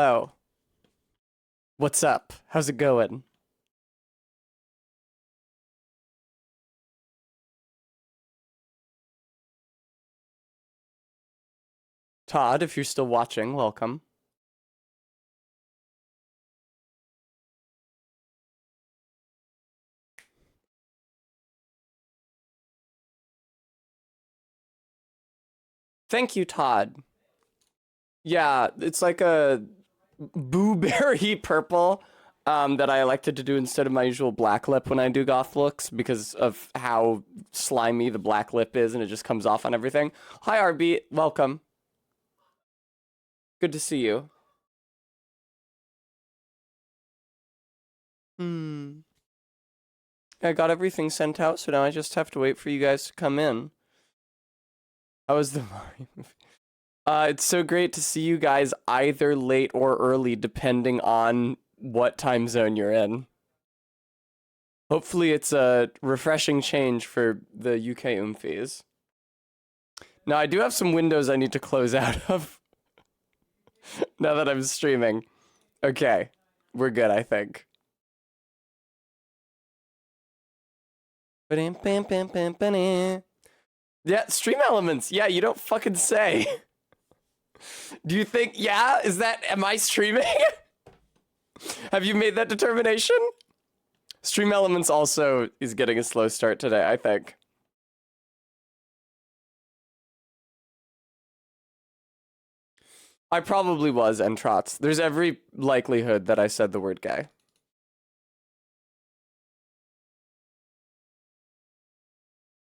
Hello. What's up? How's it going? Todd, if you're still watching, welcome. Thank you, Todd. Yeah, it's like a blueberry purple that I elected to do instead of my usual black lip when I do goth looks because of how slimy the black lip is and it just comes off on everything. Hi, RB. Welcome. Good to see you. Hmm. I got everything sent out, so now I just have to wait for you guys to come in. How was the Mario movie? It's so great to see you guys either late or early, depending on what time zone you're in. Hopefully, it's a refreshing change for the UK Oomfies. Now, I do have some windows I need to close out of now that I'm streaming. Okay, we're good, I think. Yeah, stream elements. Yeah, you don't fucking say. Do you think, yeah, am I streaming? Have you made that determination? Stream Elements also is getting a slow start today, I think. I probably was, Entrots. There's every likelihood that I said the word gay.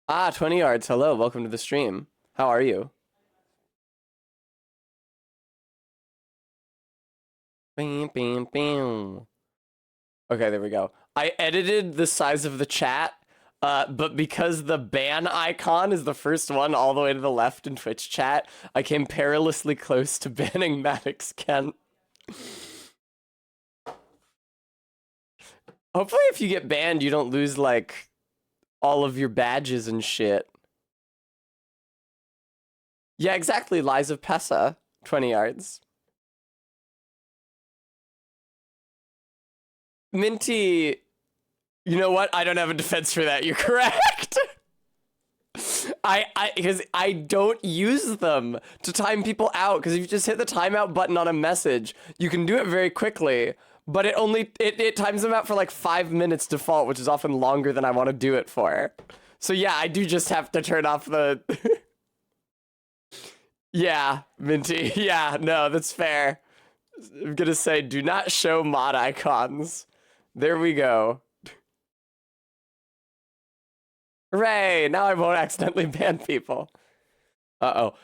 Ah, 20 yards. Hello, welcome to the stream. How are you? Bam, bam, bam. Okay, there we go. I edited the size of the chat, but because the ban icon is the first one all the way to the left in Twitch chat, I came perilously close to banning Maddox Kent. Hopefully if you get banned, you don't lose, like, all of your badges and shit. Yeah, exactly, Lies of Pessa. 20 yards. Minty, you know what? I don't have a defense for that. You're correct. Because I don't use them to time people out. Because if you just hit the timeout button on a message, you can do it very quickly. But it times them out for like 5 minutes default, which is often longer than I want to do it for. So yeah, I do just have to turn off the. Yeah, Minty. Yeah, no, that's fair. I'm gonna say, do not show mod icons. There we go. Hooray! Now I won't accidentally ban people. Uh-oh.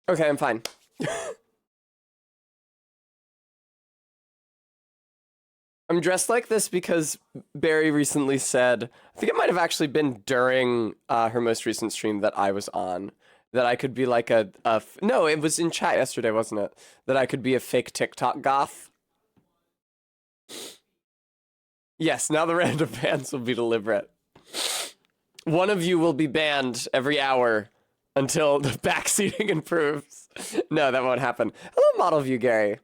Okay, I'm fine. I'm dressed like this because Barry recently said, I think it might have actually been during her most recent stream that I was on, that I could be like no, it was in chat yesterday, wasn't it? That I could be a fake TikTok goth. Yes, now the random bans will be deliberate. One of you will be banned every hour until the backseating improves. No, that won't happen. Hello, Model View Gary.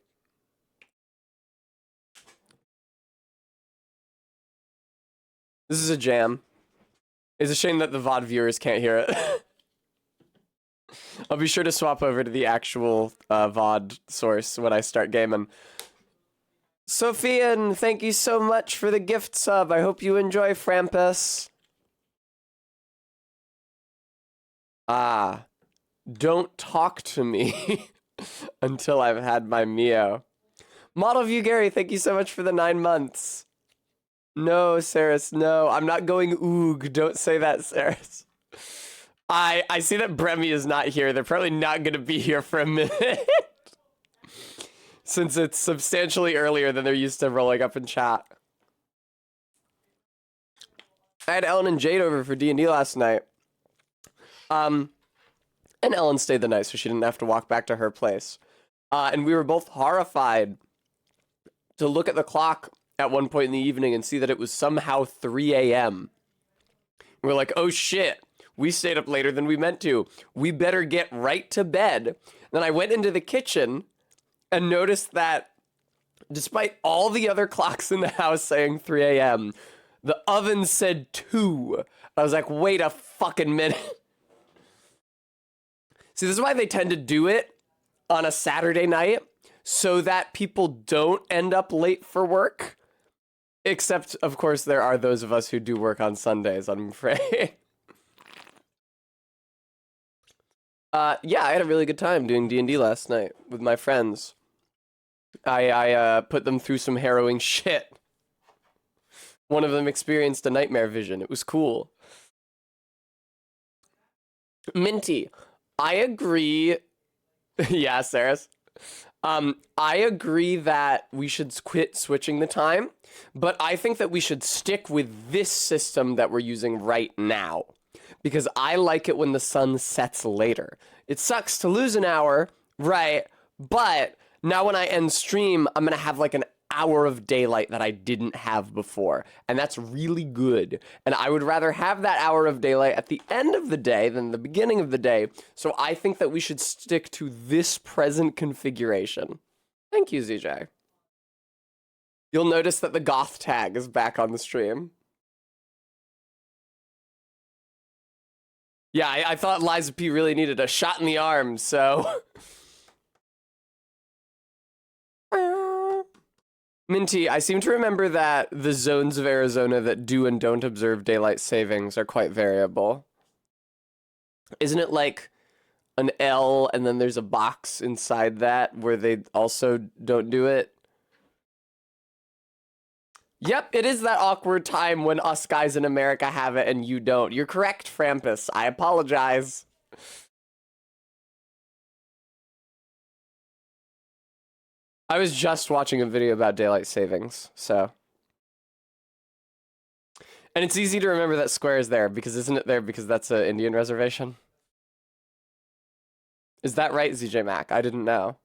This is a jam. It's a shame that the VOD viewers can't hear it. I'll be sure to swap over to the actual VOD source when I start gaming. Sophian, thank you so much for the gift sub. I hope you enjoy, Frampus. Ah, don't talk to me until I've had my Mio. Model View Gary, thank you so much for the 9 months. No, Saris, no. I'm not going oog. Don't say that, Saris. I see that Bremy is not here. They're probably not going to be here for a minute. Since it's substantially earlier than they're used to rolling up in chat. I had Ellen and Jade over for D&D last night. And Ellen stayed the night, so she didn't have to walk back to her place. And we were both horrified to look at the clock at one point in the evening and see that it was somehow 3 a.m. We were like, oh shit, We stayed up later than we meant to. We better get right to bed. Then I went into the kitchen and noticed that despite all the other clocks in the house saying 3 a.m., the oven said 2. I was like, wait a fucking minute. See, this is why they tend to do it on a Saturday night, so that people don't end up late for work. Except, of course, there are those of us who do work on Sundays, I'm afraid. Yeah, I had a really good time doing D&D last night with my friends. I put them through some harrowing shit. One of them experienced a nightmare vision. It was cool. Minty, I agree. Yeah, Saris. I agree that we should quit switching the time, but I think that we should stick with this system that we're using right now, because I like it when the sun sets later. It sucks to lose an hour, right? But now when I end stream, I'm going to have like an hour of daylight that I didn't have before, and that's really good. And I would rather have that hour of daylight at the end of the day than the beginning of the day, so I think that we should stick to this present configuration. Thank you, ZJ. You'll notice that the goth tag is back on the stream. Yeah, I thought Liza P really needed a shot in the arm, so... Minty, I seem to remember that the zones of Arizona that do and don't observe daylight savings are quite variable. Isn't it like an L and then there's a box inside that where they also don't do it? Yep, it is that awkward time when us guys in America have it and you don't. You're correct, Frampus. I apologize. I was just watching a video about daylight savings, so. And it's easy to remember that square is there, because isn't it there because that's an Indian reservation? Is that right, ZJ Mac? I didn't know.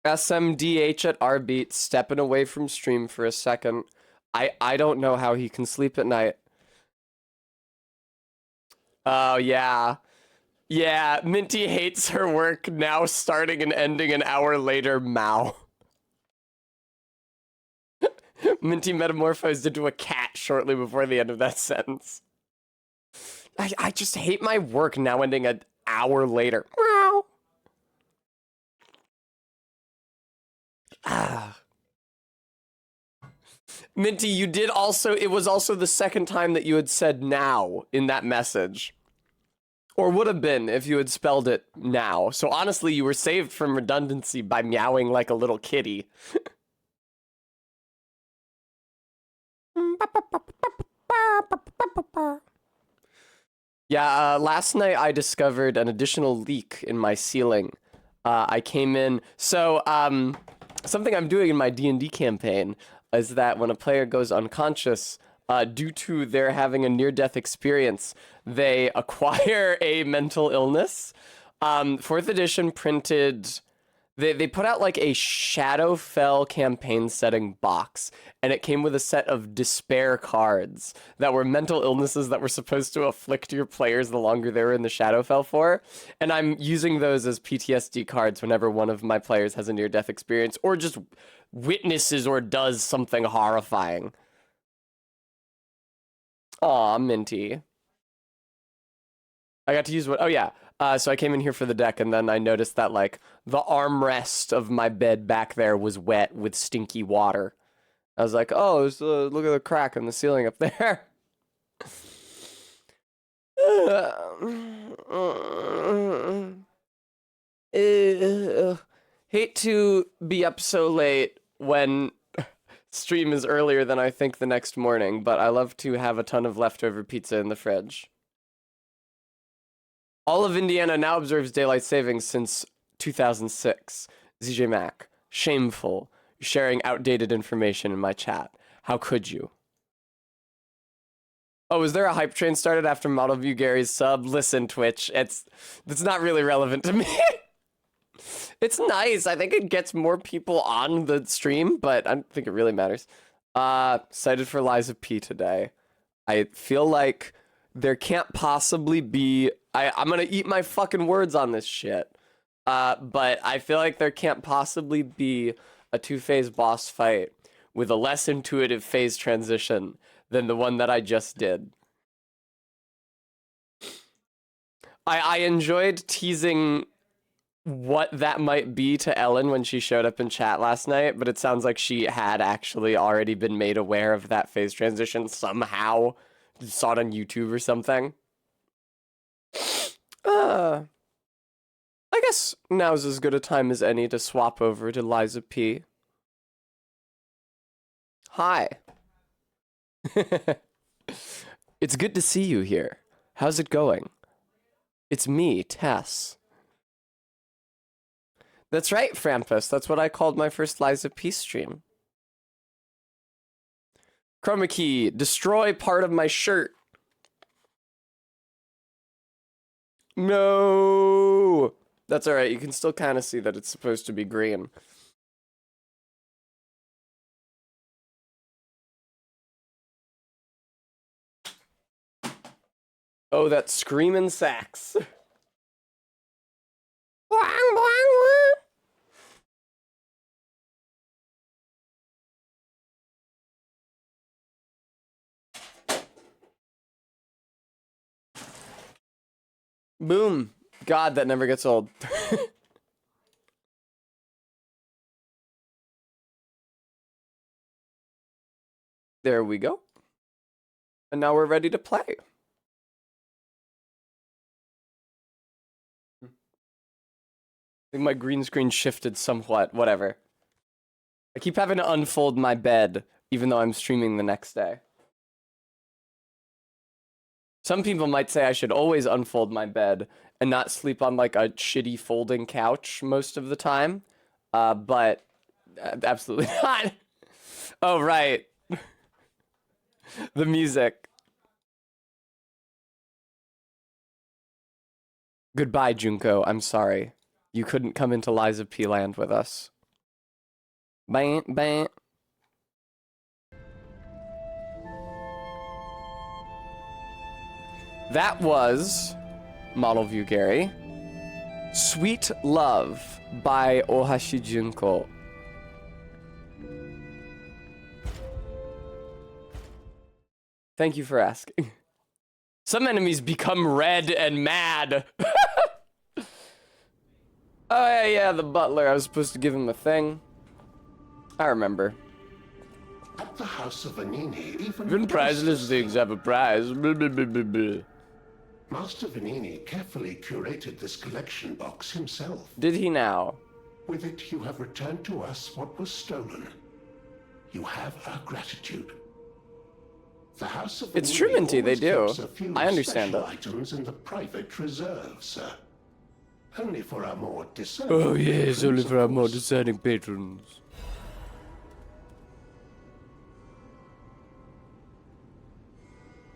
SMDH at Rbeat, stepping away from stream for a second. I don't know how he can sleep at night. Oh, yeah. Yeah, Minty hates her work now starting and ending an hour later, Mao. Minty metamorphosed into a cat shortly before the end of that sentence. I just hate my work now ending an hour later. Meow. Ah. Minty, you did also, it was also the second time that you had said now in that message. Or would have been if you had spelled it now. So honestly, you were saved from redundancy by meowing like a little kitty. Yeah, last night I discovered an additional leak in my ceiling. I came in... So, something I'm doing in my D&D campaign is that when a player goes unconscious... due to their having a near-death experience, they acquire a mental illness. 4th edition printed... They put out like a Shadowfell campaign setting box, and it came with a set of despair cards that were mental illnesses that were supposed to afflict your players the longer they were in the Shadowfell for. And I'm using those as PTSD cards whenever one of my players has a near-death experience, or just witnesses or does something horrifying. Aw, Minty. I got to use what? Oh, yeah. So I came in here for the deck, and then I noticed that, like, the armrest of my bed back there was wet with stinky water. I was like, oh, look at the crack in the ceiling up there. Hate to be up so late when stream is earlier than I think the next morning, but I love to have a ton of leftover pizza in the fridge. All of Indiana now observes daylight savings since 2006. ZJ Mac, shameful. Sharing outdated information in my chat. How could you? Oh, is there a hype train started after Model View Gary's sub? Listen, Twitch, it's not really relevant to me. It's nice. I think it gets more people on the stream, but I don't think it really matters. Excited for Liza P today. I feel like there can't possibly be. I'm gonna eat my fucking words on this shit. But I feel like there can't possibly be a two-phase boss fight with a less intuitive phase transition than the one that I just did. I enjoyed teasing what that might be to Ellen when she showed up in chat last night, but it sounds like she had actually already been made aware of that phase transition somehow. Saw it on YouTube or something. I guess now's as good a time as any to swap over to Liza P. Hi. It's good to see you here. How's it going? It's me, Tess. That's right, Frampus. That's what I called my first Liza P stream. Chroma key, destroy part of my shirt. No! That's alright, you can still kind of see that it's supposed to be green. Oh, that screaming sax. Boom. God, that never gets old. There we go. And now we're ready to play. I think my green screen shifted somewhat. Whatever. I keep having to unfold my bed, even though I'm streaming the next day. Some people might say I should always unfold my bed and not sleep on like a shitty folding couch most of the time. But absolutely not. Oh, right. The music. Goodbye, Junko. I'm sorry. You couldn't come into Liza P land with us. Bam, bam. That was, Model View Gary, Sweet Love by Ohashi Junko. Thank you for asking. Some enemies become red and mad. Oh, yeah, the butler. I was supposed to give him a thing. I remember. At the House of Vanini, Even prizeless things have a prize. Blah, blah, blah, blah, blah. Master Vanini carefully curated this collection box himself. Did he now? With it, you have returned to us what was stolen. You have our gratitude. The House of It's Vanini true, Minty, they always do. keeps a few I understand special it. items in the private reserve, sir. Only for our more discerning Oh, yes, patrons, only of for our more course. discerning patrons.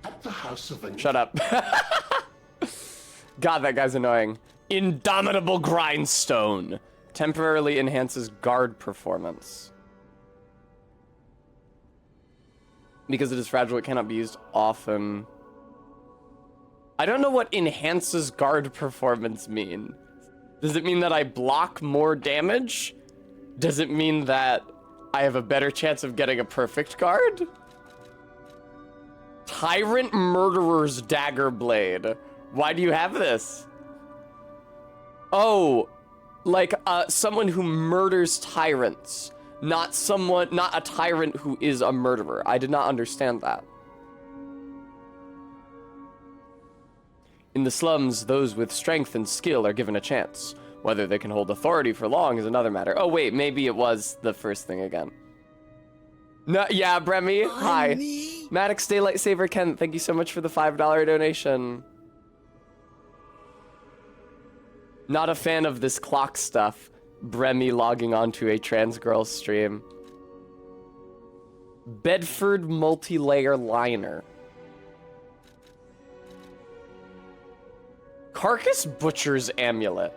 At the House of Vanini. Shut up. God, that guy's annoying. Indomitable Grindstone. Temporarily enhances guard performance. Because it is fragile, it cannot be used often. I don't know what enhances guard performance mean. Does it mean that I block more damage? Does it mean that I have a better chance of getting a perfect guard? Tyrant Murderer's Dagger Blade. Why do you have this? Oh, like someone who murders tyrants. Not a tyrant who is a murderer. I did not understand that. In the slums, those with strength and skill are given a chance. Whether they can hold authority for long is another matter. Oh wait, maybe it was the first thing again. No, yeah, Bremy, hi. Maddox Daylight Saver Ken, thank you so much for the $5 donation. Not a fan of this clock stuff. Bremy logging onto a trans girl stream. Bedford multi-layer liner. Carcass Butcher's Amulet.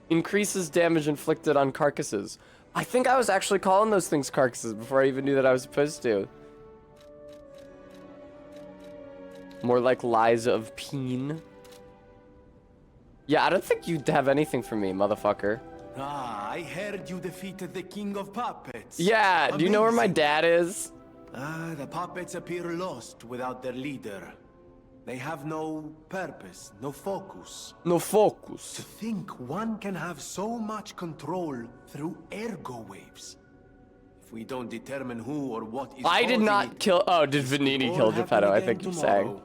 Increases damage inflicted on carcasses. I think I was actually calling those things carcasses before I even knew that I was supposed to. More like Liza of Peen. Yeah, I don't think you'd have anything for me, motherfucker. Ah, I heard you defeated the King of Puppets. Yeah, do you know where my Amazing. dad is? The puppets appear lost without their leader. They have no purpose, no focus. No To focus. think one can have so much control through ergo waves. If we don't determine who or what is I did causing not it, kill. Oh, did this could Venini all kill happen Geppetto? I again think you're saying. tomorrow.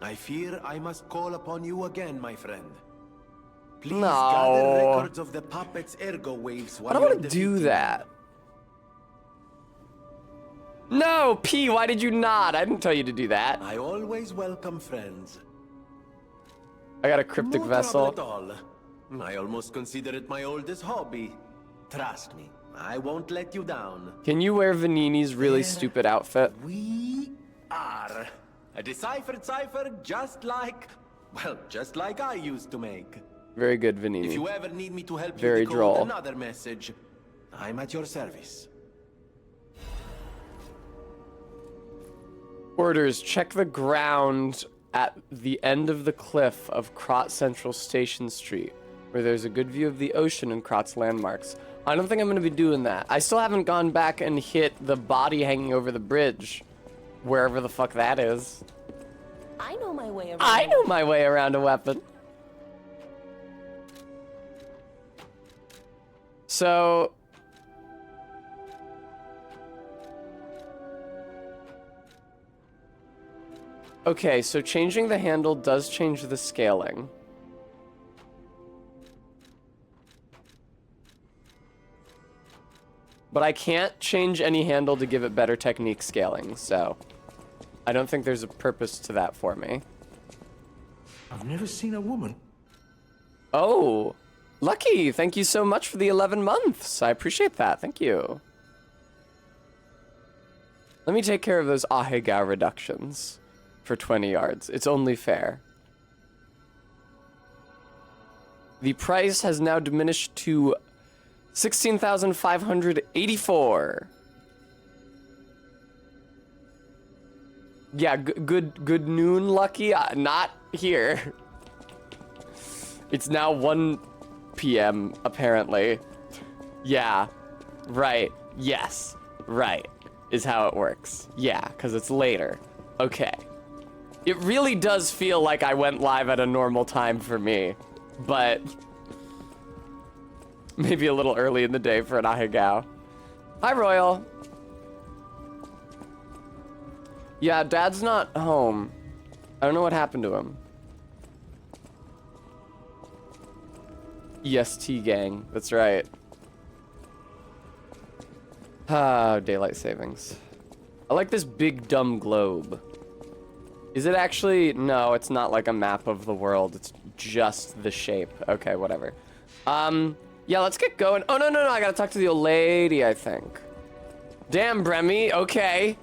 I fear I must call upon you again, my friend. Please No. gather records of the puppets' ergo waves while I don't you're want to do defeating that. No, P, why did you not? I didn't tell you to do that. I always welcome friends. I got a cryptic No vessel. trouble at all. I almost consider it my oldest hobby. Trust me, I won't let you down. Can you wear Venini's really There stupid outfit? We are a deciphered cipher just like I used to make. Very good, If Venini. you ever need me to help Very you decode droll. another message, I'm at your service. Orders, check the ground at the end of the cliff of Krot Central Station Street, where there's a good view of the ocean and Krot's landmarks. I don't think I'm going to be doing that. I still haven't gone back and hit the body hanging over the bridge, wherever the fuck that is. I know my way around. I know my way around a weapon. So... Okay, so changing the handle does change the scaling. But I can't change any handle to give it better technique scaling, so... I don't think there's a purpose to that for me. I've never seen a woman. Oh! Lucky! Thank you so much for the 11 months! I appreciate that, thank you. Let me take care of those Ahegao reductions for 20 yards. It's only fair. The price has now diminished to 16,584. Yeah, good noon, Lucky. Not here. It's now 1 p.m. apparently. Yeah, right. Yes, right. Is how it works. Yeah, because it's later. Okay. It really does feel like I went live at a normal time for me, but maybe a little early in the day for an Ahegao. Hi, Royal. Yeah, Dad's not home. I don't know what happened to him. EST gang, that's right. Ah, daylight savings. I like this big dumb globe. Is it actually? No, it's not like a map of the world. It's just the shape. Okay, whatever. Yeah, let's get going. Oh, no, I gotta talk to the old lady, I think. Damn, Bremy, okay.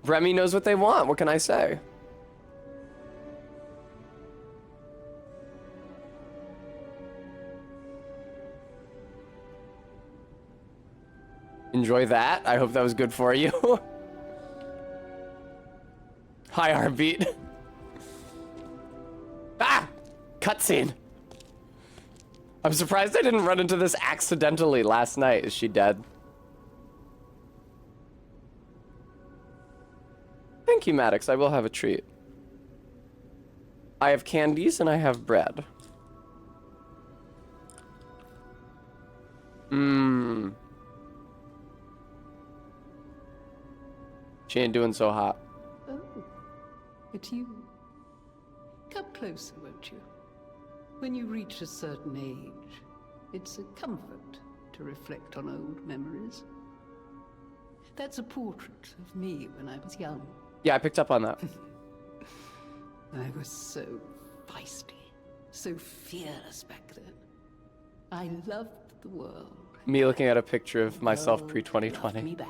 Bremy knows what they want. What can I say? Enjoy that. I hope that was good for you. Hi, Heartbeat. Ah! Cutscene. I'm surprised I didn't run into this accidentally last night. Is she dead? Thank you, Maddox. I will have a treat. I have candies and I have bread. Mmm. She ain't doing so hot. Oh, it's you. Come closer, won't you? When you reach a certain age, it's a comfort to reflect on old memories. That's a portrait of me when I was young. Yeah, I picked up on that. I was so feisty, so fearless back then. I loved the world. Me looking at a picture of myself World pre-2020. loved me back.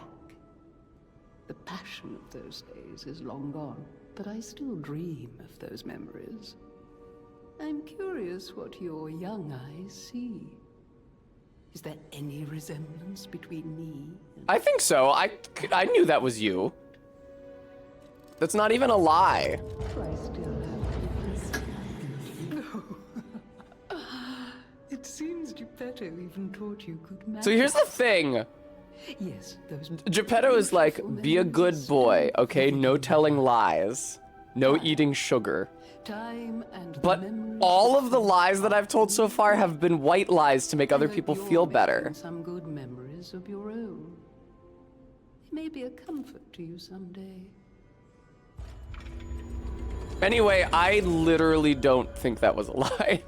The passion of those days is long gone, but I still dream of those memories. I'm curious what your young eyes see. Is there any resemblance between me and... I think so. I knew that was you. That's not even a lie. I still have. It seems Geppetto even taught you good manners. So here's the thing. Yes, those. Geppetto is like, be a good boy, okay? No telling lies. No eating sugar. Time and But memories all of the lies that I've told so far have been white lies to make other I hope people you're feel making better. Some good memories of your own. It may be a comfort to you someday. Anyway, I literally don't think that was a lie.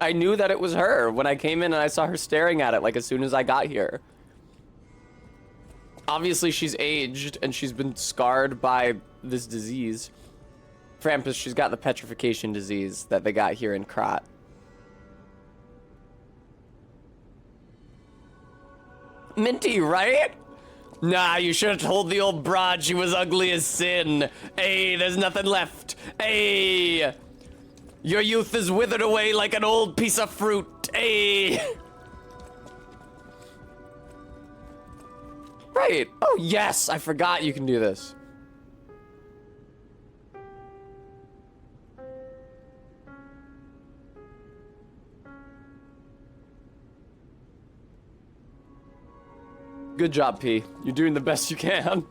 I knew that it was her when I came in and I saw her staring at it like as soon as I got here. Obviously, she's aged and she's been scarred by this disease. Krampus, she's got the petrification disease that they got here in Krat. Minty, right? Nah, you should have told the old broad she was ugly as sin. Hey, there's nothing left. Hey, your youth is withered away like an old piece of fruit. Hey. Right. Oh, yes, I forgot you can do this. Good job, P. You're doing the best you can.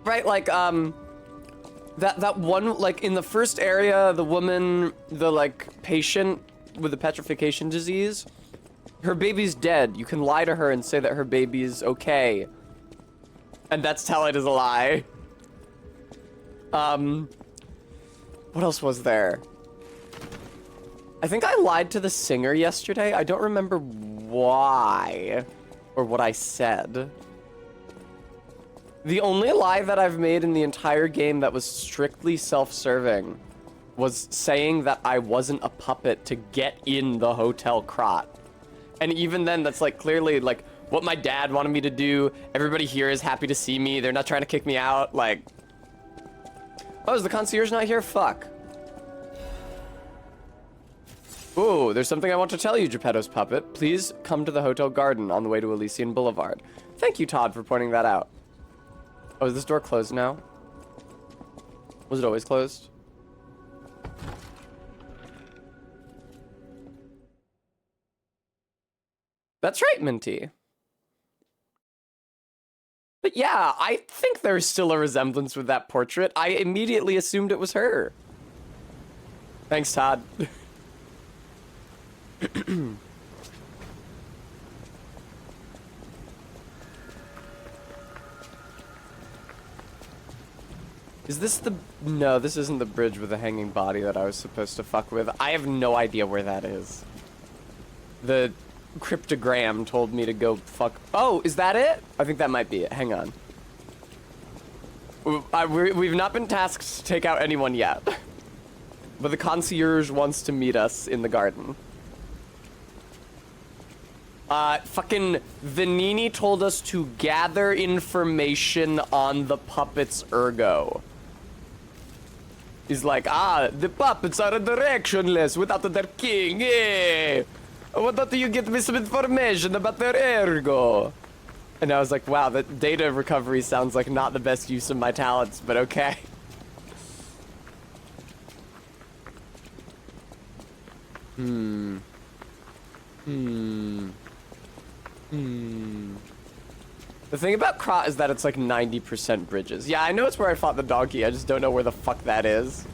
Right, like, that one, like, in the first area, the woman, the, like, patient with the petrification disease, her baby's dead. You can lie to her and say that her baby's okay. And that's tell it is a lie. What else was there? I think I lied to the singer yesterday. I don't remember why or what I said. The only lie that I've made in the entire game that was strictly self-serving was saying that I wasn't a puppet to get in the Hotel Krat. And even then, that's like clearly like what my dad wanted me to do. Everybody here is happy to see me. They're not trying to kick me out. Like, oh, is the concierge not here? Fuck. Ooh, there's something I want to tell you, Geppetto's puppet. Please come to the Hotel Garden on the way to Elysian Boulevard. Thank you, Todd, for pointing that out. Oh, is this door closed now? Was it always closed? That's right, Minty. But yeah, I think there's still a resemblance with that portrait. I immediately assumed it was her. Thanks, Todd. Is this the... No, this isn't the bridge with the hanging body that I was supposed to fuck with. I have no idea where that is. The cryptogram told me to go fuck... Oh, is that it? I think that might be it. Hang on. We've not been tasked to take out anyone yet. But the concierge wants to meet us in the garden. Fucking Vanini told us to gather information on the puppets' ergo. He's like, the puppets are directionless without their king, eh? Why don't you get me some information about their ergo? And I was like, wow, that data recovery sounds like not the best use of my talents, but okay. The thing about Krat is that it's like 90% bridges. Yeah, I know it's where I fought the donkey. I just don't know where the fuck that is.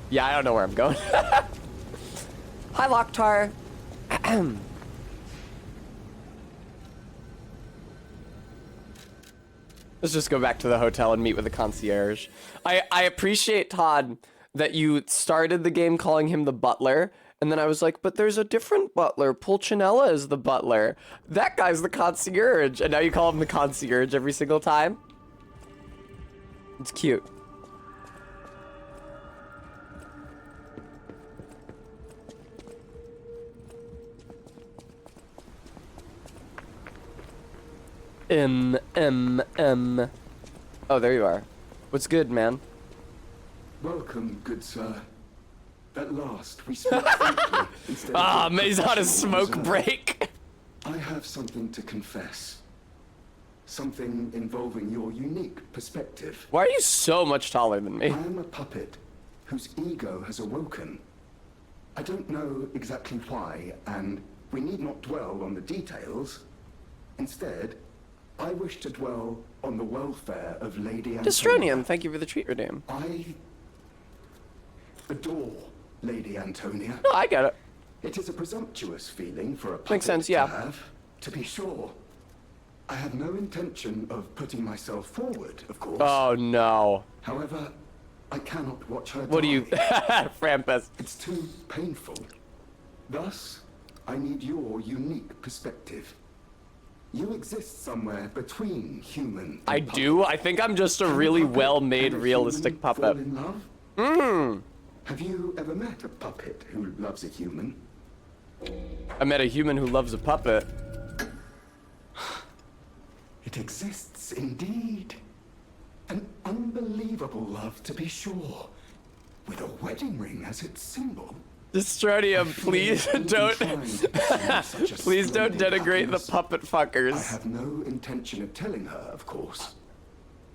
Yeah, I don't know where I'm going. Hi, Loktar. Let's just go back to the hotel and meet with the concierge. I appreciate, Todd, that you started the game calling him the butler. And then I was like, but there's a different butler. Pulcinella is the butler. That guy's the concierge. And now you call him the concierge every single time. It's cute. Oh, there you are. What's good, man? Welcome, good sir. At last, we speak frankly instead of... Maison a smoke break. I have something to confess. something involving your unique perspective. Why are you so much taller than me? I am a puppet whose ego has awoken. I don't know exactly why, and we need not dwell on the details. Instead, I wish to dwell on the welfare of Lady Antonia. Destronium, thank you for the treat redeem. I adore Lady Antonia. No, I get it. It is a presumptuous feeling for a puppet Makes sense, yeah. to have, to be sure. I have no intention of putting myself forward, of course. Oh no. However, I cannot watch her What do you... die. Frampus. It's too painful. Thus, I need your unique perspective. You exist somewhere between human and I puppet. do? I think I'm just a Can really puppet well-made, and a realistic human fall puppet. in love? Mmm. Have you ever met a puppet who loves a human? I met a human who loves a puppet. It exists indeed. An unbelievable love, to be sure, with a wedding ring as its symbol. Destronium, please don't... Please don't denigrate the puppet I fuckers. have no intention of telling her, of course.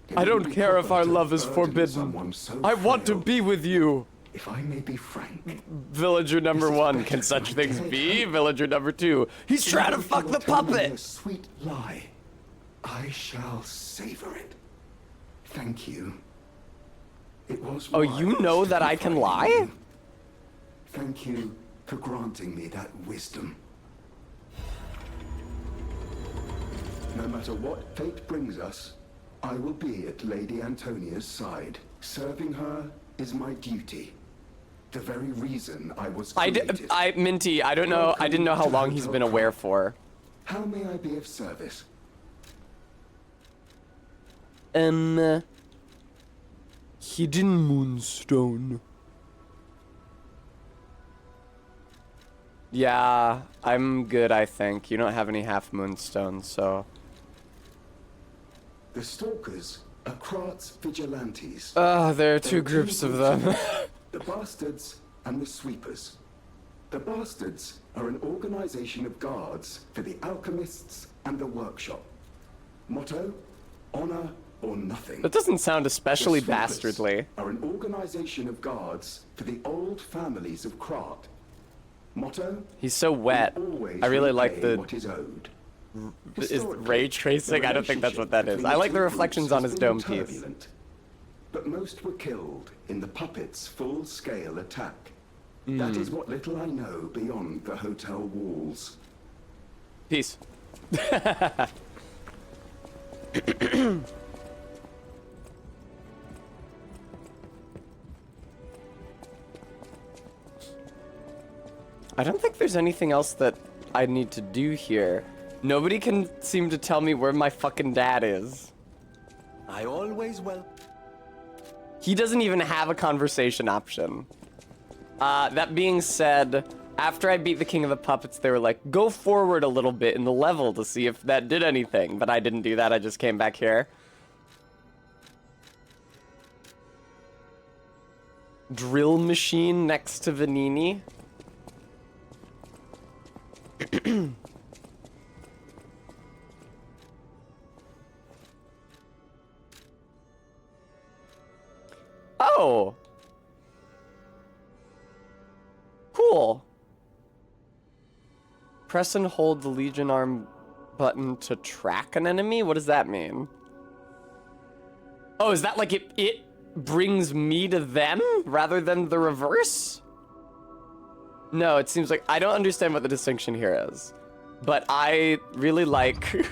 It I would don't be care if proper our to love is burden forbidden. someone so I want to frail. be with you. If I may be frank, Villager number This is 1, better can than such I things dared be? hope. Villager number 2, he's trying to if you fuck will the tell me a puppet. sweet lie, I shall savor it. Thank you. It was Oh, you wise know to that I can confide lie? in you. Thank you for granting me that wisdom. No matter what fate brings us, I will be at Lady Antonia's side. Serving her is my duty. The very reason I was created. Minty, I don't know, I didn't know how long he's been aware for. How may I be of service? Hidden Moonstone. Yeah, I'm good, I think. You don't have any half moonstones, so... The Stalkers are Krat's vigilantes. There are two groups of them. The Bastards and the Sweepers. The Bastards are an organization of guards for the Alchemists and the Workshop. Motto, honor or nothing. That doesn't sound especially The Sweepers bastardly. are an organization of guards for the old families of Krat. Motto, He's so wet. always I really like repay the... what is owed. Is Historically, ray tracing? the I don't think that's what that is. relationship I like the between reflections groups on has his been dome piece. turbulent, but most were killed in the puppet's full-scale attack. That is what little I know beyond the hotel walls. Peace. I don't think there's anything else that I need to do here. Nobody can seem to tell me where my fucking dad is. I always will. He doesn't even have a conversation option. That being said, after I beat the King of the Puppets, they were like, go forward a little bit in the level to see if that did anything. But I didn't do that, I just came back here. Drill machine next to Vanini. Oh! Cool. Press and hold the Legion arm button to track an enemy? What does that mean? Oh, is that like it brings me to them rather than the reverse? No, it seems like I don't understand what the distinction here is. But I really like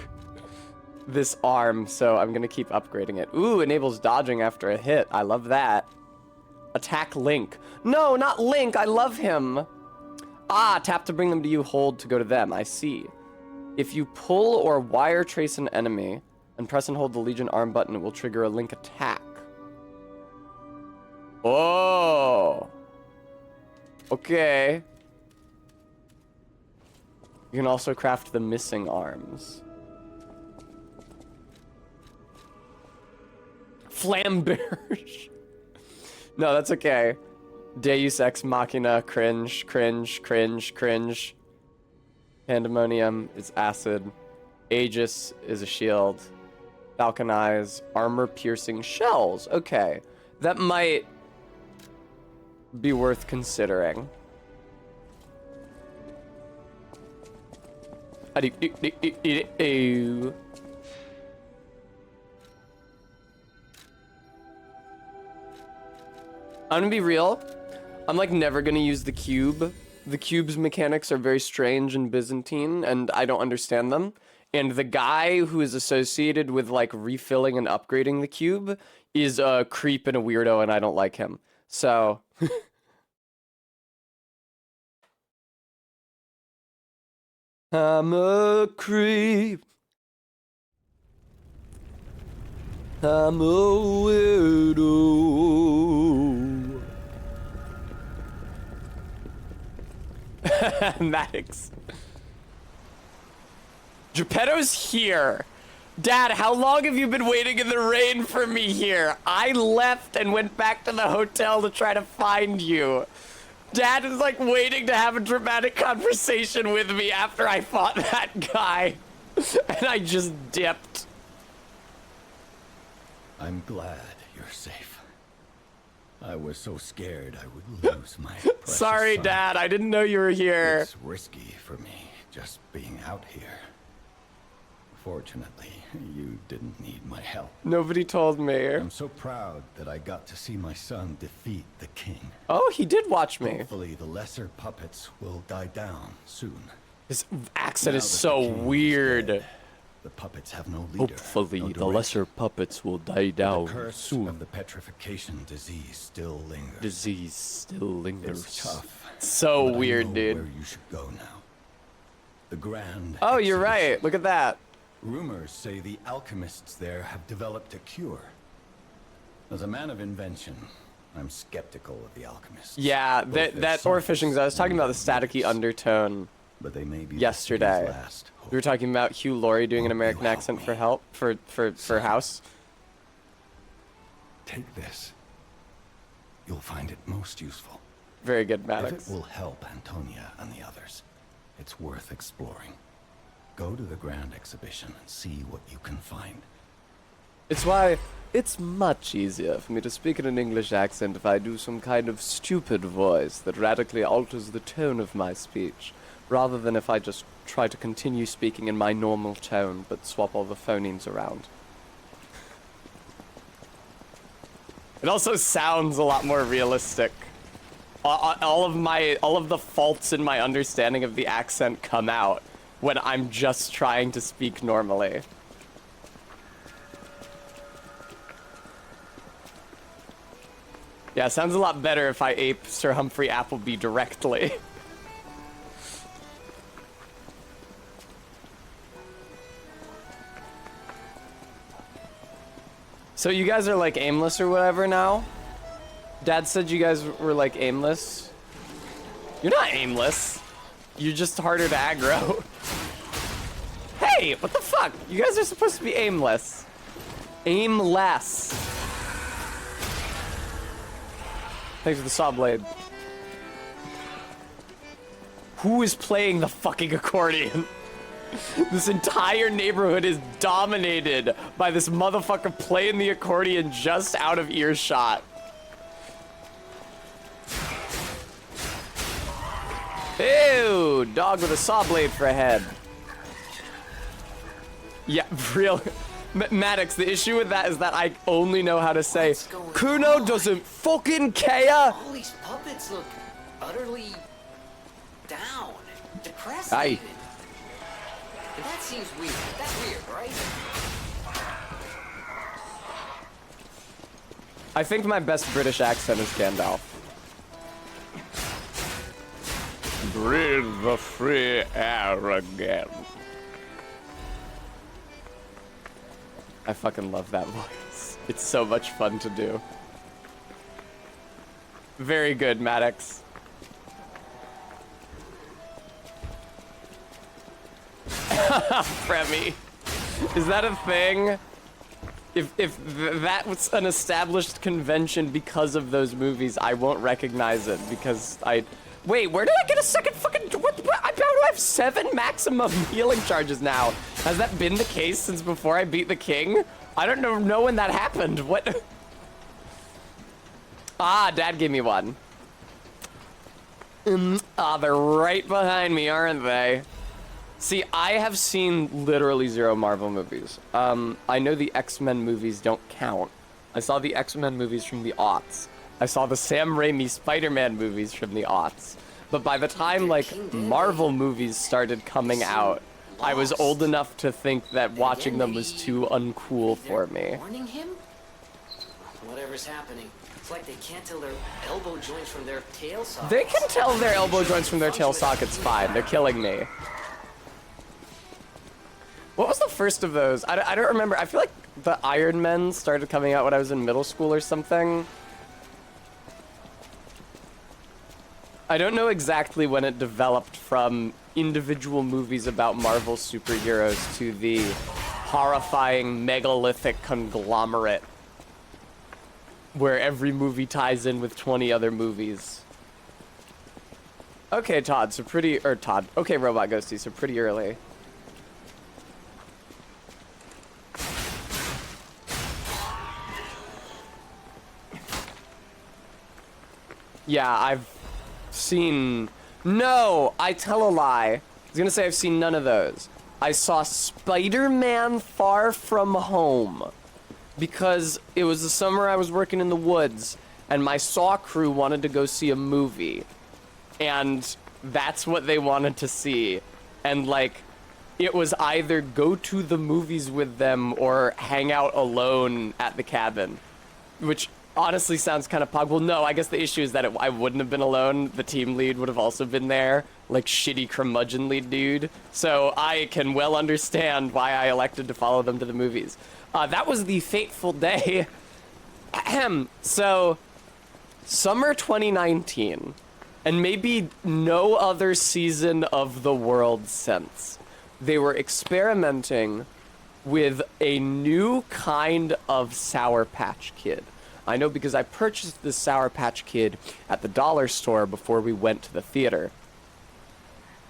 this arm, so I'm gonna keep upgrading it. Ooh, enables dodging after a hit. I love that. Attack Link. No, not Link. I love him. Ah, tap to bring them to you, hold to go to them. I see. If you pull or wire trace an enemy and press and hold the Legion arm button, it will trigger a Link attack. Oh. Okay. You can also craft the missing arms. Flamberge. No, that's okay. Deus Ex Machina, cringe, cringe, cringe, cringe. Pandemonium is acid. Aegis is a shield. Falcon eyes, armor-piercing shells. Okay, that might be worth considering. I'm gonna be real. I'm like never gonna use the cube. The cube's mechanics are very strange and Byzantine, and I don't understand them. And the guy who is associated with like refilling and upgrading the cube is a creep and a weirdo, and I don't like him. So. I'm a creep. I'm a weirdo. Maddox. Geppetto's here. Dad, how long have you been waiting in the rain for me here? I left and went back to the hotel to try to find you. Dad is like waiting to have a dramatic conversation with me after I fought that guy. And I just dipped. I'm glad you're safe. I was so scared I would lose my precious Sorry, son. Dad. I didn't know you were here. It's risky for me just being out here. Fortunately, you didn't need my help. Nobody told me. I'm so proud that I got to see my son defeat the king. Oh, he did watch me. Hopefully the lesser puppets will die down soon. His accent Now is that so the king is weird. dead, the puppets have no leader. Hopefully, no the direction. lesser puppets will die down The curse soon. of the petrification disease still lingers. Disease still lingers. It's tough. So but I weird, know dude. Where you should go now. The Grand. Oh, you're Exhibition. right. Look at that. Rumors say the alchemists there have developed a cure. As a man of invention, I'm skeptical of the alchemists. Yeah, Both that their that science overfishing. I was talking and about the their staticky methods. undertone But they may be yesterday. the city's last hope. We were talking about Hugh Laurie doing an Won't you American help accent me? for help for House. Take this. You'll find it most useful. Very good, If Maddox. it will help Antonia and the others, it's worth exploring. Go to the Grand Exhibition and see what you can find. It's why it's much easier for me to speak in an English accent if I do some kind of stupid voice that radically alters the tone of my speech, rather than if I just try to continue speaking in my normal tone but swap all the phonemes around. It also sounds a lot more realistic. All of the faults in my understanding of the accent come out when I'm just trying to speak normally. Yeah, it sounds a lot better if I ape Sir Humphrey Appleby directly. So you guys are like aimless or whatever now? Dad said you guys were like aimless. You're not aimless. You're just harder to aggro. Hey, what the fuck? You guys are supposed to be aimless. Aimless. Thanks for the saw blade. Who is playing the fucking accordion? This entire neighborhood is dominated by this motherfucker playing the accordion just out of earshot. Ew, dog with a saw blade for a head. Yeah, real. Maddox, the issue with that is that I only know how to say, What's going Kuno on? doesn't fucking care. All these puppets look utterly down, depressed. Aye. Even. And that seems weird. That's weird, right? I think my best British accent is Gandalf. Breathe the free air again. I fucking love that voice. It's so much fun to do. Very good, Maddox. Fremi. Is that a thing? If that was an established convention because of those movies, I won't recognize it because I... Wait, where did I get a second fucking... What? I have 7 maximum healing charges now. Has that been the case since before I beat the king? I don't know when that happened. What? Ah, Dad gave me one. They're right behind me, aren't they? See, I have seen literally 0 Marvel movies. I know the X-Men movies don't count. I saw the X-Men movies from the aughts. I saw the Sam Raimi Spider-Man movies from the aughts. But by the time, like, Marvel movies started coming out, I was old enough to think that watching them was too uncool for me. Warning him? Whatever's happening. It's like they can't tell their elbow joints from their tail sockets. They can tell their elbow joints from their tail sockets fine. They're killing me. What was the first of those? I don't remember. I feel like the Iron Men started coming out when I was in middle school or something. I don't know exactly when it developed from individual movies about Marvel superheroes to the horrifying megalithic conglomerate where every movie ties in with 20 other movies. Okay, Todd, so pretty, or Todd. Okay, Robot Ghosty, so pretty early. Yeah, I've seen... No, I tell a lie. I was gonna say I've seen none of those. I saw Spider-Man Far From Home because it was the summer I was working in the woods and my Saw crew wanted to go see a movie. And that's what they wanted to see. And like, it was either go to the movies with them or hang out alone at the cabin, which honestly sounds kind of pog. Well, no, I guess the issue is that I wouldn't have been alone. The team lead would have also been there, like shitty curmudgeon lead dude. So I can well understand why I elected to follow them to the movies. That was the fateful day. So, summer 2019, and maybe no other season of The World since, they were experimenting with a new kind of Sour Patch Kid. I know because I purchased this Sour Patch Kid at the dollar store before we went to the theater.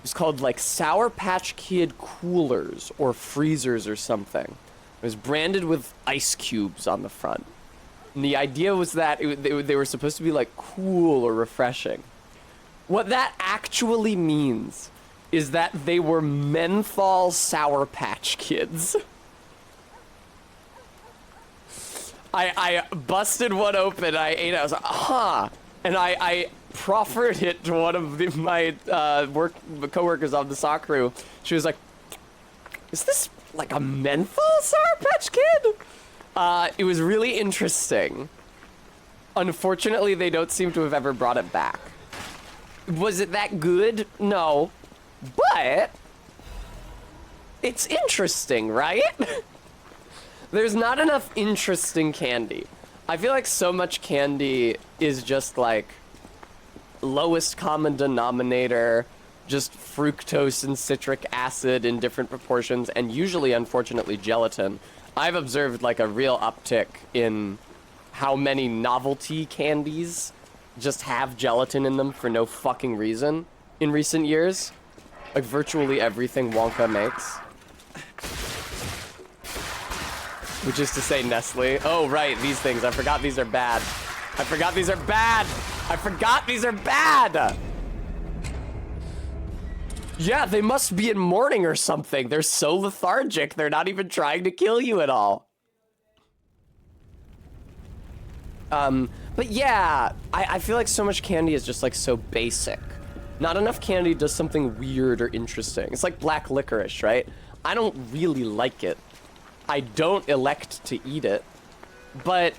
It's called like Sour Patch Kid coolers or freezers or something. It was branded with ice cubes on the front. And the idea was that they were supposed to be like cool or refreshing. What that actually means is that they were menthol Sour Patch Kids. I busted one open, I ate it, I was like, huh. And I proffered it to one of my co-workers on the sock crew. She was like, is this like a menthol Sour Patch Kid? It was really interesting. Unfortunately, they don't seem to have ever brought it back. Was it that good? No. But it's interesting, right? There's not enough interesting candy. I feel like so much candy is just like lowest common denominator, just fructose and citric acid in different proportions, and usually, unfortunately, gelatin. I've observed like a real uptick in how many novelty candies just have gelatin in them for no fucking reason in recent years. Like virtually everything Wonka makes. Which is to say Nestle. Oh, right, these things. I forgot these are bad. I forgot these are bad. I forgot these are bad. Yeah, they must be in mourning or something. They're so lethargic. They're not even trying to kill you at all. But yeah, I feel like so much candy is just like so basic. Not enough candy does something weird or interesting. It's like black licorice, right? I don't really like it. I don't elect to eat it, but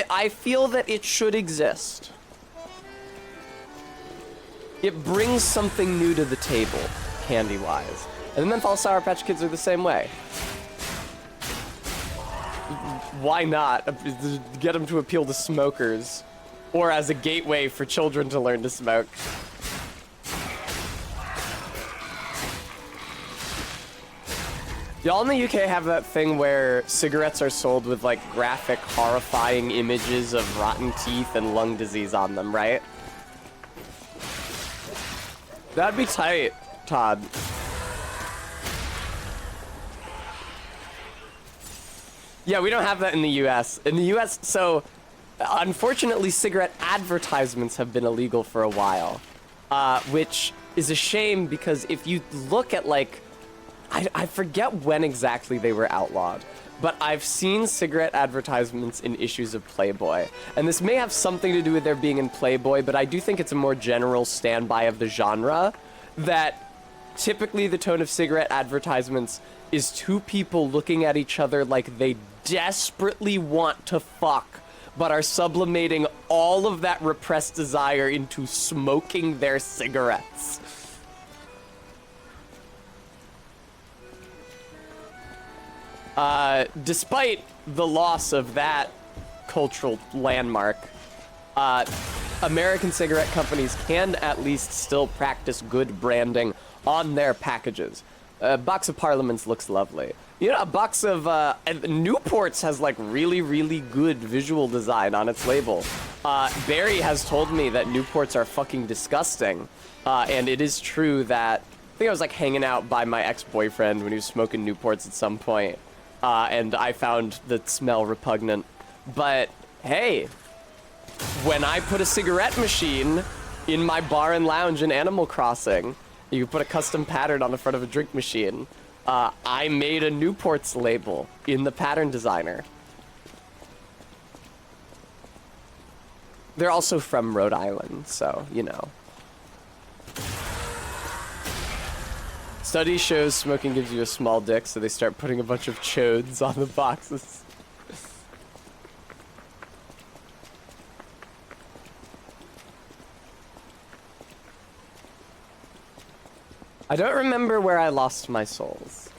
I feel that it should exist. It brings something new to the table, candy-wise. And the menthol Sour Patch Kids are the same way. Why not? Get them to appeal to smokers, or as a gateway for children to learn to smoke. Y'all in the UK have that thing where cigarettes are sold with like graphic, horrifying images of rotten teeth and lung disease on them, right? That'd be tight, Todd. Yeah, we don't have that in the US. In the US, so unfortunately, cigarette advertisements have been illegal for a while, which is a shame because if you look at like, I forget when exactly they were outlawed, but I've seen cigarette advertisements in issues of Playboy. And this may have something to do with their being in Playboy, but I do think it's a more general standby of the genre that typically the tone of cigarette advertisements is two people looking at each other like they desperately want to fuck, but are sublimating all of that repressed desire into smoking their cigarettes. Despite the loss of that cultural landmark, American cigarette companies can at least still practice good branding on their packages. A box of Parliaments looks lovely. You know, a box of Newports has like really, really good visual design on its label. Barry has told me that Newports are fucking disgusting. And it is true that I think I was like hanging out by my ex-boyfriend when he was smoking Newports at some point. And I found the smell repugnant. But hey, when I put a cigarette machine in my bar and lounge in Animal Crossing, you put a custom pattern on the front of a drink machine. I made a Newports label in the pattern designer. They're also from Rhode Island, so, you know. Study shows smoking gives you a small dick, so they start putting a bunch of chodes on the boxes. I don't remember where I lost my souls.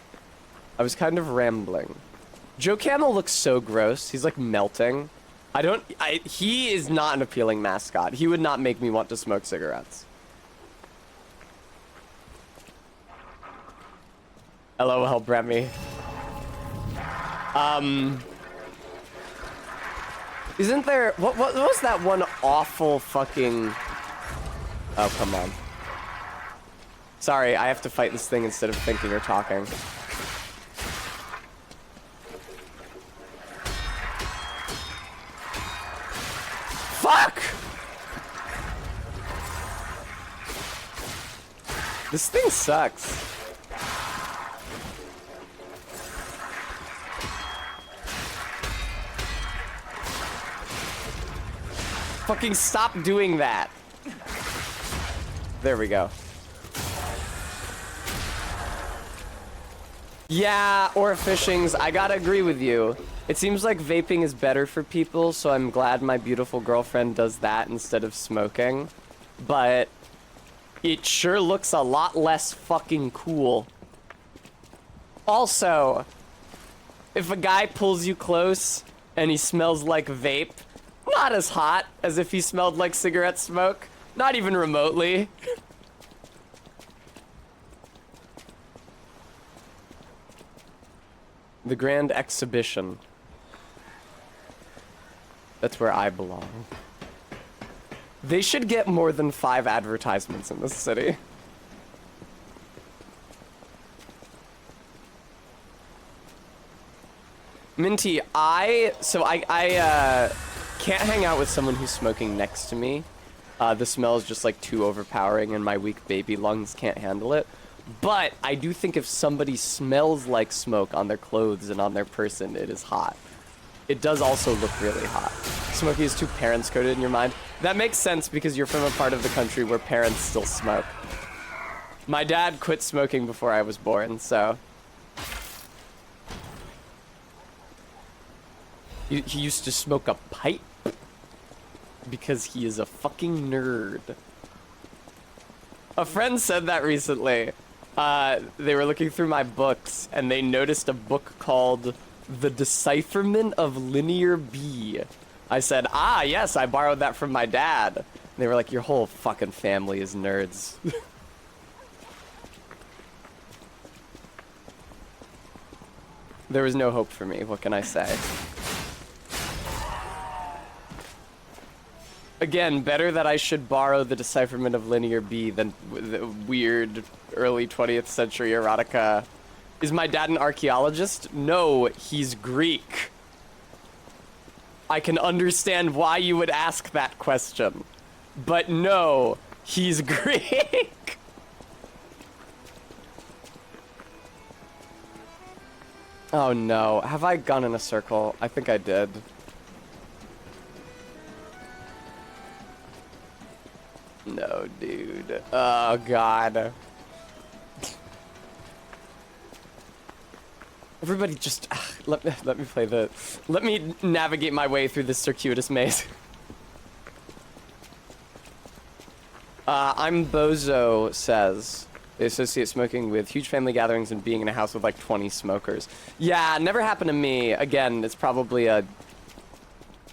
I was kind of rambling. Joe Camel looks so gross. He's like melting. He is not an appealing mascot. He would not make me want to smoke cigarettes. LOL, Bremy. Isn't there... What was that one awful fucking... Oh, come on. Sorry, I have to fight this thing instead of thinking or talking. Fuck! This thing sucks. Fucking stop doing that. There we go. Yeah, or fishings. I gotta agree with you. It seems like vaping is better for people, so I'm glad my beautiful girlfriend does that instead of smoking. But it sure looks a lot less fucking cool. Also, if a guy pulls you close and he smells like vape, not as hot as if he smelled like cigarette smoke. Not even remotely. The Grand Exhibition. That's where I belong. They should get more than 5 advertisements in this city. Minty, I can't hang out with someone who's smoking next to me. The smell is just like too overpowering and my weak baby lungs can't handle it. But I do think if somebody smells like smoke on their clothes and on their person, it is hot. It does also look really hot. Smoky is too parents coded in your mind. That makes sense because you're from a part of the country where parents still smoke. My dad quit smoking before I was born, so. He used to smoke a pipe because he is a fucking nerd. A friend said that recently. They were looking through my books and they noticed a book called The Decipherment of Linear B. I said, ah, yes, I borrowed that from my dad. And they were like, your whole fucking family is nerds. There was no hope for me, what can I say? Again, better that I should borrow The Decipherment of Linear B than the weird early 20th century erotica. Is my dad an archaeologist? No, he's Greek. I can understand why you would ask that question. But no, he's Greek. Oh no, have I gone in a circle? I think I did. No, dude. Oh god. Everybody just let me play the let me navigate my way through this circuitous maze. I'm Bozo says they associate smoking with huge family gatherings and being in a house with like 20 smokers. Yeah, never happened to me. Again, it's probably a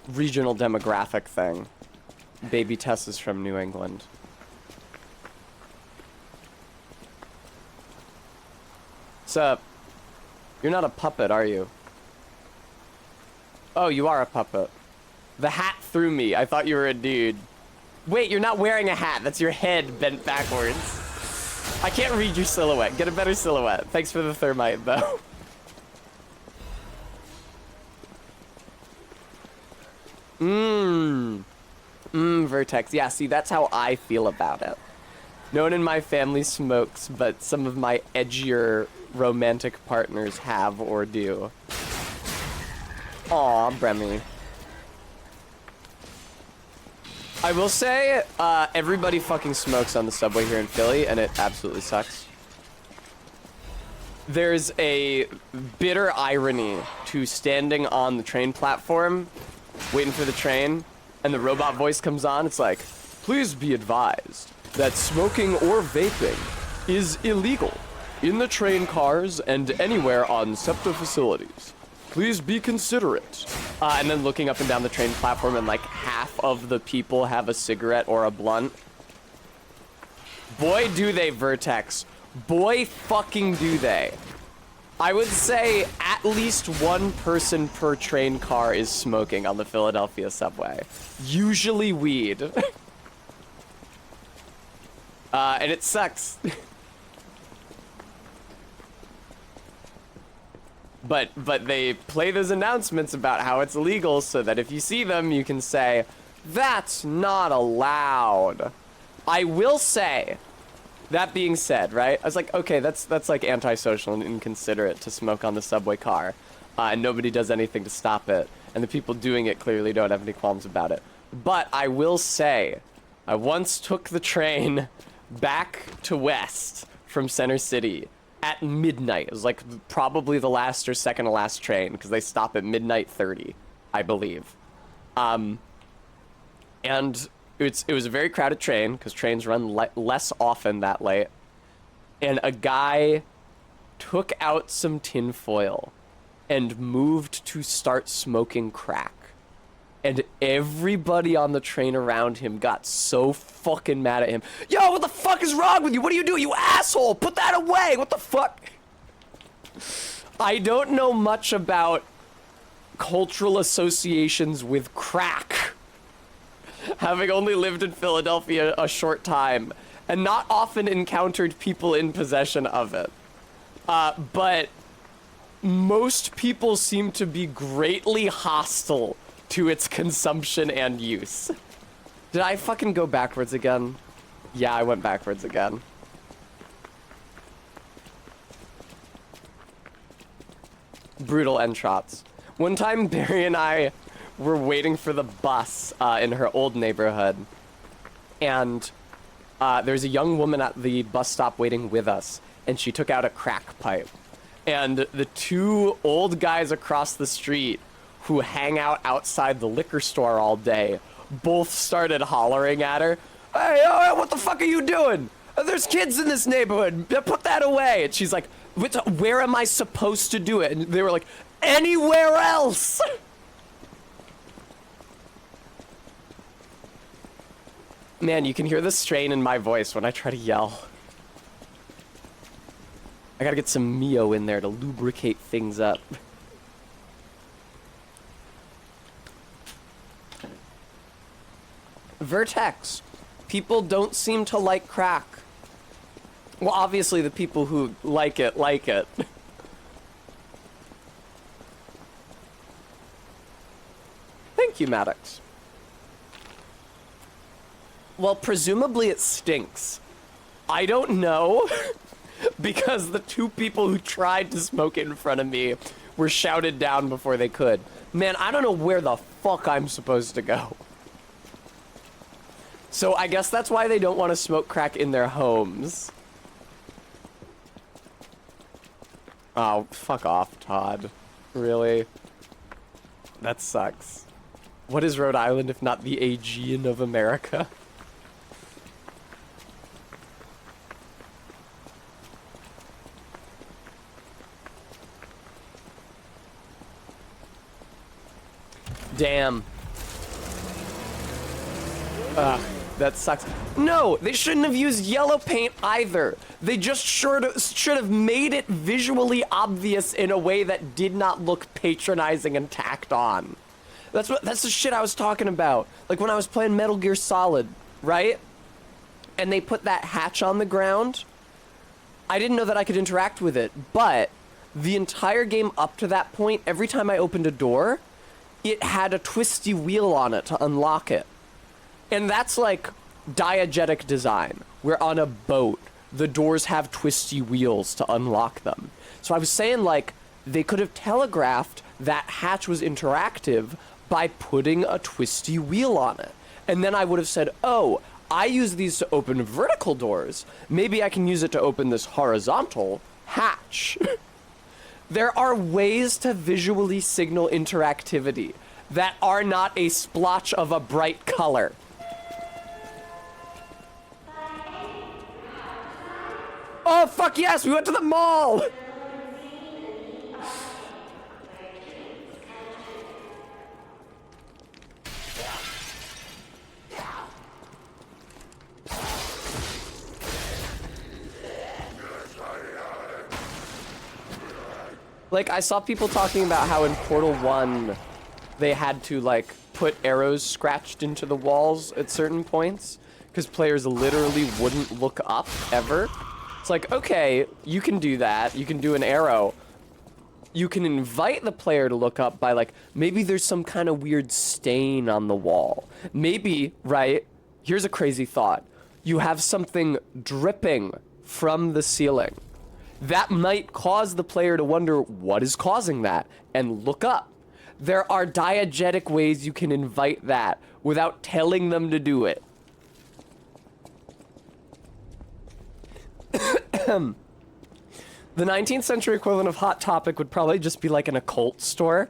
regional demographic thing. Baby Tess is from New England. What's up? You're not a puppet, are you? Oh, you are a puppet. The hat threw me. I thought you were a dude. Wait, you're not wearing a hat. That's your head bent backwards. I can't read your silhouette. Get a better silhouette. Thanks for the thermite, though. Vertex. Yeah, see, that's how I feel about it. No one in my family smokes, but some of my edgier romantic partners have or do. Aw, Bremy. I will say, everybody fucking smokes on the subway here in Philly, and it absolutely sucks. There's a bitter irony to standing on the train platform, waiting for the train, and the robot voice comes on. It's like, please be advised that smoking or vaping is illegal in the train cars and anywhere on SEPTA facilities. Please be considerate. And then looking up and down the train platform, and like half of the people have a cigarette or a blunt. Boy, do they, Vertex. Boy, fucking do they. I would say at least one person per train car is smoking on the Philadelphia subway. Usually weed. And it sucks. But they play those announcements about how it's illegal so that if you see them, you can say, that's not allowed. I will say, that being said, right? I was like, okay, that's like antisocial and inconsiderate to smoke on the subway car. And nobody does anything to stop it. And the people doing it clearly don't have any qualms about it. But I will say, I once took the train back to West from Center City at midnight. It was like probably the last or second to last train because they stop at midnight 30, I believe. And it was a very crowded train because trains run less often that late. And a guy took out some tinfoil and moved to start smoking crack. And everybody on the train around him got so fucking mad at him. Yo, what the fuck is wrong with you? What are you doing, you asshole? Put that away. What the fuck? I don't know much about cultural associations with crack, having only lived in Philadelphia a short time and not often encountered people in possession of it. But most people seem to be greatly hostile to its consumption and use. Did I fucking go backwards again? Yeah, I went backwards again. Brutal end shots. One time, Barry and I were waiting for the bus in her old neighborhood. And there's a young woman at the bus stop waiting with us. And she took out a crack pipe. And the two old guys across the street who hang out outside the liquor store all day both started hollering at her, hey, what the fuck are you doing? There's kids in this neighborhood. Put that away. And she's like, where am I supposed to do it? And they were like, anywhere else. Man, you can hear the strain in my voice when I try to yell. I gotta get some Mio in there to lubricate things up. Vertex. People don't seem to like crack. Well, obviously the people who like it, like it. barbecue, Maddox. Well, presumably it stinks. I don't know, because the two people who tried to smoke it in front of me were shouted down before they could. Man, I don't know where the fuck I'm supposed to go. So I guess that's why they don't want to smoke crack in their homes. Oh, fuck off, Todd. Really? That sucks. What is Rhode Island if not the Aegean of America? Damn. Ugh, that sucks. No, they shouldn't have used yellow paint either. They just should have made it visually obvious in a way that did not look patronizing and tacked on. That's the shit I was talking about. Like when I was playing Metal Gear Solid, right? And they put that hatch on the ground. I didn't know that I could interact with it, but the entire game up to that point, every time I opened a door, it had a twisty wheel on it to unlock it. And that's like diegetic design. We're on a boat. The doors have twisty wheels to unlock them. So I was saying, like, they could have telegraphed that hatch was interactive by putting a twisty wheel on it. And then I would have said, oh, I use these to open vertical doors. Maybe I can use it to open this horizontal hatch. There are ways to visually signal interactivity that are not a splotch of a bright color. Oh, fuck yes, we went to the mall! Like, I saw people talking about how in Portal 1, they had to, like, put arrows scratched into the walls at certain points, because players literally wouldn't look up, ever. It's like, okay, you can do that, you can do an arrow. You can invite the player to look up by, like, maybe there's some kind of weird stain on the wall. Maybe, right, here's a crazy thought. You have something dripping from the ceiling. That might cause the player to wonder what is causing that and look up. There are diegetic ways you can invite that without telling them to do it. The 19th century equivalent of Hot Topic would probably just be like an occult store.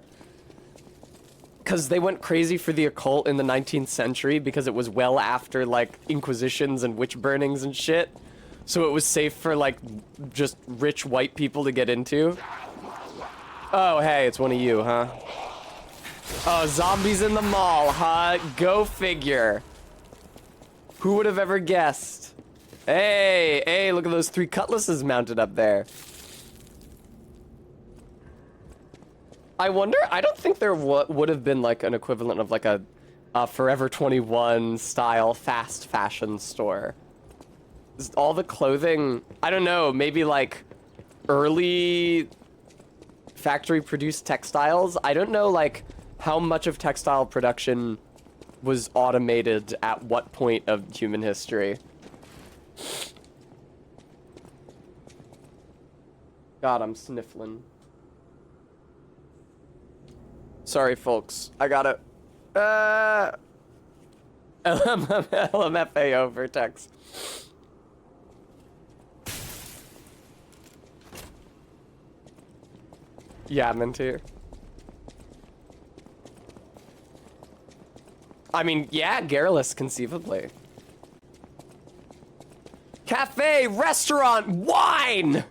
Because they went crazy for the occult in the 19th century because it was well after, like, inquisitions and witch burnings and shit. So it was safe for, like, just rich white people to get into. Oh, hey, it's one of you, huh? Oh, zombies in the mall, huh? Go figure. Who would have ever guessed? Hey, look at those 3 cutlasses mounted up there. I wonder, I don't think there would have been, like, an equivalent of, like, a Forever 21 style fast fashion store. All the clothing, I don't know, maybe like early factory produced textiles. I don't know like how much of textile production was automated at what point of human history. God, I'm sniffling. Sorry, folks. I gotta... LMFAO Vertex. Yeah, Mentir. I mean, yeah, Garrulous, conceivably. Cafe, restaurant, wine!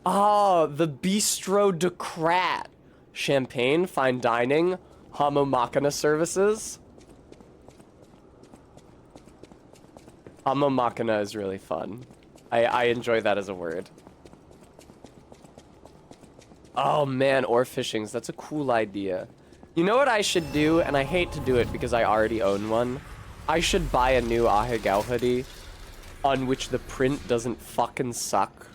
Oh, the Bistro de Krat. Champagne, fine dining, Homo Machina services. Homo Machina is really fun. I enjoy that as a word. Oh man, ore fishings, that's a cool idea. You know what I should do, and I hate to do it because I already own one? I should buy a new Ahegao hoodie on which the print doesn't fucking suck.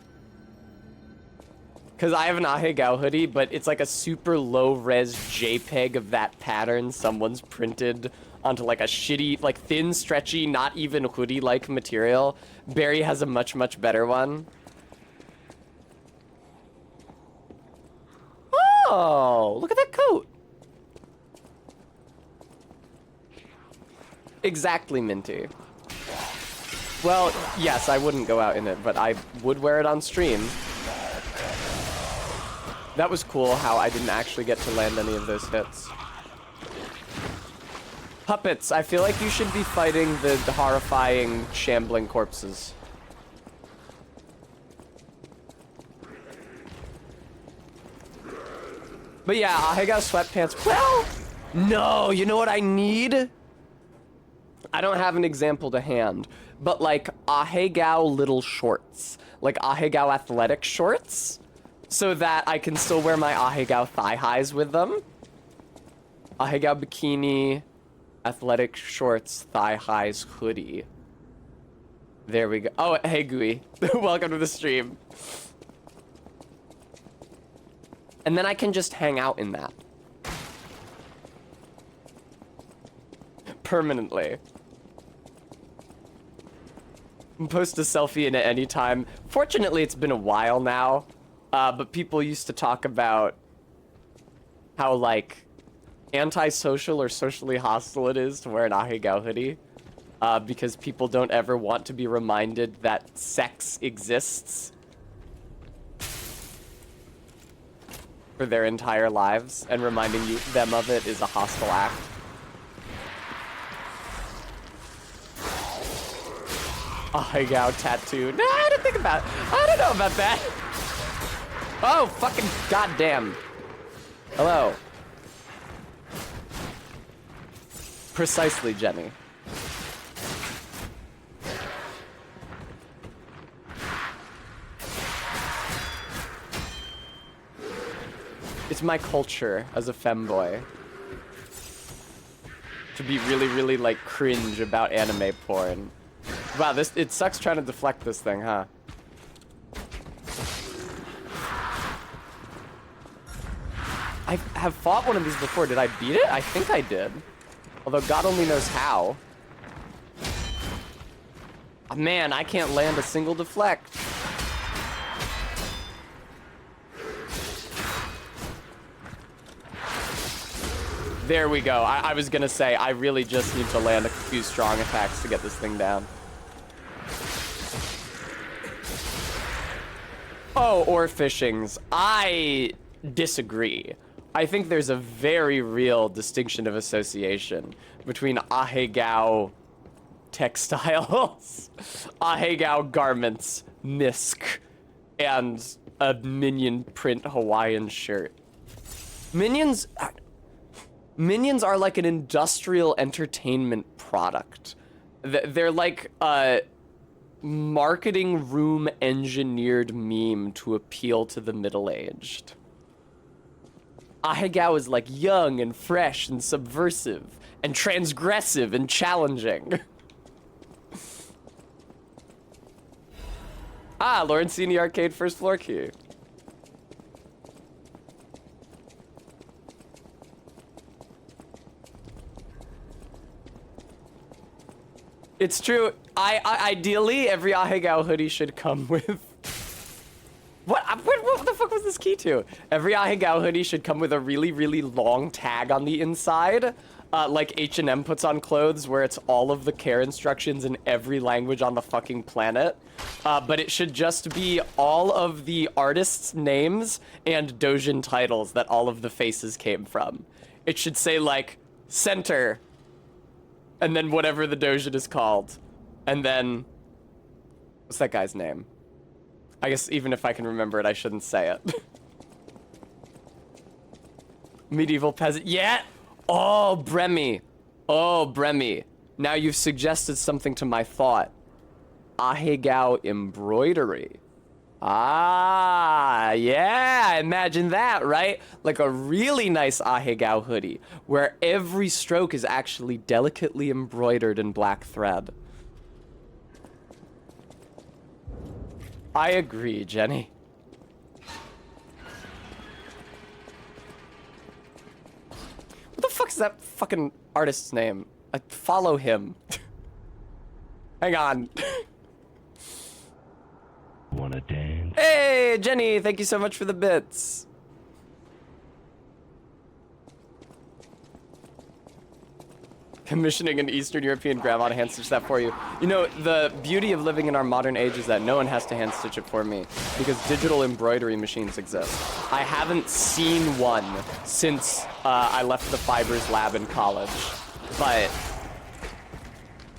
Because I have an Ahegao hoodie, but it's like a super low-res JPEG of that pattern someone's printed onto like a shitty, like thin, stretchy, not even hoodie-like material. Barry has a much, much better one. Oh, look at that coat. Exactly, Minty. Well, yes, I wouldn't go out in it, but I would wear it on stream. That was cool how I didn't actually get to land any of those hits. Puppets, I feel like you should be fighting the horrifying, shambling corpses. But yeah, Ahegao sweatpants. Well, no, you know what I need? I don't have an example to hand, but like Ahegao little shorts. Like Ahegao athletic shorts. So that I can still wear my Ahegao thigh highs with them. Ahegao bikini, athletic shorts, thigh highs, hoodie. There we go. Oh, hey Gui. Welcome to the stream. And then I can just hang out in that. Permanently. Post a selfie in it anytime. Fortunately, it's been a while now. But people used to talk about how, like, antisocial or socially hostile it is to wear an Ahegao hoodie. Because people don't ever want to be reminded that sex exists for their entire lives, and reminding them of it is a hostile act. Ahegao tattoo. Nah, I didn't think about it. I don't know about that. Oh, fucking goddamn. Hello. Precisely, Jenny. It's my culture as a femboy to be really, really, like, cringe about anime porn. Wow, it sucks trying to deflect this thing, huh? I have fought one of these before. Did I beat it? I think I did. Although God only knows how. Oh, man, I can't land a single deflect. There we go. I was gonna say, I really just need to land a few strong attacks to get this thing down. Oh, or fishings. I disagree. I think there's a very real distinction of association between Ahegao textiles, Ahegao garments, Misk, and a Minion print Hawaiian shirt. Minions are like an industrial entertainment product. They're like a marketing room engineered meme to appeal to the middle-aged. Ahegao is like young and fresh and subversive and transgressive and challenging. Ah, Lawrencini Arcade first floor key. It's true. Ideally, every Ahegao hoodie should come with... What the fuck was this key to? Every Ahegao hoodie should come with a really, really long tag on the inside. Like H&M puts on clothes, where it's all of the care instructions in every language on the fucking planet. But it should just be all of the artists' names and doujin titles that all of the faces came from. It should say, like, center, and then whatever the doujin is called. And then... what's that guy's name? I guess even if I can remember it, I shouldn't say it. Medieval peasant. Yeah! Oh, Bremy. Oh, Bremy. Now you've suggested something to my thought. Ahegao embroidery. Ah, yeah, imagine that, right? Like a really nice Ahegao hoodie, where every stroke is actually delicately embroidered in black thread. I agree, Jenny. is that fucking artist's name? I follow him. Hang on. Wanna dance? Hey, Jenny, thank you so much for the bits. Commissioning an Eastern European grandma to hand stitch that for you. You know, the beauty of living in our modern age is that no one has to hand stitch it for me because digital embroidery machines exist. I haven't seen one since I left the Fibers lab in college, but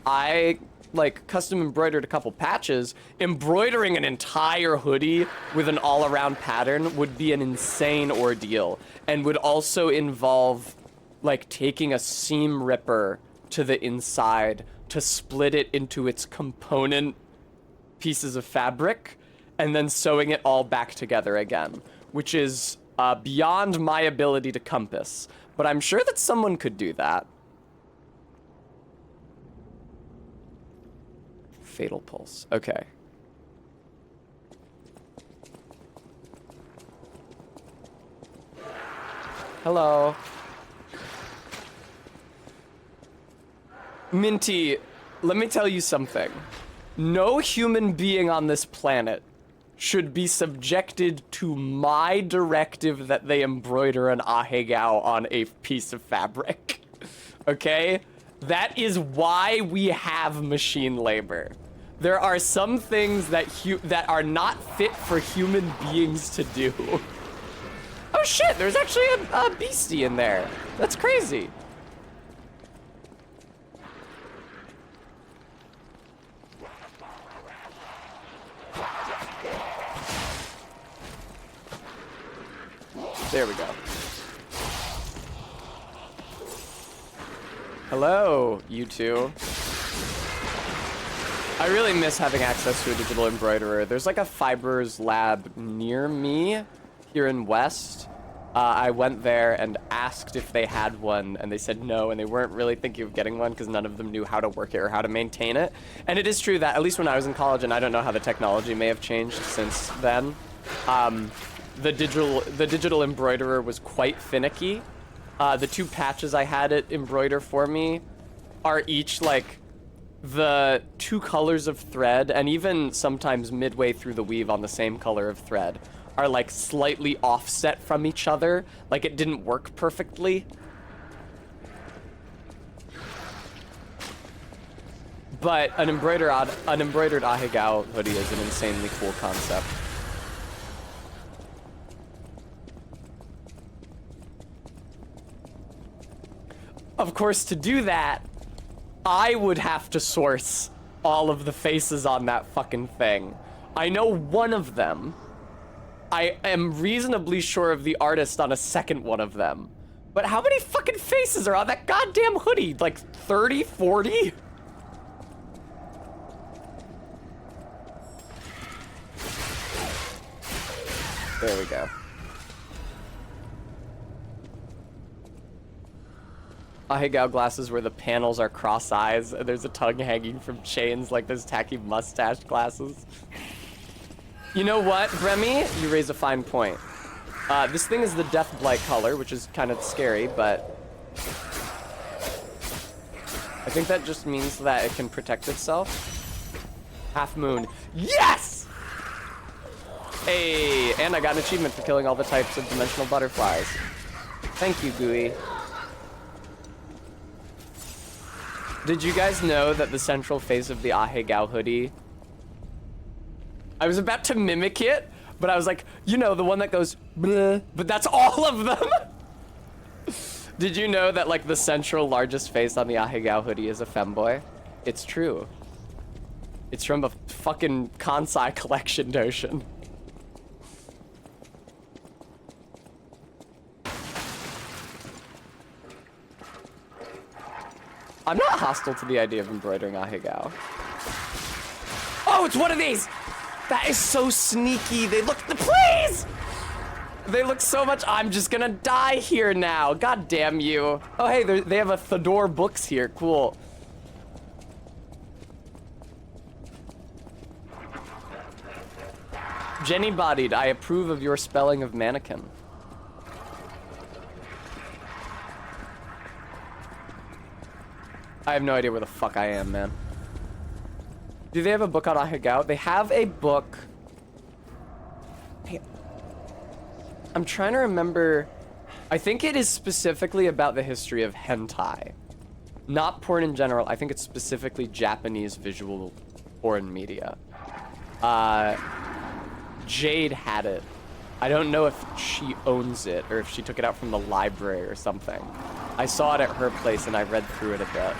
I like custom embroidered a couple patches. Embroidering an entire hoodie with an all-around pattern would be an insane ordeal and would also involve like taking a seam ripper to the inside to split it into its component pieces of fabric and then sewing it all back together again, which is beyond my ability to compass. But I'm sure that someone could do that. Fatal Pulse. Okay. Hello. Minty, let me tell you something. No human being on this planet should be subjected to my directive that they embroider an ahegao on a piece of fabric. Okay? That is why we have machine labor. There are some things that are not fit for human beings to do. Oh shit, there's actually a beastie in there. That's crazy. There we go. Hello, you two. I really miss having access to a digital embroiderer. There's like a Fibers lab near me here in West. I went there and asked if they had one, and they said no, and they weren't really thinking of getting one because none of them knew how to work it or how to maintain it. And it is true that, at least when I was in college, and I don't know how the technology may have changed since then, the digital embroiderer was quite finicky. The two patches I had it embroider for me are each like the two colors of thread, and even sometimes midway through the weave on the same color of thread are like slightly offset from each other, like it didn't work perfectly. But an embroidered ahegao hoodie is an insanely cool concept. Of course, to do that, I would have to source all of the faces on that fucking thing. I know one of them. I am reasonably sure of the artist on a second one of them. But how many fucking faces are on that goddamn hoodie? Like 30, 40? There we go. Ahegao glasses where the panels are cross eyes and there's a tongue hanging from chains like those tacky mustache glasses. You know what, Remy? You raise a fine point. This thing is the Death Blight color, which is kind of scary, but I think that just means that it can protect itself. Half Moon. Yes! Hey, and I got an achievement for killing all the types of dimensional butterflies. Thank you, Gooey. Did you guys know that the central face of the ahegao hoodie, I was about to mimic it, but I was like, you know, the one that goes bleh, but that's all of them. Did you know that like the central largest face on the ahegao hoodie is a femboy? It's true. It's from a fucking Kansai collection notion. I'm not hostile to the idea of embroidering ahegao. Oh, it's one of these! That is so sneaky. They look, please! They look so much, I'm just gonna die here now. God damn you. Oh, hey, they have a Thedor Books here, cool. Jenny Bodied, I approve of your spelling of mannequin. I have no idea where the fuck I am, man. Do they have a book on Ahegao? They have a book. Hey, I'm trying to remember. I think it is specifically about the history of hentai. Not porn in general. I think it's specifically Japanese visual porn media. Jade had it. I don't know if she owns it or if she took it out from the library or something. I saw it at her place and I read through it a bit.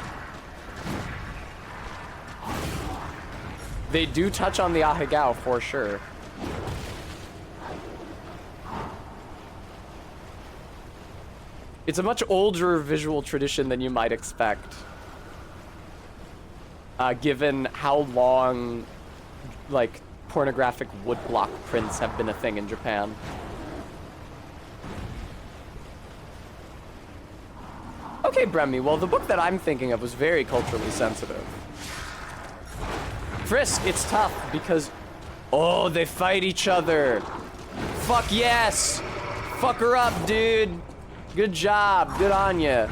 They do touch on the Ahegao for sure. It's a much older visual tradition than you might expect. Given how long, like, pornographic woodblock prints have been a thing in Japan. Okay, Bremy, well, the book that I'm thinking of was very culturally sensitive. Frisk, it's tough because... Oh, they fight each other. Fuck yes! Fuck her up, dude! Good job, good on ya.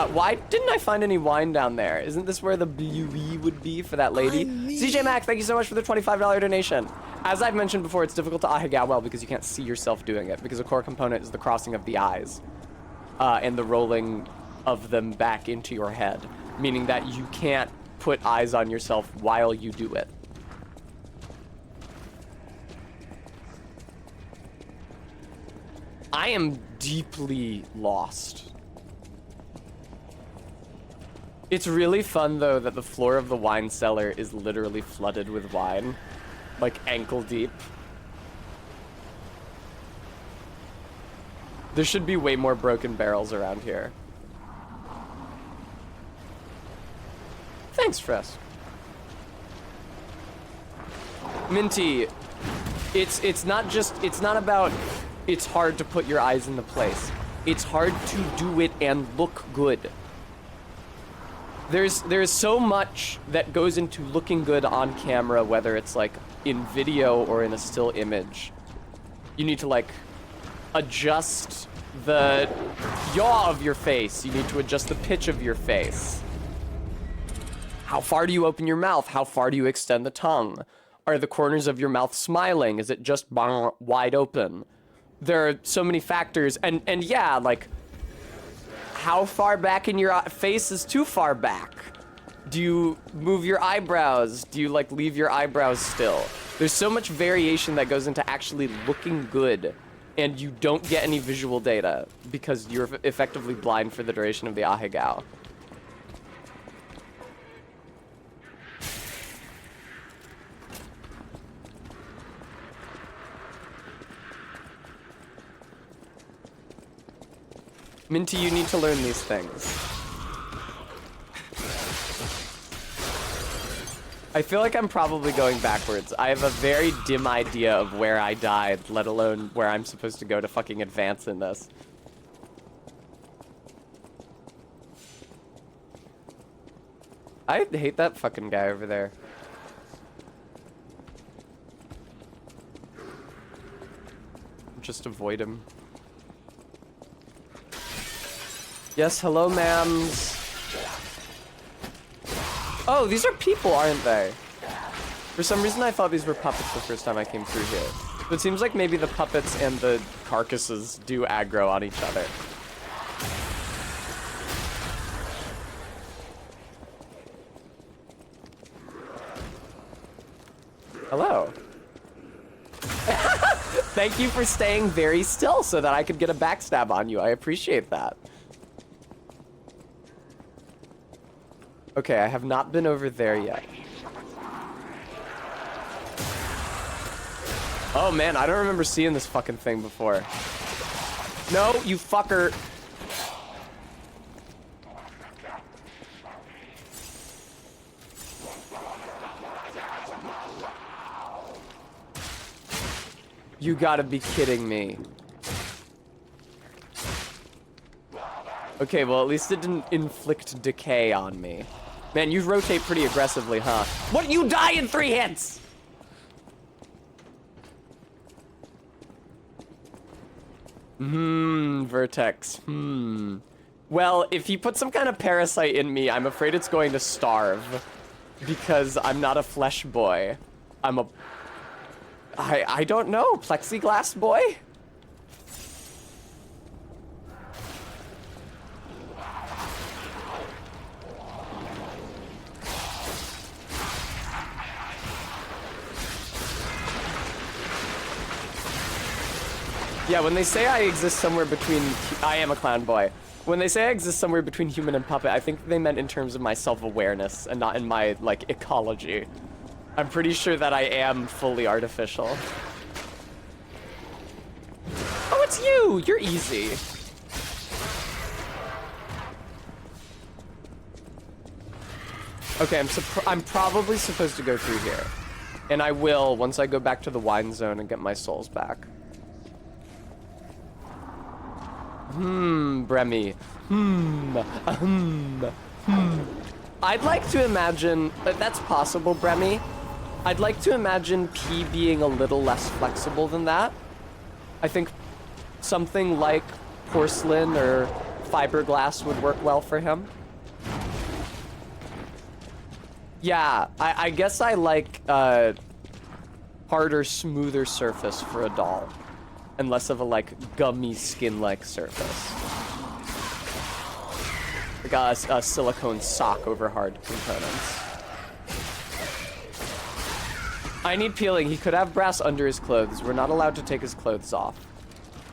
Why didn't I find any wine down there? Isn't this where the BUE would be for that lady? CJ Mac, thank you so much for the $25 donation. As I've mentioned before, it's difficult to Ahegao well because you can't see yourself doing it, because a core component is the crossing of the eyes and the rolling of them back into your head, meaning that you can't put eyes on yourself while you do it. I am deeply lost. It's really fun, though, that the floor of the wine cellar is literally flooded with wine. Like, ankle deep. There should be way more broken barrels around here. Thanks, Frisk. Minty, it's not about it's hard to put your eyes into place. It's hard to do it and look good. There's so much that goes into looking good on camera, whether it's like in video or in a still image. You need to like adjust the yaw of your face. You need to adjust the pitch of your face. How far do you open your mouth? How far do you extend the tongue? Are the corners of your mouth smiling? Is it just wide open? There are so many factors, and yeah, like, how far back in your face is too far back? Do you move your eyebrows? Do you, like, leave your eyebrows still? There's so much variation that goes into actually looking good, and you don't get any visual data because you're effectively blind for the duration of the Ahegao. Minty, you need to learn these things. I feel like I'm probably going backwards. I have a very dim idea of where I died, let alone where I'm supposed to go to fucking advance in this. I hate that fucking guy over there. Just avoid him. Yes, hello, ma'ams. Oh, these are people, aren't they? For some reason, I thought these were puppets the first time I came through here. But it seems like maybe the puppets and the carcasses do aggro on each other. Hello. Thank you for staying very still so that I could get a backstab on you. I appreciate that. Okay, I have not been over there yet. Oh man, I don't remember seeing this fucking thing before. No, you fucker. You gotta be kidding me. Okay, well at least it didn't inflict decay on me. Man, you rotate pretty aggressively, huh? What? You die in 3 hits! Vertex. Well, if he puts some kind of parasite in me, I'm afraid it's going to starve. Because I'm not a flesh boy. I'm a... I don't know, plexiglass boy? Yeah, when they say I exist somewhere between... I am a clown boy. When they say I exist somewhere between human and puppet, I think they meant in terms of my self-awareness and not in my, like, ecology. I'm pretty sure that I am fully artificial. Oh, it's you! You're easy. Okay, I'm probably supposed to go through here. And I will once I go back to the wine zone and get my souls back. Bremy. I'd like to imagine, that's possible, Bremy. I'd like to imagine P being a little less flexible than that. I think something like porcelain or fiberglass would work well for him. Yeah, I guess I like harder, smoother surface for a doll. And less of a, like, gummy skin-like surface. Like a silicone sock over hard components. I need peeling. He could have brass under his clothes. We're not allowed to take his clothes off.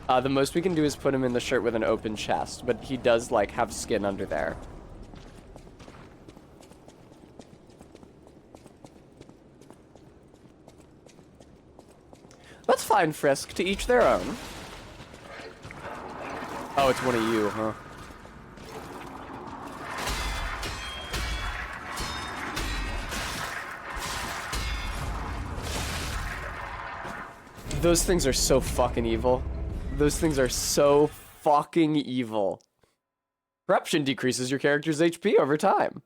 The most we can do is put him in the shirt with an open chest, but he does, like, have skin under there. That's fine, Frisk. To each their own. Oh, it's one of you, huh? Those things are so fucking evil. Those things are so fucking evil. Corruption decreases your character's HP over time.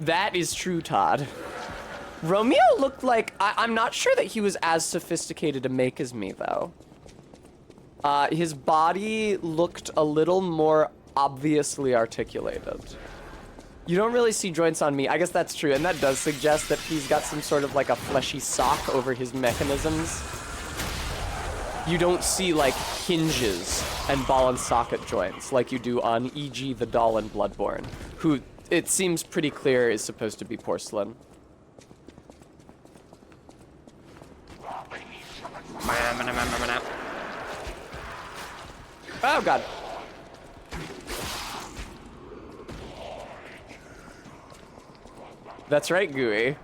That is true, Todd. Romeo looked like... I'm not sure that he was as sophisticated to make as me, though. His body looked a little more obviously articulated. You don't really see joints on me. I guess that's true, and that does suggest that he's got some sort of like a fleshy sock over his mechanisms. You don't see like hinges and ball and socket joints like you do on E.G. the doll in Bloodborne, who... it seems pretty clear is supposed to be porcelain. Oh god. That's right, Gooey.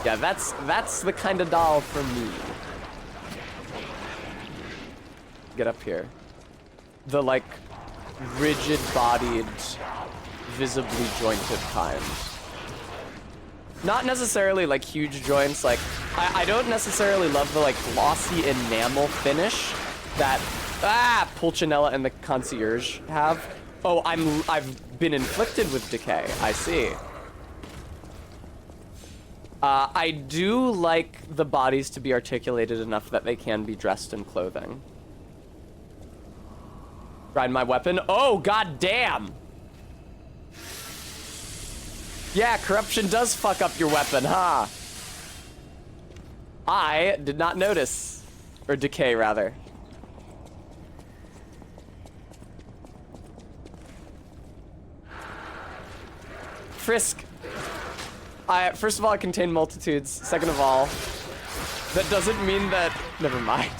Yeah, that's the kind of doll for me. Get up here. The like rigid-bodied, visibly jointed kind. Not necessarily like huge joints, like I don't necessarily love the like glossy enamel finish that Pulcinella and the Concierge have. Oh, I've been inflicted with decay. I see. I do like the bodies to be articulated enough that they can be dressed in clothing. Ride my weapon. Oh, god damn! Yeah, corruption does fuck up your weapon, huh? I did not notice. Or decay, rather. Frisk. First of all, I contain multitudes. Second of all, that doesn't mean that... Never mind.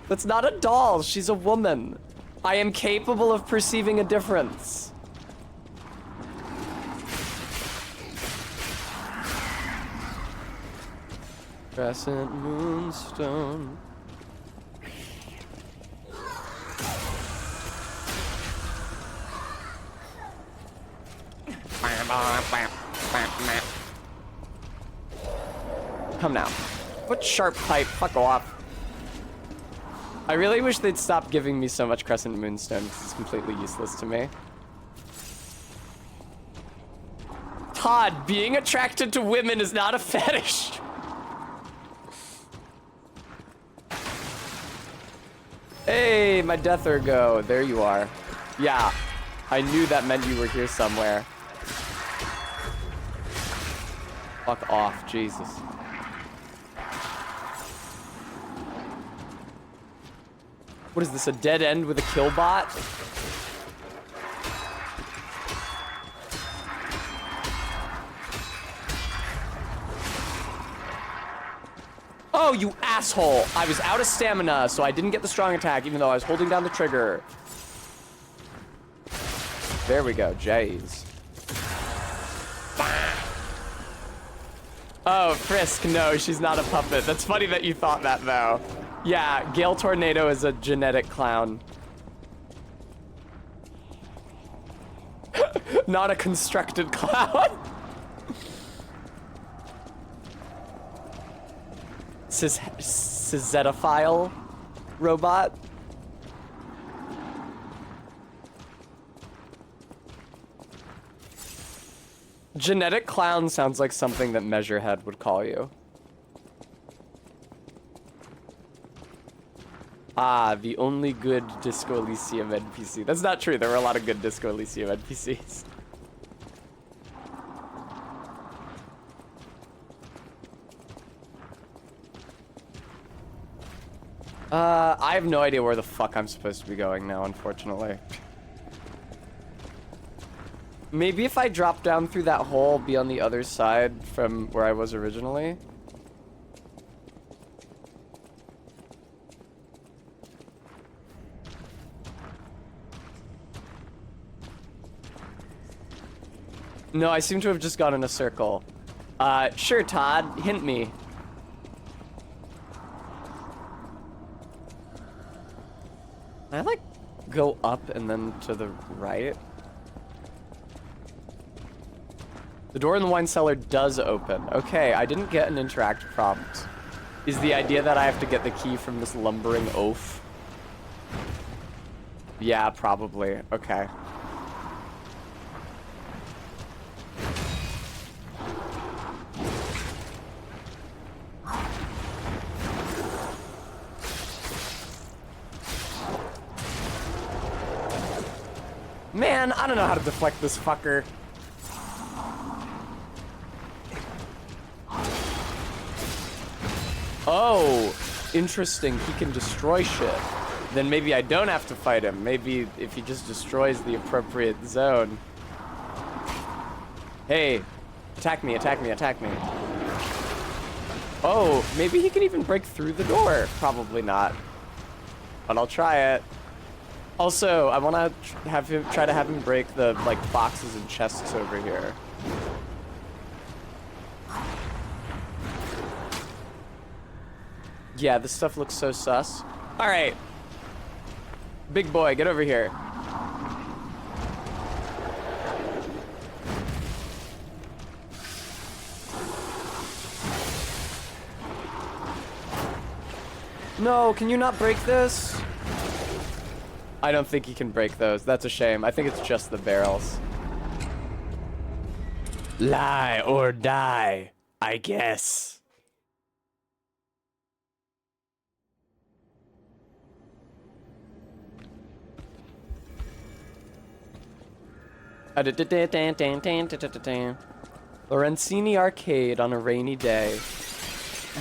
That's not a doll. She's a woman. I am capable of perceiving a difference. Crescent Moonstone. Come now. What sharp pipe? Fuck off. I really wish they'd stop giving me so much Crescent Moonstone because it's completely useless to me. Todd, being attracted to women is not a fetish. Hey, my death ergo. There you are. Yeah, I knew that meant you were here somewhere. Fuck off, Jesus. What is this, a dead end with a kill bot? Oh, you asshole! I was out of stamina, so I didn't get the strong attack, even though I was holding down the trigger. There we go, Jays. Oh, Frisk, no, she's not a puppet. That's funny that you thought that, though. Yeah, Gale Tornado is a genetic clown. Not a constructed clown. Syzetophile robot. Genetic clown sounds like something that Measurehead would call you. Ah, the only good Disco Elysium NPC. That's not true. There were a lot of good Disco Elysium NPCs. I have no idea where the fuck I'm supposed to be going now, unfortunately. Maybe if I drop down through that hole, be on the other side from where I was originally. No, I seem to have just gone in a circle. Sure, Todd, hint me. Can I, like, go up and then to the right? The door in the wine cellar does open. Okay, I didn't get an interactive prompt. Is the idea that I have to get the key from this lumbering oaf? Yeah, probably. Okay. Man, I don't know how to deflect this fucker. Oh, interesting. He can destroy shit. Then maybe I don't have to fight him. Maybe if he just destroys the appropriate zone. Hey, attack me, attack me, attack me. Oh, maybe he can even break through the door. Probably not. But I'll try it. Also, I want to try to have him break the like boxes and chests over here. Yeah, this stuff looks so sus. All right, big boy, get over here. No, can you not break this? I don't think he can break those. That's a shame. I think it's just the barrels. Lie or die, I guess. Lorenzini Arcade on a rainy day.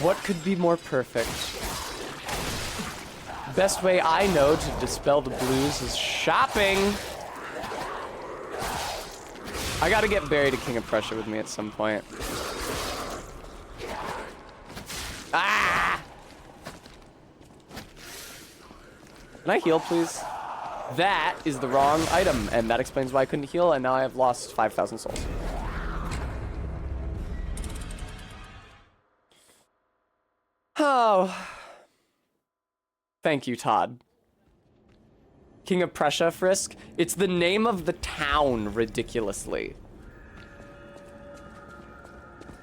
What could be more perfect? Best way I know to dispel the blues is shopping. I gotta get Barry to King of Prussia with me at some point. Ah! Can I heal, please? That is the wrong item, and that explains why I couldn't heal, and now I have lost 5,000 souls. Oh. Thank you, Todd. King of Prussia, Frisk? It's the name of the town, ridiculously.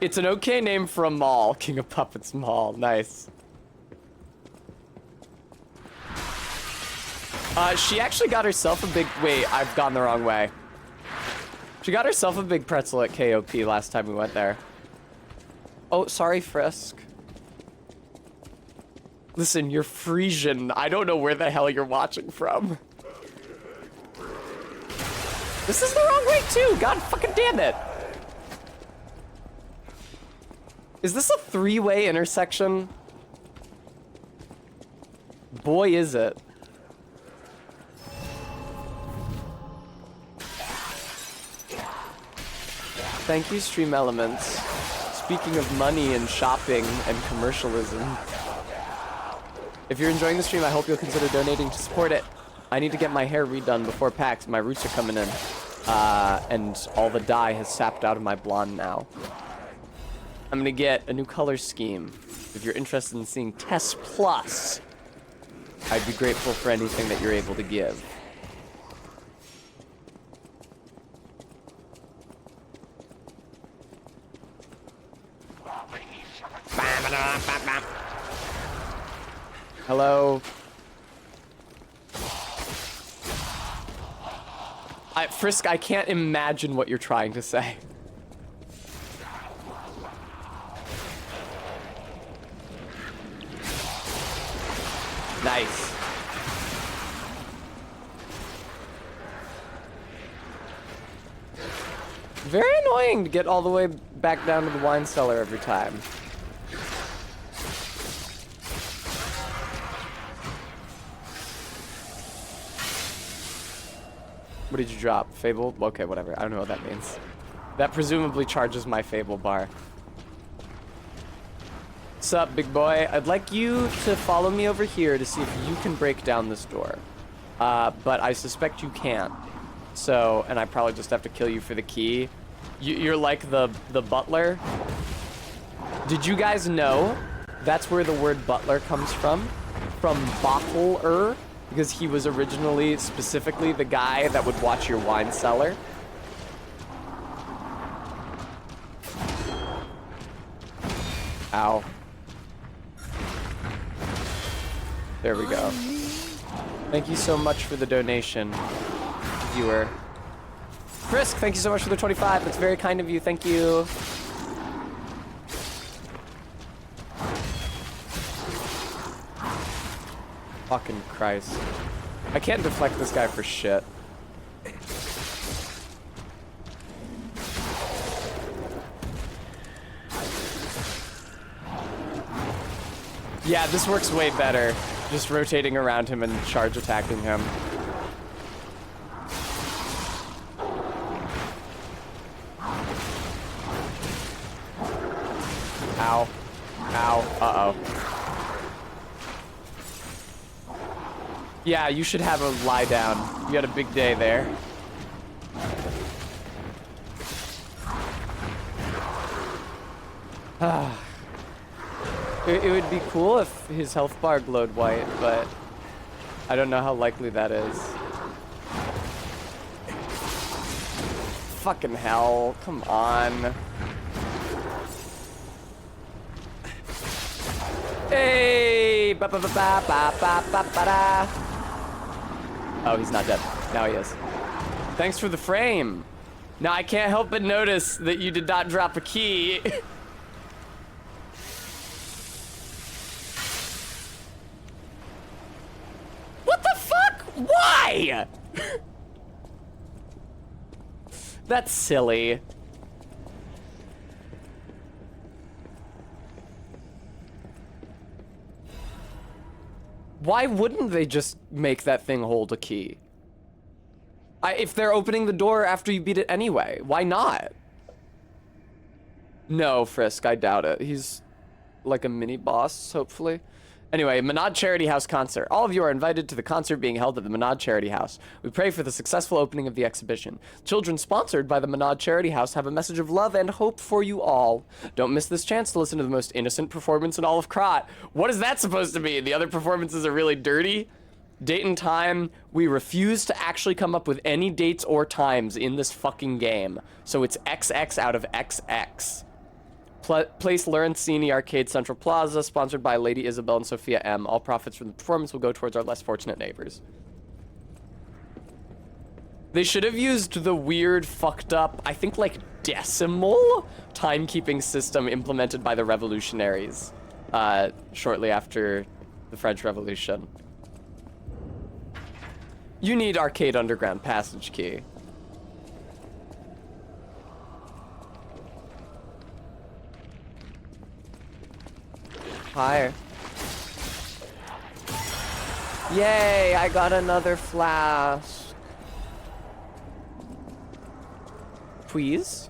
It's an okay name for a mall. King of Puppets Mall. Nice. She actually got herself a big... Wait, I've gone the wrong way. She got herself a big pretzel at KOP last time we went there. Oh, sorry, Frisk. Listen, you're Frisian. I don't know where the hell you're watching from. This is the wrong way too. God fucking damn it. Is this a three-way intersection? Boy, is it. Thank you, Stream Elements. Speaking of money and shopping and commercialism. If you're enjoying the stream, I hope you'll consider donating to support it. I need to get my hair redone before PAX. My roots are coming in. And all the dye has sapped out of my blonde now. I'm gonna get a new color scheme. If you're interested in seeing Tess Plus, I'd be grateful for anything that you're able to give. Hello. Frisk, I can't imagine what you're trying to say. Nice. Very annoying to get all the way back down to the wine cellar every time. What did you drop? Fable? Okay, whatever. I don't know what that means. That presumably charges my Fable bar. Sup, big boy? I'd like you to follow me over here to see if you can break down this door. But I suspect you can't. So, and I probably just have to kill you for the key. You're like the butler. Did you guys know that's where the word butler comes from? From bottler? Because he was originally specifically the guy that would watch your wine cellar. Ow. There we go. Thank you so much for the donation, viewer. Frisk, thank you so much for the 25. That's very kind of you. Thank you. Fucking Christ. I can't deflect this guy for shit. Yeah, this works way better. Just rotating around him and charge attacking him. Ow. Ow. Uh-oh. Yeah, you should have a lie down. You had a big day there. It would be cool if his health bar glowed white, but I don't know how likely that is. Fucking hell, come on. Hey! Ba ba ba ba ba ba ba ba da. Oh, he's not dead. Now he is. Thanks for the frame. Now I can't help but notice that you did not drop a key. What the fuck? Why? That's silly. Why wouldn't they just make that thing hold a key? If they're opening the door after you beat it anyway, why not? No, Frisk, I doubt it. He's like a mini boss, hopefully. Anyway, Menad Charity House concert. All of you are invited to the concert being held at the Menad Charity House. We pray for the successful opening of the exhibition. Children sponsored by the Menad Charity House have a message of love and hope for you all. Don't miss this chance to listen to the most innocent performance in all of Krot. What is that supposed to mean? The other performances are really dirty? Date and time. We refuse to actually come up with any dates or times in this fucking game. So it's XX out of XX. Place Lorenzini Arcade Central Plaza, sponsored by Lady Isabel and Sophia M. All profits from the performance will go towards our less fortunate neighbors. They should have used the weird, fucked up, I think like decimal timekeeping system implemented by the revolutionaries shortly after the French Revolution. You need Arcade Underground passage key. Hi. Yay, I got another flask. Please?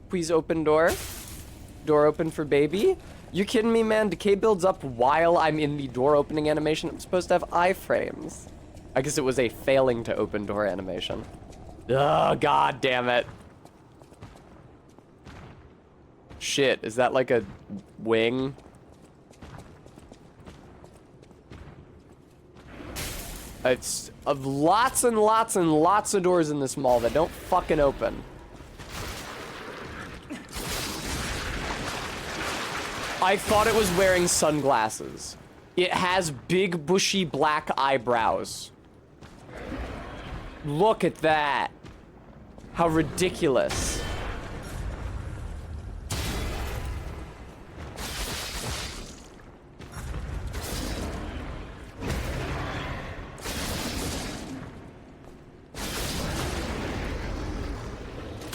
Please open door. Door open for baby? You kidding me, man? Decay builds up while I'm in the door opening animation. I'm supposed to have iframes. I guess it was a failing to open door animation. Oh, god damn it. Shit, is that like a wing? It's of lots and lots and lots of doors in this mall that don't fucking open. I thought it was wearing sunglasses. It has big bushy black eyebrows. Look at that. How ridiculous.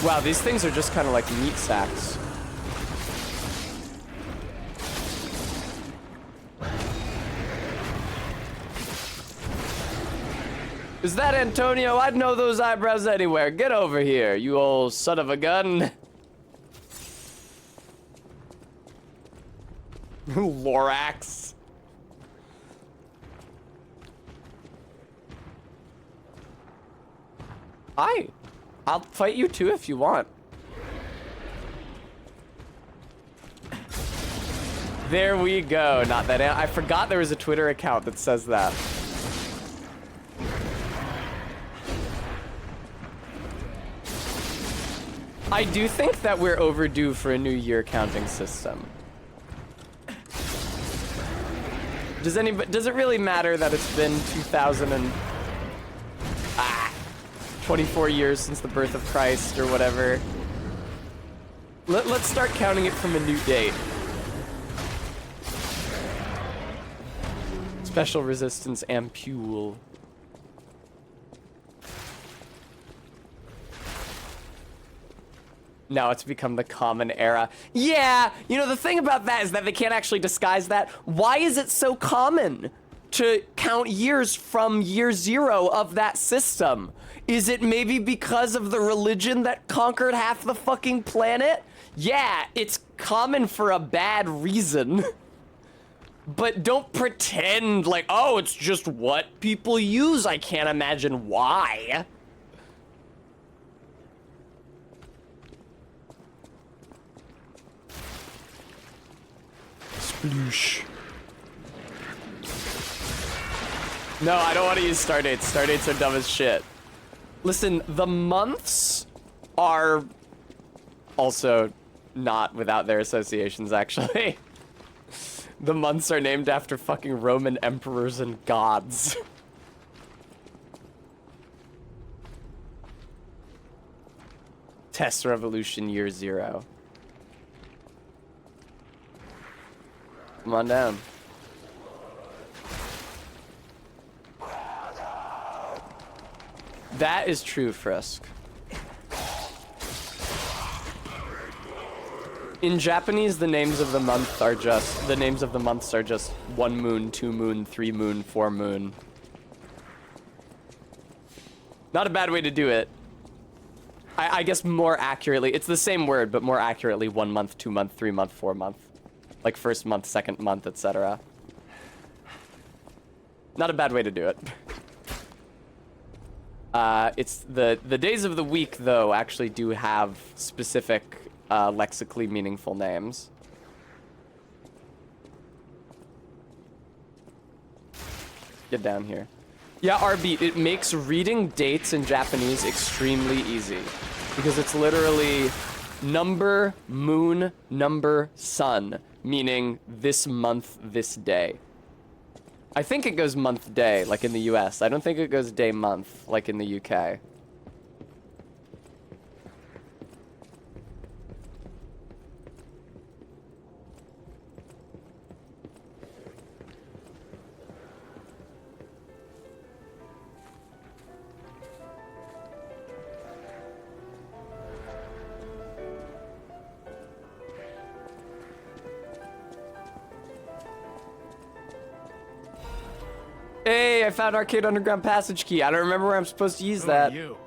Wow, these things are just kind of like meat sacks. Is that Antonio? I'd know those eyebrows anywhere. Get over here, you old son of a gun. Lorax. Hi. I'll fight you too if you want. There we go. Not that I forgot there was a Twitter account that says that. I do think that we're overdue for a new year counting system. Does it really matter that it's been 24 years since the birth of Christ or whatever? Let's start counting it from a new date. Special Resistance Ampule. Now it's become the common era. Yeah, you know, the thing about that is that they can't actually disguise that. Why is it so common to count years from year zero of that system? Is it maybe because of the religion that conquered half the fucking planet? Yeah, it's common for a bad reason. But don't pretend like, oh, it's just what people use. I can't imagine why. Sploosh. No, I don't want to use star dates. Star dates are dumb as shit. Listen, the months are also not without their associations, actually. The months are named after fucking Roman emperors and gods. Test Revolution Year Zero. Come on down. That is true, Frisk. In Japanese, the names of the months are just 1 moon, 2 moon, 3 moon, 4 moon. Not a bad way to do it. I guess more accurately, it's the same word, but more accurately 1 month, 2 month, 3 month, 4 month. Like first month, second month, etc. Not a bad way to do it. It's the days of the week, though, actually do have specific lexically meaningful names. Get down here. Yeah, RB, it makes reading dates in Japanese extremely easy. Because it's literally number, moon, number, sun. Meaning this month, this day. I think it goes month, day, like in the US. I don't think it goes day, month, like in the UK. I found Arcade Underground passage key. I don't remember where I'm supposed to use Who that. Are you?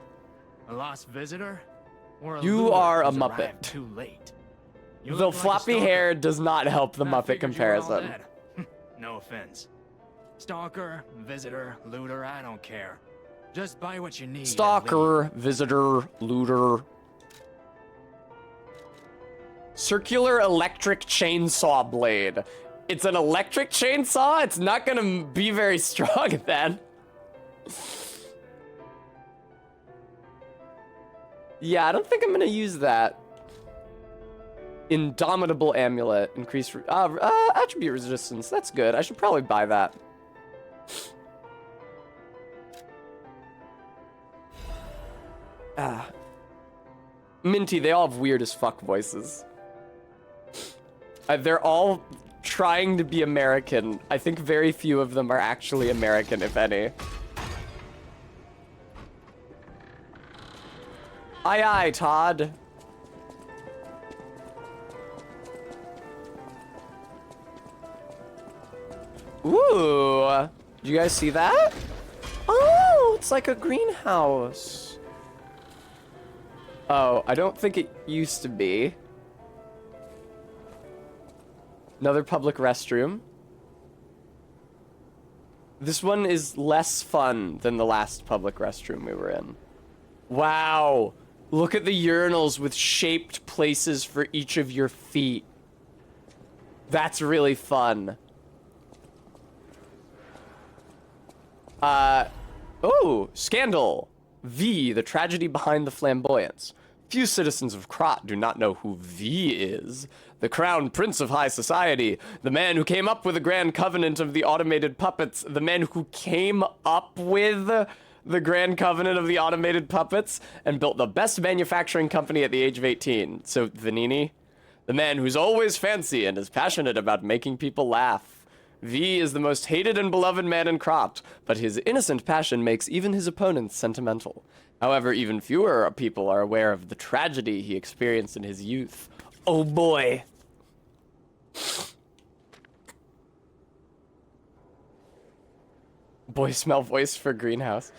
A lost visitor? Or a You looter are a who's Muppet. arrived too late? You The look like a floppy stalker. hair does not help the I Muppet figured you were all comparison. dead. No offense. Stalker, visitor, looter, I don't care. Just buy what you need. and leave. Stalker, visitor, looter. Circular electric chainsaw blade. It's an electric chainsaw? It's not gonna be very strong then. Yeah, I don't think I'm gonna use that. Indomitable amulet. Increase attribute resistance. That's good. I should probably buy that. Minty, they all have weird as fuck voices. They're all trying to be American. I think very few of them are actually American, if any. Aye, aye, Todd. Ooh, did you guys see that? Oh, it's like a greenhouse. Oh, I don't think it used to be. Another public restroom. This one is less fun than the last public restroom we were in. Wow. Look at the urinals with shaped places for each of your feet. That's really fun. Oh, scandal. V, the tragedy behind the flamboyance. Few citizens of Krat do not know who V is. The crown prince of high society. The man who came up with the grand covenant of the automated puppets. The man who came up with the grand covenant of the automated puppets and built the best manufacturing company at the age of 18. So, Vanini. The man who's always fancy and is passionate about making people laugh. V is the most hated and beloved man in Krat, but his innocent passion makes even his opponents sentimental. However, even fewer people are aware of the tragedy he experienced in his youth. Oh boy. Boy smell voice for greenhouse.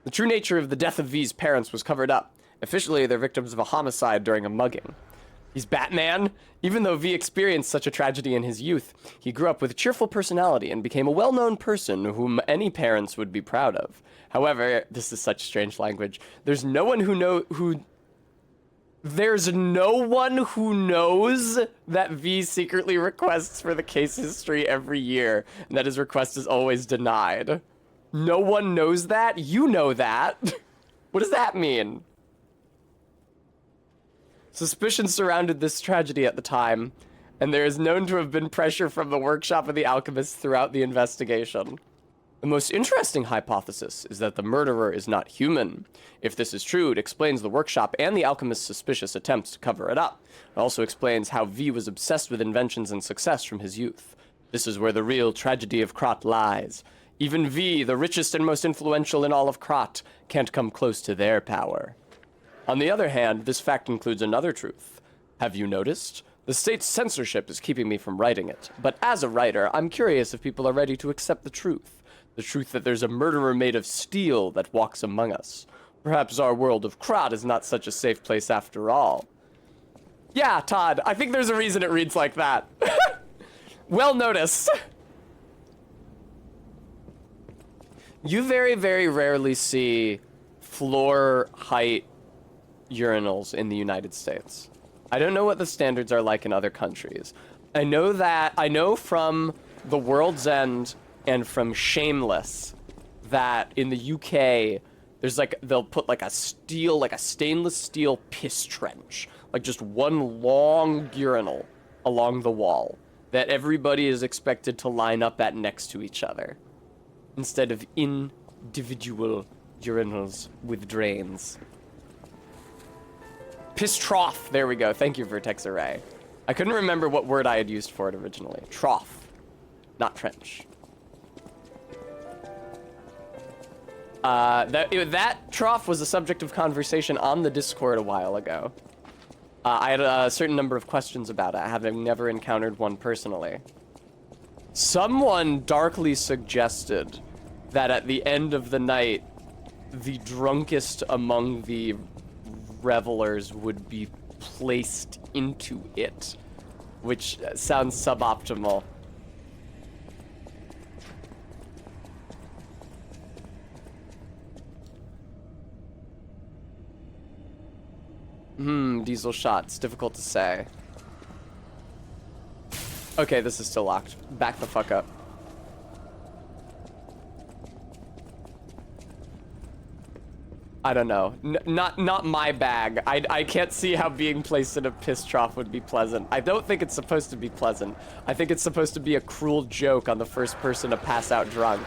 The true nature of the death of V's parents was covered up. Officially, they're victims of a homicide during a mugging. He's Batman. Even though V experienced such a tragedy in his youth, he grew up with a cheerful personality and became a well-known person whom any parents would be proud of. However, this is such strange language. There's no one who knows that V secretly requests for the case history every year, and that his request is always denied. No one knows that? You know that. What does that mean? Suspicion surrounded this tragedy at the time, and there is known to have been pressure from the workshop of the alchemists throughout the investigation. The most interesting hypothesis is that the murderer is not human. If this is true, it explains the workshop and the alchemist's suspicious attempts to cover it up. It also explains how V was obsessed with inventions and success from his youth. This is where the real tragedy of Krat lies. Even V, the richest and most influential in all of Krat, can't come close to their power. On the other hand, this fact includes another truth. Have you noticed? The state's censorship is keeping me from writing it, but as a writer, I'm curious if people are ready to accept the truth. The truth that there's a murderer made of steel that walks among us. Perhaps our world of Krat is not such a safe place after all. Yeah, Todd, I think there's a reason it reads like that. Well noticed. You very, very rarely see floor height urinals in the United States. I don't know what the standards are like in other countries. I know from The World's End and from Shameless that in the UK there's they'll put a stainless steel piss trench, just one long urinal along the wall that everybody is expected to line up at next to each other instead of individual urinals with drains. Piss trough. There we go. Thank you, Vertex Array. I couldn't remember what word I had used for it originally. Trough, not trench. That trough was a subject of conversation on the Discord a while ago. I had a certain number of questions about it, having never encountered one personally. Someone darkly suggested that at the end of the night, the drunkest among the revelers would be placed into it, which sounds suboptimal. Diesel shots. Difficult to say. Okay, this is still locked. Back the fuck up. I don't know. Not my bag. I can't see how being placed in a piss trough would be pleasant. I don't think it's supposed to be pleasant. I think it's supposed to be a cruel joke on the first person to pass out drunk.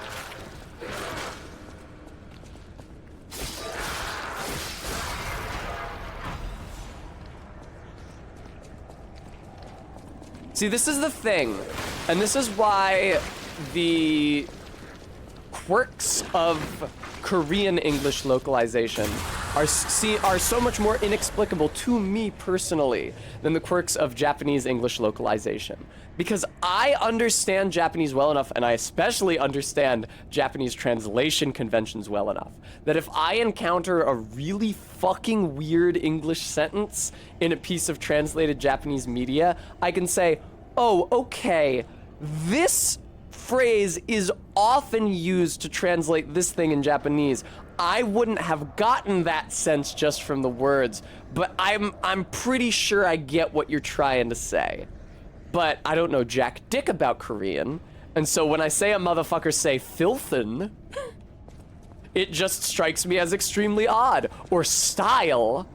See, this is the thing, and this is why the quirks of Korean English localization are so much more inexplicable to me personally than the quirks of Japanese English localization. Because I understand Japanese well enough, and I especially understand Japanese translation conventions well enough, that if I encounter a really fucking weird English sentence in a piece of translated Japanese media, I can say, oh, okay, this phrase is often used to translate this thing in Japanese. I wouldn't have gotten that sense just from the words, but I'm pretty sure I get what you're trying to say. But I don't know jack dick about Korean, and so when I say a motherfucker say filthin, it just strikes me as extremely odd. Or style.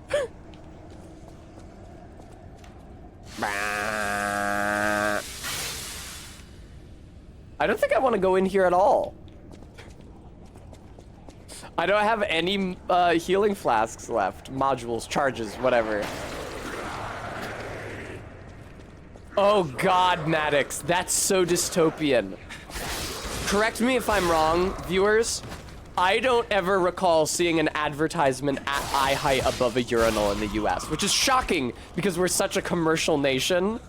I don't think I want to go in here at all. I don't have any healing flasks left. Modules, charges, whatever. Oh god, Maddox, that's so dystopian. Correct me if I'm wrong, viewers. I don't ever recall seeing an advertisement at eye height above a urinal in the US, which is shocking because we're such a commercial nation.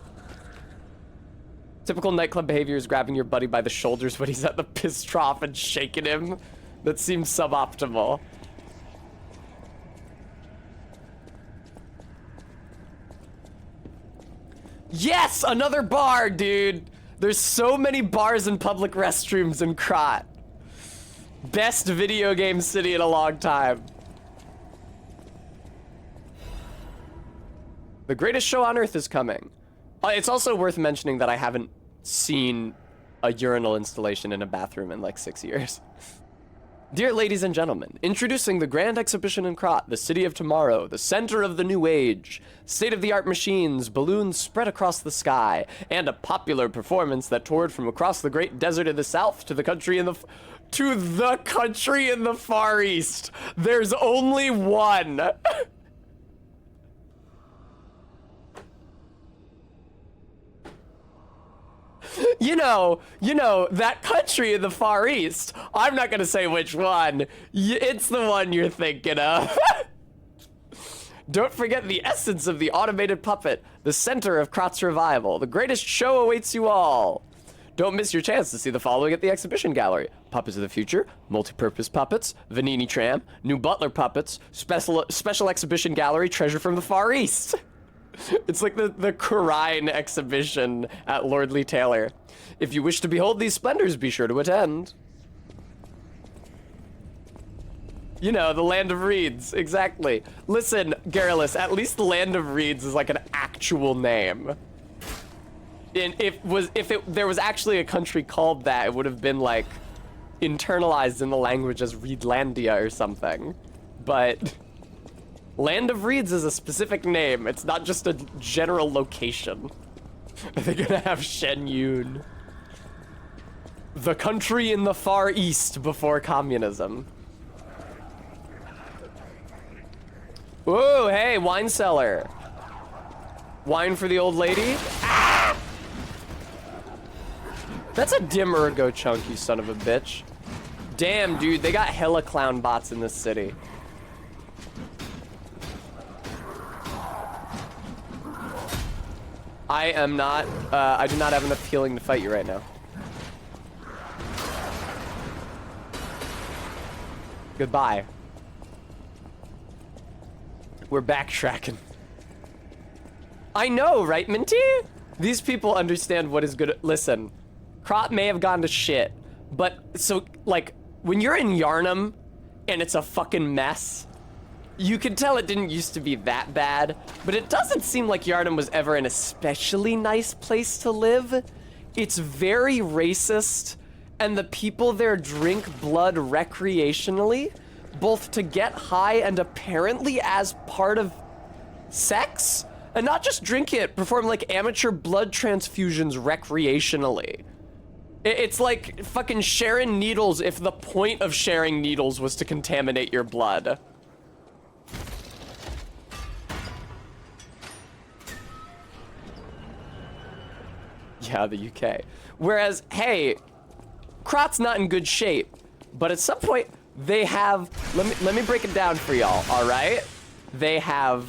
Typical nightclub behavior is grabbing your buddy by the shoulders when he's at the piss trough and shaking him. That seems suboptimal. Yes, another bar, dude. There's so many bars and public restrooms in Krat. Best video game city in a long time. The greatest show on earth is coming. It's also worth mentioning that I haven't seen a urinal installation in a bathroom in like 6 years. Dear ladies and gentlemen, introducing the grand exhibition in Krat, the city of tomorrow, the center of the new age. State-of-the-art machines, balloons spread across the sky, and a popular performance that toured from across the great desert in the south to the country in the Far East. There's only one. You know, that country in the Far East. I'm not gonna say which one. It's the one you're thinking of. Don't forget the essence of the automated puppet, the center of Krat's revival. The greatest show awaits you all. Don't miss your chance to see the following at the exhibition gallery. Puppets of the Future, Multi-Purpose Puppets, Vanini Tram, New Butler Puppets, Special Exhibition Gallery, Treasure from the Far East. It's like the Corrine exhibition at Lordly Taylor. If you wish to behold these splendors, be sure to attend. You know, the Land of Reeds, exactly. Listen, Garrulus, at least the Land of Reeds is like an actual name. And if there was actually a country called that, it would have been like internalized in the language as Reedlandia or something. But Land of Reeds is a specific name. It's not just a general location. They're gonna have Shen Yun. The country in the Far East before communism. Whoa, hey, wine cellar. Wine for the old lady? Ah! That's a dim ergo chunk, you son of a bitch. Damn, dude, they got hella clown bots in this city. I do not have enough healing to fight you right now. Goodbye. We're backtracking. I know, right, Minty? These people understand what is good. Listen, Krat may have gone to shit, but so, like, when you're in Yharnam and it's a fucking mess, you can tell it didn't used to be that bad, but it doesn't seem like Yharnam was ever an especially nice place to live. It's very racist, and the people there drink blood recreationally, both to get high and apparently as part of sex. And not just drink it, perform like amateur blood transfusions recreationally. It's like fucking sharing needles if the point of sharing needles was to contaminate your blood. Yeah, the UK. Whereas, hey, Krat's not in good shape, but at some point they have, let me break it down for y'all, all right? They have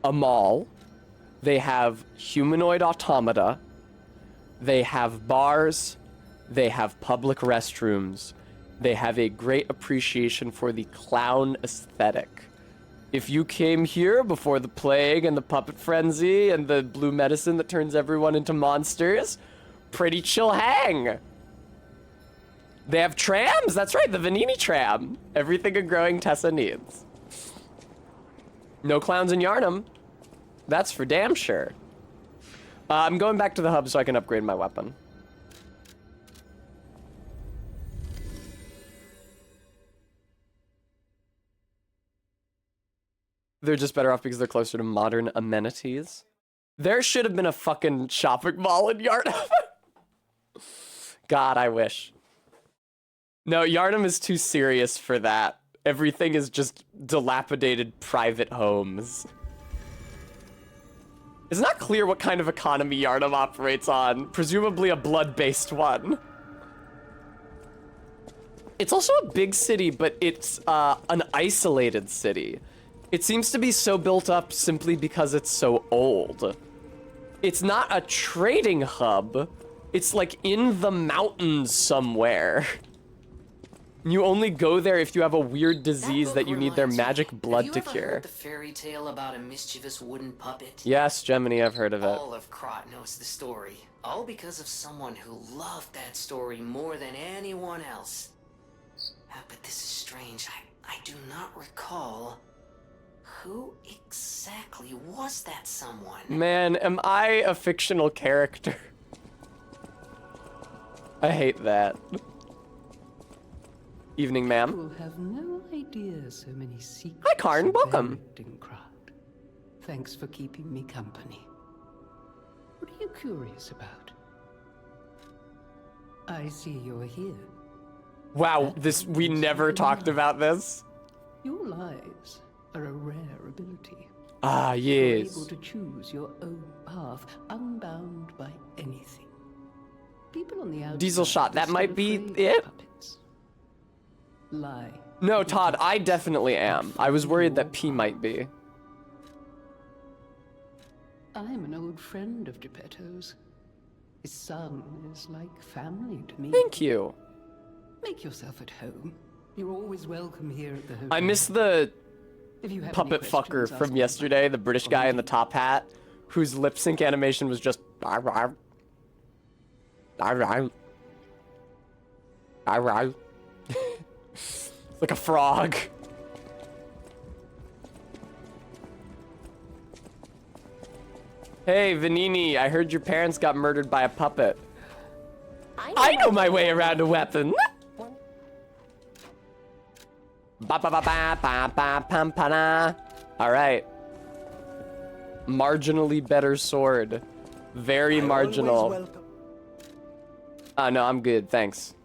a mall, they have humanoid automata, they have bars, they have public restrooms, they have a great appreciation for the clown aesthetic. If you came here before the plague and the puppet frenzy and the blue medicine that turns everyone into monsters, pretty chill hang. They have trams, that's right, the Venini tram. Everything a growing Tessa needs. No clowns in Yharnam. That's for damn sure. I'm going back to the hub so I can upgrade my weapon. They're just better off because they're closer to modern amenities. There should have been a fucking shopping mall in Yharnam. God, I wish. No, Yharnam is too serious for that. Everything is just dilapidated private homes. It's not clear what kind of economy Yharnam operates on. Presumably a blood-based one. It's also a big city, but it's an isolated city. It seems to be so built up simply because it's so old. It's not a trading hub. It's like in the mountains somewhere. You only go there if you have a weird disease that you need their magic blood to cure. Heard the fairy tale about a mischievous wooden puppet? Yes, Gemini, I've heard of it. All of Krat knows the story. All because of someone who loved that story more than anyone else. But this is strange. I do not recall. Who exactly was that someone? Man, am I a fictional character? I hate that. Evening, ma'am. People have no idea so many secrets. Hi, Karn. Welcome. In Krat. Thanks for keeping me company. What are you curious about? I see you're here. Wow, we never talked about this. Your lives are a rare ability. Ah, yes. You're able to choose your own path, unbound by anything. People on the outside. Diesel shot. That might be it. Lie. No, Todd, I definitely am. I was worried that P might be. I'm an old friend of Geppetto's. His son is like family to me. Thank you. Make yourself at home. You're always welcome here at the hotel. I miss the If you have puppet any fucker questions, from ask me. yesterday, the British guy in the top hat, whose lip sync animation was just like a frog. Hey, Venini, I heard your parents got murdered by a puppet. I know my way around a weapon. Alright. Marginally better sword. Very marginal. No, I'm good, thanks.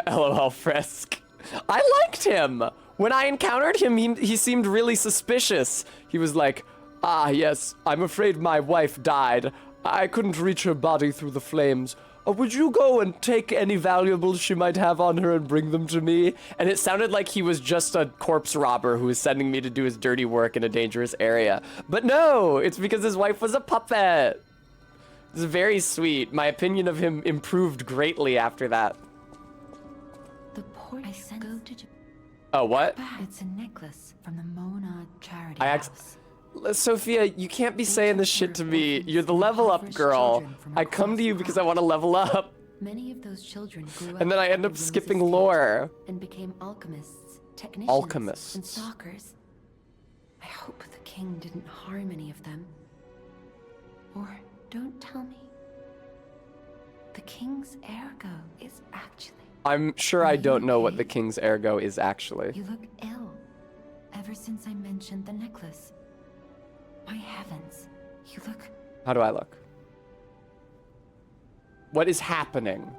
LOL Frisk. I liked him. When I encountered him, he seemed really suspicious. He was like, "Ah, yes, I'm afraid my wife died. I couldn't reach her body through the flames, would you go and take any valuables she might have on her and bring them to me? And it sounded like he was just a corpse robber who was sending me to do his dirty work in a dangerous area. But no, it's because his wife was a puppet. It's very sweet. My opinion of him improved greatly after that. The port I sent go to Japan. Oh, what? It's a necklace from the Mona charity I house. Sophia, you can't be saying this shit to me. You're the level up girl. I come to you because I want to level up. Many of those children grew up And then I end up skipping lore. and became alchemists, technicians, Alchemists. and stalkers. I hope the king didn't harm any of them. Or don't tell me. The king's ergo is actually... I'm sure I don't know what the king's ergo is actually. You look ill. Ever since I mentioned the necklace. My heavens, you look... How do I look? What is happening?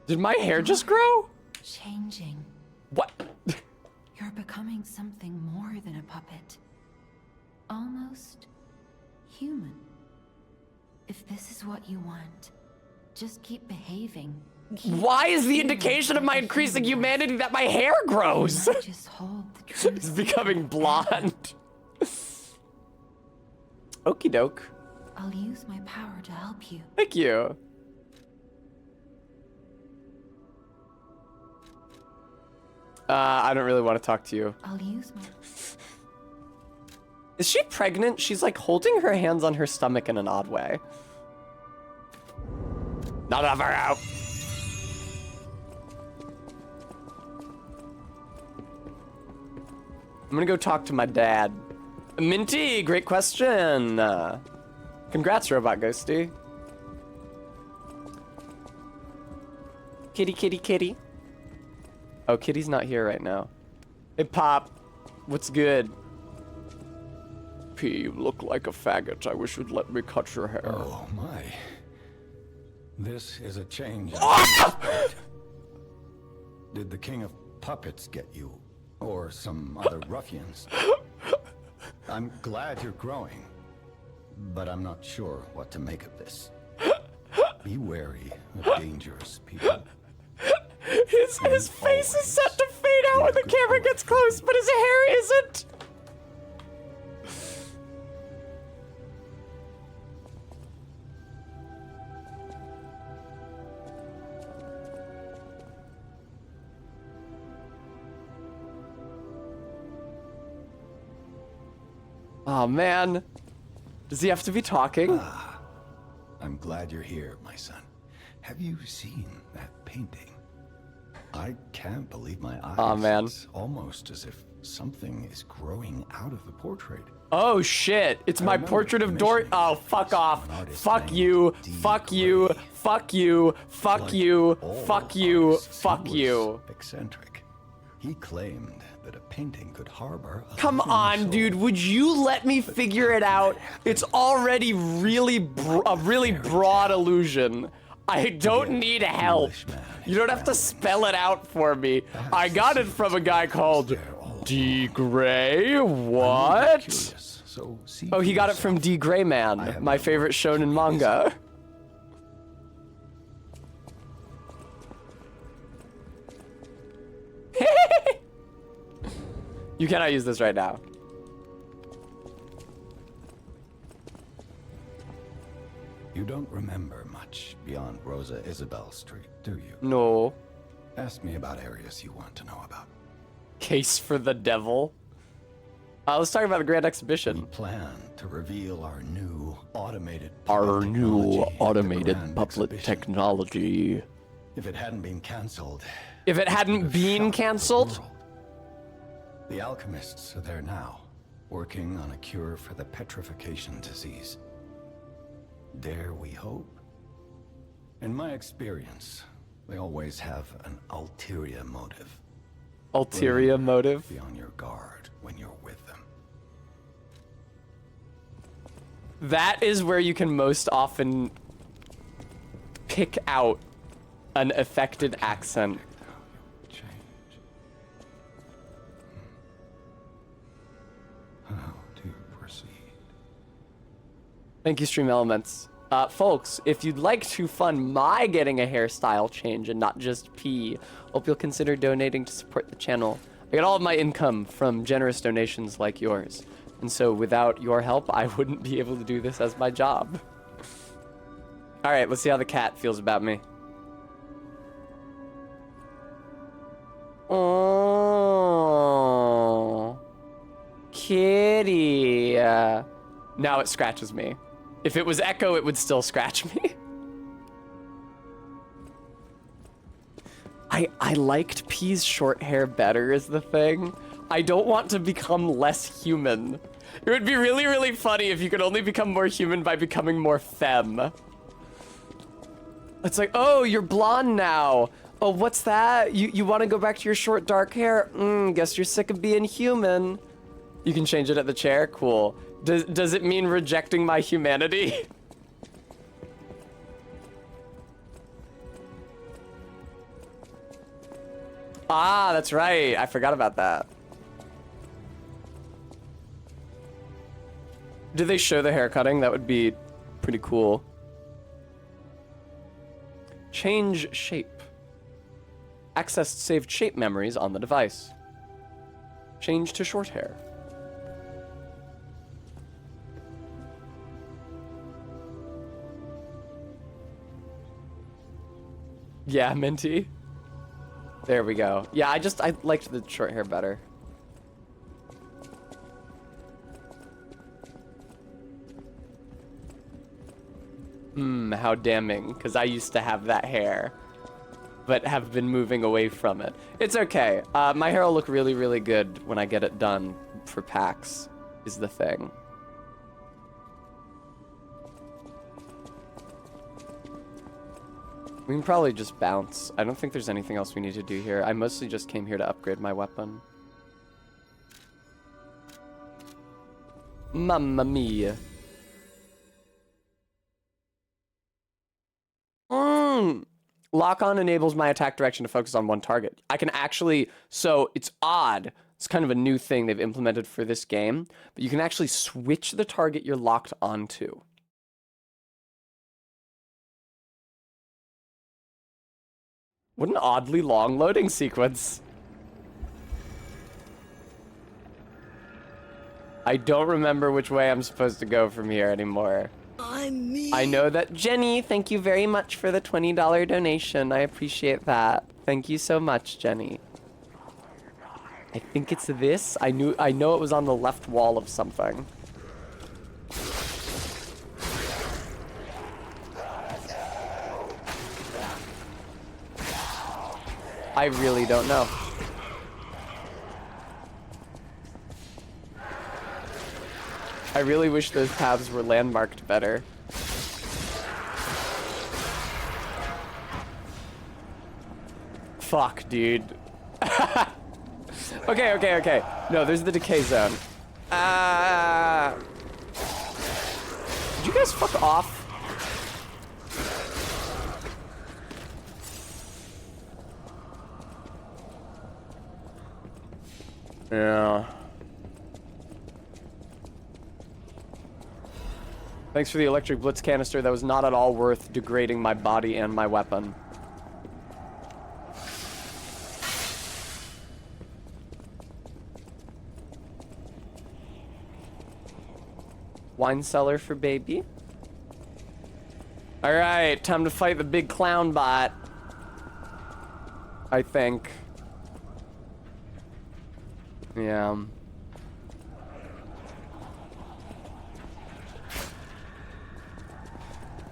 Did my hair just grow? Changing. What? You're becoming something more than a puppet. Almost human. If this is what you want, just keep behaving. Why is the indication of my increasing humanity that my hair grows? Just hold the truth. It's becoming blonde. Okie doke. I'll use my power to help you. Thank you. I don't really want to talk to you. I'll use my... Is she pregnant? She's like holding her hands on her stomach in an odd way. Not of her out. I'm gonna go talk to my dad. Minty, great question. Congrats, Robot Ghosty. Kitty, kitty, kitty. Oh, Kitty's not here right now. Hey, Pop. What's good? P, you look like a faggot. I wish you'd let me cut your hair. Oh, my. This is a change. Did the king of puppets get you? Or some other ruffians? I'm glad you're growing, but I'm not sure what to make of this. Be wary of dangerous people. His face is set to fade out when the camera gets close, but his hair isn't. Oh man, does he have to be talking? I'm glad you're here, my son. Have you seen that painting? I can't believe my eyes. Oh man. It's almost as if something is growing out of the portrait. Oh shit, it's my portrait of Dor- Oh, fuck off. Fuck you. Fuck you. Fuck you. Fuck you. Fuck you. Fuck you. Eccentric. He claimed that a painting could harbor a Come living on, soul. dude. Would you let me figure it out? It's already really a really broad illusion. I don't need help. You don't have to spell it out for me. I got it from a guy called D. Gray. What? Oh, he got it from D. Gray Man, my favorite shonen manga. You cannot use this right now. You don't remember much beyond Rosa Isabel Street, do you? No. Ask me about areas you want to know about. Case for the devil. Let's talk about the Grand Exhibition. We plan to reveal our new automated puppet technology. If it hadn't been cancelled. If it hadn't been cancelled? The alchemists are there now, working on a cure for the petrification disease. Dare we hope? In my experience, they always have an ulterior motive. Ulterior motive? Be on your guard when you're with them. That is where you can most often pick out an affected accent. How to proceed? Thank you, Stream Elements. Folks, if you'd like to fund my getting a hairstyle change and not just pee, hope you'll consider donating to support the channel. I get all of my income from generous donations like yours. And so without your help, I wouldn't be able to do this as my job. All right, let's see how the cat feels about me. Oh, kitty. Now it scratches me. If it was Echo, it would still scratch me. I liked P's short hair better is the thing. I don't want to become less human. It would be really, really funny if you could only become more human by becoming more femme. It's like, oh, you're blonde now. Oh, what's that? You want to go back to your short dark hair? Guess you're sick of being human. You can change it at the chair? Cool. Does it mean rejecting my humanity? Ah, that's right. I forgot about that. Do they show the hair cutting? That would be pretty cool. Change shape. Access saved shape memories on the device. Change to short hair. Yeah, Minty. There we go. Yeah, I liked the short hair better. How damning, because I used to have that hair, but have been moving away from it. It's okay. My hair will look really, really good when I get it done for PAX, is the thing. We can probably just bounce. I don't think there's anything else we need to do here. I mostly just came here to upgrade my weapon. Mamma mia. Lock on enables my attack direction to focus on one target. I can actually, so it's odd. It's kind of a new thing they've implemented for this game, but you can actually switch the target you're locked onto. What an oddly long loading sequence. I don't remember which way I'm supposed to go from here anymore. I know that Jenny, thank you very much for the $20 donation. I appreciate that. Thank you so much, Jenny. I think it's this. I know it was on the left wall of something. I really don't know. I really wish those paths were landmarked better. Fuck, dude. Okay. No, there's the decay zone. Did you guys fuck off? Yeah. Thanks for the electric blitz canister. That was not at all worth degrading my body and my weapon. Wine cellar for baby. All right, time to fight the big clown bot. I think. Yeah.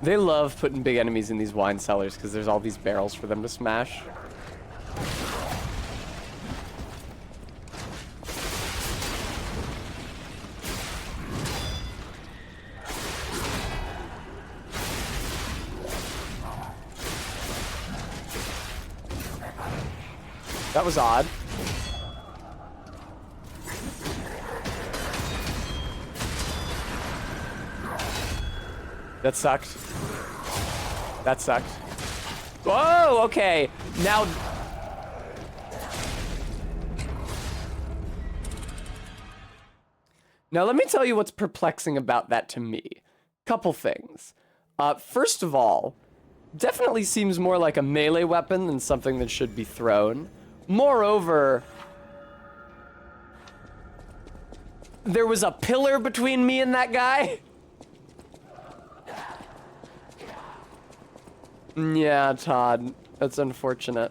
They love putting big enemies in these wine cellars because there's all these barrels for them to smash. That was odd. That sucked. That sucked. Whoa, okay. Now... Now let me tell you what's perplexing about that to me. Couple things. First of all, definitely seems more like a melee weapon than something that should be thrown. Moreover, there was a pillar between me and that guy. Yeah, Todd. That's unfortunate.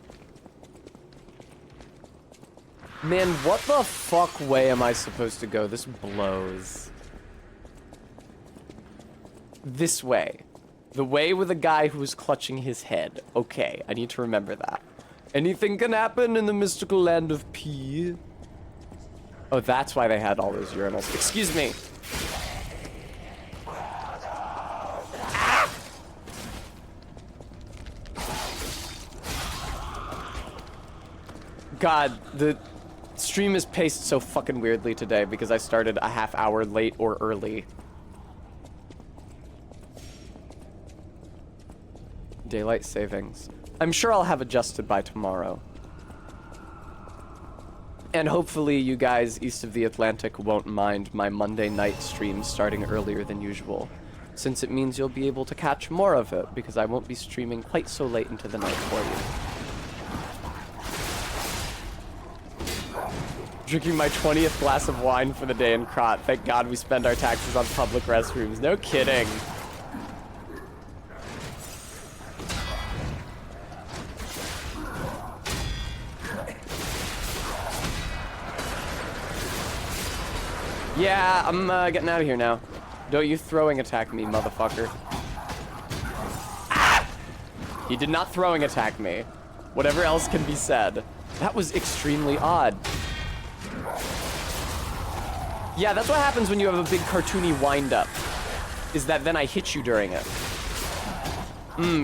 Man, what the fuck way am I supposed to go? This blows. This way. The way with a guy who is clutching his head. Okay, I need to remember that. Anything can happen in the mystical land of P. Oh, that's why they had all those urinals. Excuse me. Ah! God, the stream is paced so fucking weirdly today because I started a half hour late or early. Daylight savings. I'm sure I'll have adjusted by tomorrow. And hopefully you guys east of the Atlantic won't mind my Monday night stream starting earlier than usual, since it means you'll be able to catch more of it because I won't be streaming quite so late into the night for you. Drinking my 20th glass of wine for the day in Krot. Thank God we spend our taxes on public restrooms. No kidding. Yeah, I'm getting out of here now. Don't you throwing attack me, motherfucker. Ah! He did not throwing attack me. Whatever else can be said. That was extremely odd. Yeah, that's what happens when you have a big cartoony wind-up. Is that then I hit you during it.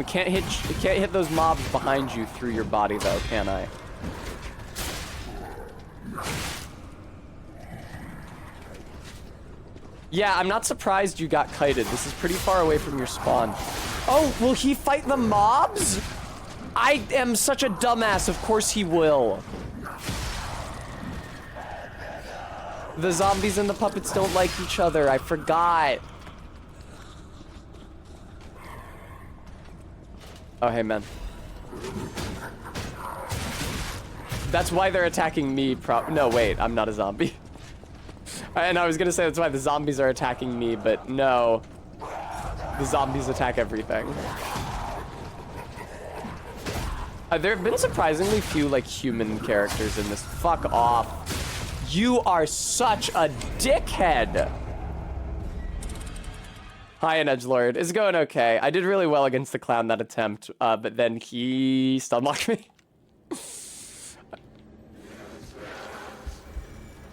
Can't hit those mobs behind you through your body though, can I? Yeah, I'm not surprised you got kited. This is pretty far away from your spawn. Oh, will he fight the mobs? I am such a dumbass. Of course he will. The zombies and the puppets don't like each other. I forgot. Oh, hey, man. That's why they're attacking me. No, wait. I'm not a zombie. And I was gonna say that's why the zombies are attacking me, but no. The zombies attack everything. There have been surprisingly few, like, human characters in this. Fuck off. You are such a dickhead! Hi, an edgelord. It's going okay. I did really well against the clown that attempt, but then he stunlocked me.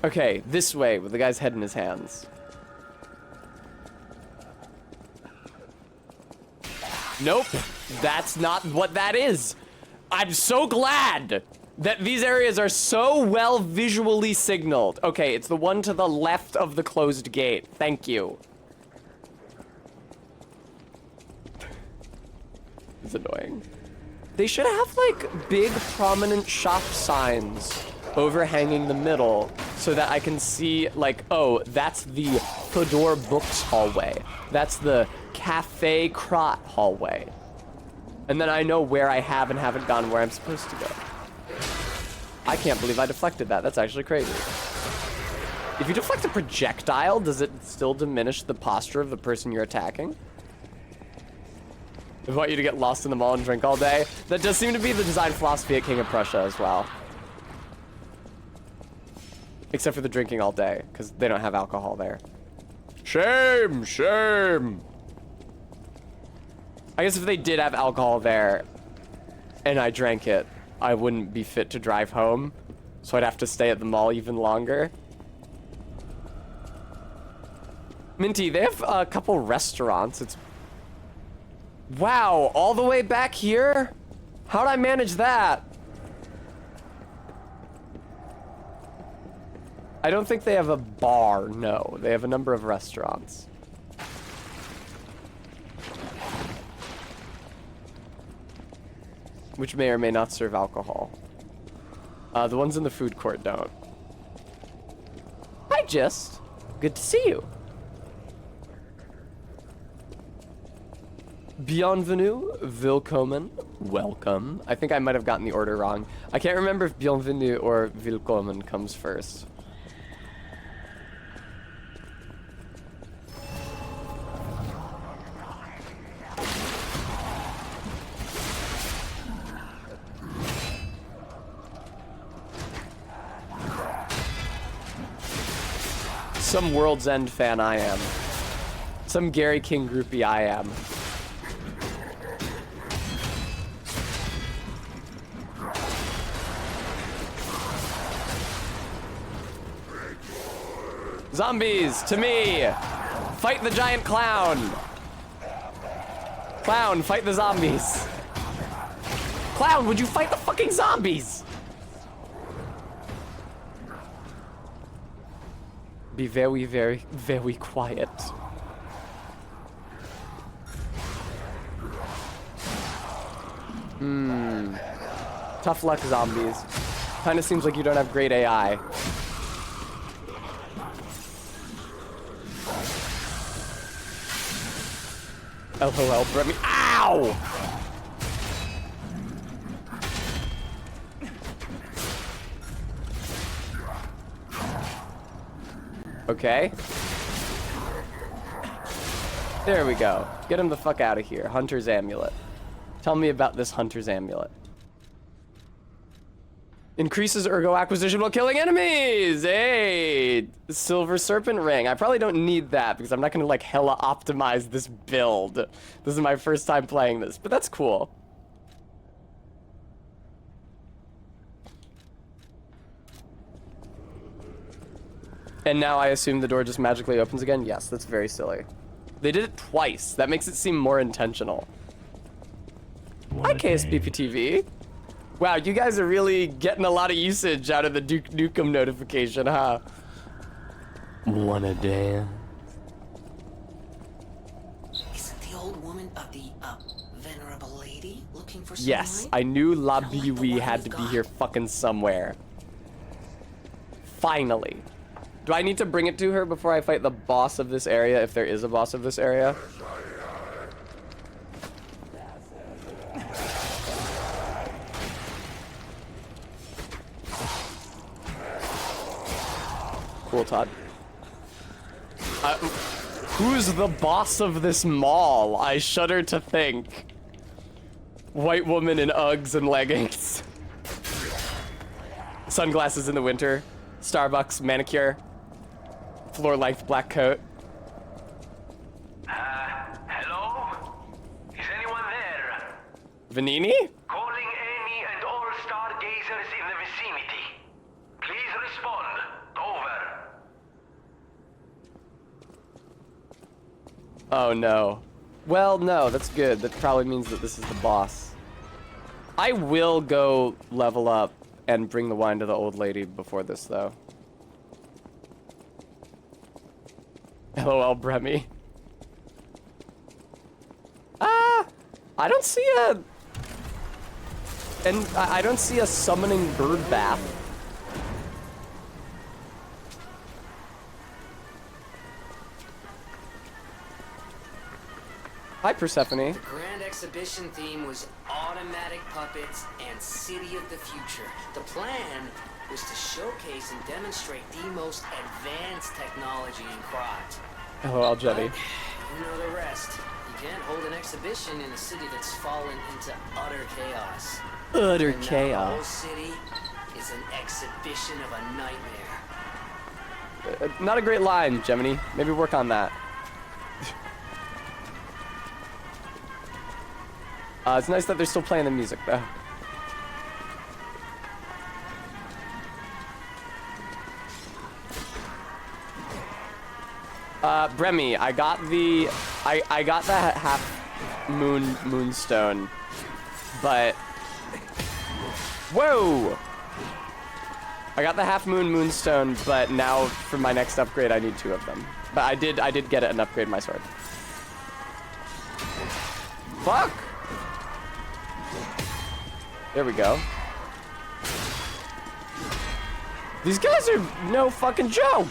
Okay, this way, with the guy's head in his hands. Nope, that's not what that is. I'm so glad that these areas are so well visually signaled. Okay, it's the one to the left of the closed gate. Thank you. It's annoying. They should have, like, big, prominent shop signs overhanging the middle so that I can see, like, oh, that's the Fedor Books hallway. That's the Cafe Krot hallway. And then I know where I have and haven't gone where I'm supposed to go. I can't believe I deflected that. That's actually crazy. If you deflect a projectile, does it still diminish the posture of the person you're attacking? I want you to get lost in the mall and drink all day. That does seem to be the design philosophy at King of Prussia as well. Except for the drinking all day, because they don't have alcohol there. Shame! Shame! I guess if they did have alcohol there, and I drank it, I wouldn't be fit to drive home, so I'd have to stay at the mall even longer. Minty, they have a couple restaurants. It's... Wow, all the way back here? How'd I manage that? I don't think they have a bar, no. They have a number of restaurants. which may or may not serve alcohol. The ones in the food court don't. Hi, Gist. Good to see you. Bienvenue, willkommen, welcome. I think I might have gotten the order wrong. I can't remember if bienvenue or willkommen comes first. Some World's End fan I am. Some Gary King groupie I am. Zombies, to me! Fight the giant clown! Clown, fight the zombies! Clown, would you fight the fucking zombies? Be very, very, very quiet. Tough luck, zombies. Kinda seems like you don't have great AI. LOL, Bremy. Ow! Okay. There we go. Get him the fuck out of here. Hunter's Amulet. Tell me about this Hunter's Amulet. Increases ergo acquisition while killing enemies! Hey! Silver Serpent Ring. I probably don't need that because I'm not gonna like hella optimize this build. This is my first time playing this, but that's cool. And now I assume the door just magically opens again? Yes, that's very silly. They did it twice. That makes it seem more intentional. Hi, KSBPTV. Wow, you guys are really getting a lot of usage out of the Duke Nukem notification, huh? Wanna dance? Isn't the old woman the venerable lady looking for someone? Yes, I knew La Biwi had to be here fucking somewhere. Finally. Do I need to bring it to her before I fight the boss of this area, if there is a boss of this area? Cool, Todd. Who's the boss of this mall? I shudder to think. White woman in Uggs and leggings. Sunglasses in the winter. Starbucks manicure. Floor-length black coat. Hello? Is anyone there? Vanini? Calling any and all stargazers in the vicinity. Please respond. Over. Oh no. Well, no, that's good. That probably means that this is the boss. I will go level up and bring the wine to the old lady before this, though. LOL, Bremy. I don't see a... And I don't see a summoning bird bath. Hi, Persephone. The Grand Exhibition theme was automatic puppets and City of the Future. The plan was to showcase and demonstrate the most advanced technology in Krat. LOL, Jetty. You know the rest. You can't hold an exhibition in a city that's fallen into utter chaos. Utter and chaos. The whole city is an exhibition of a nightmare. Not a great line, Gemini. Maybe work on that. It's nice that they're still playing the music, though. Bremy, I got the half moonstone, but whoa! I got the half moonstone, but now for my next upgrade I need 2 of them. But I did get it and upgrade my sword. Fuck! There we go. These guys are no fucking joke.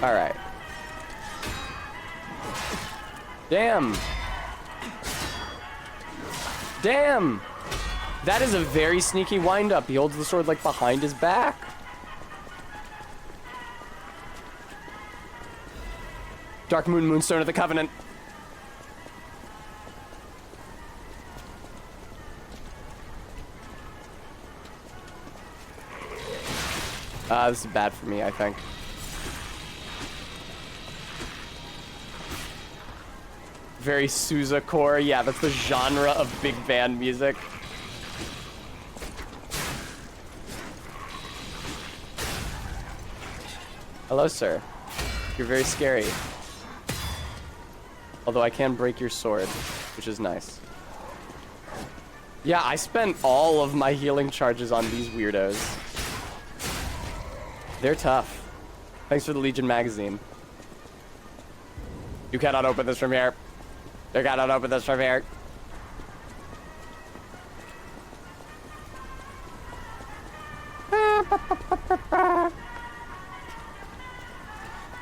All right. Damn. Damn. That is a very sneaky wind-up. He holds the sword, like, behind his back. Dark Moon, Moonstone of the Covenant. This is bad for me, I think. Very Sousa core. Yeah, that's the genre of big band music. Hello, sir. You're very scary. Although I can break your sword, which is nice. Yeah, I spent all of my healing charges on these weirdos. They're tough. Thanks for the Legion magazine. You cannot open this from here. You cannot open this from here.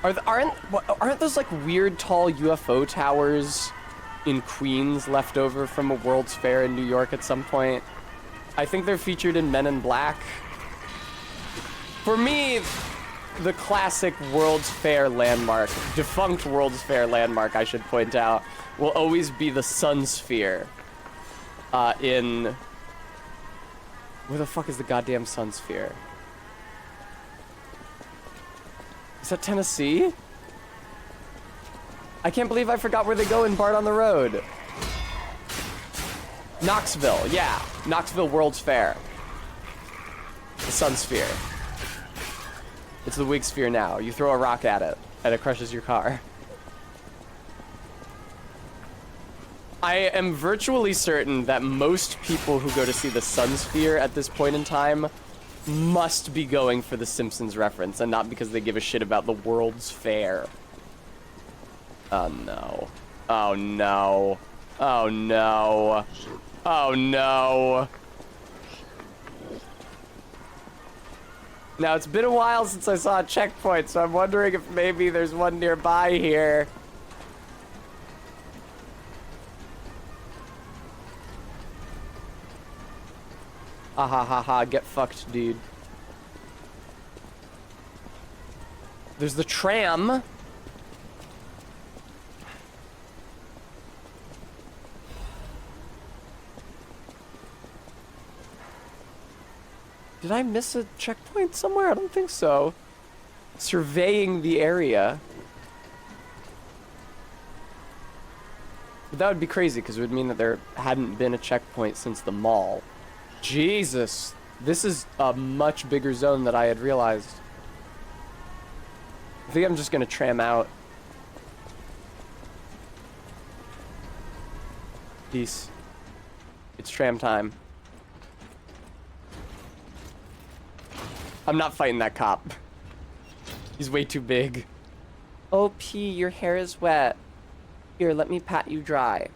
Aren't those like weird tall UFO towers in Queens left over from a World's Fair in New York at some point? I think they're featured in Men in Black. For me, the classic World's Fair landmark, defunct World's Fair landmark, I should point out, will always be the Sun Sphere. Where the fuck is the goddamn Sun Sphere? Is that Tennessee? I can't believe I forgot where they go in Bart on the Road. Knoxville, yeah. Knoxville World's Fair. The Sun Sphere. It's the Wig Sphere now. You throw a rock at it, and it crushes your car. I am virtually certain that most people who go to see the Sun Sphere at this point in time must be going for the Simpsons reference, and not because they give a shit about the World's Fair. Oh no. Oh no. Oh no. Oh no. Now, it's been a while since I saw a checkpoint, so I'm wondering if maybe there's one nearby here. Ah ha ha ha, get fucked, dude. There's the tram. Did I miss a checkpoint somewhere? I don't think so. Surveying the area. But that would be crazy, because it would mean that there hadn't been a checkpoint since the mall. Jesus. This is a much bigger zone than I had realized. I think I'm just going to tram out. Peace. It's tram time. I'm not fighting that cop. He's way too big. Oh, P, your hair is wet. Here, let me pat you dry.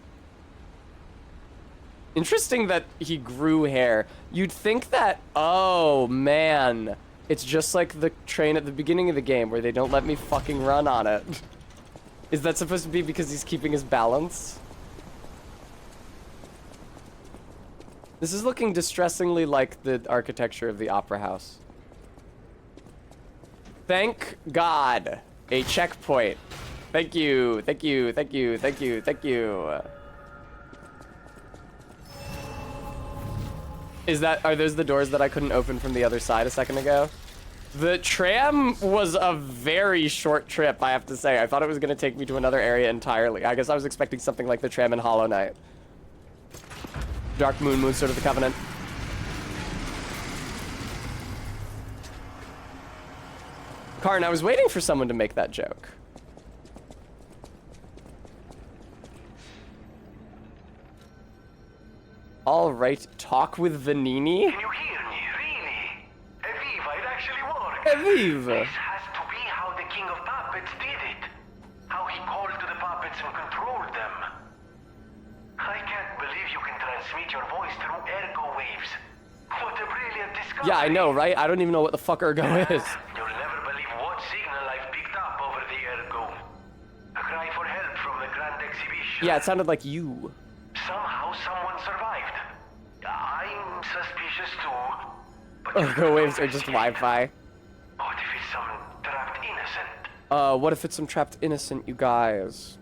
Interesting that he grew hair. You'd think that, oh, man. It's just like the train at the beginning of the game where they don't let me fucking run on it. Is that supposed to be because he's keeping his balance? This is looking distressingly like the architecture of the Opera House. Thank God. A checkpoint. Thank you, thank you, thank you, thank you, thank you. Are those the doors that I couldn't open from the other side a second ago? The tram was a very short trip, I have to say. I thought it was gonna take me to another area entirely. I guess I was expecting something like the tram in Hollow Knight. Dark Moon, Moonstone of the Covenant. Karn, I was waiting for someone to make that joke. All right, talk with Vanini. Can you hear me? Really? Eviva, it actually worked. Eviva. This has to be how the King of Puppets did it. How he called to the puppets and controlled transmit your voice through ergo waves. What a brilliant discovery! Yeah, I know, right? I don't even know what the fuck ergo is. You'll never believe what signal I've picked up over the ergo. A cry for help from the Grand Exhibition. Yeah, it sounded like you. Somehow someone survived. I'm suspicious too. But Ergo waves are just Wi-Fi. what if it's some trapped innocent? What if it's some trapped innocent, you guys?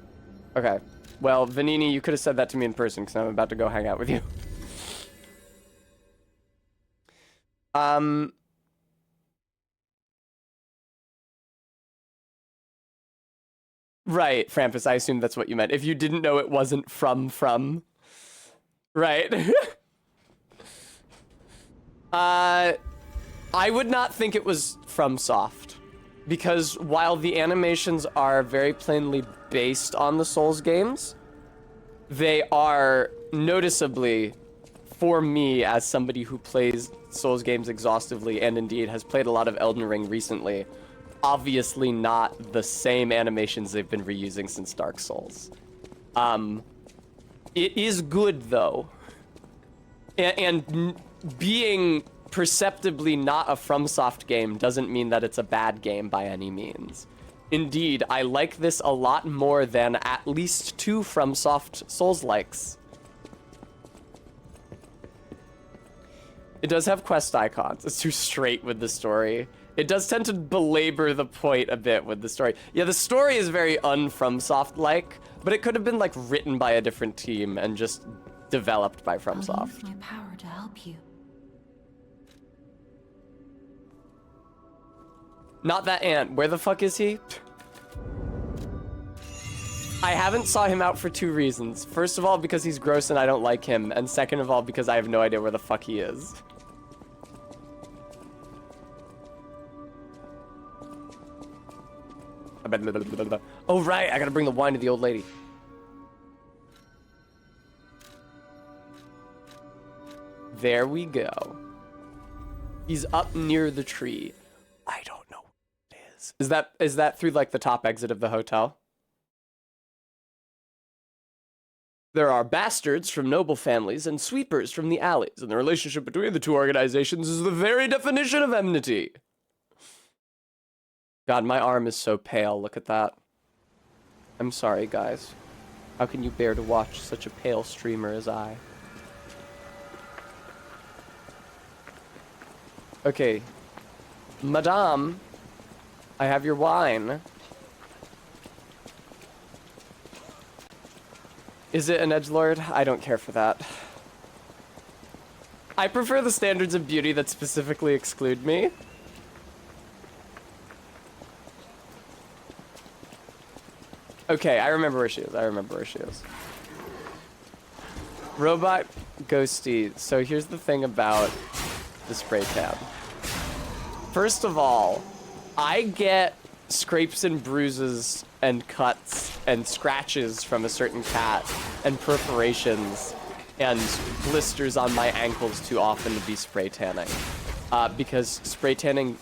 Okay. Well, Vanini, you could have said that to me in person, because I'm about to go hang out with you. Right, Frampus, I assumed that's what you meant. If you didn't know it wasn't from. Right. I would not think it was FromSoft. Because while the animations are very plainly based on the Souls games, they are noticeably, for me as somebody who plays Souls games exhaustively and indeed has played a lot of Elden Ring recently, obviously not the same animations they've been reusing since Dark Souls. It is good though. And being perceptibly not a FromSoft game doesn't mean that it's a bad game by any means. Indeed, I like this a lot more than at least 2 FromSoft Souls-likes. It does have quest icons. It's too straight with the story. It does tend to belabor the point a bit with the story. Yeah, the story is very un-FromSoft-like, but it could have been like written by a different team and just developed by FromSoft. I'll use my power to help you. Not that ant. Where the fuck is he? I haven't saw him out for 2 reasons. First of all, because he's gross and I don't like him. And second of all, because I have no idea where the fuck he is. Oh, right. I gotta bring the wine to the old lady. There we go. He's up near the tree. I don't know what it is. Is that through like the top exit of the hotel? There are bastards from noble families and sweepers from the alleys, and the relationship between the 2 organizations is the very definition of enmity. God, my arm is so pale. Look at that. I'm sorry, guys. How can you bear to watch such a pale streamer as I? Okay. Madame, I have your wine. Is it an edgelord? I don't care for that. I prefer the standards of beauty that specifically exclude me. Okay, I remember where she is. I remember where she is. Robot Ghosty. So here's the thing about the spray tab. First of all, I get scrapes and bruises and cuts and scratches from a certain cat and perforations and blisters on my ankles too often to be spray tanning. Because spray tanning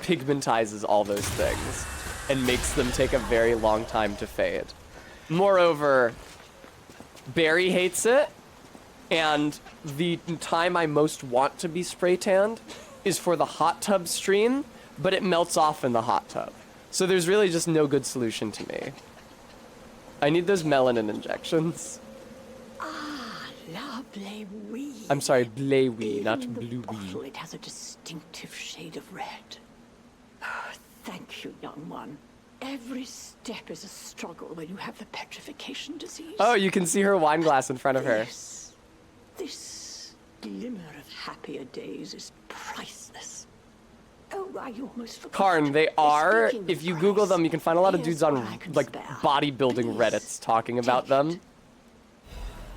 pigmentizes all those things and makes them take a very long time to fade. Moreover, Barry hates it, and the time I most want to be spray tanned is for the hot tub stream, but it melts off in the hot tub. So there's really just no good solution to me. I need those melanin injections. Ah, la bleu. I'm sorry, bleu, not blue. It has a distinctive shade of red. Oh, thank you, young one. Every step is a struggle when you have the petrification disease. Oh, you can see her wine glass in front of her. This glimmer of happier days is priceless. Oh, I almost forgot. Karn, they are, if you Google them, you can find a lot of dudes on, like, bodybuilding Reddits talking about them.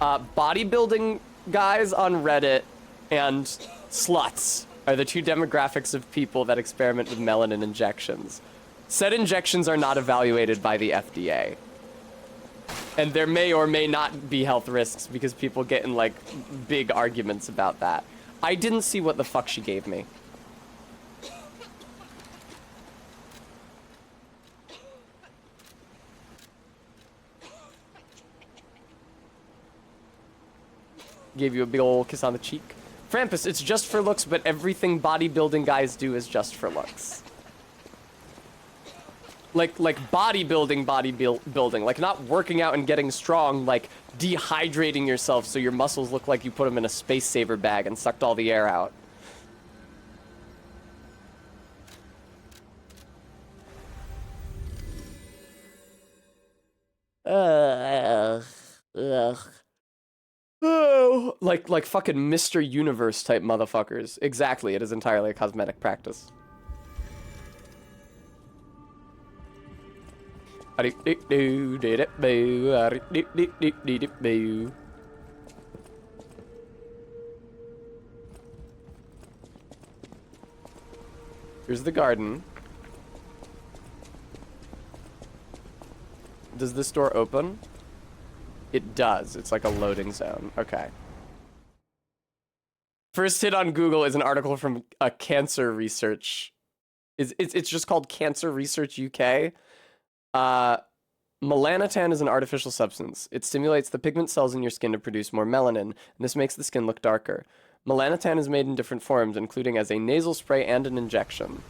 Bodybuilding guys on Reddit and sluts are the 2 demographics of people that experiment with melanin injections. Said injections are not evaluated by the FDA. And there may or may not be health risks because people get in, like, big arguments about that. I didn't see what the fuck she gave me. Gave you a big ol' kiss on the cheek. Frampus, it's just for looks, but everything bodybuilding guys do is just for looks. Like bodybuilding, like not working out and getting strong, like dehydrating yourself so your muscles look like you put them in a space saver bag and sucked all the air out. Oh, like fucking Mr. Universe type motherfuckers. Exactly, it is entirely a cosmetic practice. Here's the garden. Does this door open? It does. It's like a loading zone. Okay. First hit on Google is an article from a cancer research. It's just called Cancer Research UK. Melanotan is an artificial substance. It stimulates the pigment cells in your skin to produce more melanin, and this makes the skin look darker. Melanotan is made in different forms, including as a nasal spray and an injection.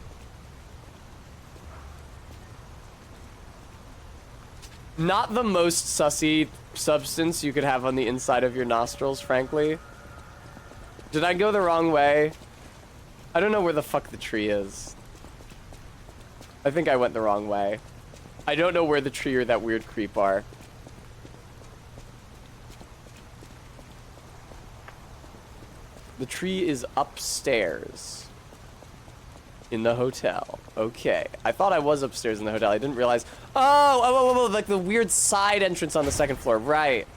Not the most sussy substance you could have on the inside of your nostrils, frankly. Did I go the wrong way? I don't know where the fuck the tree is. I think I went the wrong way. I don't know where the tree or that weird creep are. The tree is upstairs. In the hotel. Okay. I thought I was upstairs in the hotel. I didn't realize. Oh, like the weird side entrance on the second floor. Right.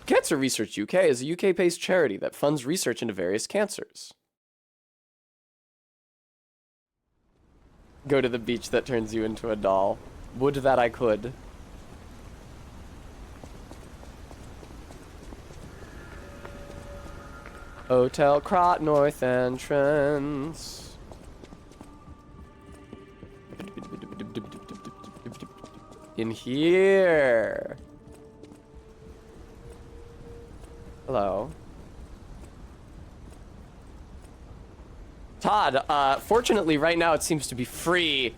Cancer Research UK is a UK-based charity that funds research into various cancers. Go to the beach that turns you into a doll. Would that I could. Hotel Krot North entrance. In here. Hello. Todd, fortunately right now it seems to be free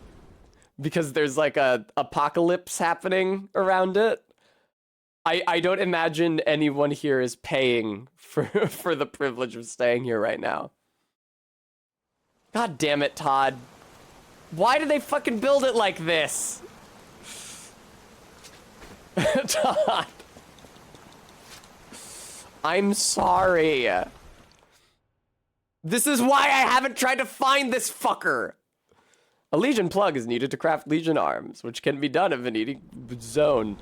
because there's like a apocalypse happening around it. I don't imagine anyone here is paying for the privilege of staying here right now. God damn it, Todd. Why did they fucking build it like this? Todd. I'm sorry. This is why I haven't tried to find this fucker. A Legion plug is needed to craft Legion arms, which can be done in an eating zone.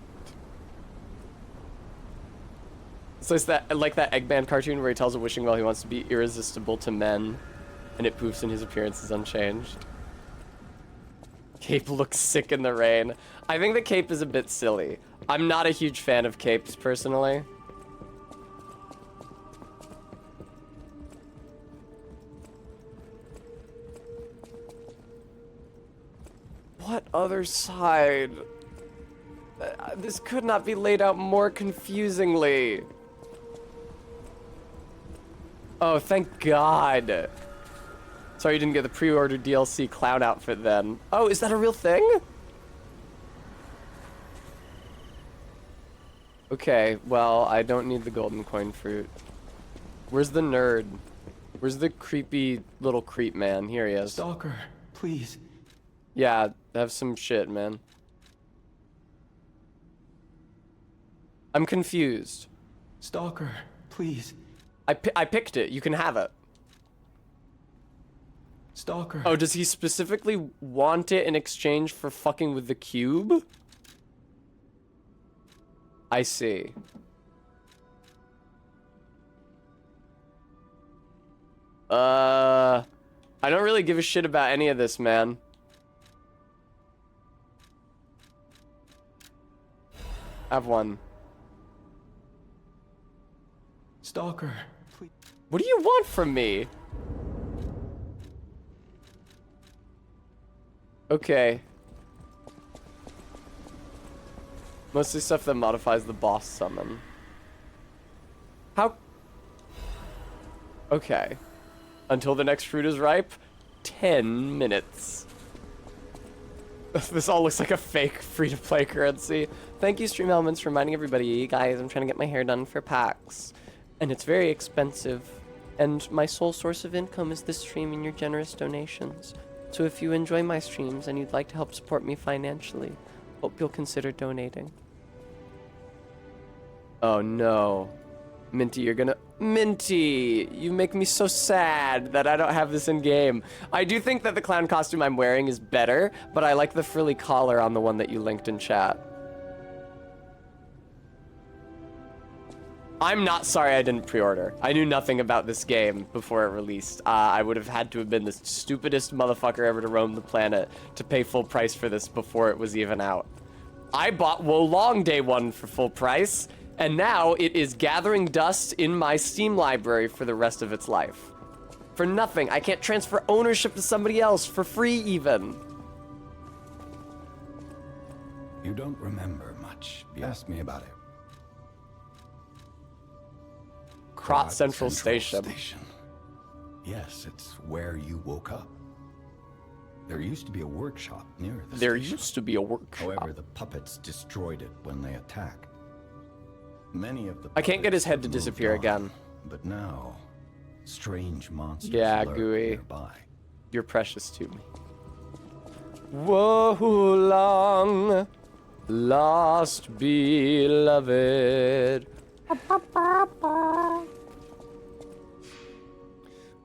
So it's that, like that Eggman cartoon where he tells a wishing well he wants to be irresistible to men, and it poofs and his appearance is unchanged. Cape looks sick in the rain. I think the cape is a bit silly. I'm not a huge fan of capes, personally. What other side? This could not be laid out more confusingly. Oh, thank God. Sorry you didn't get the pre-order DLC clown outfit then. Oh, is that a real thing? Okay, well, I don't need the golden coin fruit. Where's the nerd? Where's the creepy little creep man? Here he is. Stalker, please. Yeah, have some shit, man. I'm confused. Stalker, please. I picked it. You can have it. Stalker. Oh, does he specifically want it in exchange for fucking with the cube? I see. I don't really give a shit about any of this, man. Have one. Stalker, please. What do you want from me? Okay. Mostly stuff that modifies the boss summon. How? Okay. Until the next fruit is ripe, 10 minutes. This all looks like a fake free-to-play currency. Thank you, Stream Elements, for reminding everybody. Guys, I'm trying to get my hair done for PAX. And it's very expensive. And my sole source of income is this stream and your generous donations. So if you enjoy my streams and you'd like to help support me financially, hope you'll consider donating. Oh no. Minty, you're gonna... Minty! You make me so sad that I don't have this in-game. I do think that the clown costume I'm wearing is better, but I like the frilly collar on the one that you linked in chat. I'm not sorry I didn't pre-order. I knew nothing about this game before it released. I would have had to have been the stupidest motherfucker ever to roam the planet to pay full price for this before it was even out. I bought Wo Long Day 1 for full price, and now it is gathering dust in my Steam library for the rest of its life. For nothing. I can't transfer ownership to somebody else for free even. You don't remember much. You asked me about it. Krat Central Station. Yes, it's where you woke up. There used to be a workshop near the There station. used to be a workshop. However, the puppets destroyed it when they attacked. Many of the I can't get his head to puppets disappear moved on, again. But now, strange monsters Yeah, lurk Gooey. nearby. You're precious to me. Wo long lost beloved.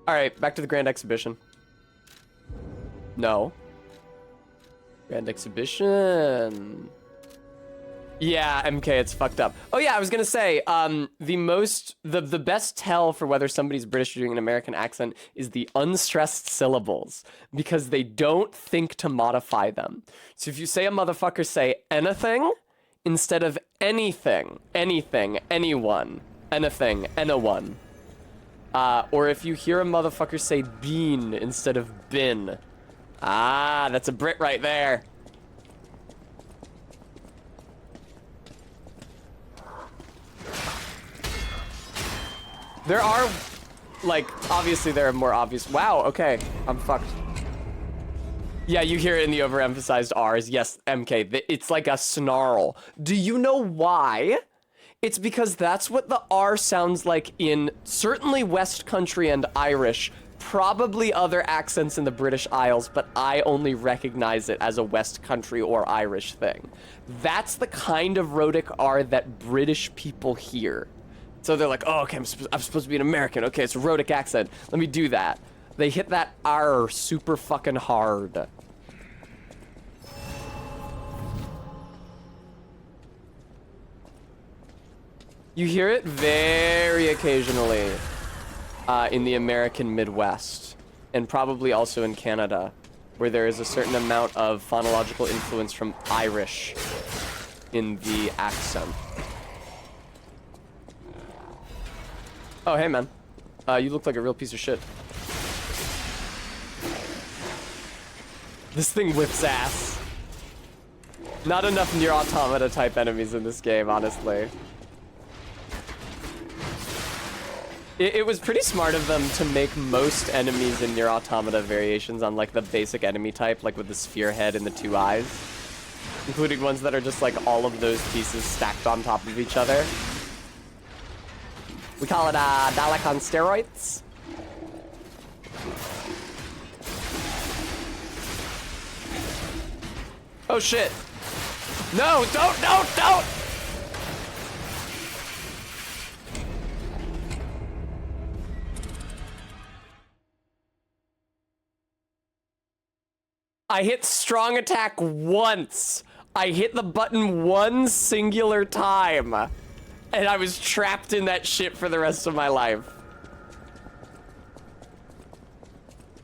Alright, back to the Grand Exhibition. No. Grand Exhibition. Yeah, MK, it's fucked up. Oh yeah, I was gonna say, the best tell for whether somebody's British or doing an American accent is the unstressed syllables, because they don't think to modify them. So if you say a motherfucker say anything, instead of anything, anything, anyone, anything, anyone. Or if you hear a motherfucker say bean instead of bin. Ah, that's a Brit right there. There are, like, obviously there are more obvious. Wow, okay, I'm fucked. Yeah, you hear it in the overemphasized R's. Yes, MK, it's like a snarl. Do you know why? It's because that's what the R sounds like in certainly West Country and Irish, probably other accents in the British Isles, but I only recognize it as a West Country or Irish thing. That's the kind of rhotic R that British people hear. So they're like, oh, okay, I'm supposed to be an American. Okay, it's a rhotic accent. Let me do that. They hit that R super fucking hard. You hear it very occasionally in the American Midwest, and probably also in Canada, where there is a certain amount of phonological influence from Irish in the accent. Oh, hey, man. You look like a real piece of shit. This thing whips ass. Not enough Nier Automata type enemies in this game, honestly. It was pretty smart of them to make most enemies in Nier Automata variations on, like, the basic enemy type, like with the sphere head and the 2 eyes. Including ones that are just, like, all of those pieces stacked on top of each other. We call it, Dalek on steroids. Oh, shit. No, don't! I hit strong attack once. I hit the button one singular time. And I was trapped in that shit for the rest of my life.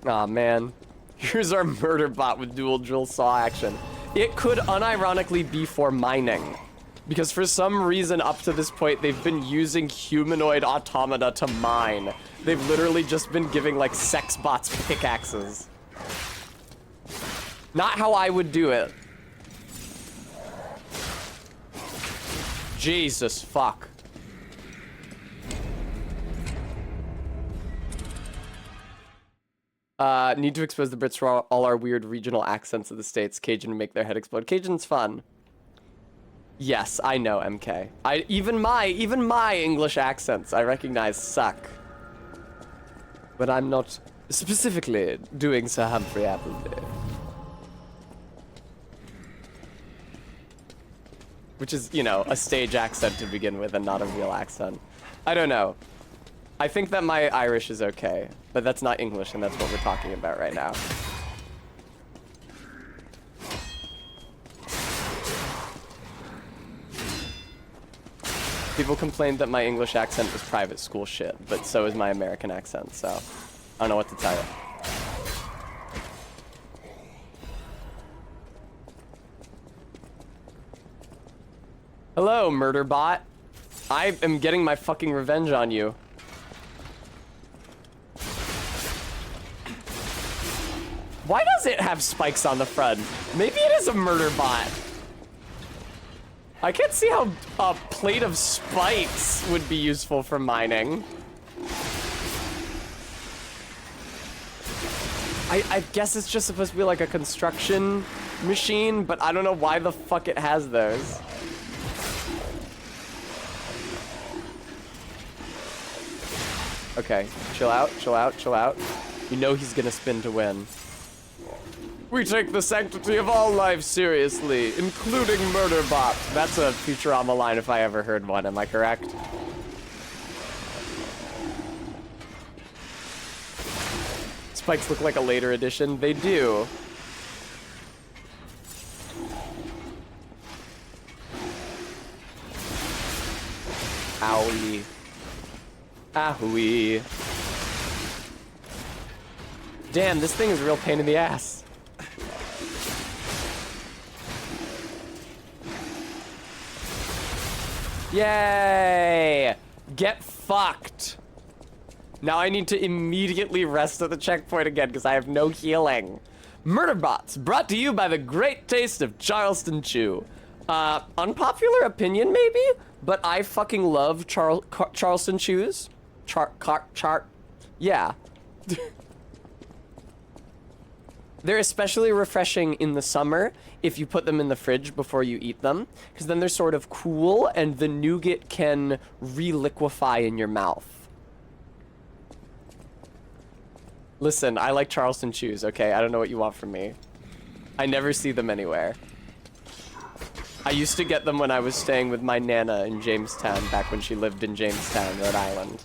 Aw, man. Here's our murder bot with dual drill saw action. It could unironically be for mining. Because for some reason up to this point, they've been using humanoid automata to mine. They've literally just been giving, like, sex bots pickaxes. Not how I would do it. Jesus fuck. Need to expose the Brits for all our weird regional accents of the States. Cajun to make their head explode. Cajun's fun. Yes, I know, MK. Even my English accents, I recognize, suck. But I'm not specifically doing Sir Humphrey Appleby. Which is, you know, a stage accent to begin with and not a real accent. I don't know. I think that my Irish is okay, but that's not English, and that's what we're talking about right now. People complained that my English accent was private school shit, but so is my American accent, so I don't know what to tell you. Hello, Murderbot. I am getting my fucking revenge on you. Why does it have spikes on the front? Maybe it is a Murderbot. I can't see how a plate of spikes would be useful for mining. I guess it's just supposed to be like a construction machine, but I don't know why the fuck it has those. Okay, chill out, chill out, chill out. You know he's gonna spin to win. We take the sanctity of all life seriously, including Murderbot. That's a Futurama line if I ever heard one, am I correct? Spikes look like a later edition. They do. Owie. Ahowie. Damn, this thing is a real pain in the ass. Yay! Get fucked. Now I need to immediately rest at the checkpoint again because I have no healing. Murderbots, brought to you by the great taste of Charleston Chew. Unpopular opinion maybe, but I fucking love Charleston Chews. Yeah. They're especially refreshing in the summer if you put them in the fridge before you eat them, because then they're sort of cool and the nougat can re-liquefy in your mouth. Listen, I like Charleston Chews, okay? I don't know what you want from me. I never see them anywhere. I used to get them when I was staying with my Nana in Jamestown, back when she lived in Jamestown, Rhode Island.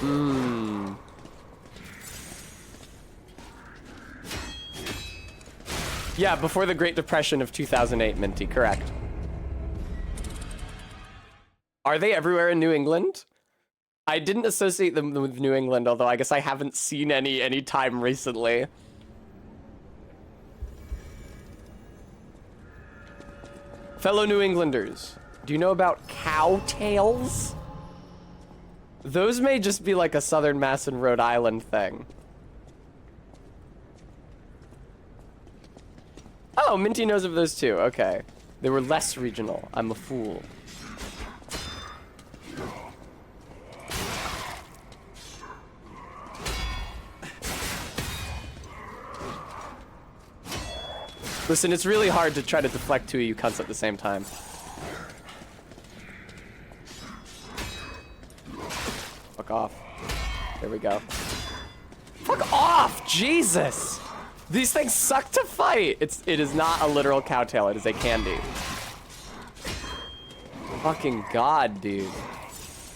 Mmm. Yeah, before the Great Depression of 2008, Minty, correct. Are they everywhere in New England? I didn't associate them with New England, although I guess I haven't seen any time recently. Fellow New Englanders, do you know about cowtails? Those may just be like a Southern Mass and Rhode Island thing. Oh, Minty knows of those too. Okay. They were less regional. I'm a fool. Listen, it's really hard to try to deflect two of you cunts at the same time. Fuck off. There we go. Fuck off! Jesus! These things suck to fight! It is not a literal cowtail, it is a candy. Fucking god, dude.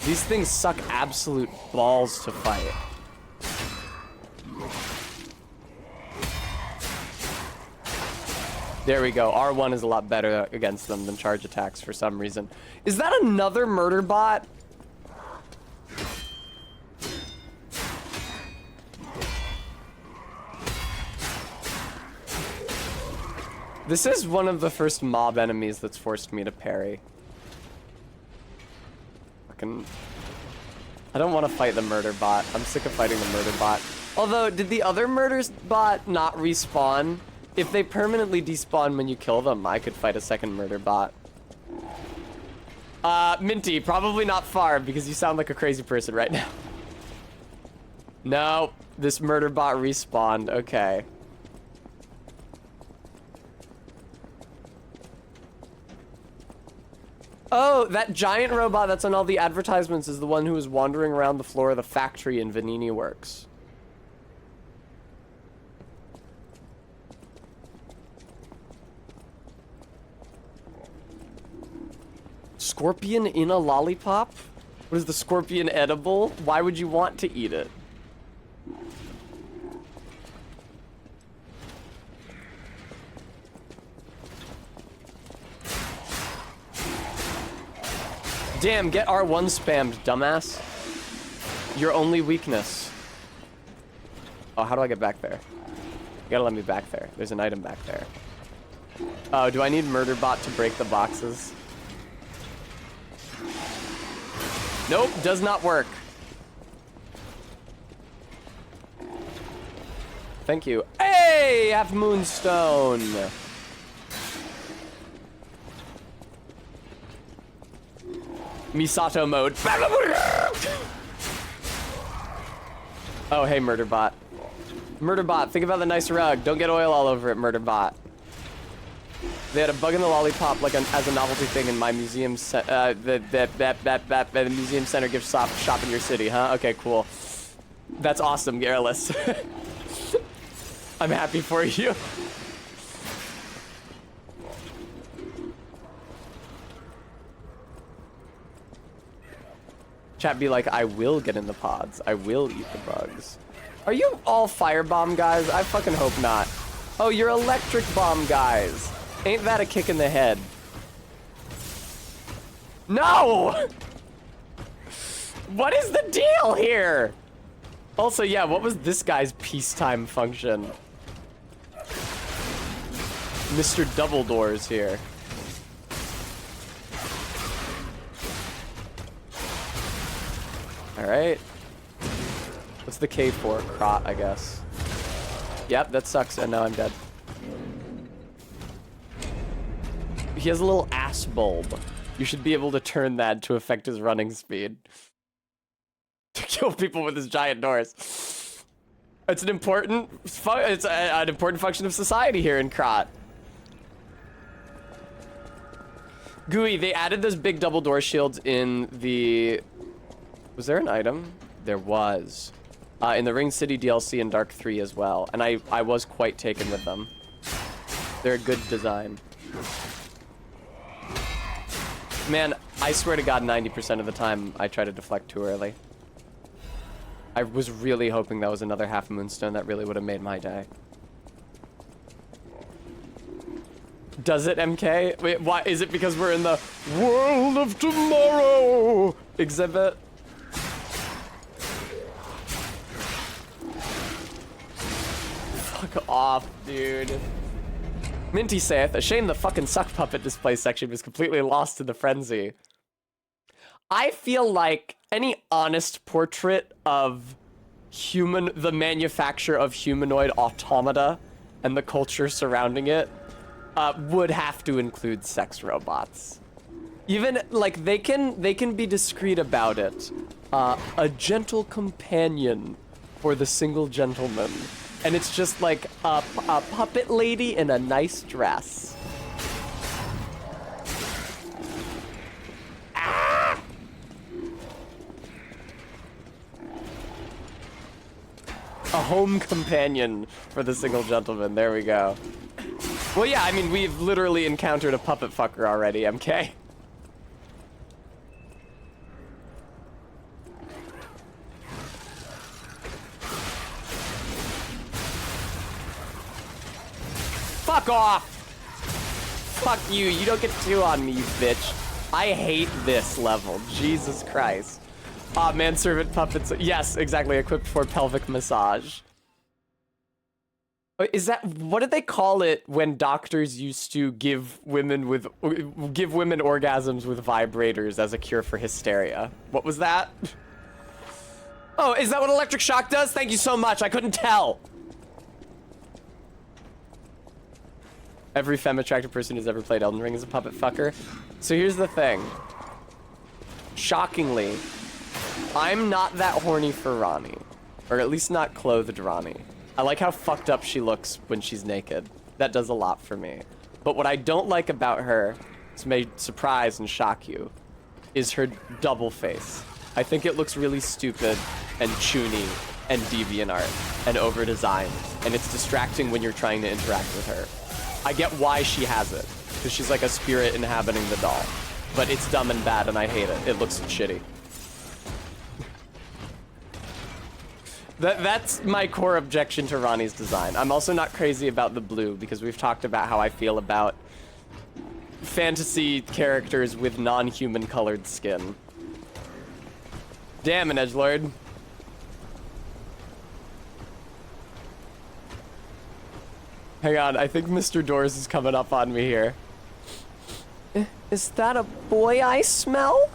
These things suck absolute balls to fight. There we go. R1 is a lot better against them than charge attacks for some reason. Is that another murder bot? This is one of the first mob enemies that's forced me to parry. Fucking... I don't want to fight the murder bot. I'm sick of fighting the murder bot. Although, did the other murder bot not respawn? If they permanently despawn when you kill them, I could fight a second murder bot. Minty, probably not far because you sound like a crazy person right now. No, this murder bot respawned. Okay. Oh, that giant robot that's on all the advertisements is the one who was wandering around the floor of the factory in Vanini Works. Scorpion in a lollipop? What is the scorpion edible? Why would you want to eat it? Damn, get R1 spammed, dumbass. Your only weakness. Oh, how do I get back there? You gotta let me back there. There's an item back there. Oh, do I need Murderbot to break the boxes? Nope, does not work. Thank you. Hey, half moonstone. Misato mode. Oh, hey, Murderbot. Murderbot, think about the nice rug. Don't get oil all over it, Murderbot. They had a bug in the lollipop like as a novelty thing in my museum. The museum center gift shop in your city, huh? Okay, cool. That's awesome, Garrulous. I'm happy for you. Chat be like, I will get in the pods. I will eat the bugs. Are you all firebomb guys? I fucking hope not. Oh, you're electric bomb guys. Ain't that a kick in the head? No! What is the deal here? Also, yeah, what was this guy's peacetime function? Mr. Double Doors here. Alright. What's the K for? Crot, I guess. Yep, that sucks, and now I'm dead. He has a little ass bulb. You should be able to turn that to affect his running speed. To kill people with his giant doors. It's an important an important function of society here in Crot. Gooey, they added those big double door shields in the... Was there an item? There was. In the Ring City DLC and Dark 3 as well. And I was quite taken with them. They're a good design. Man, I swear to God, 90% of the time I try to deflect too early. I was really hoping that was another half moonstone. That really would have made my day. Does it, MK? Wait, why? Is it because we're in the World of Tomorrow exhibit? Fuck off, dude. Minty saith, a shame the fucking suck puppet display section was completely lost in the frenzy. I feel like any honest portrait of the manufacture of humanoid automata and the culture surrounding it would have to include sex robots. Even, like, they can be discreet about it. A gentle companion for the single gentleman. And it's just like a puppet lady in a nice dress. Ah! A home companion for the single gentleman. There we go. Well, yeah, I mean, we've literally encountered a puppet fucker already, MK. Fuck off! Fuck you, you don't get two on me, you bitch. I hate this level, Jesus Christ. Ah, manservant puppets, yes, exactly, equipped for pelvic massage. Is that, what did they call it when doctors used to give women orgasms with vibrators as a cure for hysteria? What was that? Oh, is that what electric shock does? Thank you so much, I couldn't tell. Every femme-attractive person who's ever played Elden Ring is a puppet fucker. So here's the thing. shockingly, I'm not that horny for Ranni. Or at least not clothed Ranni. I like how fucked up she looks when she's naked. That does a lot for me. But what I don't like about her, this may surprise and shock you, is her double face. I think it looks really stupid and choony and DeviantArt and over-designed, and it's distracting when you're trying to interact with her. I get why she has it, because she's like a spirit inhabiting the doll. But it's dumb and bad, and I hate it. It looks shitty. That's my core objection to Ranni's design. I'm also not crazy about the blue, because we've talked about how I feel about fantasy characters with non-human colored skin. Damn, an edgelord. Hang on, I think Mr. Doors is coming up on me here. Is that a boy I smell?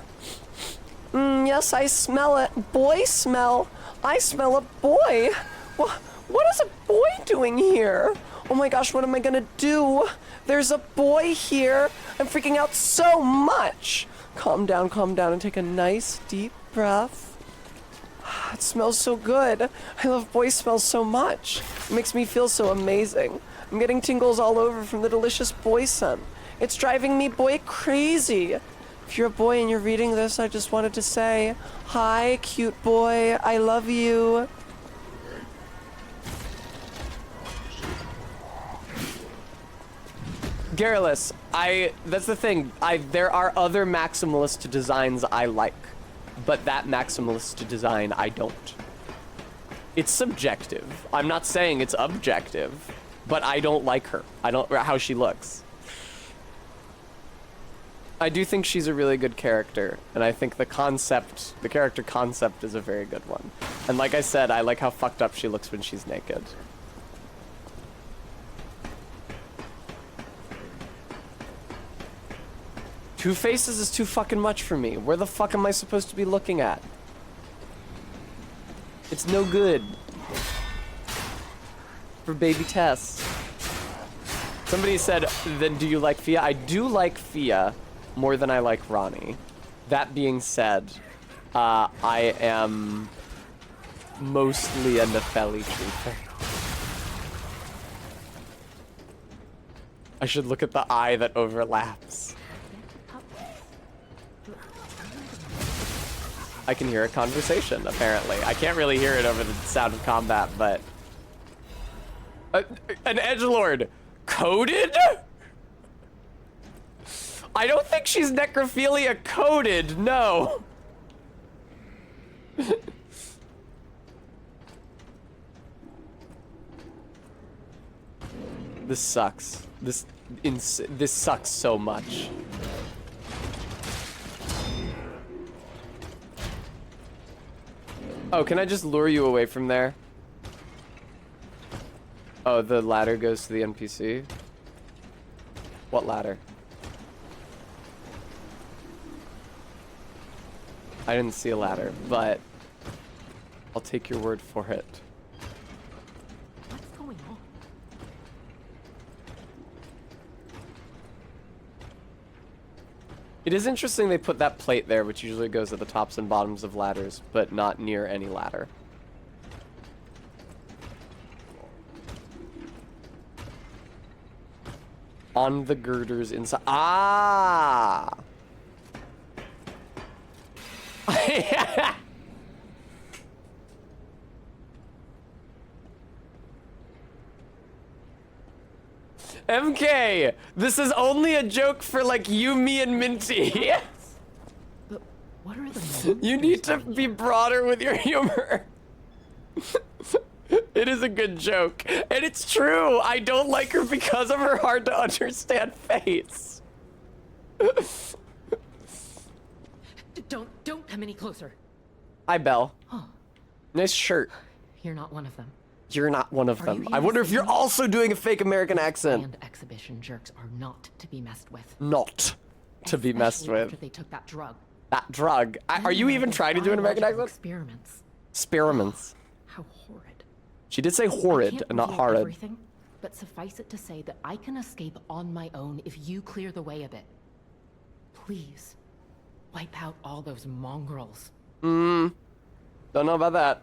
Yes, I smell it. Boy smell. I smell a boy. What is a boy doing here? Oh my gosh, what am I gonna do? There's a boy here. I'm freaking out so much. Calm down, and take a nice deep breath. It smells so good. I love boy smells so much. It makes me feel so amazing. I'm getting tingles all over from the delicious boy scent. It's driving me boy crazy. If you're a boy and you're reading this, I just wanted to say, hi, cute boy. I love you. Garrulus, that's the thing. There are other maximalist designs I like, but that maximalist design I don't. It's subjective. I'm not saying it's objective, but I don't like her. I don't, how she looks. I do think she's a really good character, and I think the character concept is a very good one. And like I said, I like how fucked up she looks when she's naked. Two faces is too fucking much for me. Where the fuck am I supposed to be looking at? It's no good. For baby Tess. Somebody said, then do you like Fia? I do like Fia more than I like Ranni. That being said, I am mostly a Nepheli truther. I should look at the eye that overlaps. I can hear a conversation, apparently. I can't really hear it over the sound of combat, but... an edgelord coded? I don't think she's necrophilia coded, no. This sucks. This sucks so much. Oh, can I just lure you away from there? Oh, the ladder goes to the NPC? What ladder? I didn't see a ladder, but I'll take your word for it. What's going on? It is interesting they put that plate there, which usually goes at the tops and bottoms of ladders, but not near any ladder. On the girders inside. Ah! MK, this is only a joke for like you, me, and Minty. But what are the You need to be broader with your humor. It is a good joke, and it's true. I don't like her because of her hard to understand face. Don't come any closer. Hi, Belle. Oh. Nice shirt. You're not one of them. You're not one of them. I wonder if you're also doing a fake American accent. And exhibition jerks are not to be messed with. Not to be messed with. After they took that drug. That drug? Are you even trying to do an American accent? Experiments. Experiments. How horrid. She did say horrid and not reveal horrid. Everything, but suffice it to say that I can escape on my own if you clear the way a bit. Please. Wipe out all those mongrels. Don't know about that.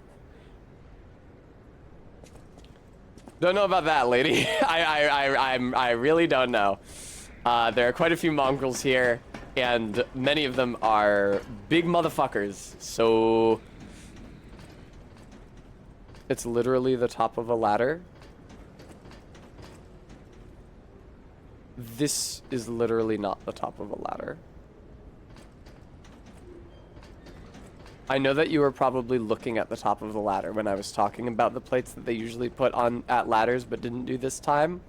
Don't know about that, lady. I really don't know. There are quite a few mongrels here, and many of them are big motherfuckers. So it's literally the top of a ladder. This is literally not the top of a ladder. I know that you were probably looking at the top of the ladder when I was talking about the plates that they usually put on at ladders but didn't do this time.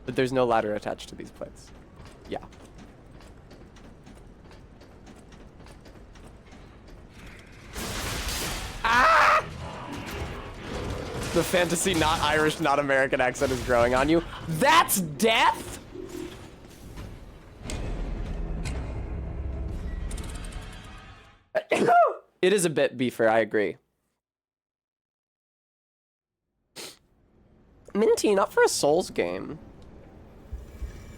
But there's no ladder attached to these plates. Yeah. Ah! The fantasy not Irish, not American accent is growing on you. That's death? It is a bit beefer, I agree. Minty, not for a Souls game.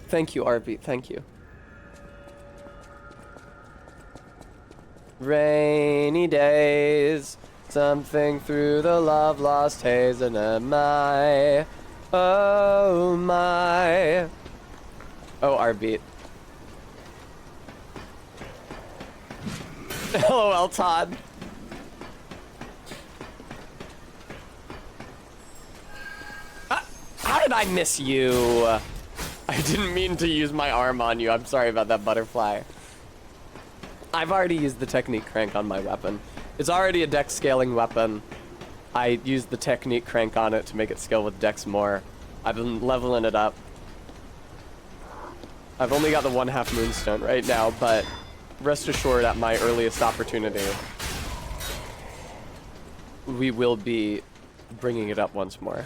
Thank you, RB, thank you. Rainy days, something through the love lost haze, and my, oh my. Oh, RB. LOL, Todd. How did I miss you? I didn't mean to use my arm on you. I'm sorry about that, butterfly. I've already used the technique crank on my weapon. It's already a dex scaling weapon. I used the technique crank on it to make it scale with dex more. I've been leveling it up. I've only got the 1/2 moonstone right now, but rest assured, at my earliest opportunity, we will be bringing it up once more.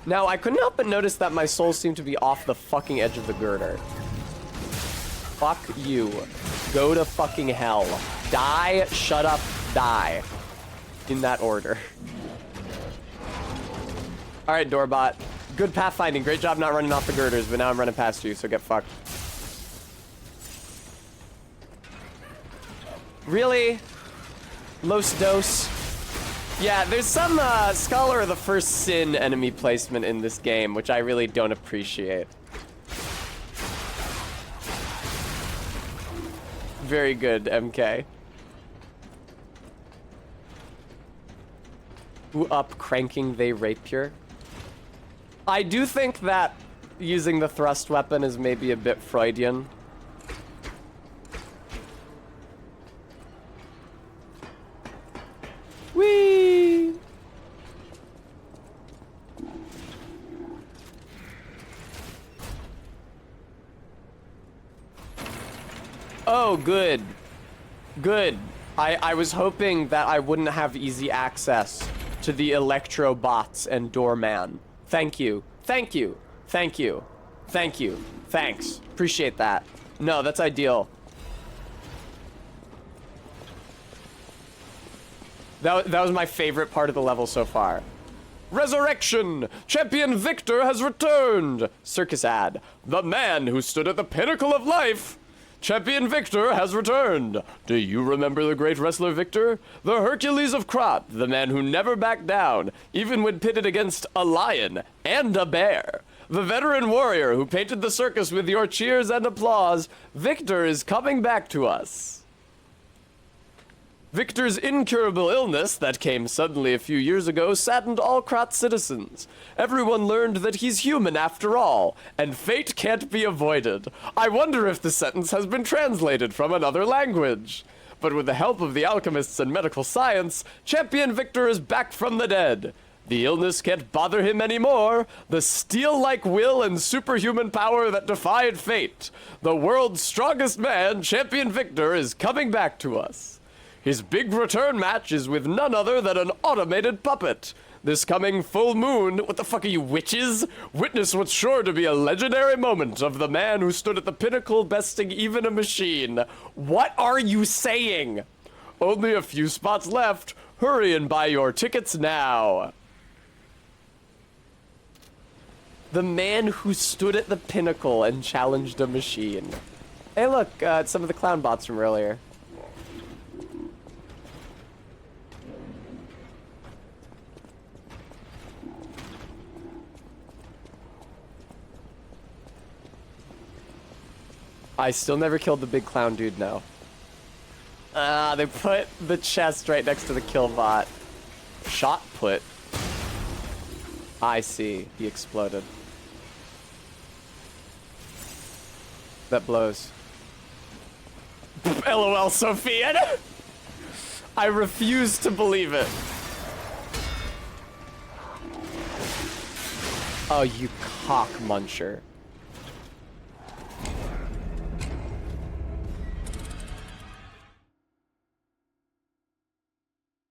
Now, I couldn't help but notice that my souls seem to be off the fucking edge of the girder. Fuck you. Go to fucking hell. Die, shut up, die. In that order. Alright, Doorbot. Good pathfinding. Great job not running off the girders, but now I'm running past you, so get fucked. Really? Los Dos? Yeah, there's some Scholar of the First Sin enemy placement in this game, which I really don't appreciate. Very good, MK. Who up cranking they rapier? I do think that using the thrust weapon is maybe a bit Freudian. Whee! Oh, good. Good. I was hoping that I wouldn't have easy access to the Electro bots and Doorman. Thank you. Thank you. Thank you. Thank you. Thanks. Appreciate that. No, that's ideal. That was my favorite part of the level so far. Resurrection! Champion Victor has returned! Circus ad. The man who stood at the pinnacle of life! Champion Victor has returned! Do you remember the great wrestler Victor? The Hercules of Krat, the man who never backed down, even when pitted against a lion and a bear. The veteran warrior who painted the circus with your cheers and applause. Victor is coming back to us. Victor's incurable illness that came suddenly a few years ago saddened all Krat citizens. Everyone learned that he's human after all, and fate can't be avoided. I wonder if the sentence has been translated from another language. But with the help of the alchemists and medical science, Champion Victor is back from the dead. The illness can't bother him anymore. The steel-like will and superhuman power that defied fate. The world's strongest man, Champion Victor, is coming back to us. His big return match is with none other than an automated puppet. This coming full moon, what the fuck are you, witches? Witness what's sure to be a legendary moment of the man who stood at the pinnacle besting even a machine. What are you saying? Only a few spots left. Hurry and buy your tickets now. The man who stood at the pinnacle and challenged a machine. Hey look, it's some of the clown bots from earlier. I still never killed the big clown dude, no. Ah, they put the chest right next to the kill bot. Shot put. I see. He exploded. That blows. LOL, Sophia. I refuse to believe it. Oh, you cock muncher.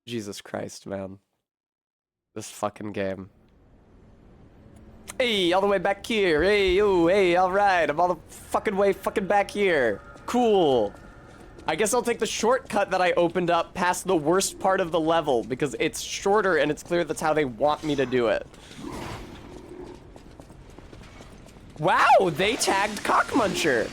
Jesus Christ, man. This fucking game. Hey, all the way back here. Hey, ooh, hey, alright. I'm all the fucking way fucking back here. Cool. I guess I'll take the shortcut that I opened up past the worst part of the level because it's shorter and it's clear that's how they want me to do it. Wow, they tagged Cockmuncher.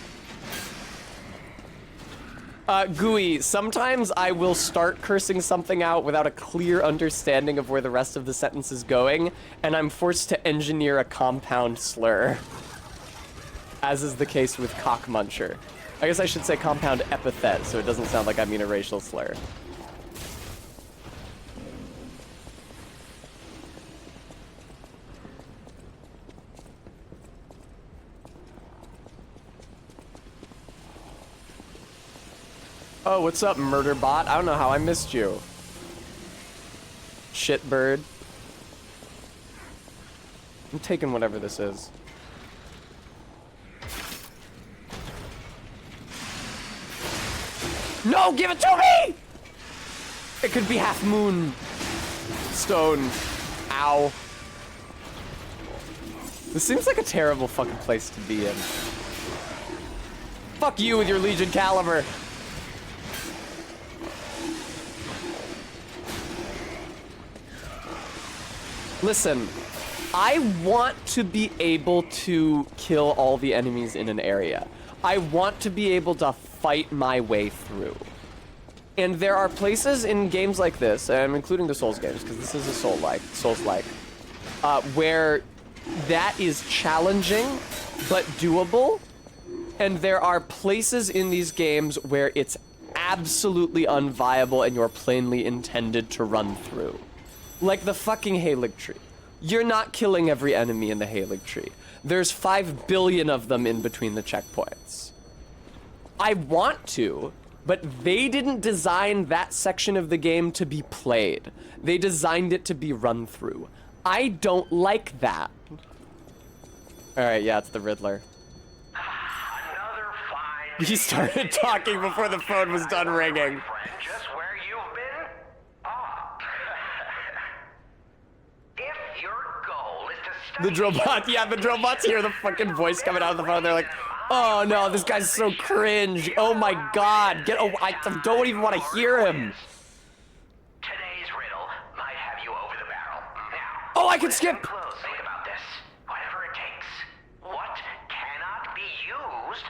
Gooey, sometimes I will start cursing something out without a clear understanding of where the rest of the sentence is going, and I'm forced to engineer a compound slur. As is the case with Cockmuncher. I guess I should say compound epithet, so it doesn't sound like I mean a racial slur. Oh, what's up, Murderbot? I don't know how I missed you. Shitbird. I'm taking whatever this is. No, give it to me! It could be Half Moon Stone. Ow. This seems like a terrible fucking place to be in. Fuck you with your Legion Caliber. Listen, I want to be able to kill all the enemies in an area. I want to be able to fight my way through. And there are places in games like this, and I'm including the Souls games, because this is a Souls-like, where that is challenging, but doable. And there are places in these games where it's absolutely unviable and you're plainly intended to run through. Like the fucking Halig Tree. You're not killing every enemy in the Halig Tree. There's 5 billion of them in between the checkpoints. I want to, but they didn't design that section of the game to be played. They designed it to be run through. I don't like that. Alright, yeah, it's the Riddler. He started talking before the phone was done ringing. Just where you've been? If your goal is to study... The Drillbot, yeah, the Drillbots hear the fucking voice coming out of the phone. They're like, oh no, this guy's so cringe. Oh my god, I don't even want to hear him. Today's riddle might have you over the barrel. Now, oh, I can skip. close. Think about this. Whatever it takes. What cannot be used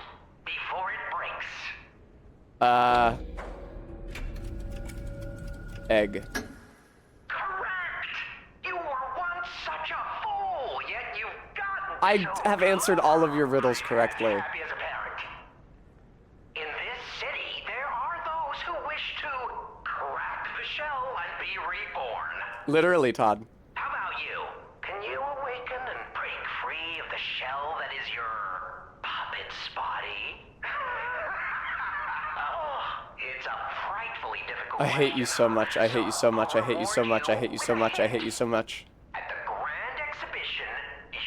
before it breaks? Egg. Correct. You were once such a fool, yet you've gotten I so have answered all of your riddles correctly. happy as a parent. In this city, there are those who wish to crack the shell and be reborn. Literally, Todd. How about you? Can you awaken and break free of the shell that is your puppet's body? Oh, it's a frightfully difficult I hate you so much. I hate you so much. I hate you so much. I hate you so much. I hate you so much. At the grand exhibition,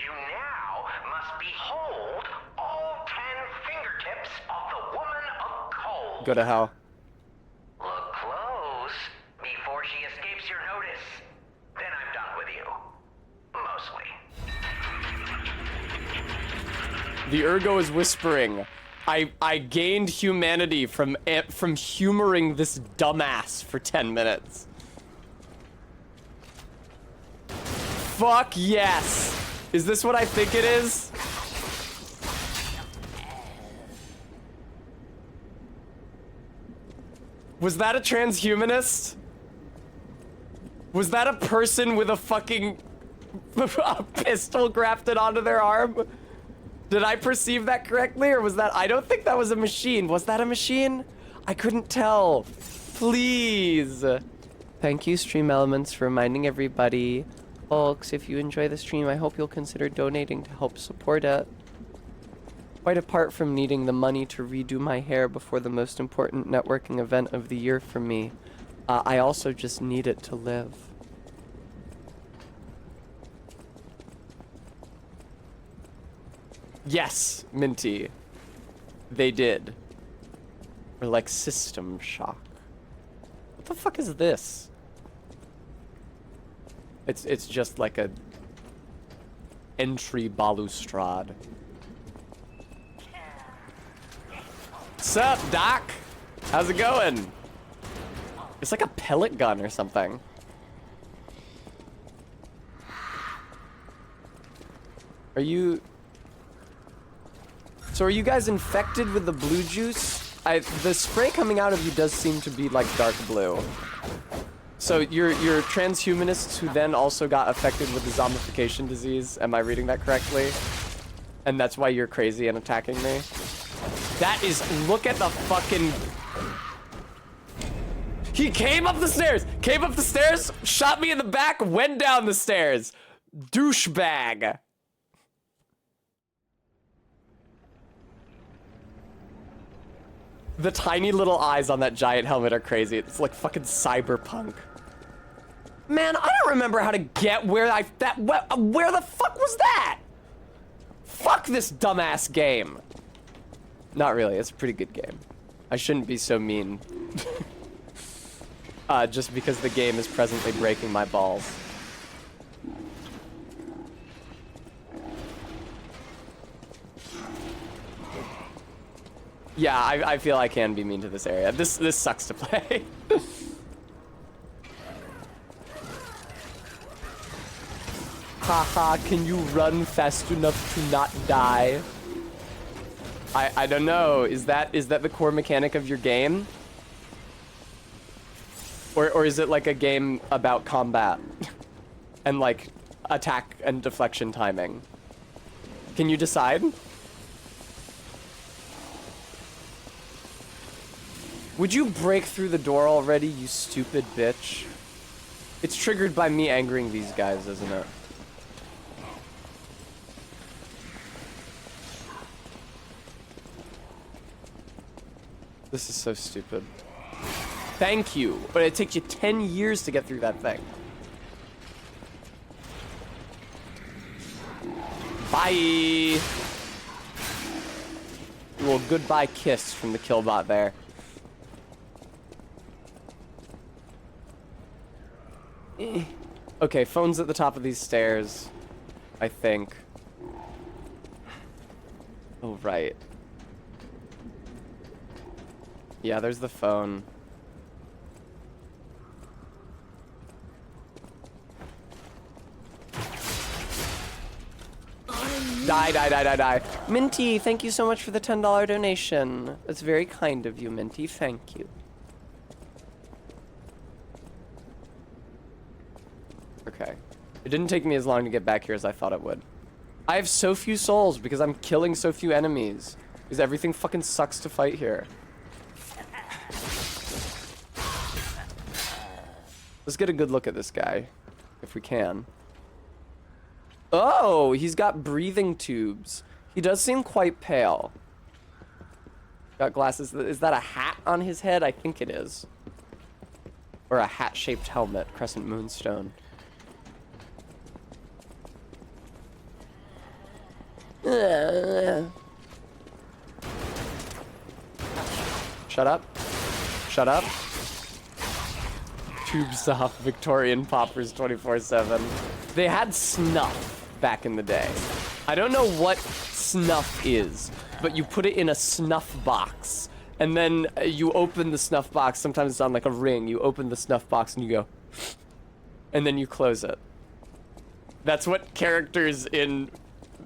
you now must behold all 10 fingertips of the woman of coal. Go to hell. Look close before she escapes your notice. Then I'm done with you. Mostly. The Ergo is whispering. I gained humanity from humoring this dumbass for 10 minutes. Fuck yes. Is this what I think it is? Was that a transhumanist? Was that a person with a fucking a pistol grafted onto their arm? Did I perceive that correctly, or was that... I don't think that was a machine. Was that a machine? I couldn't tell. Please. Thank you, Stream Elements, for reminding everybody. Folks, if you enjoy the stream, I hope you'll consider donating to help support it. Quite apart from needing the money to redo my hair before the most important networking event of the year for me, I also just need it to live. Yes, Minty. They did. Or like System Shock. What the fuck is this? It's just like a entry balustrade. Sup, Doc? How's it going? It's like a pellet gun or something. Are you... So are you guys infected with the blue juice? The spray coming out of you does seem to be like dark blue. So you're transhumanists who then also got affected with the zombification disease. Am I reading that correctly? And that's why you're crazy and attacking me? That is, look at the fucking... He came up the stairs, shot me in the back, went down the stairs. Douchebag. The tiny little eyes on that giant helmet are crazy. It's like fucking cyberpunk. Man, I don't remember how to get where where the fuck was that? Fuck this dumbass game. Not really, it's a pretty good game. I shouldn't be so mean. Just because the game is presently breaking my balls. Yeah, I feel I can be mean to this area. This sucks to play. Haha, can you run fast enough to not die? I don't know. Is that the core mechanic of your game? Or is it like a game about combat? And like attack and deflection timing? Can you decide? Would you break through the door already, you stupid bitch? It's triggered by me angering these guys, isn't it? This is so stupid. Thank you, but it takes you 10 years to get through that thing. Bye! Well, goodbye kiss from the killbot there. Okay, phone's at the top of these stairs, I think. Oh, right. Yeah, there's the phone. Die. Minty, thank you so much for the $10 donation. That's very kind of you, Minty. Thank you. Okay. It didn't take me as long to get back here as I thought it would. I have so few souls because I'm killing so few enemies. Because everything fucking sucks to fight here. Let's get a good look at this guy, if we can. Oh, he's got breathing tubes. He does seem quite pale. Got glasses. Is that a hat on his head? I think it is. Or a hat-shaped helmet, Crescent Moonstone. Shut up. Shut up. Tube soft Victorian poppers 24/7. They had snuff back in the day. I don't know what snuff is, but you put it in a snuff box. And then you open the snuff box. Sometimes it's on like a ring. You open the snuff box and you go, and then you close it. That's what characters in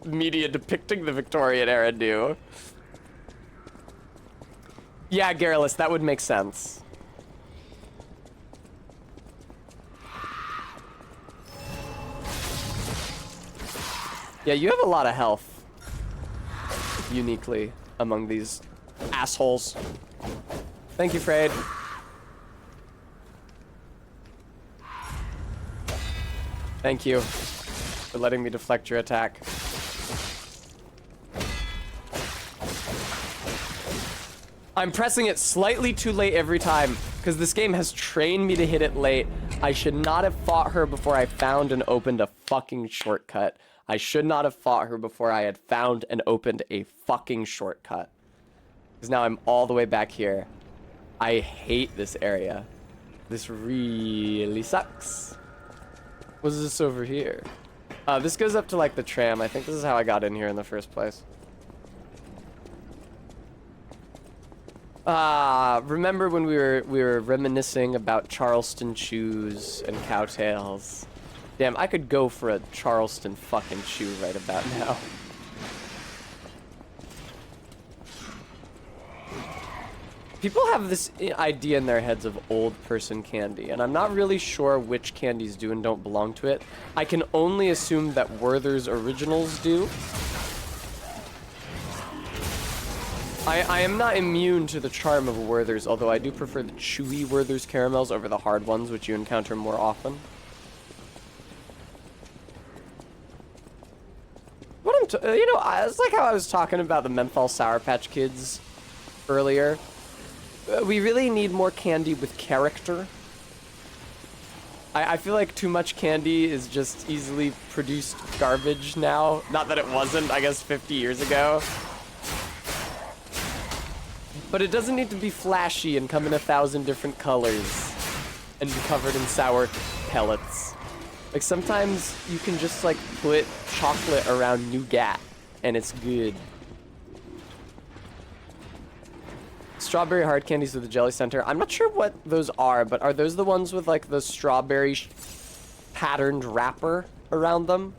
media depicting the Victorian era do. Yeah, Garrulus, that would make sense. Yeah, you have a lot of health. uniquely among these assholes. Thank you, Frayed. Thank you for letting me deflect your attack. I'm pressing it slightly too late every time because this game has trained me to hit it late. I should not have fought her before I found and opened a fucking shortcut. I should not have fought her before I had found and opened a fucking shortcut. Because now I'm all the way back here. I hate this area. This really sucks. What is this over here? This goes up to like the tram. I think this is how I got in here in the first place. Remember when we were reminiscing about Charleston chews and cowtails? Damn, I could go for a Charleston fucking chew right about now. People have this idea in their heads of old person candy, and I'm not really sure which candies do and don't belong to it. I can only assume that Werther's Originals do. I am not immune to the charm of Werther's, although I do prefer the chewy Werther's caramels over the hard ones, which you encounter more often. You know, it's like how I was talking about the menthol Sour Patch Kids earlier. We really need more candy with character. I feel like too much candy is just easily produced garbage now. Not that it wasn't, I guess, 50 years ago. But it doesn't need to be flashy and come in 1,000 different colors and be covered in sour pellets. Like, sometimes you can just, like, put chocolate around nougat, and it's good. Strawberry hard candies with the jelly center. I'm not sure what those are, but are those the ones with, like, the strawberry patterned wrapper around them?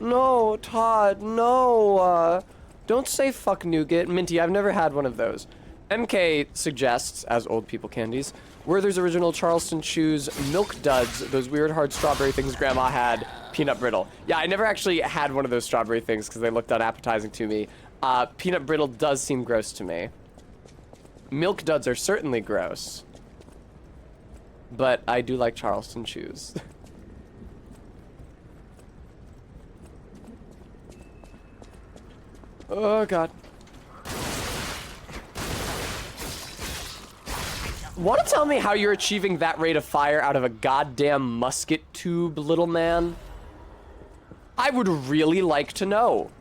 No, Todd, no. Don't say fuck nougat. Minty, I've never had one of those. MK suggests, as old people candies, Werther's Original Charleston Chews, Milk Duds, those weird hard strawberry things Grandma had, Peanut Brittle. Yeah, I never actually had one of those strawberry things because they looked unappetizing to me. Peanut Brittle does seem gross to me. Milk Duds are certainly gross. But I do like Charleston Chews. Oh, God. Want to tell me how you're achieving that rate of fire out of a goddamn musket tube, little man? I would really like to know.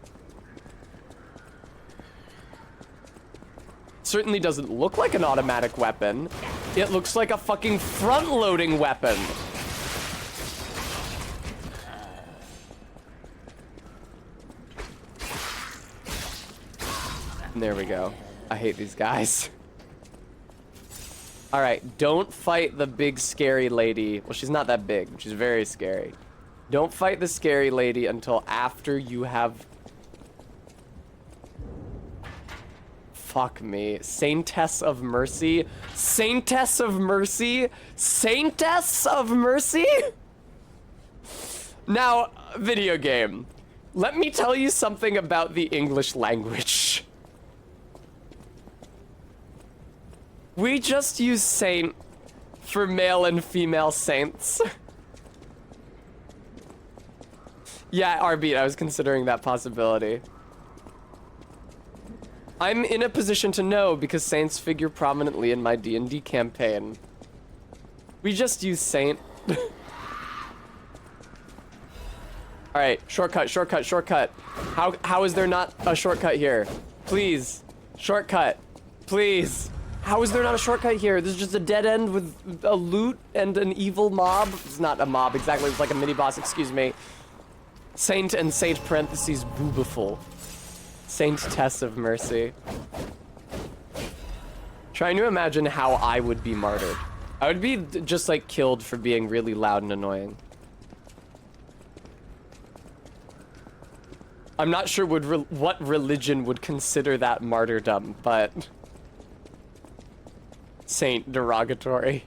Certainly doesn't look like an automatic weapon. It looks like a fucking front-loading weapon. There we go. I hate these guys. Alright, don't fight the big scary lady. Well, she's not that big. She's very scary. Don't fight the scary lady until after you have... Fuck me. Saintess of Mercy? Saintess of Mercy? Saintess of Mercy? Now, video game. Let me tell you something about the English language. We just use saint for male and female saints. Yeah, Arbeat, I was considering that possibility. I'm in a position to know because saints figure prominently in my D&D campaign. We just use saint. Alright, shortcut, shortcut, shortcut. How is there not a shortcut here? Please. Shortcut. Please. How is there not a shortcut here? This is just a dead end with a loot and an evil mob. It's not a mob exactly, it's like a mini boss, excuse me. Saint and Saint parentheses boobiful. Saintess of Mercy. Trying to imagine how I would be martyred. I would be just like killed for being really loud and annoying. I'm not sure what religion would consider that martyrdom, but... Saint derogatory.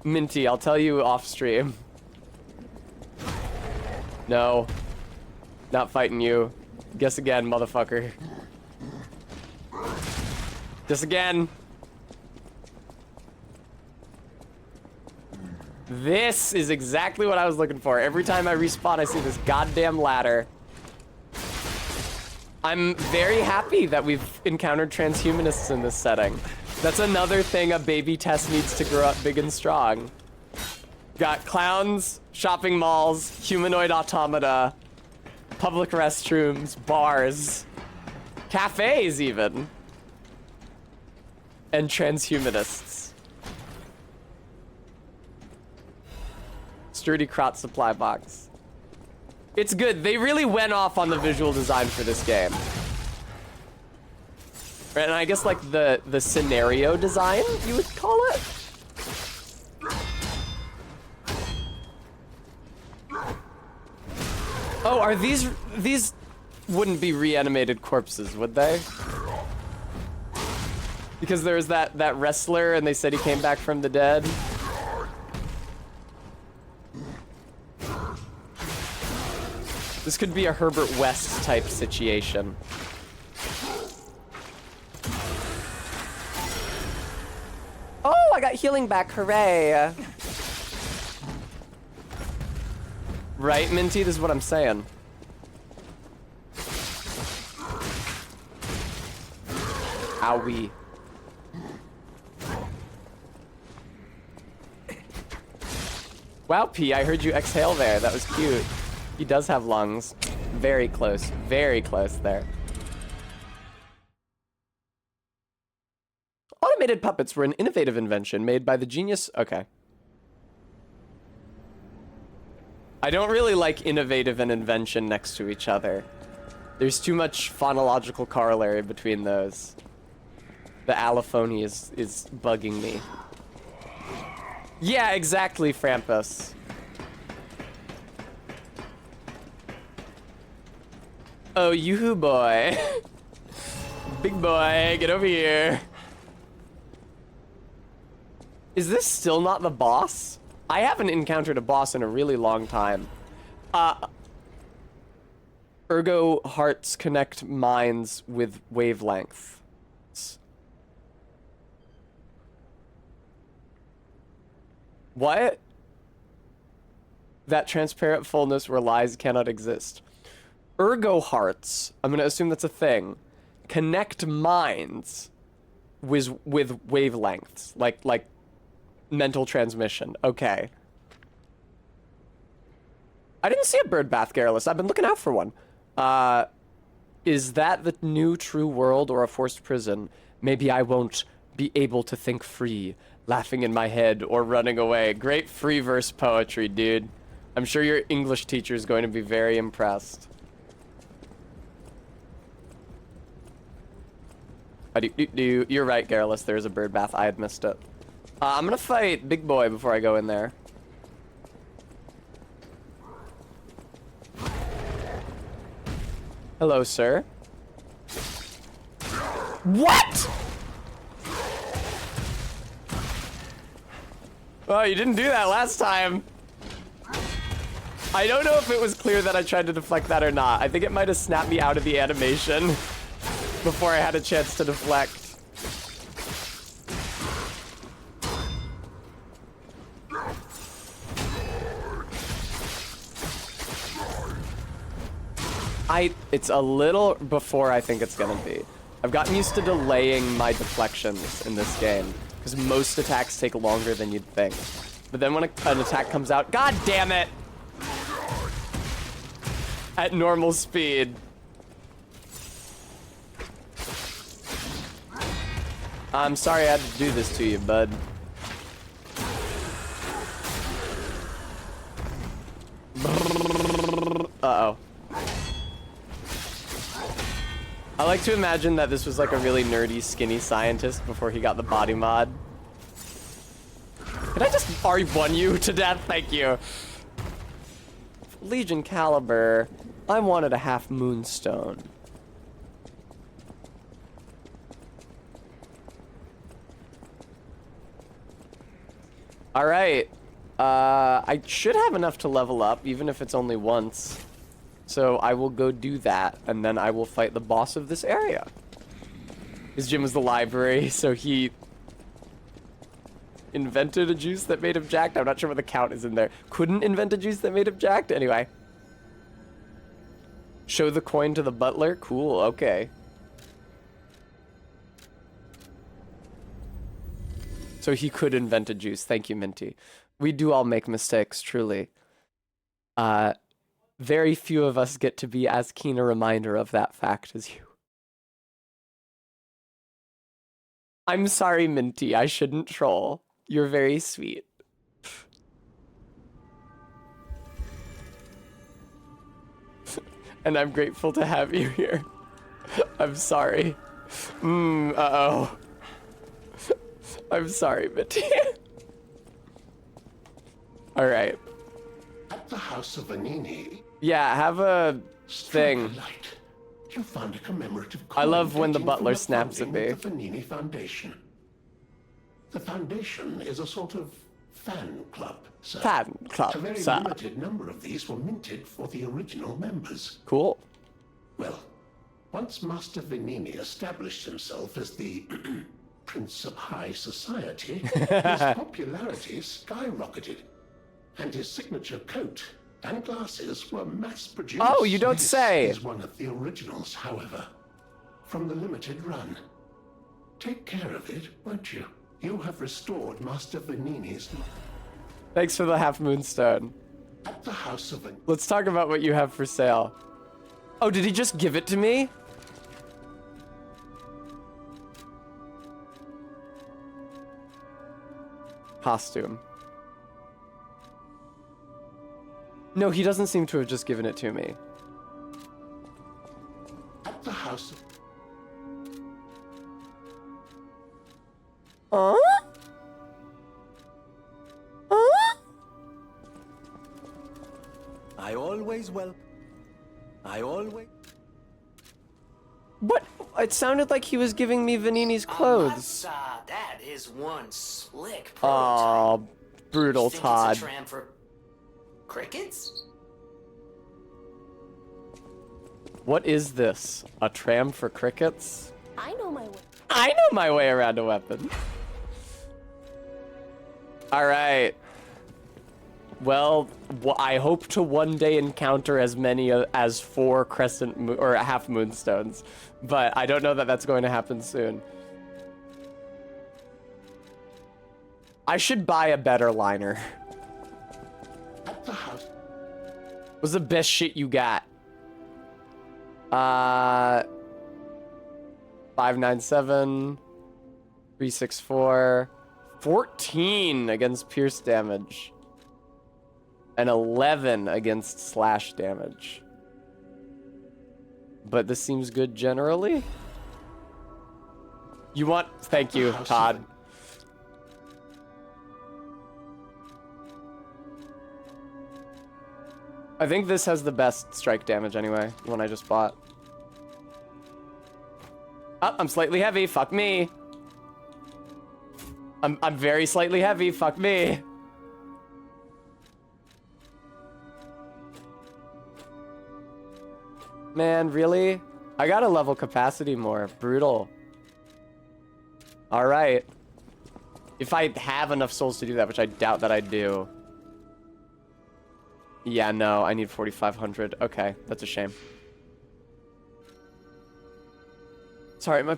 Minty, I'll tell you off stream. No. Not fighting you. Guess again, motherfucker. Guess again. This is exactly what I was looking for. Every time I respawn, I see this goddamn ladder. I'm very happy that we've encountered transhumanists in this setting. That's another thing a baby Tess needs to grow up big and strong. Got clowns, shopping malls, humanoid automata, public restrooms, bars, cafes even, and transhumanists. Sturdy crotch supply box. It's good. They really went off on the visual design for this game. And I guess like the scenario design, you would call it? Oh, are these wouldn't be reanimated corpses, would they? Because there's that wrestler and they said he came back from the dead. This could be a Herbert West type situation. Oh, I got healing back, hooray. Right, Minty? This is what I'm saying. Owie. Wow, P, I heard you exhale there. That was cute. He does have lungs. Very close there. Automated puppets were an innovative invention made by the genius... Okay. I don't really like innovative and invention next to each other. There's too much phonological corollary between those. The allophony is bugging me. Yeah, exactly, Frampus. Oh, yoo-hoo boy. Big boy, get over here. Is this still not the boss? I haven't encountered a boss in a really long time. Ergo hearts connect minds with wavelength. What? That transparent fullness where lies cannot exist. Ergo hearts, I'm gonna assume that's a thing, connect minds with wavelengths, like mental transmission. Okay. I didn't see a bird bath, Garrulus. I've been looking out for one. Is that the new true world or a forced prison? Maybe I won't be able to think free, laughing in my head or running away. Great free verse poetry, dude. I'm sure your English teacher is going to be very impressed. You're right, Garrulus. There's a bird bath. I had missed it. I'm gonna fight Big Boy before I go in there. Hello, sir. What? Oh, you didn't do that last time. I don't know if it was clear that I tried to deflect that or not. I think it might have snapped me out of the animation before I had a chance to deflect. It's a little before I think it's gonna be. I've gotten used to delaying my deflections in this game, because most attacks take longer than you'd think. But then when an attack comes out, god damn it! At normal speed. I'm sorry I had to do this to you, bud. Uh-oh. I like to imagine that this was like a really nerdy, skinny scientist before he got the body mod. Can I just R1 you to death? Thank you. Legion Caliber. I wanted a half moonstone. Alright. I should have enough to level up, even if it's only once. So I will go do that, and then I will fight the boss of this area. His gym was the library, so he invented a juice that made him jacked. I'm not sure what the count is in there. Couldn't invent a juice that made him jacked? Anyway. Show the coin to the butler? Cool, okay. So he could invent a juice. Thank you, Minty. We do all make mistakes, truly. Very few of us get to be as keen a reminder of that fact as you. I'm sorry, Minty. I shouldn't troll. You're very sweet. And I'm grateful to have you here. I'm sorry. Uh-oh. I'm sorry, Minty. Alright. At the House of Vanini. Yeah, have a thing. You found a commemorative I love when the coin butler from the snaps at founding me. of the Vanini Foundation. The Foundation is a sort of fan club, sir. Fan club, A very sir. limited number of these were minted for the original members. Cool. Well, once Master Vanini established himself as the Prince of High Society, his popularity skyrocketed, and his signature coat and glasses were mass-produced. Oh, you don't This say. is one of the originals, however, from the limited run. Take care of it, won't you? You have restored Master Vanini's... Thanks for the half moonstone. At the House of... Let's talk about what you have for sale. Oh, did he just give it to me? Costume. No, he doesn't seem to have just given it to me. At the House of... I always What? It sounded like he was giving me Vanini's clothes. That is one slick prototype. Oh, brutal Think Todd. It's a tram for crickets? What is this? A tram for crickets? I know my way. I know my way around a weapon. All right. Well, I hope to one day encounter as many as 4 crescent or half moonstones, but I don't know that that's going to happen soon. I should buy a better liner. At the house... What's the best shit you got? 597, 364, 14 against pierce damage, and 11 against slash damage. But this seems good generally. You want? Thank you, Todd. I think this has the best strike damage anyway, the one I just bought. Oh, I'm slightly heavy, fuck me. I'm very slightly heavy, fuck me. Man, really? I gotta level capacity more, brutal. All right. If I have enough souls to do that, which I doubt that I do. Yeah, no, I need 4,500. Okay, that's a shame. Sorry, my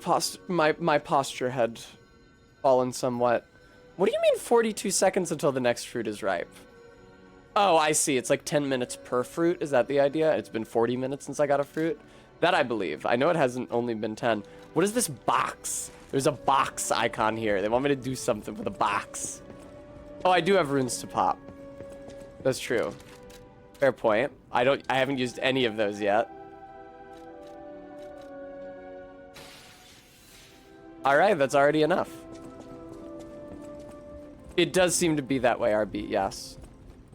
posture had fallen somewhat. What do you mean 42 seconds until the next fruit is ripe? Oh, I see. It's like 10 minutes per fruit. Is that the idea? It's been 40 minutes since I got a fruit? That I believe. I know it hasn't only been 10. What is this box? There's a box icon here. They want me to do something with a box. Oh, I do have runes to pop. That's true. Fair point. I haven't used any of those yet. All right, that's already enough. It does seem to be that way, RB, yes.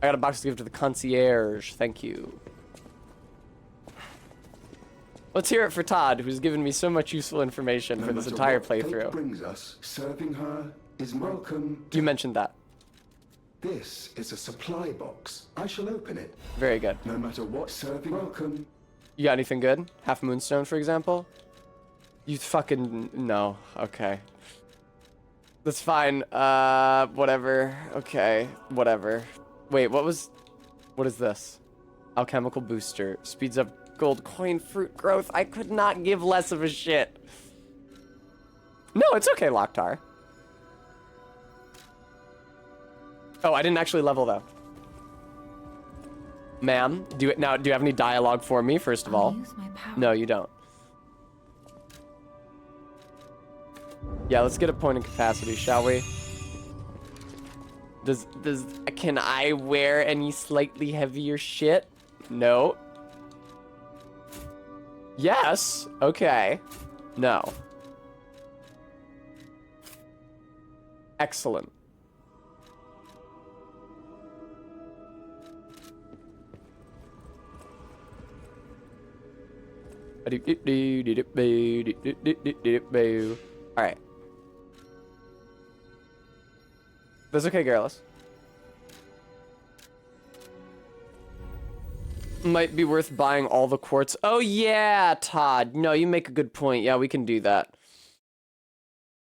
I got a box to give to the concierge. Thank you. Let's hear it for Todd, who's given me so much useful information for this entire playthrough. Brings us, serving her is welcome. You mentioned that. This is a supply box. I shall open it. Very good. No matter what serving. Welcome. You got anything good? Half Moonstone, for example? You fucking... No. Okay. That's fine. Whatever. Okay. Whatever. Wait, what is this? Alchemical booster. Speeds up gold coin fruit growth. I could not give less of a shit. No, it's okay, Loktar. Oh, I didn't actually level, though. Ma'am, do you have any dialogue for me, first of all? No, you don't. Yeah, let's get a point in capacity, shall we? Can I wear any slightly heavier shit? No. Yes. Okay. No. Excellent. Alright. That's okay, Garrulous. Might be worth buying all the quartz. Oh yeah, Todd. No, you make a good point. Yeah, we can do that.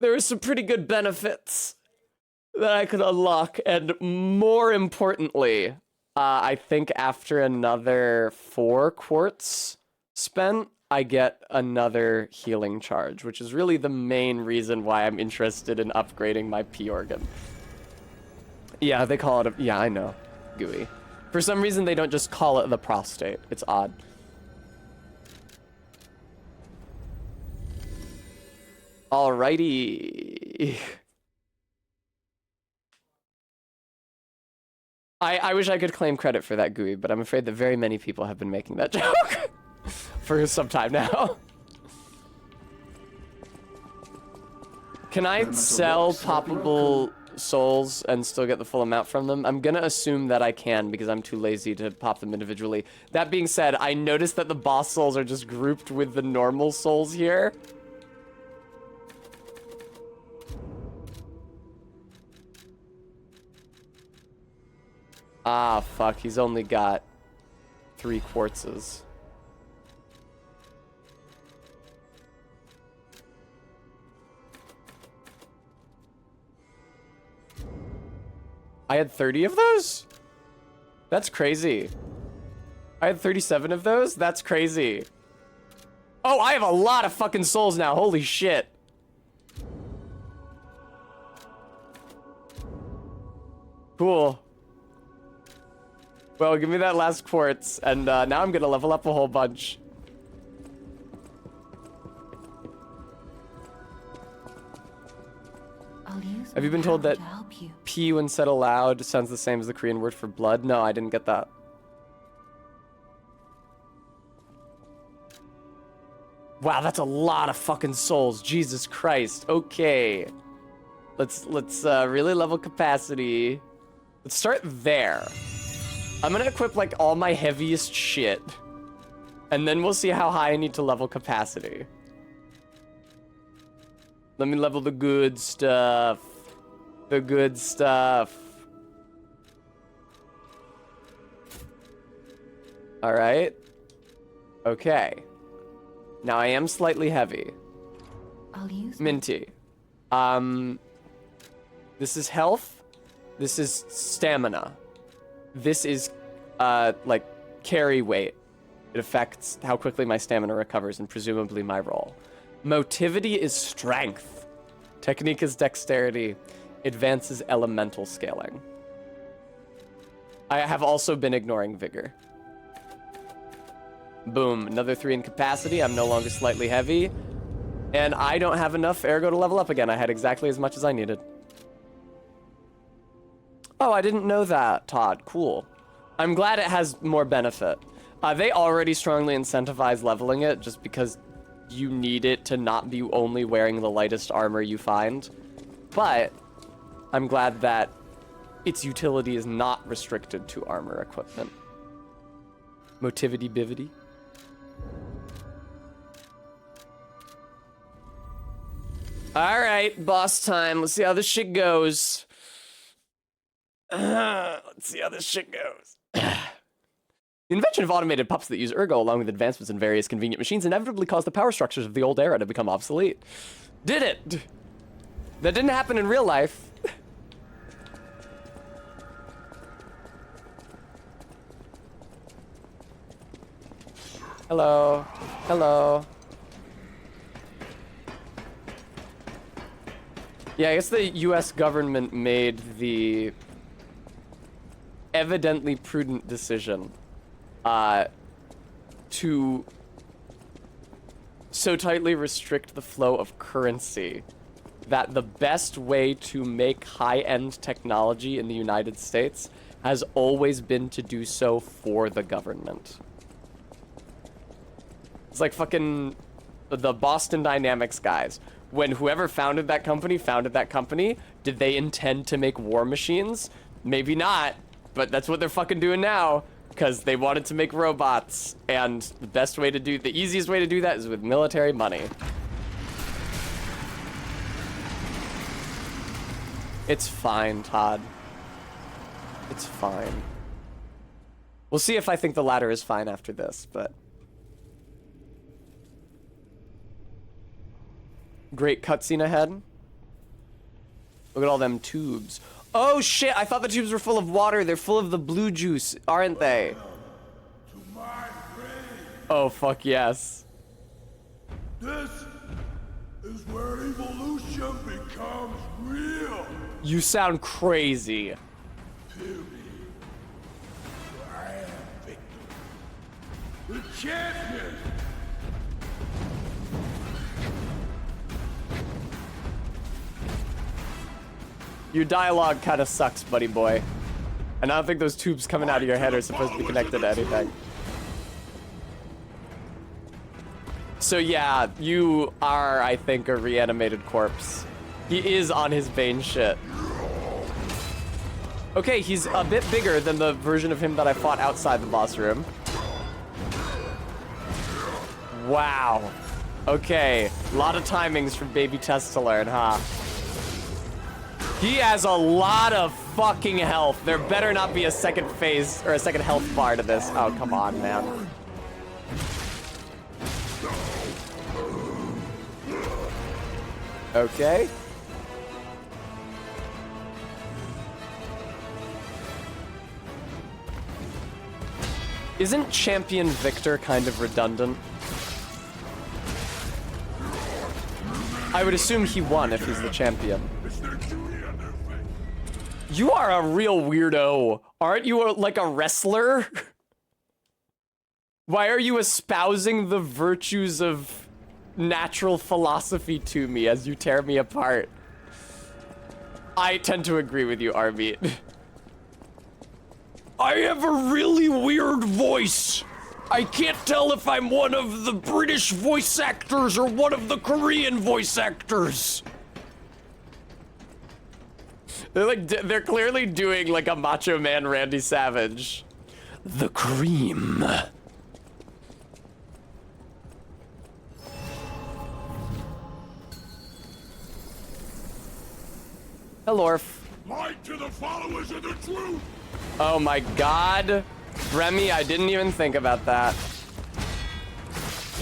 There are some pretty good benefits that I could unlock, and more importantly, I think after another 4 quartz spent, I get another healing charge, which is really the main reason why I'm interested in upgrading my P organ. Yeah, they call it a... Yeah, I know. Gooey. For some reason, they don't just call it the prostate. It's odd. Alrighty. I wish I could claim credit for that, Gooey, but I'm afraid that very many people have been making that joke for some time now. Can I sell poppable souls and still get the full amount from them? I'm gonna assume that I can because I'm too lazy to pop them individually. That being said, I noticed that the boss souls are just grouped with the normal souls here. Ah, fuck, he's only got 3 quartzes. I had 30 of those? That's crazy. I had 37 of those? That's crazy. Oh, I have a lot of fucking souls now. Holy shit. Cool. Well, give me that last quartz, and now I'm gonna level up a whole bunch. Have you been told that P when said aloud sounds the same as the Korean word for blood? No, I didn't get that. Wow, that's a lot of fucking souls. Jesus Christ. Okay. Let's really level capacity. Let's start there. I'm gonna equip like all my heaviest shit. And then we'll see how high I need to level capacity. Let me level the good stuff. The good stuff. Alright. Okay. Now I am slightly heavy. I'll use Minty. This is health. This is stamina. This is, like, carry weight. It affects how quickly my stamina recovers and presumably my roll. Motivity is strength. Technique is dexterity. Advance is elemental scaling. I have also been ignoring vigor. Boom, another 3 in capacity. I'm no longer slightly heavy. And I don't have enough ergo to level up again. I had exactly as much as I needed. Oh, I didn't know that, Todd. Cool. I'm glad it has more benefit. They already strongly incentivize leveling it just because you need it to not be only wearing the lightest armor you find. But I'm glad that its utility is not restricted to armor equipment. Motivity bivity. All right, boss time. Let's see how this shit goes. Let's see how this shit goes. The invention of automated pups that use Ergo, along with advancements in various convenient machines, inevitably caused the power structures of the old era to become obsolete. Did it? That didn't happen in real life. Hello. Hello. Yeah, I guess the US government made the evidently prudent decision to so tightly restrict the flow of currency that the best way to make high-end technology in the United States has always been to do so for the government. It's like fucking the Boston Dynamics guys. When whoever founded that company, did they intend to make war machines? Maybe not, but that's what they're fucking doing now, because they wanted to make robots, and the easiest way to do that is with military money. It's fine, Todd. It's fine. We'll see if I think the latter is fine after this, but... Great cutscene ahead. Look at all them tubes. Oh shit, I thought the tubes were full of water. They're full of the blue juice, aren't they? Oh fuck yes. This is where evolution becomes real. You sound crazy. I am Victor, the champion. Your dialogue kind of sucks, buddy boy. And I don't think those tubes coming out of your head are supposed to be connected to anything. So yeah, you are, I think, a reanimated corpse. He is on his Bane shit. Okay, he's a bit bigger than the version of him that I fought outside the boss room. Wow. Okay, a lot of timings from Baby Tess to learn, huh? He has a lot of fucking health. There better not be a second phase or a second health bar to this. Oh, come on, man. Okay. Isn't Champion Victor kind of redundant? I would assume he won if he's the champion. You are a real weirdo. Aren't you like a wrestler? Why are you espousing the virtues of natural philosophy to me as you tear me apart? I tend to agree with you, Arby. I have a really weird voice. I can't tell if I'm one of the British voice actors or one of the Korean voice actors. They're clearly doing like a Macho Man Randy Savage. The cream. Hello, Orf. Light to the followers of the truth. Oh my god. Remy, I didn't even think about that.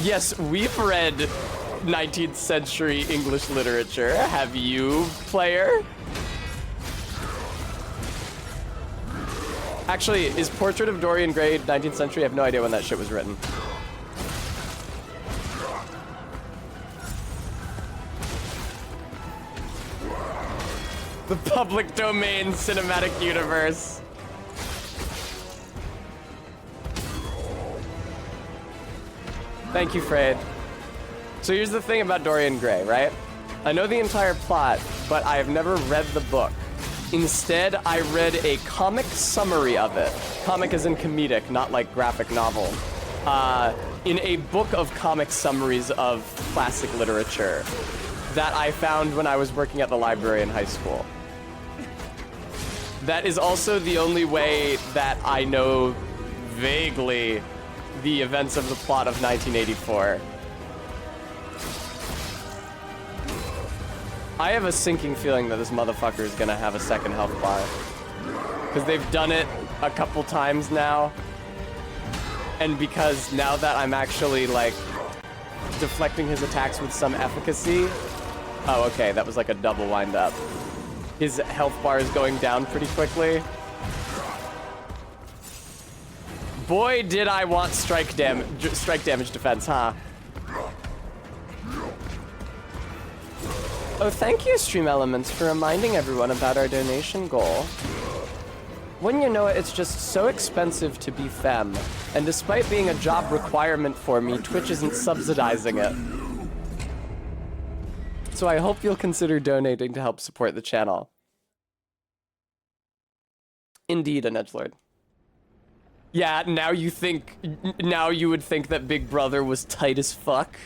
Yes, we've read 19th century English literature. Have you, player? Actually, is Portrait of Dorian Gray 19th century? I have no idea when that shit was written. The public domain cinematic universe. Thank you, Freyed. So here's the thing about Dorian Gray, right? I know the entire plot, but I have never read the book. Instead, I read a comic summary of it. Comic as in comedic, not like graphic novel. In a book of comic summaries of classic literature that I found when I was working at the library in high school. That is also the only way that I know vaguely the events of the plot of 1984. I have a sinking feeling that this motherfucker is gonna have a second health bar. because they've done it a couple times now. And because now that I'm actually, like, deflecting his attacks with some efficacy... Oh, okay, that was like a double wind-up. His health bar is going down pretty quickly. Boy, did I want strike damage defense, huh? Oh, thank you, Stream Elements, for reminding everyone about our donation goal. Wouldn't you know it, it's just so expensive to be femme, and despite being a job requirement for me, Twitch isn't subsidizing it. So I hope you'll consider donating to help support the channel. Indeed, an edgelord. Yeah, now you would think that Big Brother was tight as fuck.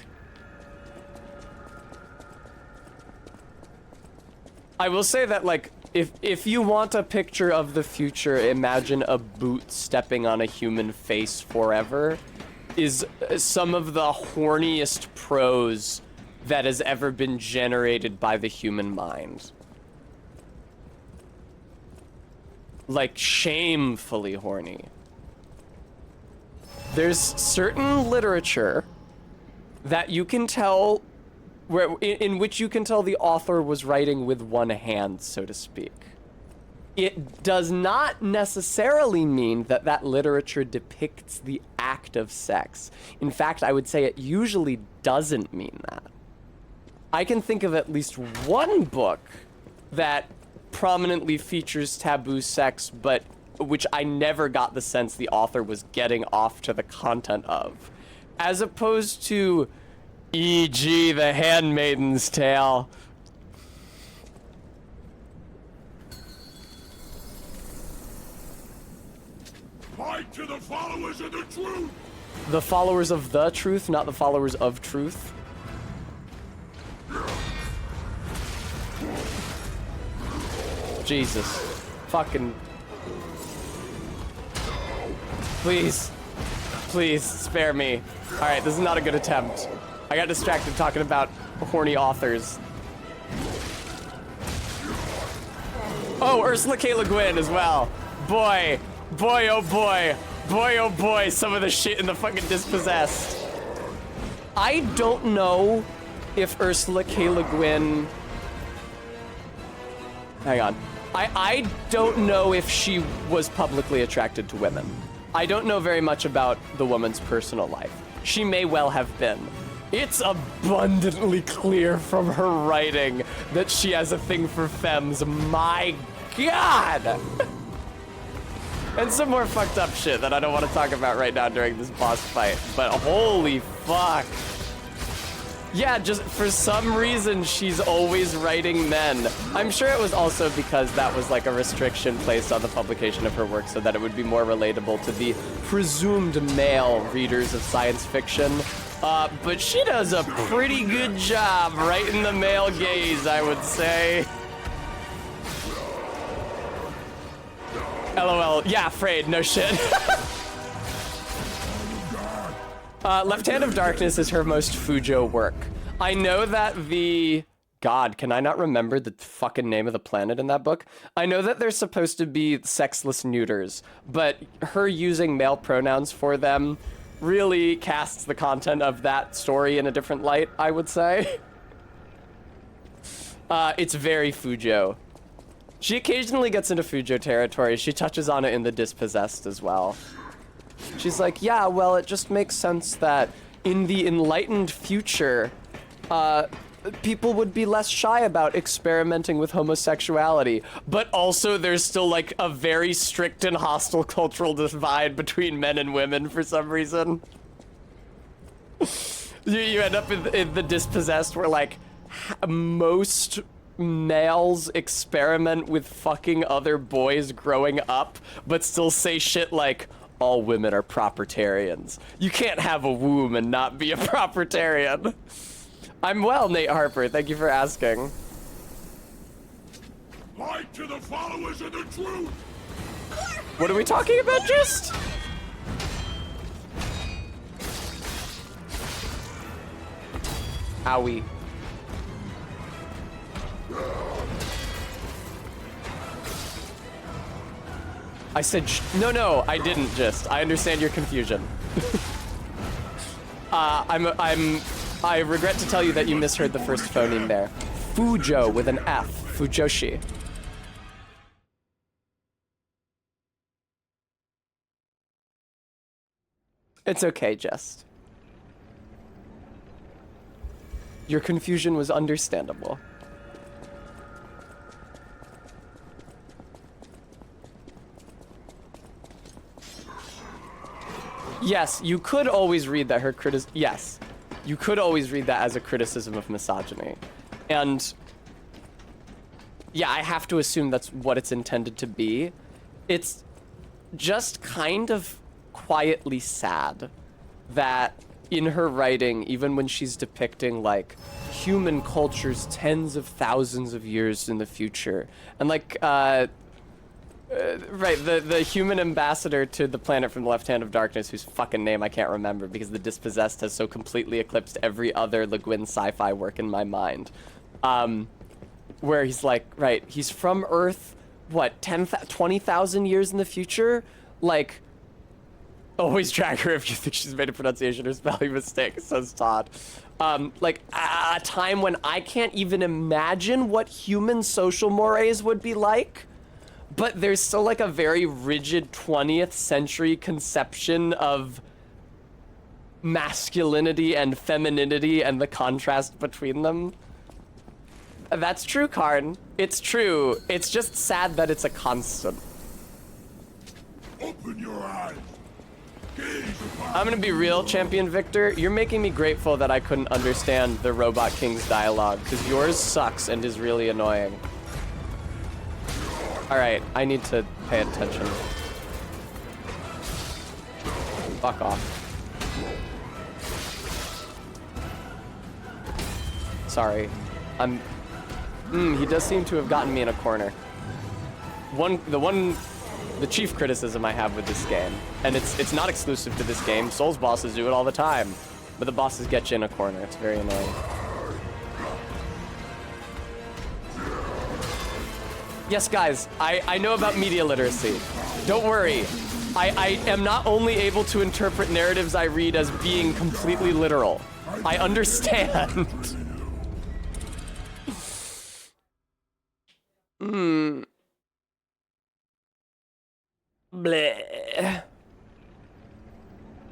I will say that, like, if you want a picture of the future, imagine a boot stepping on a human face forever, is some of the horniest prose that has ever been generated by the human mind. Like, shamefully horny. There's certain literature that you can tell, in which you can tell the author was writing with one hand, so to speak. It does not necessarily mean that that literature depicts the act of sex. In fact, I would say it usually doesn't mean that. I can think of at least one book that prominently features taboo sex, but which I never got the sense the author was getting off to the content of. As opposed to, e.g., The Handmaid's Tale. Fight to the followers of the truth! The followers of the truth, not the followers of truth. Jesus. Fucking... Please. Please, spare me. Alright, this is not a good attempt. I got distracted talking about horny authors. Oh, Ursula K. Le Guin as well. Boy. Boy, oh boy. Boy, oh boy, some of the shit in the fucking Dispossessed. I don't know if Ursula K. Le Guin... Hang on. I don't know if she was publicly attracted to women. I don't know very much about the woman's personal life. She may well have been. It's abundantly clear from her writing that she has a thing for femmes. My God! And some more fucked up shit that I don't want to talk about right now during this boss fight. But holy fuck. Yeah, just for some reason, she's always writing men. I'm sure it was also because that was like a restriction placed on the publication of her work so that it would be more relatable to the presumed male readers of science fiction. But she does a pretty good job right in the male gaze, I would say. LOL. Yeah, Frayed, no shit. Left Hand of Darkness is her most Fujo work. I know that the... God, can I not remember the fucking name of the planet in that book? I know that they're supposed to be sexless neuters, but her using male pronouns for them really casts the content of that story in a different light, I would say. It's very Fujo. She occasionally gets into Fujo territory. She touches on it in the Dispossessed as well. She's like, yeah, well, it just makes sense that in the enlightened future, people would be less shy about experimenting with homosexuality. But also there's still like a very strict and hostile cultural divide between men and women for some reason. You end up in the Dispossessed where like most males experiment with fucking other boys growing up, but still say shit like, all women are propertarians. You can't have a womb and not be a propertarian. I'm well, Nate Harper. Thank you for asking. Fight to the followers of the truth! What are we talking about, just? Owie. I said, no, I didn't just. I understand your confusion. I regret to tell you that you misheard the first phoneme there. Fujo with an F. Fujoshi. It's okay, Jest. Your confusion was understandable. Yes, you could always read that her yes, you could always read that as a criticism of misogyny. And yeah, I have to assume that's what it's intended to be. It's just kind of quietly sad that in her writing, even when she's depicting like human cultures tens of thousands of years in the future, and like right, the human ambassador to the planet from the Left Hand of Darkness, whose fucking name I can't remember because The Dispossessed has so completely eclipsed every other Le Guin sci-fi work in my mind. Where he's like, right, he's from Earth, what, 20,000 years in the future? Like, always drag her if you think she's made a pronunciation or spelling mistake, says Todd. Like, a time when I can't even imagine what human social mores would be like. But there's still like a very rigid 20th century conception of masculinity and femininity and the contrast between them. That's true, Karn. It's true. It's just sad that it's a constant. Open your eyes. I'm gonna be real, Champion Victor. You're making me grateful that I couldn't understand the Robot King's dialogue, because yours sucks and is really annoying. Alright, I need to pay attention. Fuck off. Sorry. He does seem to have gotten me in a corner. The chief criticism I have with this game, and it's not exclusive to this game, Souls bosses do it all the time, but the bosses get you in a corner. It's very annoying. Yes, guys, I know about media literacy. Don't worry. I am not only able to interpret narratives I read as being completely literal. I understand. Bleh.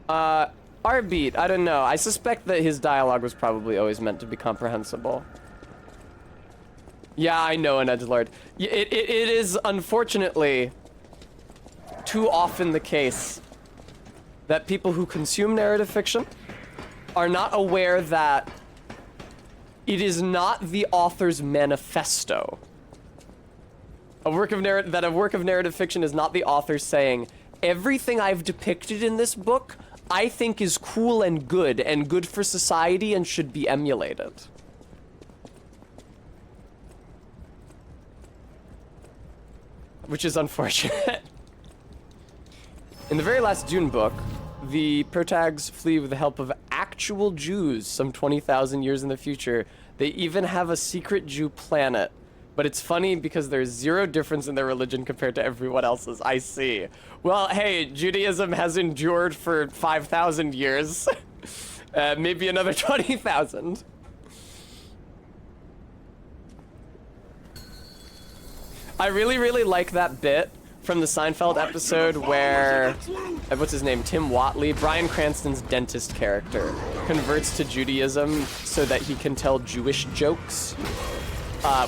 Arbeat, I don't know. I suspect that his dialogue was probably always meant to be comprehensible. Yeah, I know, an edgelord. It is unfortunately too often the case that people who consume narrative fiction are not aware that it is not the author's manifesto. A work of narrative fiction is not the author saying, everything I've depicted in this book, I think is cool and good for society and should be emulated. Which is unfortunate. In the very last Dune book, the protags flee with the help of actual Jews some 20,000 years in the future. They even have a secret Jew planet. But it's funny because there's zero difference in their religion compared to everyone else's. I see. Well, hey, Judaism has endured for 5,000 years. Maybe another 20,000. I really like that bit from the Seinfeld episode where, what's his name, Tim Watley, Bryan Cranston's dentist character, converts to Judaism so that he can tell Jewish jokes,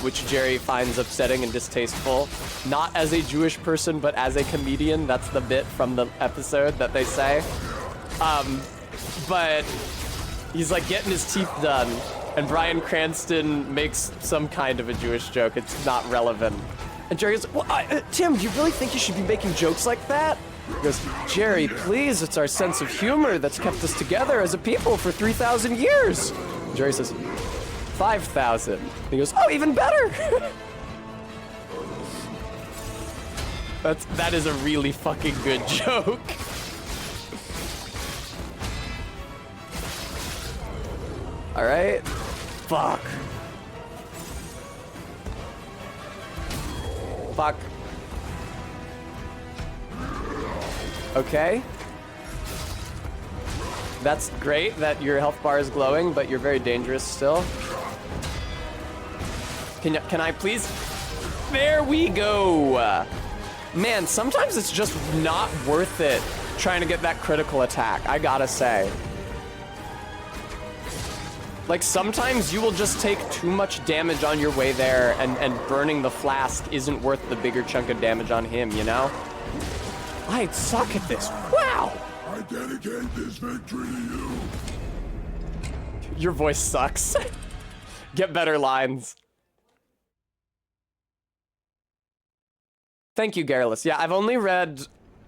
which Jerry finds upsetting and distasteful. Not as a Jewish person, but as a comedian. That's the bit from the episode that they say. But he's like getting his teeth done, and Bryan Cranston makes some kind of a Jewish joke. It's not relevant. And Jerry goes, well, Tim, do you really think you should be making jokes like that? He goes, Jerry, please, it's our sense of humor that's kept us together as a people for 3,000 years. And Jerry says, 5,000. He goes, oh, even better. That is a really fucking good joke. All right. Fuck. Fuck. Okay. That's great that your health bar is glowing, but you're very dangerous still. Can I please? There we go. Man, sometimes it's just not worth it trying to get that critical attack, I gotta say. Like, sometimes you will just take too much damage on your way there, and burning the flask isn't worth the bigger chunk of damage on him, you know? I suck at this. Wow! I dedicate this victory to you. Your voice sucks. Get better lines. Thank you, Garrulus. Yeah, I've only read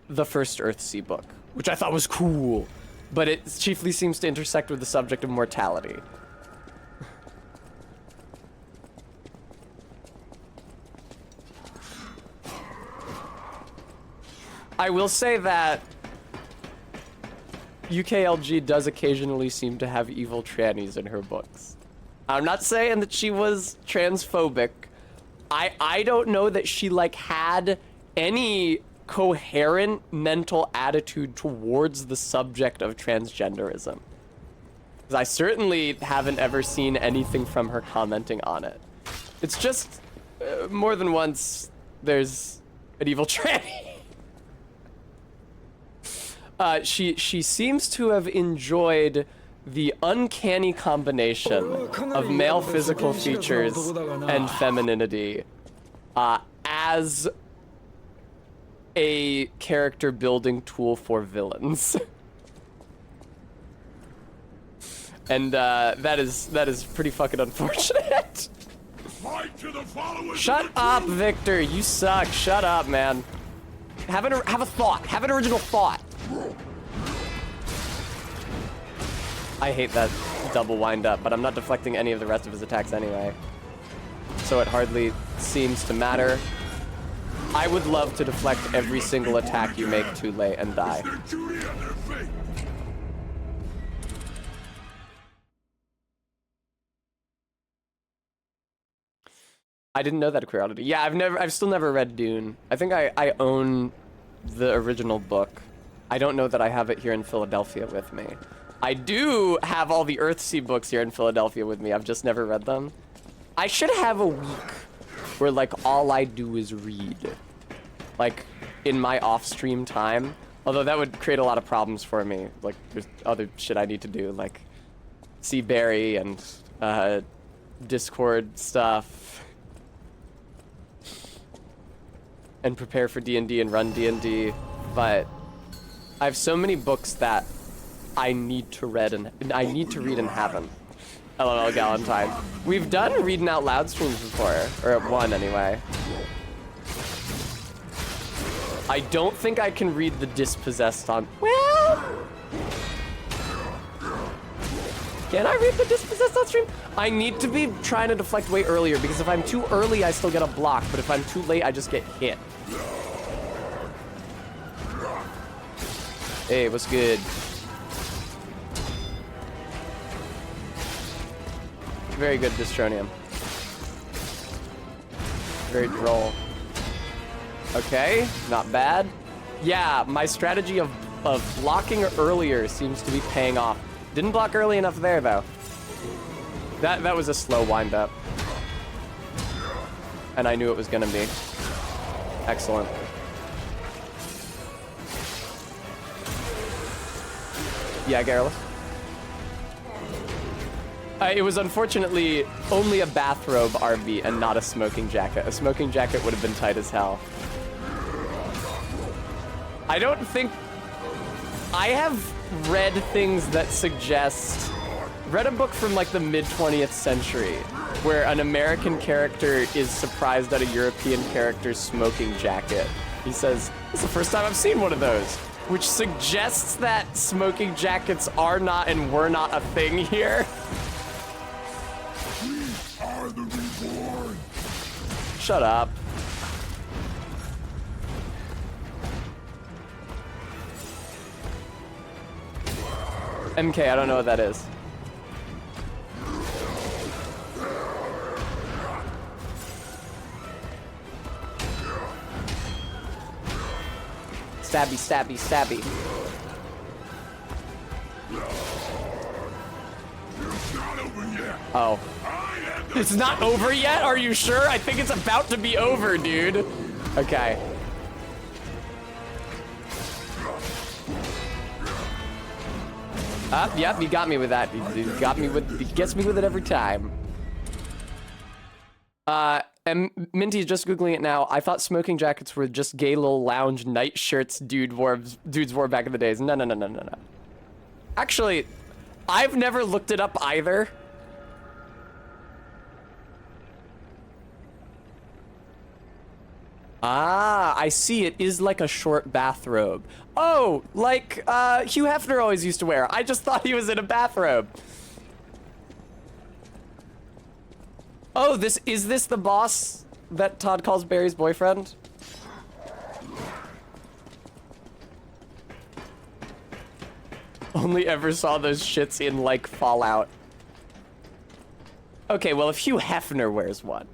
the first Earthsea book, which I thought was cool, but it chiefly seems to intersect with the subject of mortality. I will say that UKLG does occasionally seem to have evil trannies in her books. I'm not saying that she was transphobic. I don't know that she, like, had any coherent mental attitude towards the subject of transgenderism. Because I certainly haven't ever seen anything from her commenting on it. It's just, more than once, there's an evil tranny. She seems to have enjoyed the uncanny combination of male physical features and femininity as a character building tool for villains. And that is pretty fucking unfortunate. Shut up, Victor. You suck. Shut up, man. Have a thought. Have an original thought. I hate that double wind up, but I'm not deflecting any of the rest of his attacks anyway. So it hardly seems to matter. I would love to deflect every single attack you make too late and die. I didn't know that Queer Oddity. Yeah, I've still never read Dune. I think I own the original book. I don't know that I have it here in Philadelphia with me. I do have all the Earthsea books here in Philadelphia with me. I've just never read them. I should have a week where, like, all I do is read. Like, in my off-stream time. Although that would create a lot of problems for me. Like, there's other shit I need to do, like see Barry and Discord stuff. And prepare for D&D and run D&D. But I have so many books that I need to read and haven't. LOL Galentine. We've done reading out loud streams before, or at one anyway. I don't think I can read the Dispossessed on. Well, can I read the Dispossessed on stream? I need to be trying to deflect way earlier because if I'm too early, I still get a block, but if I'm too late, I just get hit. Hey, what's good? Very good, Dystronium. Very droll. Okay, not bad. Yeah, my strategy of blocking earlier seems to be paying off. Didn't block early enough there, though. That was a slow wind-up. And I knew it was gonna be. Excellent. Yeah, Garrulus. It was unfortunately only a bathrobe RB and not a smoking jacket. A smoking jacket would have been tight as hell. I don't think... I have read things that suggest... Read a book from like the mid-20th century where an American character is surprised at a European character's smoking jacket. He says, "It's the first time I've seen one of those." Which suggests that smoking jackets are not and were not a thing here. We are the reborn. Shut up. MK, I don't know what that is. Stabby, stabby, stabby. Oh. It's not over yet? Are you sure? I think it's about to be over, dude. Okay. Yep, you got me with that. You got me with, he gets me with it every time. And Minty's just Googling it now. I thought smoking jackets were just gay little lounge night shirts dudes wore back in the days. No. Actually, I've never looked it up either. Ah, I see. It is like a short bathrobe. Oh, like Hugh Hefner always used to wear. I just thought he was in a bathrobe. Oh, is this the boss that Todd calls Barry's boyfriend? Only ever saw those shits in, like, Fallout. Okay, well, if Hugh Hefner wears one.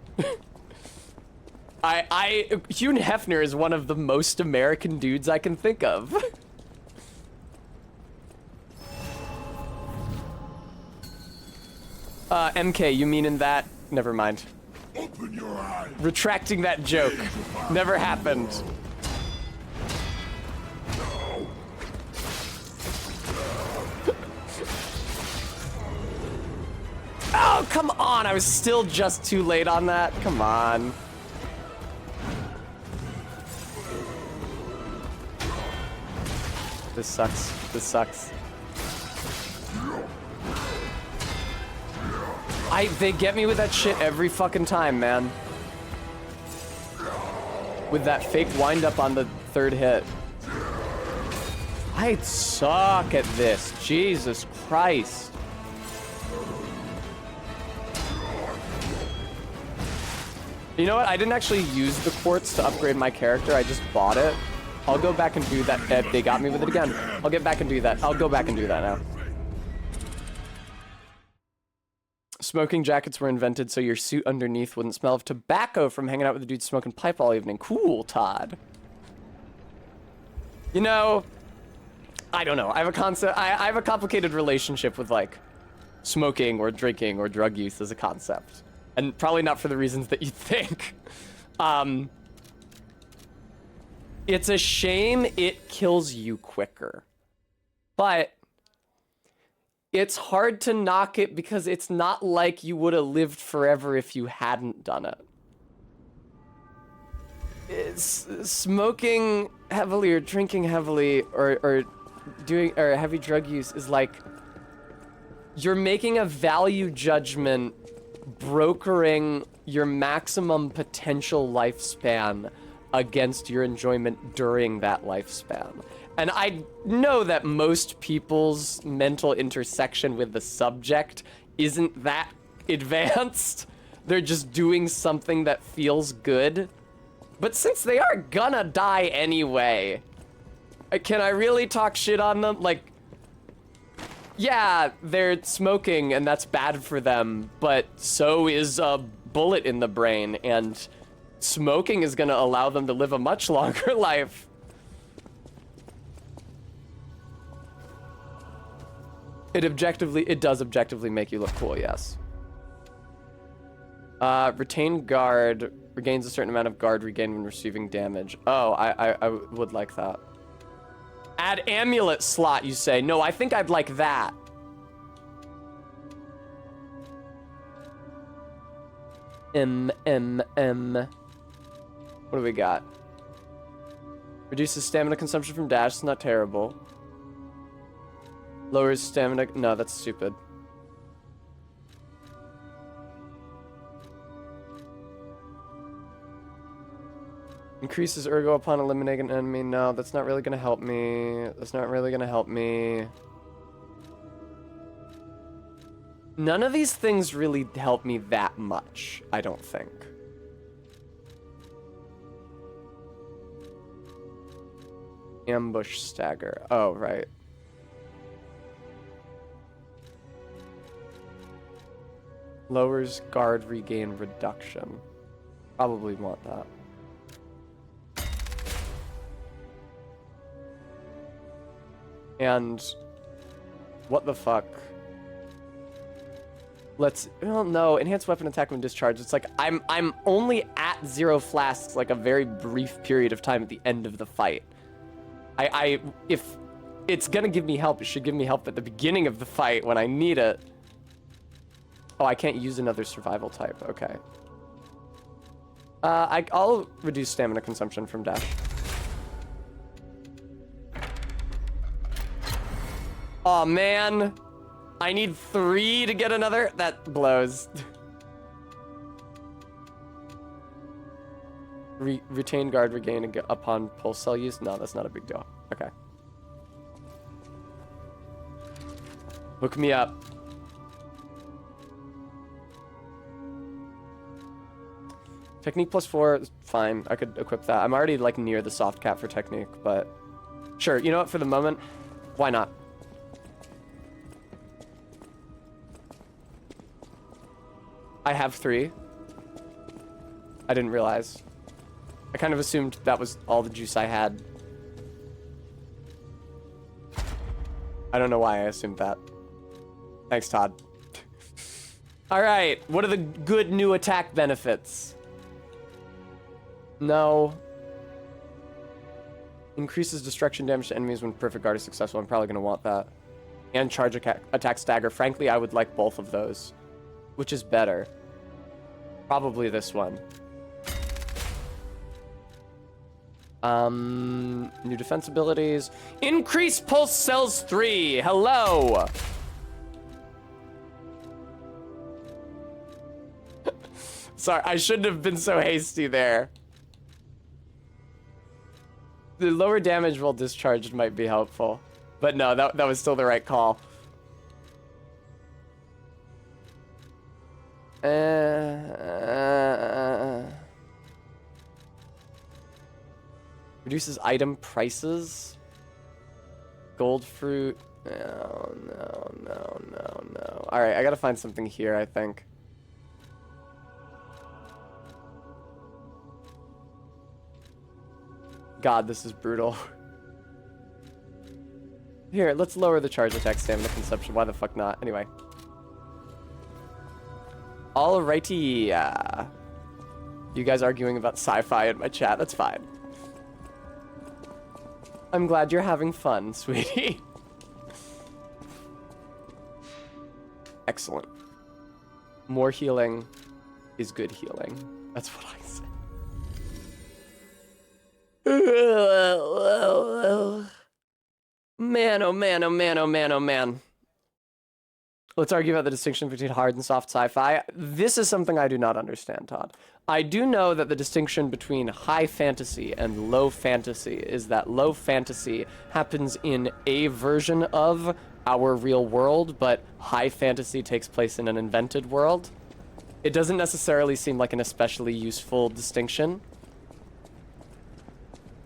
Hugh Hefner is one of the most American dudes I can think of. MK, you mean in that? Never mind. Open your eyes. Retracting that joke. Never happened. Oh, come on. I was still just too late on that. Come on. This sucks. This sucks. They get me with that shit every fucking time, man. With that fake wind-up on the third hit. I suck at this. Jesus Christ. You know what? I didn't actually use the quartz to upgrade my character. I just bought it. I'll go back and do that. They got me with it again. I'll get back and do that. I'll go back and do that now. Smoking jackets were invented so your suit underneath wouldn't smell of tobacco from hanging out with the dude smoking pipe all evening. Cool, Todd. You know, I don't know. I have a complicated relationship with, like, smoking or drinking or drug use as a concept. And probably not for the reasons that you think. It's a shame it kills you quicker. But it's hard to knock it because it's not like you would have lived forever if you hadn't done it. It's smoking heavily or drinking heavily or heavy drug use is like you're making a value judgment brokering your maximum potential lifespan against your enjoyment during that lifespan. And I know that most people's mental intersection with the subject isn't that advanced. They're just doing something that feels good. But since they are gonna die anyway, can I really talk shit on them? Like, yeah, they're smoking and that's bad for them, but so is a bullet in the brain, and smoking is gonna allow them to live a much longer life. It does objectively make you look cool, yes. Retained guard regains a certain amount of guard regained when receiving damage. Oh, I would like that. Add amulet slot, you say. No, I think I'd like that. What do we got? Reduces stamina consumption from dash. It's not terrible. Lowers stamina. No, that's stupid. Increases ergo upon eliminating an enemy. No, that's not really gonna help me. That's not really gonna help me. None of these things really help me that much, I don't think. Ambush stagger. Oh, right. Lowers guard regain reduction. Probably want that. And what the fuck? Let's, well, no, enhanced weapon attack when discharged. It's like I'm only at 0 flasks like a very brief period of time at the end of the fight. If it's gonna give me help, it should give me help at the beginning of the fight when I need it. Oh, I can't use another survival type. Okay. I'll reduce stamina consumption from dash. Oh man, I need 3 to get another. That blows. Retain guard regain upon pulse cell use. No, that's not a big deal. Okay. Hook me up. Technique +4 is fine. I could equip that. I'm already like near the soft cap for technique, but sure. You know what? For the moment, why not? I have 3. I didn't realize. I kind of assumed that was all the juice I had. I don't know why I assumed that. Thanks, Todd. All right, what are the good new attack benefits? No. Increases destruction damage to enemies when perfect guard is successful. I'm probably gonna want that. And charge attack stagger. Frankly, I would like both of those. Which is better? Probably this one. New defense abilities. Increase pulse cells 3. Hello. Sorry, I shouldn't have been so hasty there. The lower damage while discharged might be helpful. But no, that was still the right call. Reduces item prices. Gold fruit. No. All right, I gotta find something here, I think. God, this is brutal. Here, let's lower the charge attack stamina consumption. Why the fuck not? Anyway. Alrighty. You guys arguing about sci-fi in my chat. That's fine. I'm glad you're having fun, sweetie. Excellent. More healing is good healing. That's what I say. Man, oh man, oh man, oh man, oh man. Let's argue about the distinction between hard and soft sci-fi. This is something I do not understand, Todd. I do know that the distinction between high fantasy and low fantasy is that low fantasy happens in a version of our real world, but high fantasy takes place in an invented world. It doesn't necessarily seem like an especially useful distinction.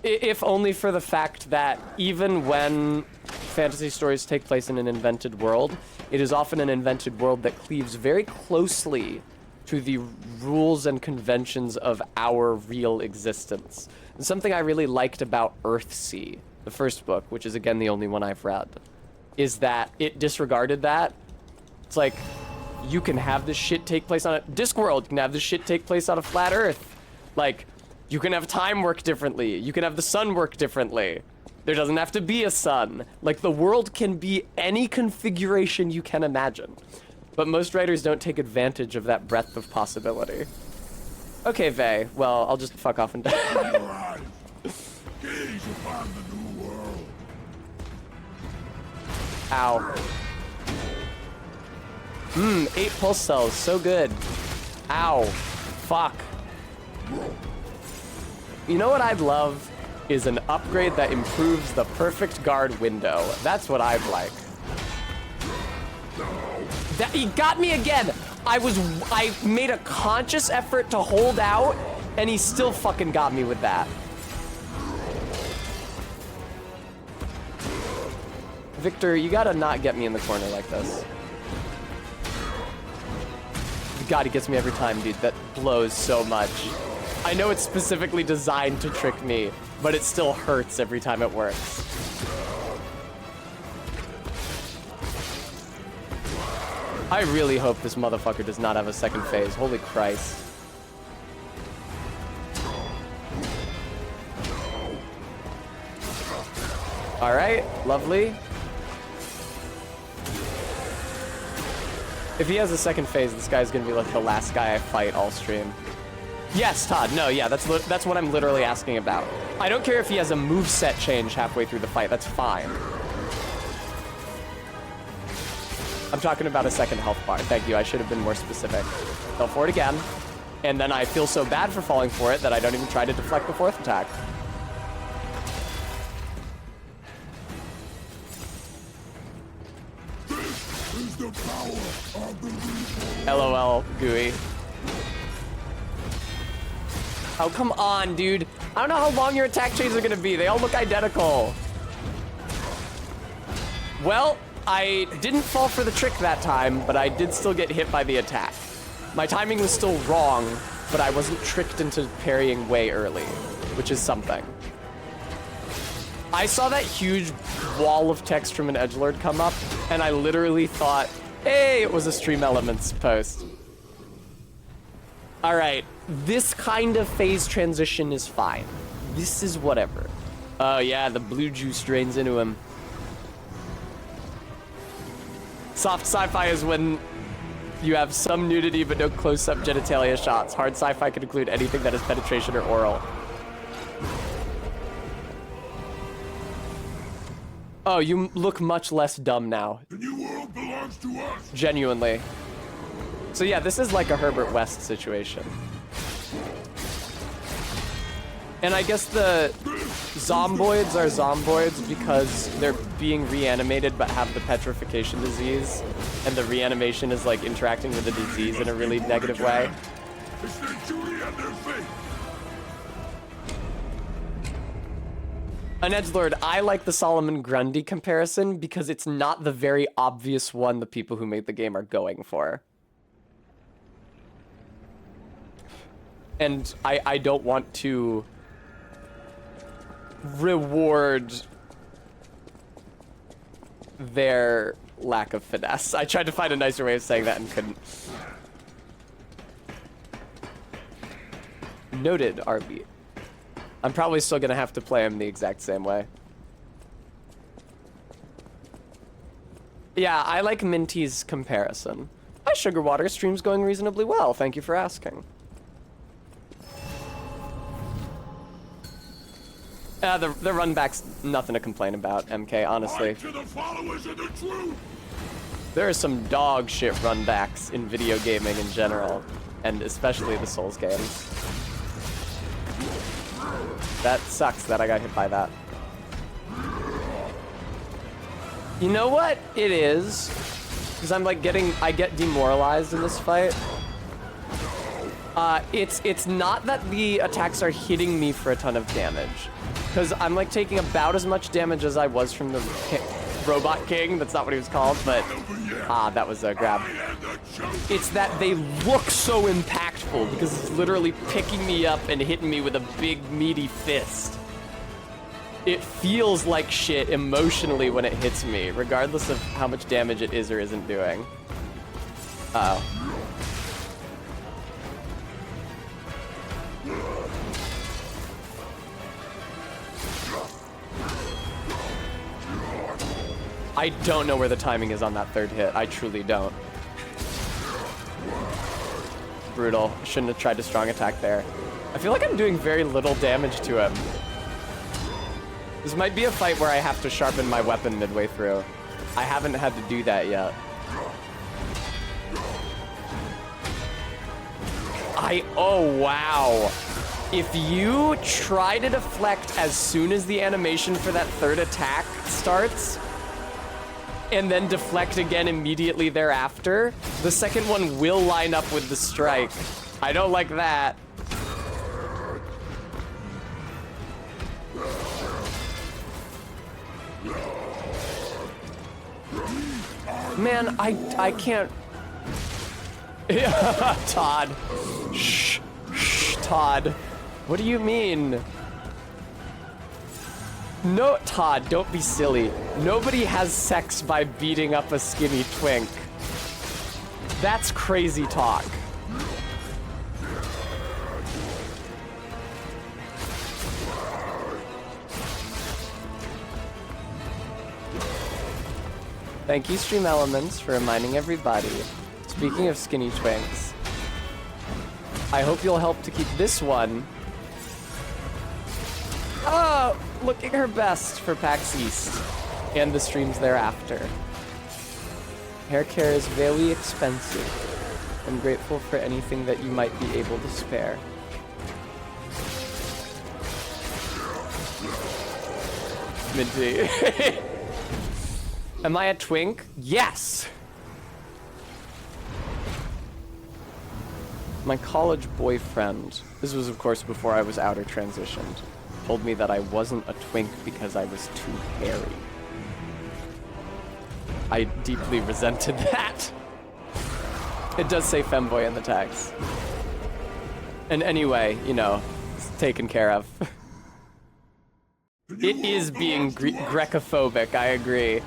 If only for the fact that even when fantasy stories take place in an invented world, it is often an invented world that cleaves very closely to the rules and conventions of our real existence. And something I really liked about Earthsea, the first book, which is again the only one I've read, is that it disregarded that. It's like, you can have this shit take place on a Discworld, you can have this shit take place on a flat Earth. Like, you can have time work differently. You can have the sun work differently. There doesn't have to be a sun. Like, the world can be any configuration you can imagine. But most writers don't take advantage of that breadth of possibility. Okay, Vey. Well, I'll just fuck off and die. Gaze upon the new world. Ow. 8 pulse cells. So good. Ow. Fuck. You know what I'd love is an upgrade that improves the perfect guard window. That's what I'd like. That, he got me again. I made a conscious effort to hold out, and he still fucking got me with that. Victor, you gotta not get me in the corner like this. God, he gets me every time, dude. That blows so much. I know it's specifically designed to trick me, but it still hurts every time it works. I really hope this motherfucker does not have a second phase. Holy Christ. Alright, lovely. If he has a second phase, this guy's gonna be like the last guy I fight all stream. Yes, Todd. No, yeah, that's what I'm literally asking about. I don't care if he has a moveset change halfway through the fight. That's fine. I'm talking about a second health bar. Thank you. I should have been more specific. Fell for it again. And then I feel so bad for falling for it that I don't even try to deflect the fourth attack. This is the power of the Reaper. LOL, Gooey. Oh, come on, dude. I don't know how long your attack chains are gonna be. They all look identical. Well, I didn't fall for the trick that time, but I did still get hit by the attack. My timing was still wrong, but I wasn't tricked into parrying way early, which is something. I saw that huge wall of text from an edgelord come up, and I literally thought, hey, it was a Stream Elements post. All right, this kind of phase transition is fine. This is whatever. Oh yeah, the blue juice drains into him. Soft sci-fi is when you have some nudity but no close-up genitalia shots. Hard sci-fi can include anything that is penetration or oral. Oh, you look much less dumb now. The new world belongs to us. Genuinely. So yeah, this is like a Herbert West situation. And I guess the zomboids are zomboids because they're being reanimated but have the petrification disease, and the reanimation is like interacting with the disease in a really negative way. It's their duty and their fate. An edgelord, I like the Solomon Grundy comparison because it's not the very obvious one the people who made the game are going for. And I don't want to reward their lack of finesse. I tried to find a nicer way of saying that and couldn't. Noted, RB. I'm probably still gonna have to play him the exact same way. Yeah, I like Minty's comparison. Hi, Sugar Water. Stream's going reasonably well. Thank you for asking. The run back's nothing to complain about, MK, honestly. To the followers of the truth. There are some dog shit run backs in video gaming in general, and especially the Souls games. That sucks that I got hit by that. You know what it is? Because I'm like I get demoralized in this fight. It's not that the attacks are hitting me for a ton of damage. Because I'm like taking about as much damage as I was from the Robot King. That's not what he was called, but that was a grab. It's that they look so impactful because it's literally picking me up and hitting me with a big meaty fist. It feels like shit emotionally when it hits me, regardless of how much damage it is or isn't doing. Uh-oh. I don't know where the timing is on that third hit. I truly don't. Brutal. Shouldn't have tried to strong attack there. I feel like I'm doing very little damage to him. This might be a fight where I have to sharpen my weapon midway through. I haven't had to do that yet. Oh wow. If you try to deflect as soon as the animation for that third attack starts, and then deflect again immediately thereafter, the second one will line up with the strike. I don't like that. Man, I can't. Todd. Shh, Todd. What do you mean? No, Todd, don't be silly. Nobody has sex by beating up a skinny twink. That's crazy talk. Thank you, Stream Elements, for reminding everybody. Speaking of skinny twinks, I hope you'll help to keep this one looking her best for PAX East and the streams thereafter. Hair care is very expensive. I'm grateful for anything that you might be able to spare. Minty. Am I a twink? Yes! My college boyfriend, this was of course before I was out or transitioned, told me that I wasn't a twink because I was too hairy. I deeply resented that. It does say femboy in the text. And anyway, you know, it's taken care of. It is being Grecophobic, I agree.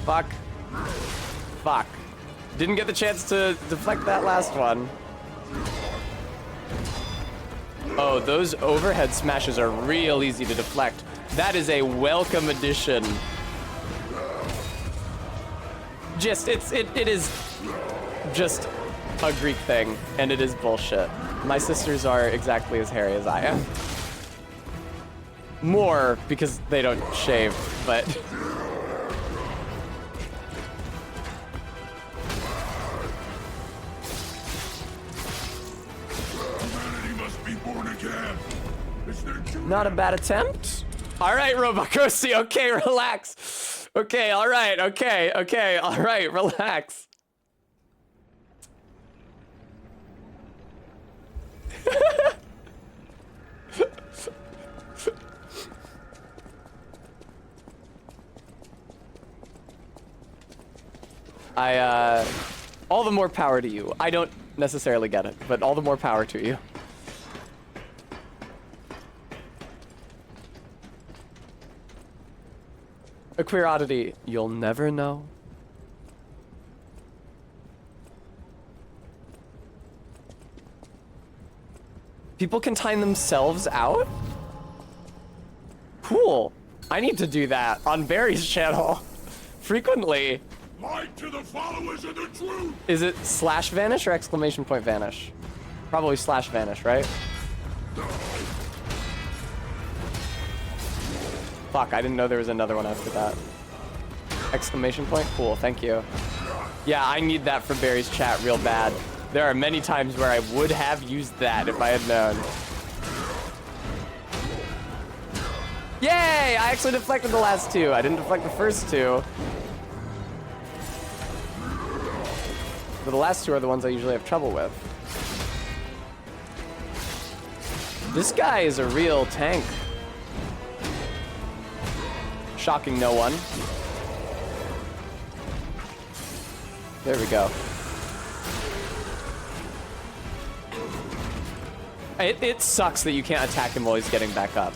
Fuck. Fuck. Didn't get the chance to deflect that last one. Oh, those overhead smashes are real easy to deflect. That is a welcome addition. Just, it is just a Greek thing, and it is bullshit. My sisters are exactly as hairy as I am. More because they don't shave, but... Not a bad attempt. All right, Robocosi. Okay, relax. Okay, all right. Okay, okay, all right, relax. All the more power to you. I don't necessarily get it, but all the more power to you. A queer oddity, you'll never know. People can time themselves out? Cool. I need to do that on Barry's channel. Frequently. Light to the followers of the truth! Is it /vanish or exclamation point vanish? Probably /vanish, right? Fuck, I didn't know there was another one after that. Exclamation point? Cool, thank you. Yeah, I need that for Barry's chat real bad. There are many times where I would have used that if I had known. Yay! I actually deflected the last two. I didn't deflect the first two. But the last two are the ones I usually have trouble with. This guy is a real tank. Shocking no one. There we go. It sucks that you can't attack him while he's getting back up.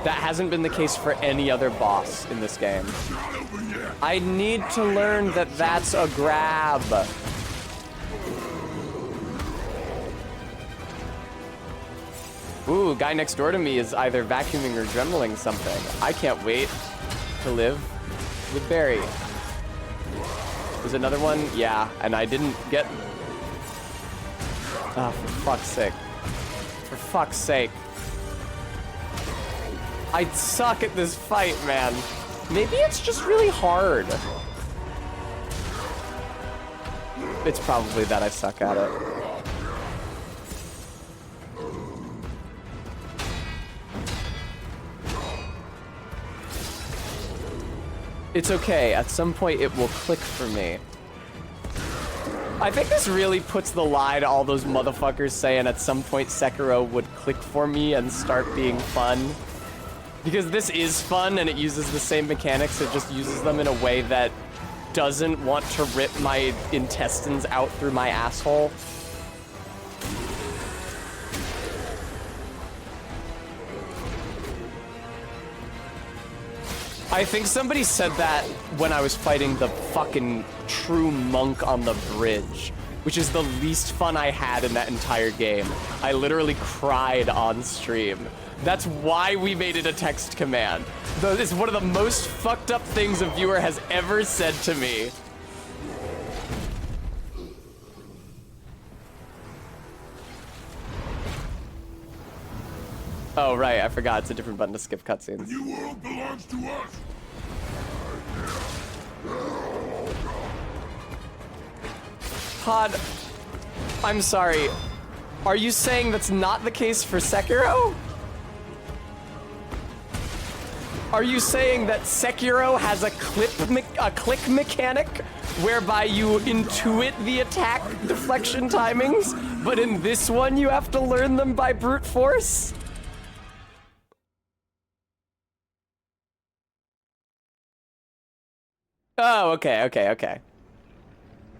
That hasn't been the case for any other boss in this game. I need to learn that that's a grab. Ooh, guy next door to me is either vacuuming or dremeling something. I can't wait to live with Barry. There's another one? Yeah, and I didn't get... Oh, for fuck's sake. For fuck's sake. I suck at this fight, man. Maybe it's just really hard. It's probably that I suck at it. It's okay, at some point it will click for me. I think this really puts the lie to all those motherfuckers saying at some point Sekiro would click for me and start being fun. Because this is fun and it uses the same mechanics, it just uses them in a way that doesn't want to rip my intestines out through my asshole. I think somebody said that when I was fighting the fucking true monk on the bridge, which is the least fun I had in that entire game. I literally cried on stream. That's why we made it a text command. It's one of the most fucked up things a viewer has ever said to me. Oh, right, I forgot. It's a different button to skip cutscenes. The new world belongs to us. Todd, I'm sorry. Are you saying that's not the case for Sekiro? Are you saying that Sekiro has a click mechanic whereby you intuit the attack deflection timings, but in this one you have to learn them by brute force? Oh, okay.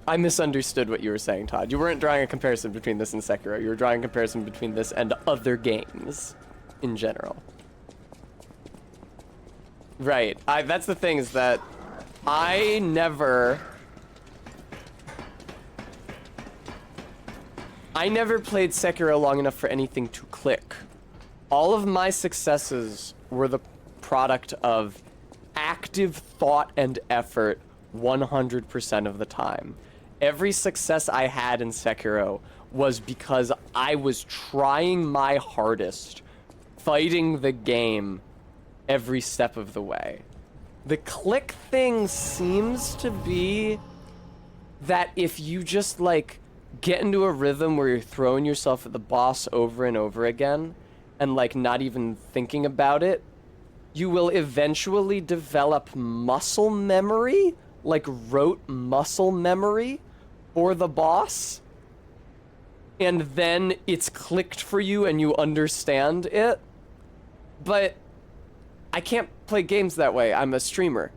I misunderstood what you were saying, Todd. You weren't drawing a comparison between this and Sekiro. You were drawing a comparison between this and other games in general. Right. That's the thing, is that I never played Sekiro long enough for anything to click. All of my successes were the product of active thought and effort 100% of the time. Every success I had in Sekiro was because I was trying my hardest, fighting the game every step of the way. The click thing seems to be that if you just like get into a rhythm where you're throwing yourself at the boss over and over again and like not even thinking about it, you will eventually develop muscle memory, like rote muscle memory for the boss. And then it's clicked for you and you understand it. But I can't play games that way. I'm a streamer.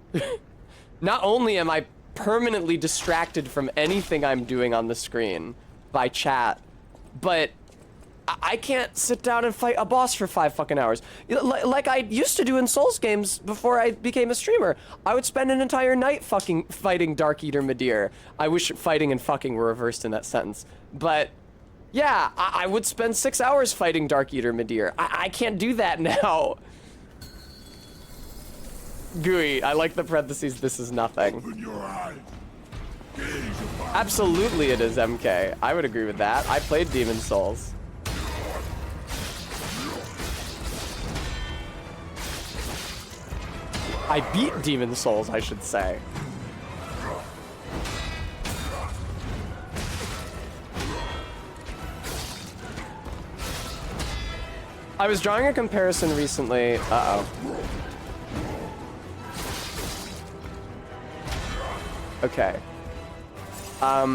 Not only am I permanently distracted from anything I'm doing on the screen by chat, but I can't sit down and fight a boss for 5 fucking hours. Like I used to do in Souls games before I became a streamer. I would spend an entire night fucking fighting Dark Eater Midir. I wish fighting and fucking were reversed in that sentence. But yeah, I would spend 6 hours fighting Dark Eater Midir. I can't do that now. Gooey, I like the parentheses, this is nothing. Open your eyes. Absolutely it is, MK. I would agree with that. I played Demon Souls. I beat Demon Souls, I should say. I was drawing a comparison recently. Uh-oh. Okay. I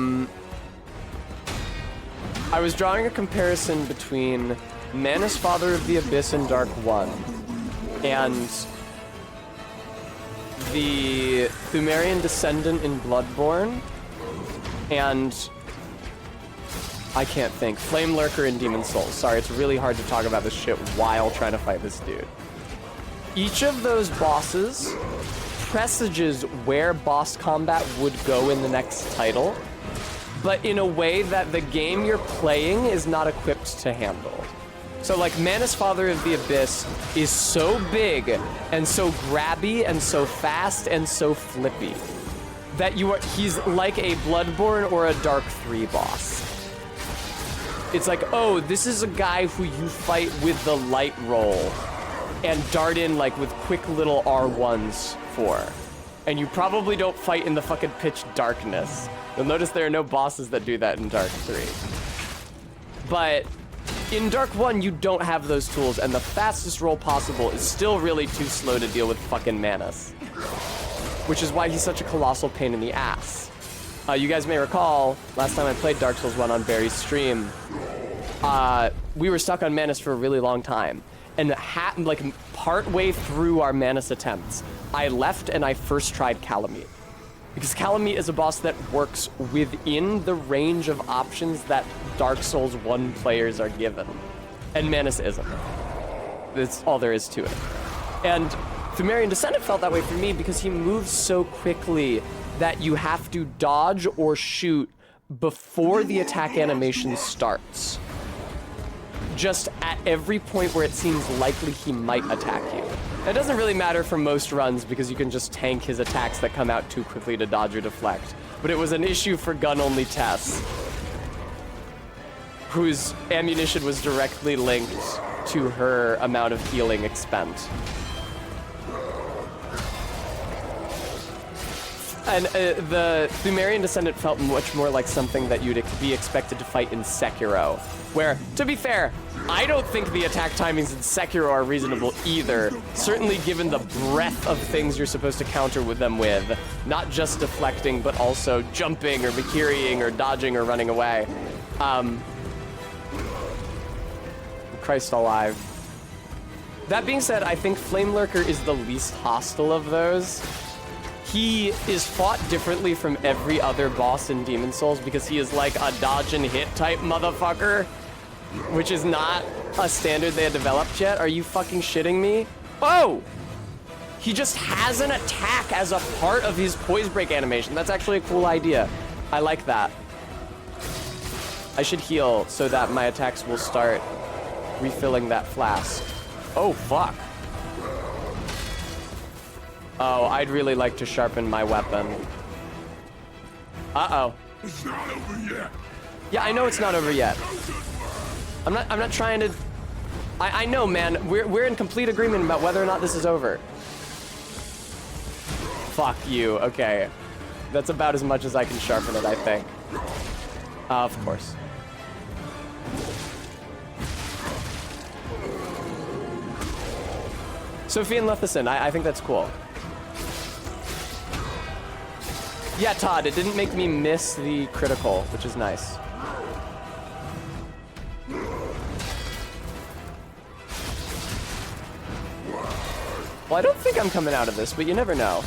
was drawing a comparison between Manus, Father of the Abyss in Dark 1 and the Pthumerian Descendant in Bloodborne and I can't think. Flame Lurker in Demon Souls. Sorry, it's really hard to talk about this shit while trying to fight this dude. Each of those bosses presages where boss combat would go in the next title, but in a way that the game you're playing is not equipped to handle. So like Manus, Father of the Abyss is so big and so grabby and so fast and so flippy that he's like a Bloodborne or a Dark 3 boss. It's like, oh, this is a guy who you fight with the light roll and dart in like with quick little R1s for. And you probably don't fight in the fucking pitch darkness. You'll notice there are no bosses that do that in Dark 3. But in Dark 1, you don't have those tools, and the fastest roll possible is still really too slow to deal with fucking Manus. Which is why he's such a colossal pain in the ass. You guys may recall, last time I played Dark Souls 1 on Barry's stream, we were stuck on Manus for a really long time. And like part way through our Manus attempts, I left and I first tried Kalameet. Because Kalameet is a boss that works within the range of options that Dark Souls 1 players are given. And Manus isn't. That's all there is to it. And Pthumerian Descendant felt that way for me because he moves so quickly that you have to dodge or shoot before the attack animation starts. Just at every point where it seems likely he might attack you. It doesn't really matter for most runs because you can just tank his attacks that come out too quickly to dodge or deflect. But it was an issue for gun-only Tess, whose ammunition was directly linked to her amount of healing expent. And the Pthumerian Descendant felt much more like something that you'd be expected to fight in Sekiro, where, to be fair, I don't think the attack timings in Sekiro are reasonable either, certainly given the breadth of things you're supposed to counter with them with, not just deflecting, but also jumping or Makiriing or dodging or running away. Christ alive. That being said, I think Flame Lurker is the least hostile of those. He is fought differently from every other boss in Demon Souls because he is like a dodge and hit type motherfucker, which is not a standard they had developed yet. Are you fucking shitting me? Oh! He just has an attack as a part of his poise break animation. That's actually a cool idea. I like that. I should heal so that my attacks will start refilling that flask. Oh, fuck. Oh, I'd really like to sharpen my weapon. Uh-oh. It's not over yet. Yeah, I know it's not over yet. I'm not trying to... I know, man. We're in complete agreement about whether or not this is over. Fuck you. Okay. That's about as much as I can sharpen it, I think. Of course. Sophie and Letheson, I think that's cool. Yeah, Todd, it didn't make me miss the critical, which is nice. Well, I don't think I'm coming out of this, but you never know.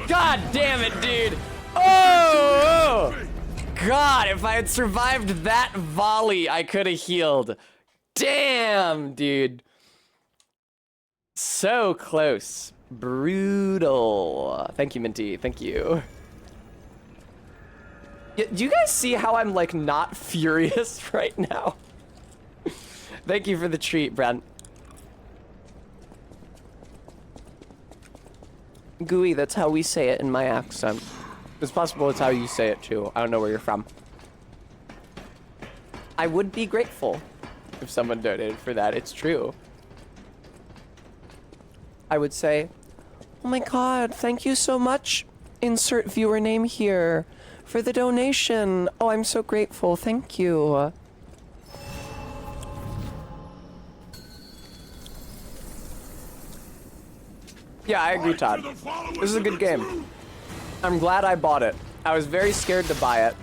God damn it, dude! Oh! God, if I had survived that volley, I could have healed. Damn, dude. So close. Brutal. Thank you, Minty. Thank you. Do you guys see how I'm, like, not furious right now? Thank you for the treat, Brent. Gooey, that's how we say it in my accent. It's possible it's how you say it, too. I don't know where you're from. I would be grateful if someone donated for that. It's true. I would say, oh my god, thank you so much. Insert viewer name here for the donation. Oh, I'm so grateful. Thank you. Yeah, I agree, Todd. This is a good game. I'm glad I bought it. I was very scared to buy it.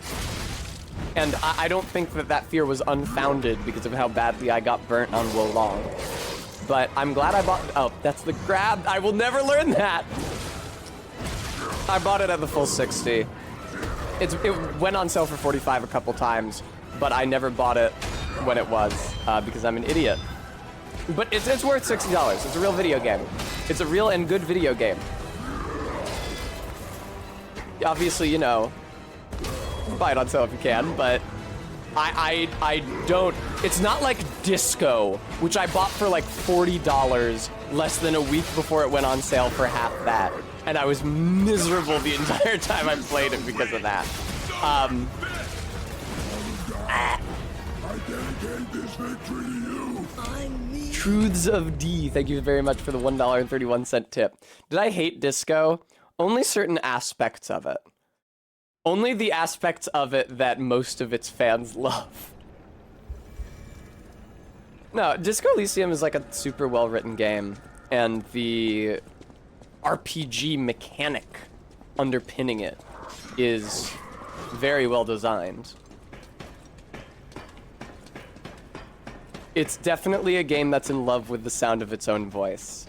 And I don't think that that fear was unfounded because of how badly I got burnt on Wo Long. But I'm glad I bought... Oh, that's the grab. I will never learn that. I bought it at the full 60. It went on sale for 45 a couple times, but I never bought it when it was because I'm an idiot. But it's worth $60. It's a real video game. It's a real and good video game. Obviously, you know, buy it on sale if you can, but I don't... It's not like Disco, which I bought for like $40 less than a week before it went on sale for half that. And I was miserable the entire time I played it because of that. I dedicate this victory to you. Truths of D, thank you very much for the $1.31 tip. Did I hate Disco? Only certain aspects of it. Only the aspects of it that most of its fans love. No, Disco Elysium is like a super well-written game, and the RPG mechanic underpinning it is very well designed. It's definitely a game that's in love with the sound of its own voice.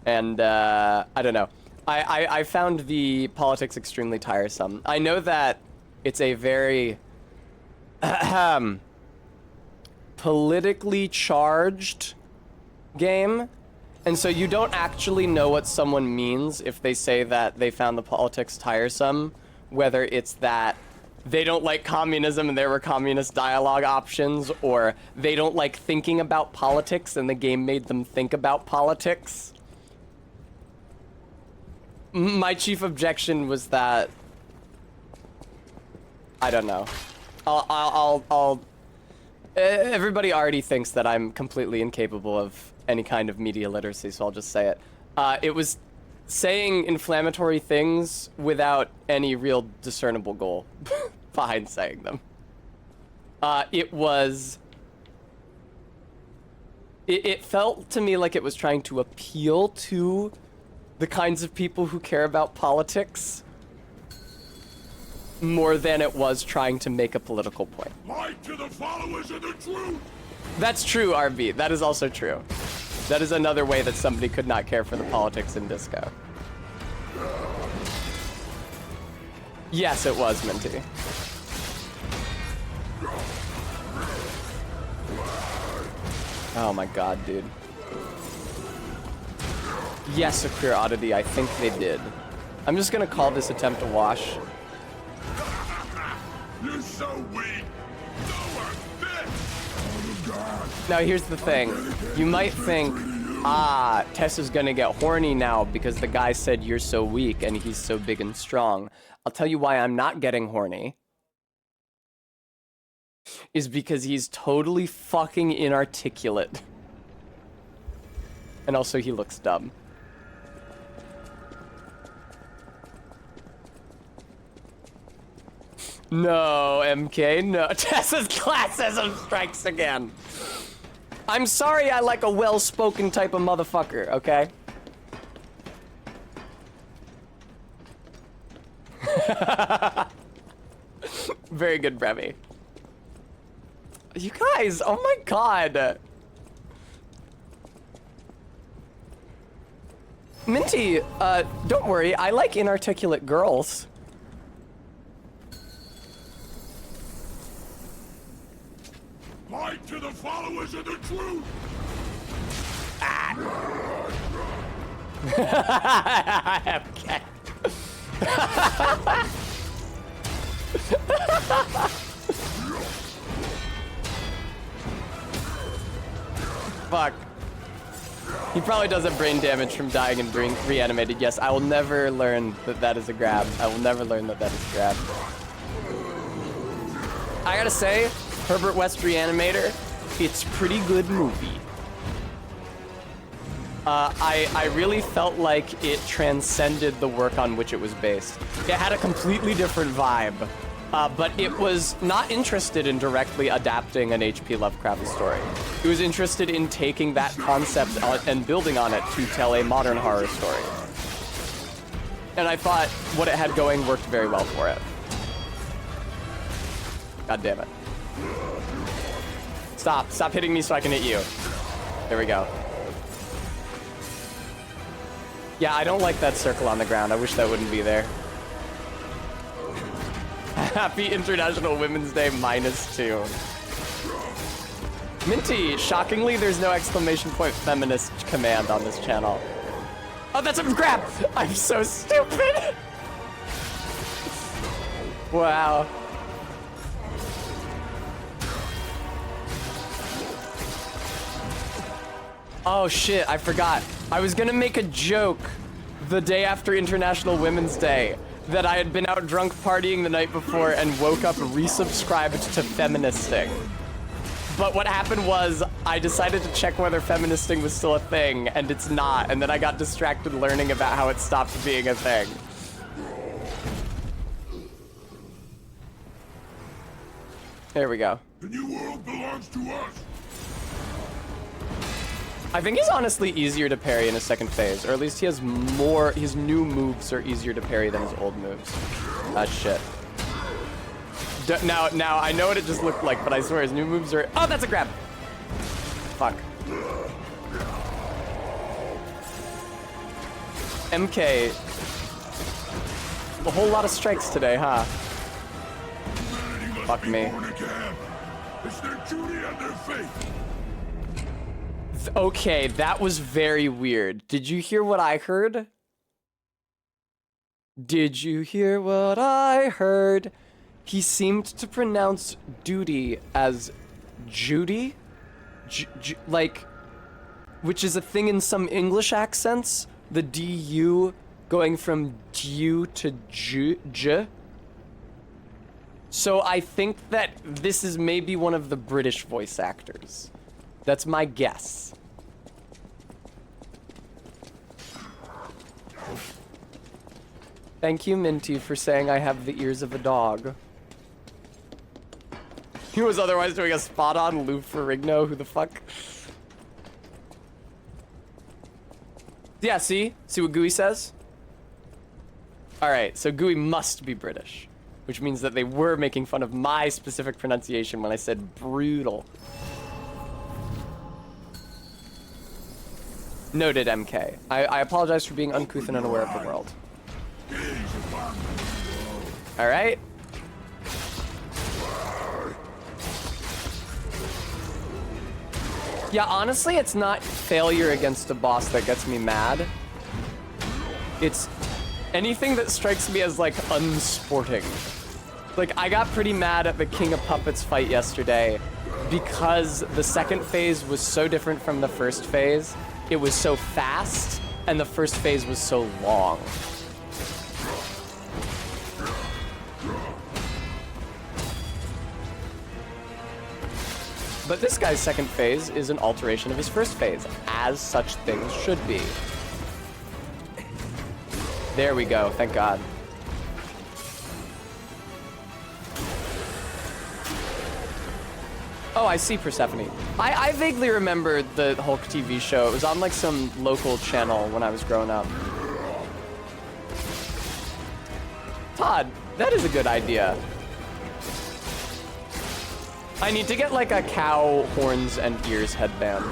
And, I don't know. I found the politics extremely tiresome. I know that it's a very politically charged game, and so you don't actually know what someone means if they say that they found the politics tiresome, whether it's that they don't like communism and there were communist dialogue options, or they don't like thinking about politics and the game made them think about politics. My chief objection was that, I don't know. Everybody already thinks that I'm completely incapable of any kind of media literacy, so I'll just say it. It was saying inflammatory things without any real discernible goal behind saying them. It felt to me like it was trying to appeal to the kinds of people who care about politics more than it was trying to make a political point. Light to the followers of the truth! That's true, RB. That is also true. That is another way that somebody could not care for the politics in Disco. Yes, it was, Minty. Oh my god, dude. Yes, a queer oddity, I think they did. I'm just gonna call this attempt a wash. You're so weak! Now here's the thing. You might think, ah, Tessa's gonna get horny now because the guy said you're so weak and he's so big and strong. I'll tell you why I'm not getting horny. Is because he's totally fucking inarticulate. And also he looks dumb. No, MK, no. Tessa's classism strikes again. I'm sorry I like a well-spoken type of motherfucker, okay? Very good, Brevi. You guys, oh my god. Minty, don't worry, I like inarticulate girls. Light to the followers of the truth! Okay. Fuck. He probably does have brain damage from dying and being reanimated. Yes, I will never learn that that is a grab. I will never learn that that is a grab. I gotta say, Herbert West Reanimator, it's pretty good movie. I really felt like it transcended the work on which it was based. It had a completely different vibe, but it was not interested in directly adapting an H.P. Lovecraft story. It was interested in taking that concept and building on it to tell a modern horror story. And I thought what it had going worked very well for it. God damn it. Stop hitting me so I can hit you. There we go. Yeah, I don't like that circle on the ground. I wish that wouldn't be there. Happy International Women's Day -2. Minty, shockingly, there's no exclamation point feminist command on this channel. Oh, that's a grab! I'm so stupid! Wow. Oh shit, I forgot. I was gonna make a joke the day after International Women's Day that I had been out drunk partying the night before and woke up resubscribed to Feministing. But what happened was I decided to check whether Feministing was still a thing, and it's not, and then I got distracted learning about how it stopped being a thing. There we go. The new world belongs to us! I think he's honestly easier to parry in his second phase, or at least he has more, his new moves are easier to parry than his old moves. Ah, shit. Now, I know what it just looked like, but I swear his new moves are, oh, that's a grab! Fuck. MK. A whole lot of strikes today, huh? Fuck me. It's their duty and their faith. Okay, that was very weird. Did you hear what I heard? Did you hear what I heard? He seemed to pronounce duty as Judy? Like, which is a thing in some English accents. The DU going from du to j. So I think that this is maybe one of the British voice actors. That's my guess. Thank you, Minty, for saying I have the ears of a dog. He was otherwise doing a spot-on Lou Ferrigno. Who the fuck? Yeah, see? See what Gooey says? Alright, so Gooey must be British. Which means that they were making fun of my specific pronunciation when I said brutal. Noted, MK. I apologize for being uncouth and unaware of the world. Alright. Yeah, honestly, it's not failure against a boss that gets me mad. It's anything that strikes me as, like, unsporting. Like, I got pretty mad at the King of Puppets fight yesterday because the second phase was so different from the first phase. It was so fast, and the first phase was so long. But this guy's second phase is an alteration of his first phase, as such things should be. There we go, thank God. Oh, I see Persephone. I vaguely remember the Hulk TV show. It was on like some local channel when I was growing up. Todd, that is a good idea. I need to get like a cow horns and ears headband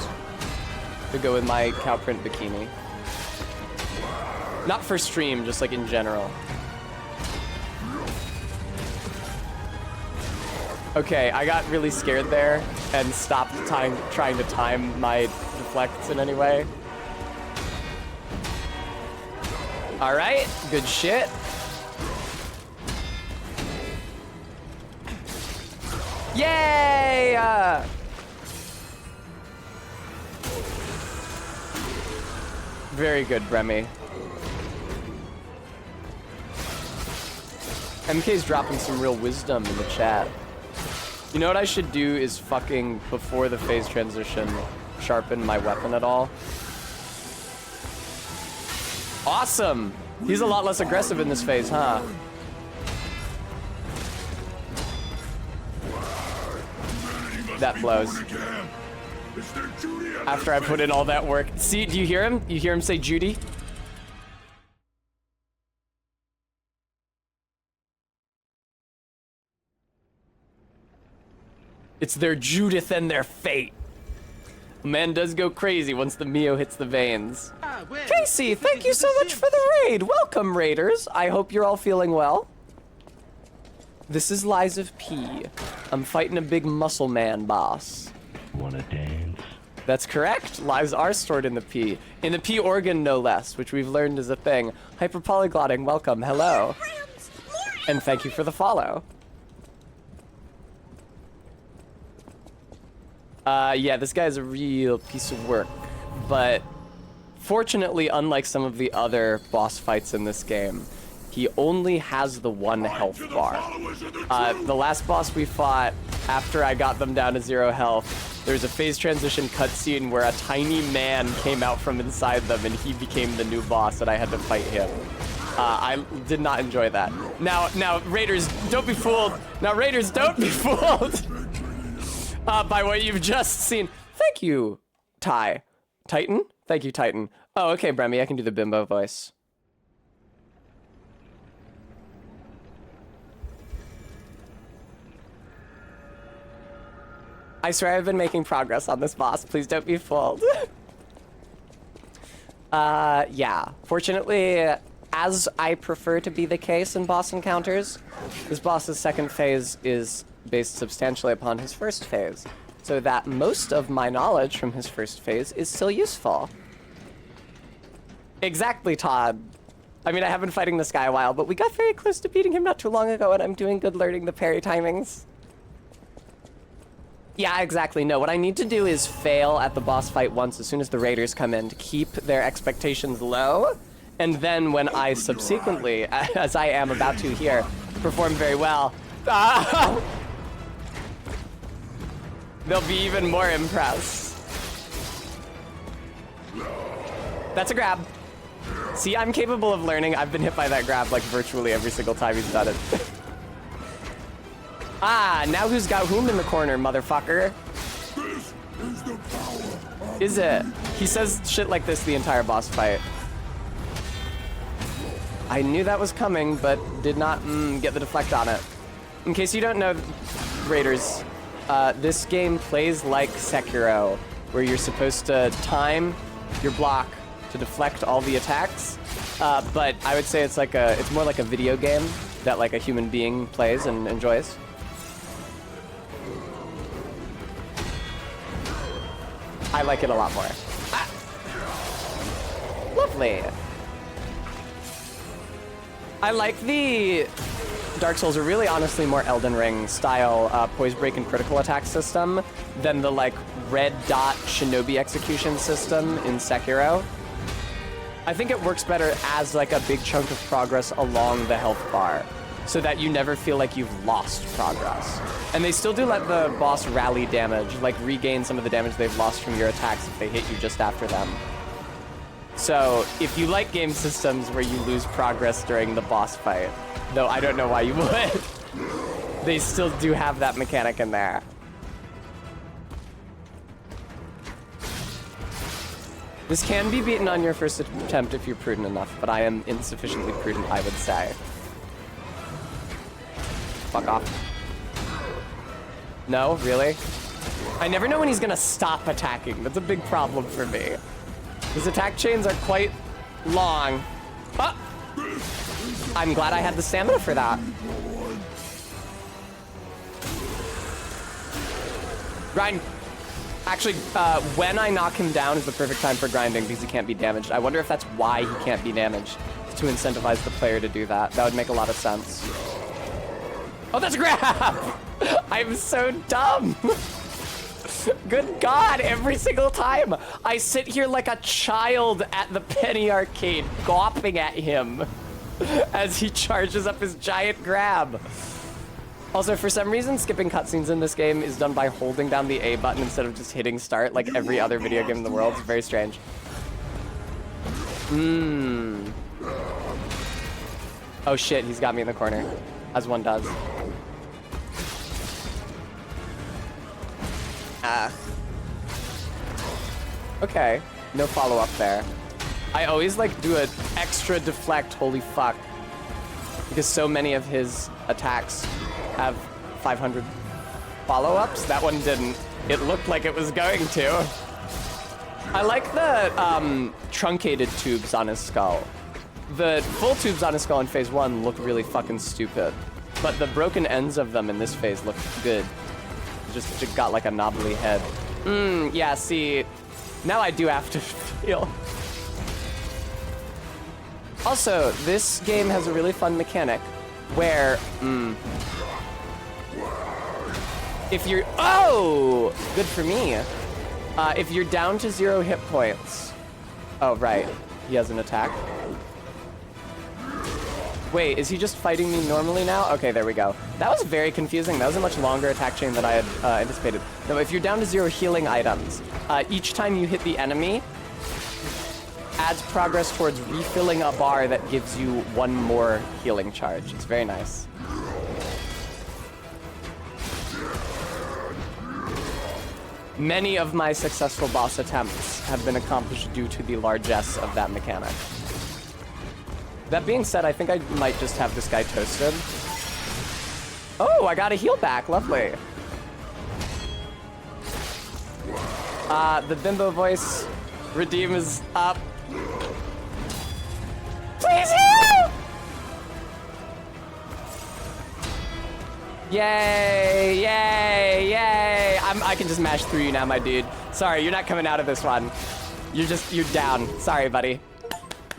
to go with my cow print bikini. Not for stream, just like in general. Okay, I got really scared there and stopped trying to time my deflects in any way. All right, good shit. Yay! Very good, Bremy. MK's dropping some real wisdom in the chat. You know what I should do is fucking, before the phase transition, sharpen my weapon at all. Awesome! He's a lot less aggressive in this phase, huh? That blows. After I put in all that work. See, do you hear him? You hear him say Judy? It's their Judith and their fate. A man does go crazy once the Mio hits the veins. Casey, thank you so much for the raid. Welcome, raiders. I hope you're all feeling well. This is Lies of P. I'm fighting a big muscle man boss. Wanna dance? That's correct. Lives are stored in the P. In the P organ, no less, which we've learned is a thing. Hyperpolyglotting, welcome. Hello. And thank you for the follow. Yeah, this guy's a real piece of work, but fortunately, unlike some of the other boss fights in this game, he only has the one health bar. The last boss we fought, after I got them down to 0 health, there was a phase transition cutscene where a tiny man came out from inside them and he became the new boss and I had to fight him. I did not enjoy that. Now, Raiders, don't be fooled. Now, Raiders, don't be fooled. By what you've just seen. Thank you, Titan? Thank you, Titan. Oh, okay, Bremy, I can do the bimbo voice. I swear I've been making progress on this boss. Please don't be fooled. Yeah. Fortunately, as I prefer to be the case in boss encounters, this boss's second phase is based substantially upon his first phase, so that most of my knowledge from his first phase is still useful. Exactly, Todd. I mean, I have been fighting this guy a while, but we got very close to beating him not too long ago, and I'm doing good learning the parry timings. Yeah, exactly. No, what I need to do is fail at the boss fight once as soon as the raiders come in to keep their expectations low, and then when I subsequently, as I am about to here, perform very well, they'll be even more impressed. That's a grab. See, I'm capable of learning. I've been hit by that grab like virtually every single time he's done it. Ah, now who's got whom in the corner, motherfucker? This is the power of Is it? He says shit like this the entire boss fight. I knew that was coming, but did not get the deflect on it. In case you don't know, Raiders, this game plays like Sekiro, where you're supposed to time your block to deflect all the attacks. But I would say it's more like a video game that like a human being plays and enjoys. I like it a lot more. Ah. Lovely. I like the Dark Souls, or really honestly more Elden Ring style poise break and critical attack system than the like red dot shinobi execution system in Sekiro. I think it works better as like a big chunk of progress along the health bar, so that you never feel like you've lost progress. And they still do let the boss rally damage, like regain some of the damage they've lost from your attacks if they hit you just after them. So if you like game systems where you lose progress during the boss fight, though I don't know why you would, they still do have that mechanic in there. This can be beaten on your first attempt if you're prudent enough, but I am insufficiently prudent, I would say. Fuck off. No, really? I never know when he's gonna stop attacking. That's a big problem for me. His attack chains are quite long. Ah! I'm glad I had the stamina for that. Grind. Actually, when I knock him down is the perfect time for grinding because he can't be damaged. I wonder if that's why he can't be damaged, to incentivize the player to do that. That would make a lot of sense. Oh, that's a grab! I'm so dumb! Good God, every single time I sit here like a child at the penny arcade, gawping at him as he charges up his giant grab. Also, for some reason, skipping cutscenes in this game is done by holding down the A button instead of just hitting start like every other video game in the world. It's very strange. Oh shit, he's got me in the corner, as one does. Okay, no follow-up there. I always like do an extra deflect, holy fuck, because so many of his attacks have 500 follow-ups. That one didn't. It looked like it was going to. I like the truncated tubes on his skull. The full tubes on his skull in phase 1 look really fucking stupid, but the broken ends of them in this phase look good. Just got like a knobbly head. Yeah, see, now I do have to feel. Also, this game has a really fun mechanic where, if you're, oh, good for me. If you're down to 0 hit points. Oh, right, he has an attack. Wait, is he just fighting me normally now? Okay, there we go. That was very confusing. That was a much longer attack chain than I had anticipated. No, if you're down to 0 healing items, each time you hit the enemy, adds progress towards refilling a bar that gives you 1 more healing charge. It's very nice. Many of my successful boss attempts have been accomplished due to the largesse of that mechanic. That being said, I think I might just have this guy toasted. Oh, I got a heal back. Lovely. The bimbo voice redeem is up. Please help! Yay, yay, yay. I can just mash through you now, my dude. Sorry, you're not coming out of this one. You're down. Sorry, buddy.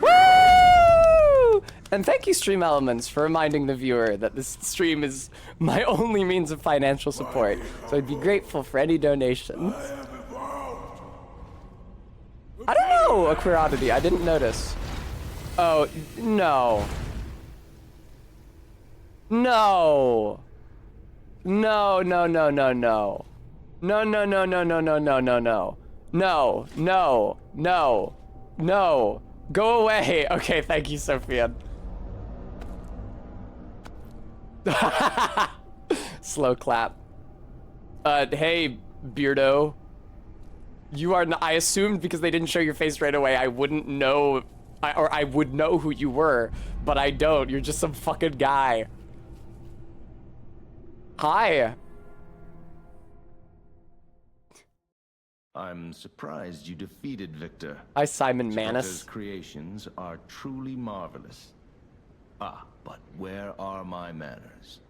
Woo! And thank you, Stream Elements, for reminding the viewer that this stream is my only means of financial support. So I'd be grateful for any donations. I don't know, A Queer Oddity. I didn't notice. Oh, no. No. No, no, no, no, no. No, no, no, no, no, no, no, no, no. No, no, no, no. Go away. Okay, thank you, Sophia. Slow clap. Hey, Beardo. You are I assumed because they didn't show your face right away, I wouldn't know, or I would know who you were, but I don't. You're just some fucking guy. Hi. I'm surprised you defeated Victor. Hi, Simon Manus. Victor's creations are truly marvelous. Ah, but where are my manners?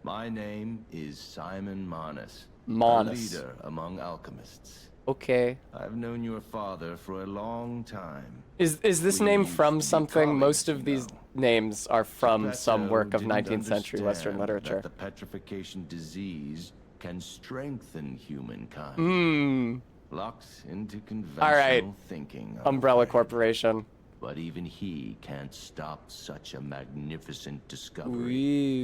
My name is Simon Manus. Manus. A leader among alchemists. Okay. I've known your father for a long time. Is this name from something? Most of these names are from some work of 19th century Western literature. That the petrification disease can strengthen humankind. Hmm. Locks into conventional All right. thinking. Umbrella Corporation. But even he can't stop such a magnificent discovery.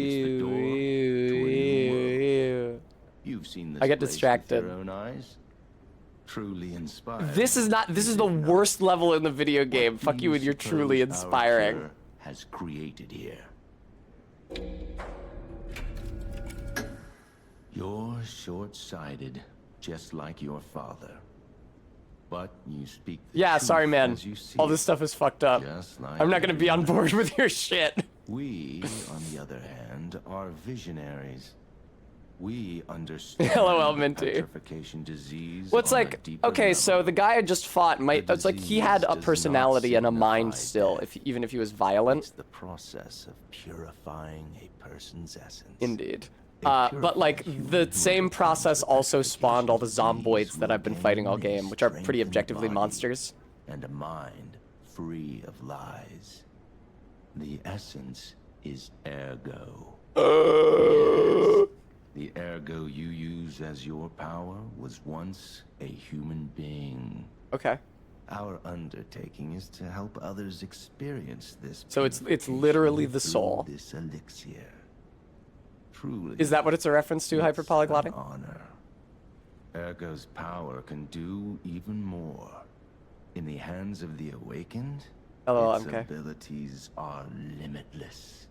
It's the door to a new world. You've seen this I get place distracted. with your own eyes. Truly inspiring. This is the worst level in the video game. Fuck you and you're truly inspiring. Cure has created here. You're short-sighted, just like your father. But you speak the Yeah, truth sorry, man. as you see All this it, stuff is fucked up. just like I'm not gonna be on everyone board else. with your shit. We, on the other hand, are visionaries. We understand LOL, the Minty. petrification disease. Well, it's on a like, deeper okay, level. so the guy I just fought might, it's like he had a disease does personality not and a mind signify still, death. even if he was violent. It's the process of purifying a person's essence. Indeed. But like, the same process also spawned all the zomboids that I've been fighting all game, which are pretty objectively monsters. And a mind free of lies. The essence is ergo. Yes. The ergo you use as your power was once a human being. Okay. Our undertaking is to help others experience this. So it's literally the through soul. This elixir. Truly. Is that what it's a reference to, hyperpolyglotting? Honor. Ergo's power can do even more. In the hands of the awakened, LOL, its MK. abilities are limitless.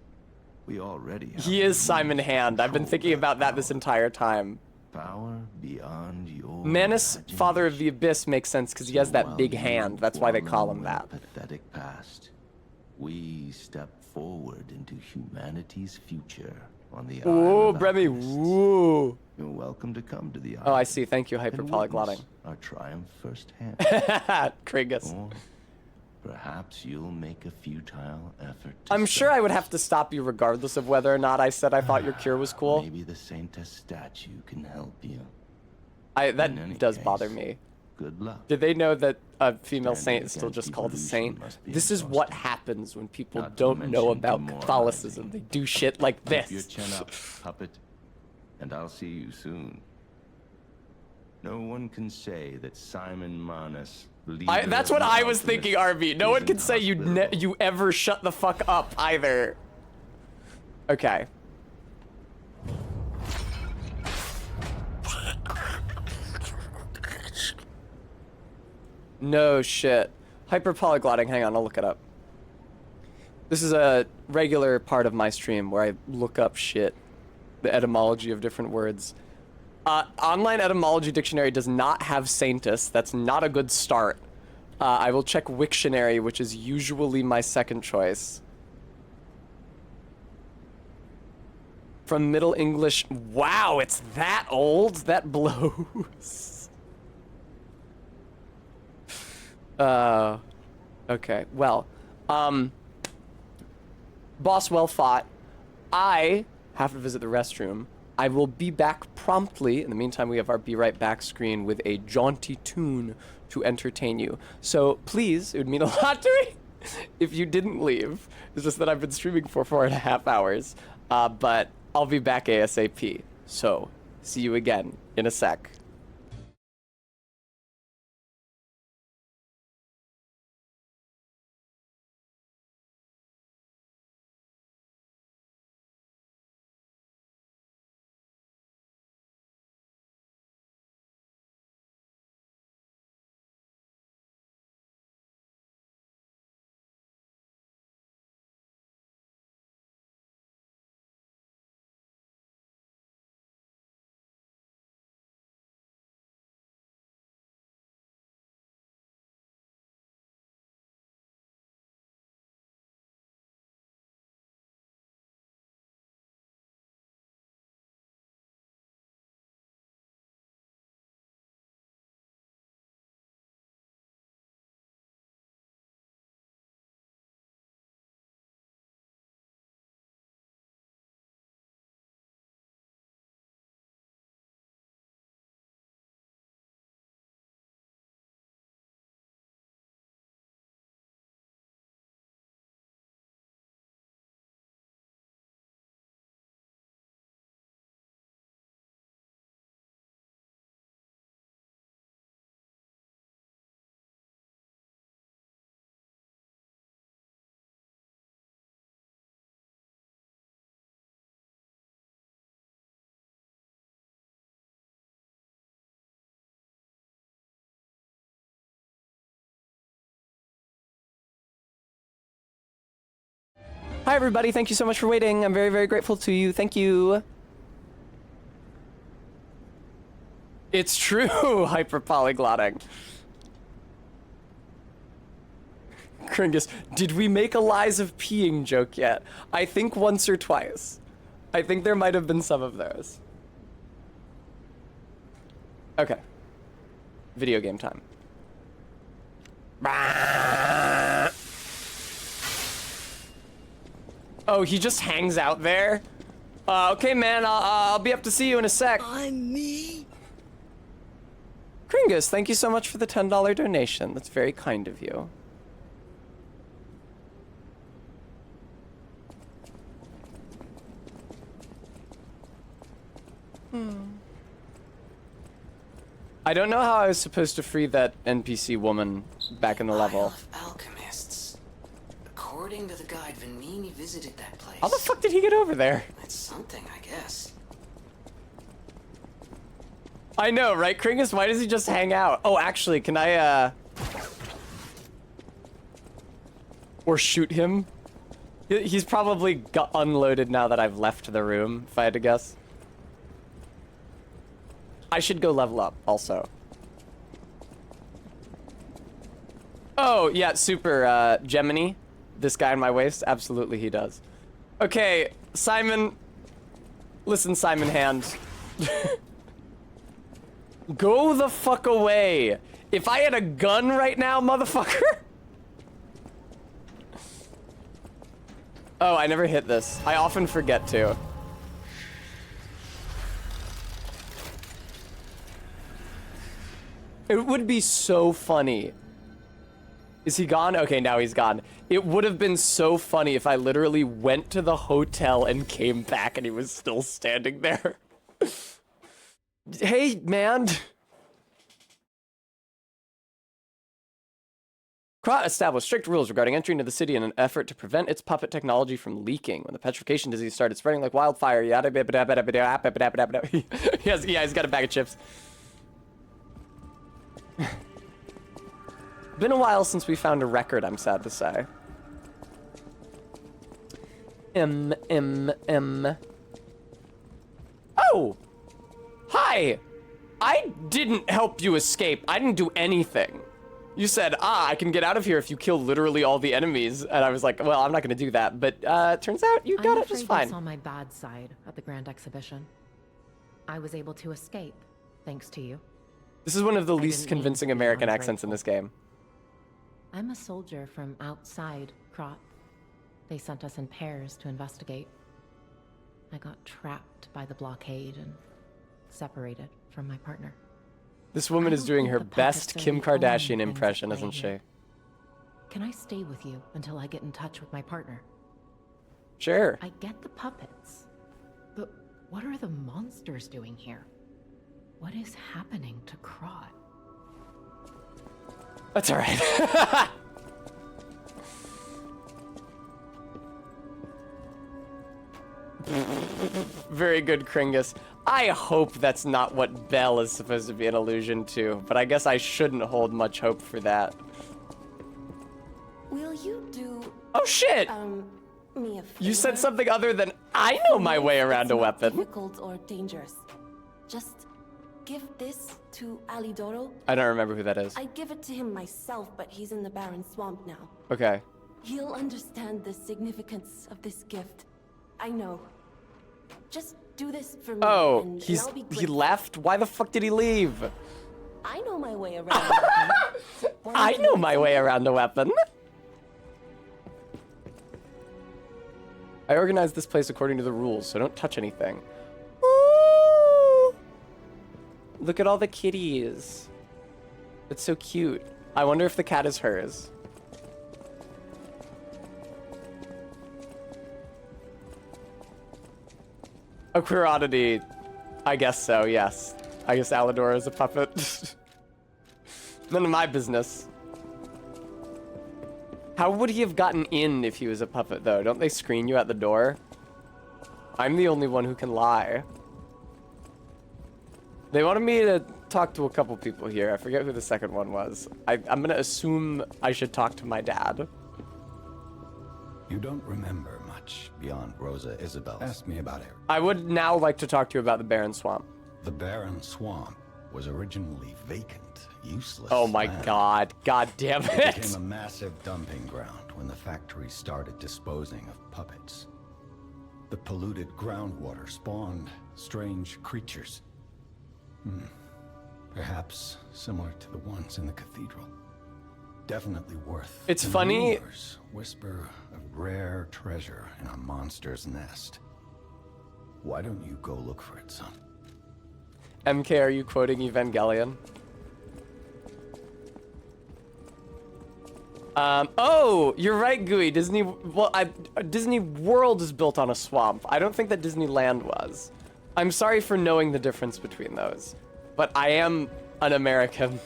We already have He is Simon Hand. I've been thinking about that this entire time. power beyond your Manus, Father of the Abyss, makes sense because he has that big hand. That's why they call him that. pathetic past. We step forward into humanity's future on the Ooh, Isle of Bremy, Alchemists. woo. You're welcome to come to the Oh, I island see. Thank you, and hyperpolyglotting. witness our triumph firsthand. Krigus. Or perhaps you'll make a futile effort to I'm sure I would have to stop you regardless of whether or not I said I thought your cure was cool. Maybe the Saintess statue can help you. That In any does case, bother me. Good luck. Did they know that a female Standing saint is still against just called a evolution saint? must be This is what happens when people Not to don't know mention about Catholicism. They do shit like Keep your this. chin up, puppet, and I'll see you soon. No one can say that Simon Manus. That's what I was thinking, RB. No one can say you ever shut the fuck up either. Okay. No shit. Hyperpolyglotting, hang on, I'll look it up. This is a regular part of my stream where I look up shit. The etymology of different words. Online etymology dictionary does not have Saintus. That's not a good start. I will check Wiktionary, which is usually my second choice. From Middle English. Wow, it's that old? That blows. Okay. Well, boss, well fought. I have to visit the restroom. I will be back promptly. In the meantime, we have our Be Right Back screen with a jaunty tune to entertain you. So please, it would mean a lot to me if you didn't leave. It's just that I've been streaming for 4.5 hours. But I'll be back ASAP. So, see you again in a sec. Hi, everybody. Thank you so much for waiting. I'm very, very grateful to you. Thank you. It's true, hyperpolyglotting. Kringus, did we make a lies of peeing joke yet? I think once or twice. I think there might have been some of those. Okay. Video game time. Oh, he just hangs out there? Okay, man, I'll be up to see you in a sec. I'm me? Kringus, thank you so much for the $10 donation. That's very kind of you. I don't know how I was supposed to free that NPC woman back in the level. Alchemists. According to the guide, Venini visited that place. How the fuck did he get over there? It's something, I guess. I know, right, Kringus? Why does he just hang out? Oh, actually, can I, or shoot him? He's probably got unloaded now that I've left the room, if I had to guess. I should go level up, also. Oh, yeah, super, Gemini. This guy in my waist? Absolutely he does. Okay, Simon. Listen, Simon Hand. Go the fuck away. If I had a gun right now, motherfucker. Oh, I never hit this. I often forget to. It would be so funny. Is he gone? Okay, now he's gone. It would have been so funny if I literally went to the hotel and came back and he was still standing there. Hey, man. Krat established strict rules regarding entry into the city in an effort to prevent its puppet technology from leaking. When the petrification disease started spreading like wildfire, he's got a bag of chips. Been a while since we found a record, I'm sad to say. Oh! Hi! I didn't help you escape. I didn't do anything. You said, I can get out of here if you kill literally all the enemies. And I was like, well, I'm not gonna do that. But turns out you got it just fine. I saw my bad side at the Grand Exhibition. I was able to escape, thanks to you. This is one of the least convincing American accents in this game. I'm a soldier from outside Krot. They sent us in pairs to investigate. I got trapped by the blockade and separated from my partner. This woman is doing her best Kim Kardashian impression, isn't she? Can I stay with you until I get in touch with my partner? Sure. I get the puppets, but what are the monsters doing here? What is happening to Krot? That's alright. Very good, Kringus. I hope that's not what Belle is supposed to be an allusion to, but I guess I shouldn't hold much hope for that. Will you do... Oh shit! Me a favor? You said something other than, I know my way around a weapon. Difficult or dangerous. Just give this to Alidoro. I don't remember who that is. I give it to him myself, but he's in the Barren Swamp now. Okay. He'll understand the significance of this gift. I know. Just do this for me. Oh, and he I'll be he grateful. left? Why the fuck did he leave? I know my way around. a weapon. I know my way around a weapon. I organized this place according to the rules, so don't touch anything. Ooh. Look at all the kitties. It's so cute. I wonder if the cat is hers. A queer oddity. I guess so, yes. I guess Alidoro is a puppet. None of my business. How would he have gotten in if he was a puppet, though? Don't they screen you at the door? I'm the only one who can lie. They wanted me to talk to a couple people here. I forget who the second one was. I'm gonna assume I should talk to my dad. You don't remember much beyond Rosa Isabel. Ask me about it. I would now like to talk to you about the Barren Swamp. The Barren Swamp was originally vacant, useless. Oh my land. god. God damn It it. became a massive dumping ground when the factory started disposing of puppets. The polluted groundwater spawned strange creatures. Perhaps similar to the ones in the cathedral. Definitely worth. It's the funny. rumors whisper of rare treasure in a monster's nest. Why don't you go look for it, son? MK, are you quoting Evangelion? Oh, you're right, Gooey. Disney World is built on a swamp. I don't think that Disneyland was. I'm sorry for knowing the difference between those, but I am an American.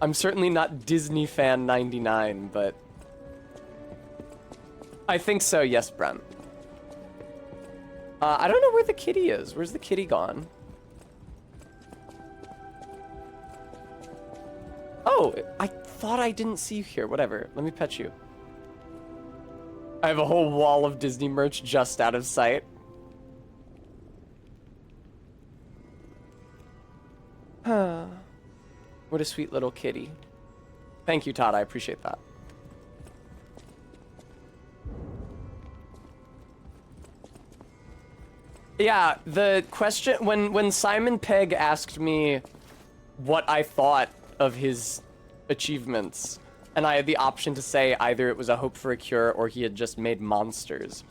I'm certainly not Disney fan 99, but I think so, yes, Brent. I don't know where the kitty is. Where's the kitty gone? Oh, I thought I didn't see you here. Whatever. Let me pet you. I have a whole wall of Disney merch just out of sight. What a sweet little kitty. Thank you, Todd. I appreciate that. Yeah, the question when Simon Pegg asked me what I thought of his achievements, and I had the option to say either it was a hope for a cure or he had just made monsters.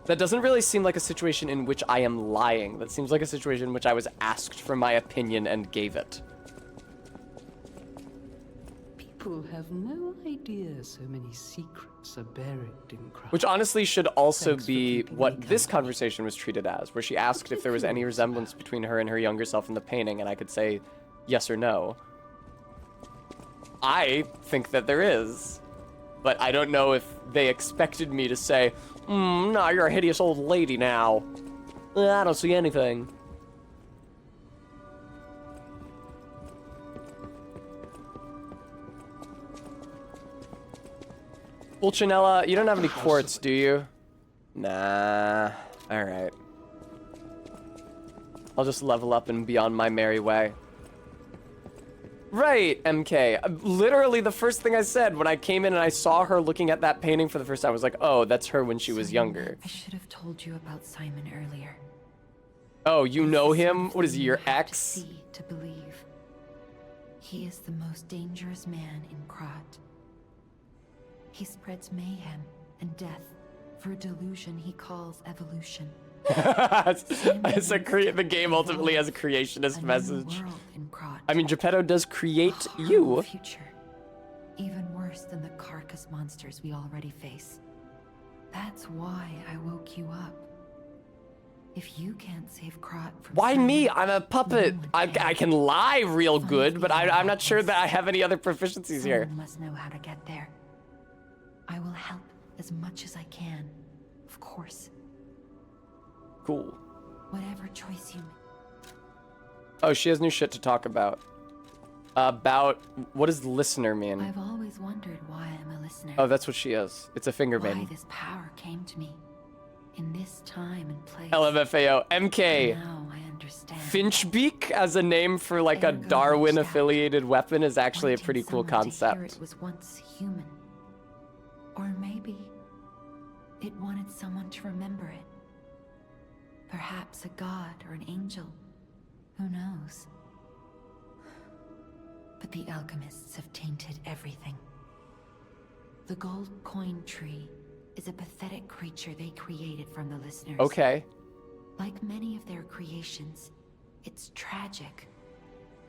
That doesn't really seem like a situation in which I am lying. That seems like a situation in which I was asked for my opinion and gave it. People have no idea so many secrets are buried in Krot. Which honestly should also be what this conversation was treated as, where she asked if there was any resemblance between her and her younger self in the painting, and I could say yes or no. I think that there is, but I don't know if they expected me to say, no, you're a hideous old lady now. I don't see anything. Pulcinella, you don't have any quartz, do you? Nah. Alright. I'll just level up and be on my merry way. Right, MK. Literally the first thing I said when I came in and I saw her looking at that painting for the first time, I was like, oh, that's her when she was younger. I should have told you about Simon earlier. Oh, you know him? What is he, your ex? See to believe. He is the most dangerous man in Krat. He spreads mayhem and death for a delusion he calls evolution. The game ultimately has a creationist message. I mean, Geppetto does create you. Future, even worse than the carcass monsters we already face. That's why I woke you up. If you can't save Krat from Why me? I'm a puppet. I can lie real good, but I'm not sure that I have any other proficiencies here. Someone must know how to get there. I will help as much as I can, of course. Cool. Whatever choice you make. Oh, she has new shit to talk about. About what does listener mean? I've always wondered why I'm a listener. Oh, that's what she is. It's a finger Why maiden. this power came to me in this time and place. LMFAO. MK. Now I understand. Finchbeak as a name for like a Darwin affiliated weapon is actually a pretty cool concept. It was once human. Or maybe it wanted someone to remember it. Perhaps a god or an angel. Who knows? But the alchemists have tainted everything. The gold coin tree is a pathetic creature they created from the listeners. Okay. Like many of their creations, it's tragic,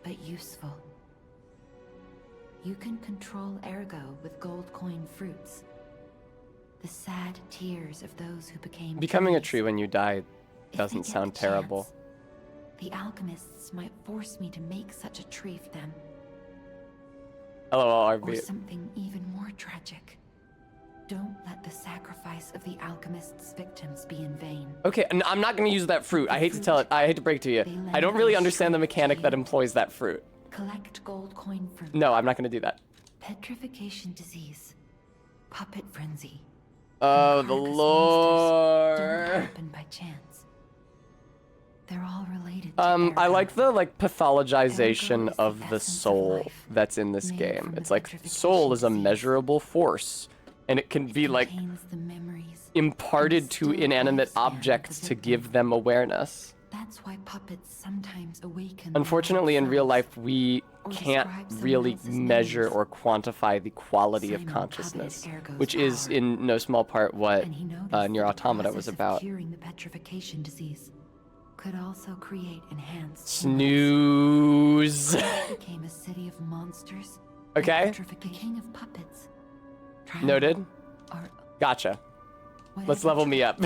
but useful. You can control Ergo with gold coin fruits. The sad tears of those who became Becoming a trees. tree when you die doesn't sound terrible. The alchemists might force me to make such a tree for them. LOL, Or RB. something even more tragic. Don't let the sacrifice of the alchemists' victims be in vain. Okay, and I'm not gonna use that fruit. I hate to tell it. I hate to break it to you. I don't really understand the mechanic that employs that fruit. Collect gold coin fruit. No, I'm not gonna do that. Petrification disease. Puppet frenzy. Oh, the Don't lore. happen by chance. They're all related. I like the pathologization of the soul that's in this game. It's like soul is a measurable force, and it can be like imparted to inanimate objects to give them awareness. That's why puppets sometimes awaken. Unfortunately, in real life, we can't really measure or quantify the quality of consciousness, which is in no small part what Nier Automata was about. Curing the petrification disease could also create enhanced. Snooze. Became a city of monsters. Okay. The king of puppets. Noted. Gotcha. Let's level me up.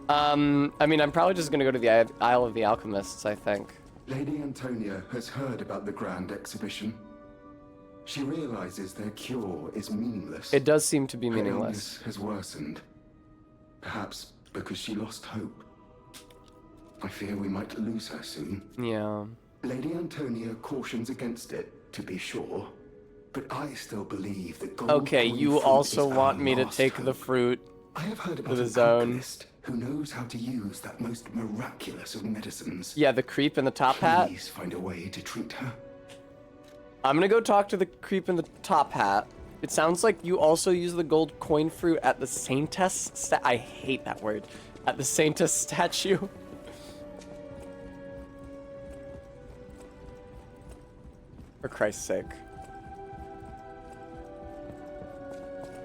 I mean, I'm probably just gonna go to the Isle of the Alchemists, I think. Lady Antonia has heard about the Grand Exhibition. She realizes their cure is meaningless. It does seem to be Her meaningless. illness has worsened. Perhaps because she lost hope. I fear we might lose her soon. Yeah. Lady Antonia cautions against it, to be sure. But I still believe that gold Okay, coin you fruit also is want our me to last take hope. the fruit I have heard to about the an zone. alchemist who knows how to use that most miraculous of medicines. Yeah, the creep in the top hat. Please find a way to treat her. I'm gonna go talk to the creep in the top hat. It sounds like you also use the gold coin fruit at the Saintess I hate that word. At the Saintess statue. For Christ's sake.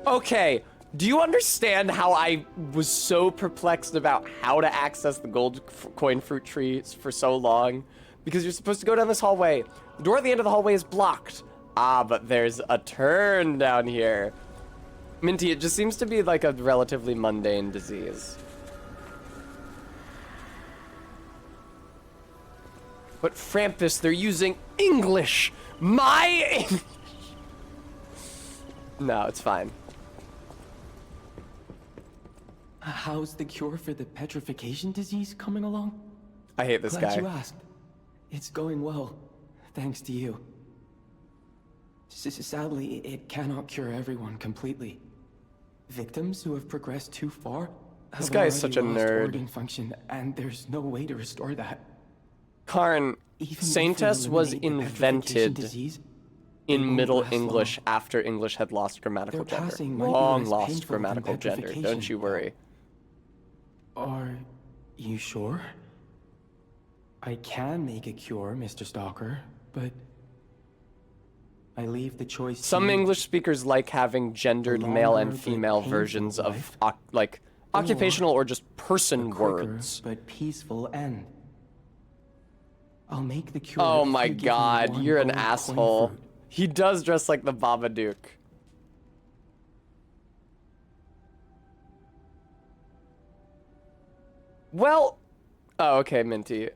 Okay, do you understand how I was so perplexed about how to access the gold coin fruit trees for so long? Because you're supposed to go down this hallway. The door at the end of the hallway is blocked. Ah, but there's a turn down here. Minty, it just seems to be like a relatively mundane disease. But Frampus, they're using English. My English. No, it's fine. How's the cure for the petrification disease coming along? I hate this Glad guy. you asked. It's going well, thanks to you. Sadly, it cannot cure everyone completely. Victims who have progressed too far This have guy is already such a lost nerd. organ function, and there's no way to restore that. Karn, Even if we Saintess was eliminate the petrification invented disease, in Middle won't last English after English had lost grammatical Their passing gender. might be Long less lost painful than grammatical gender, don't petrification. you worry. Are You sure? I can make a cure, Mr. Stalker, but I leave the choice to Some you. English speakers like having gendered male and Longer but female painful versions of life, like occupational or just person a quicker words. but peaceful end. I'll make the cure. Oh if my you give me god, one you're an gold coin asshole. fruit. He does dress like the Babadook. Well, oh, okay, Minty.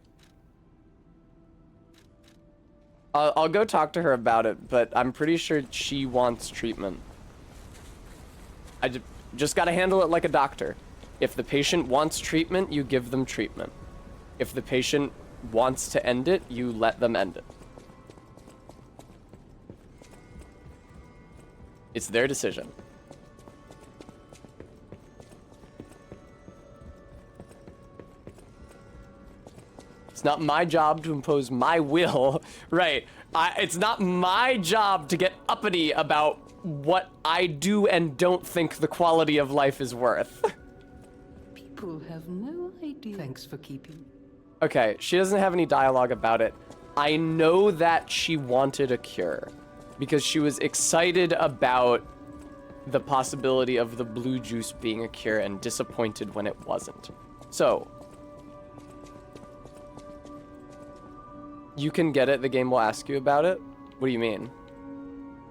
I'll go talk to her about it, but I'm pretty sure she wants treatment. I just gotta handle it like a doctor. If the patient wants treatment, you give them treatment. If the patient wants to end it, you let them end it. It's their decision. It's not my job to impose my will. Right. It's not my job to get uppity about what I do and don't think the quality of life is worth. People have no idea. Thanks for keeping. Okay, she doesn't have any dialogue about it. I know that she wanted a cure because she was excited about the possibility of the blue juice being a cure and disappointed when it wasn't. So, you can get it, the game will ask you about it? What do you mean?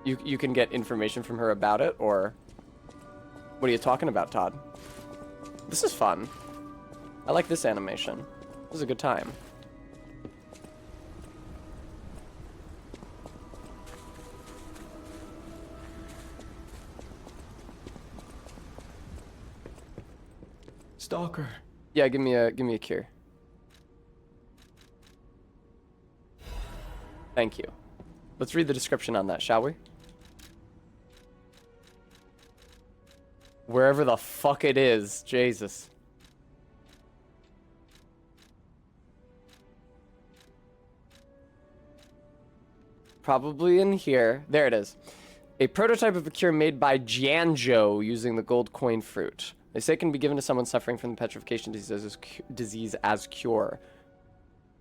You can get information from her about it, or what are you talking about, Todd? This is fun. I like this animation. This is a good time. Stalker. Yeah, give me a cure. Thank you. Let's read the description on that, shall we? Wherever the fuck it is, Jesus. Probably in here. There it is. A prototype of a cure made by Jianzhou using the gold coin fruit. They say it can be given to someone suffering from the petrification disease as cure.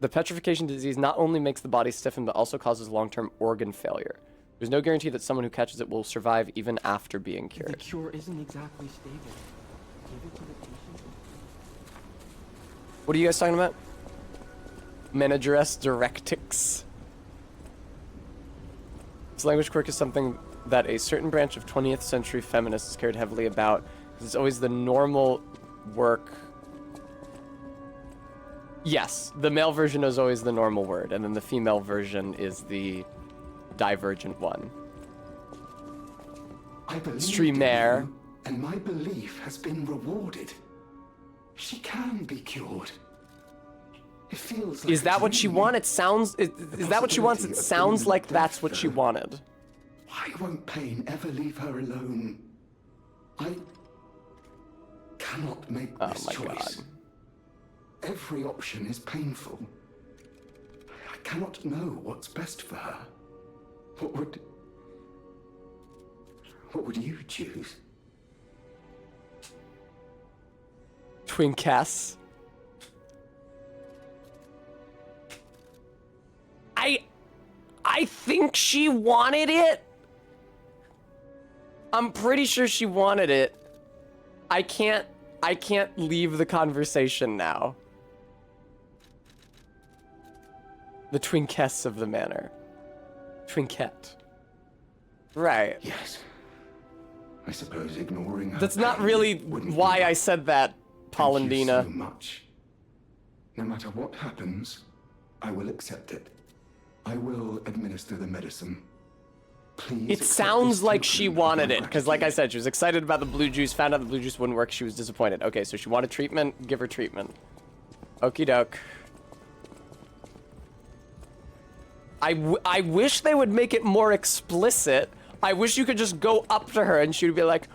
The petrification disease not only makes the body stiffen, but also causes long-term organ failure. There's no guarantee that someone who catches it will survive even after being cured. The cure isn't exactly stable. Give it to the patient. What are you guys talking about? Manageress Directix. This language quirk is something that a certain branch of 20th century feminists cared heavily about, because it's always the normal work. Yes, the male version is always the normal word, and then the female version is the divergent one. I believe Streamer. and my belief has been rewarded. She can be cured. It feels like Is that what she wanted? Sounds. Is that what she wants? It sounds like that's what she wanted. Why won't pain ever leave her alone? I cannot make this choice. God. Every option is painful. I cannot know what's best for her. What would you choose? Twinkess. I think she wanted it. I'm pretty sure she wanted it. I can't leave the conversation now. The Twinkess of the manor. Twinkette. Right. Yes. I suppose ignoring her. That's not pain really wouldn't why be I said that, Thank you Polendina. so much. No matter what happens, I will accept it. I will administer the medicine. Please. It accept sounds this like she token of wanted my it, because like I said, she was excited about the blue juice, found out the blue juice wouldn't work, she was disappointed. Okay, so she wanted treatment, give her treatment. Okie doke. I wish they would make it more explicit. I wish you could just go up to her and she would be like,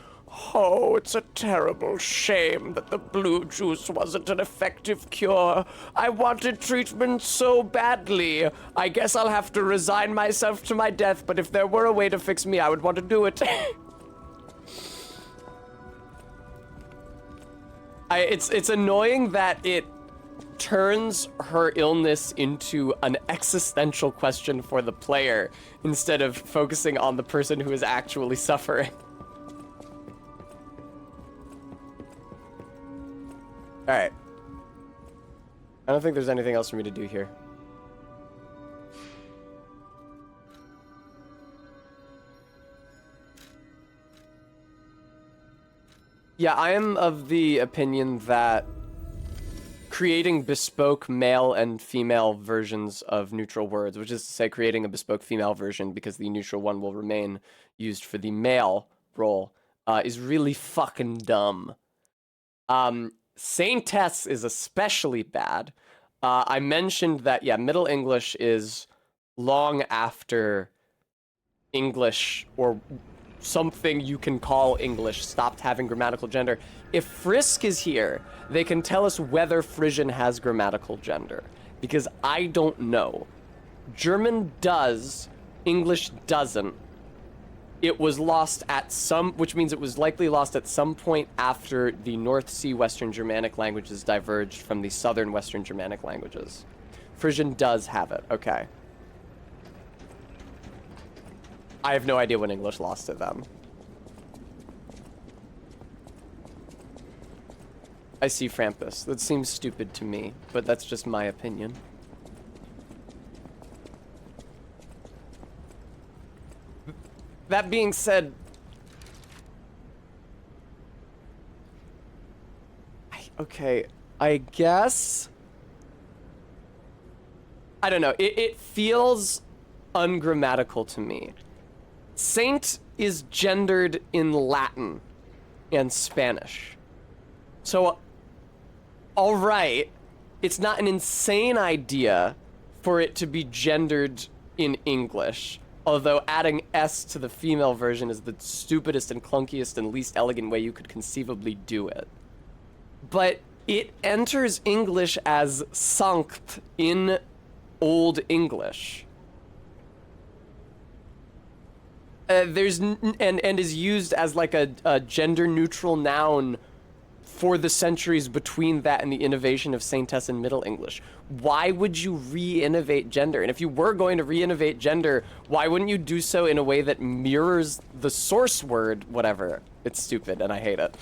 oh, it's a terrible shame that the blue juice wasn't an effective cure. I wanted treatment so badly. I guess I'll have to resign myself to my death, but if there were a way to fix me, I would want to do it. It's annoying that turns her illness into an existential question for the player instead of focusing on the person who is actually suffering. Alright. I don't think there's anything else for me to do here. Yeah, I am of the opinion that creating bespoke male and female versions of neutral words, which is to say creating a bespoke female version because the neutral one will remain used for the male role, is really fucking dumb. Saintess is especially bad. I mentioned that, yeah, Middle English is long after English or something you can call English stopped having grammatical gender. If Frisk is here, they can tell us whether Frisian has grammatical gender, because I don't know. German does, English doesn't. It was lost at some, which means it was likely lost at some point after the North Sea Western Germanic languages diverged from the Southern Western Germanic languages. Frisian does have it, okay. I have no idea when English lost it then. I see Frampus. That seems stupid to me, but that's just my opinion. That being said, okay, I guess, I don't know, it feels ungrammatical to me. Saint is gendered in Latin and Spanish. So, alright, it's not an insane idea for it to be gendered in English, although adding S to the female version is the stupidest and clunkiest and least elegant way you could conceivably do it. But it enters English as sanct in Old English. And is used as like a gender-neutral noun for the centuries between that and the innovation of Saintess in Middle English. Why would you re-innovate gender? And if you were going to re-innovate gender, why wouldn't you do so in a way that mirrors the source word, whatever? It's stupid, and I hate it.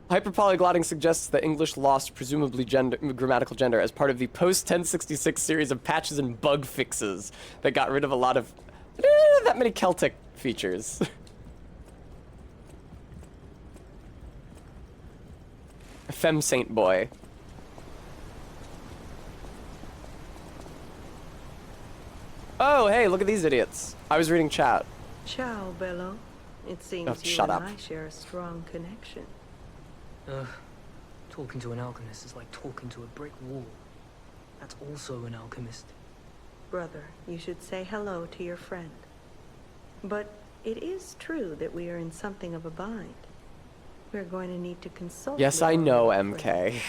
Hyperpolyglotting suggests that English lost presumably grammatical gender as part of the post-1066 series of patches and bug fixes that got rid of a lot of that many Celtic features. Femme Saint Boy. Oh, hey, look at these idiots. I was reading chat. Ciao, Bello. It seems you shut and up. I share a strong connection. Ugh. Talking to an alchemist is like talking to a brick wall. That's also an alchemist. Brother, you should say hello to your friend. But it is true that we are in something of a bind. We're going to need to consult. Yes, I know, MK.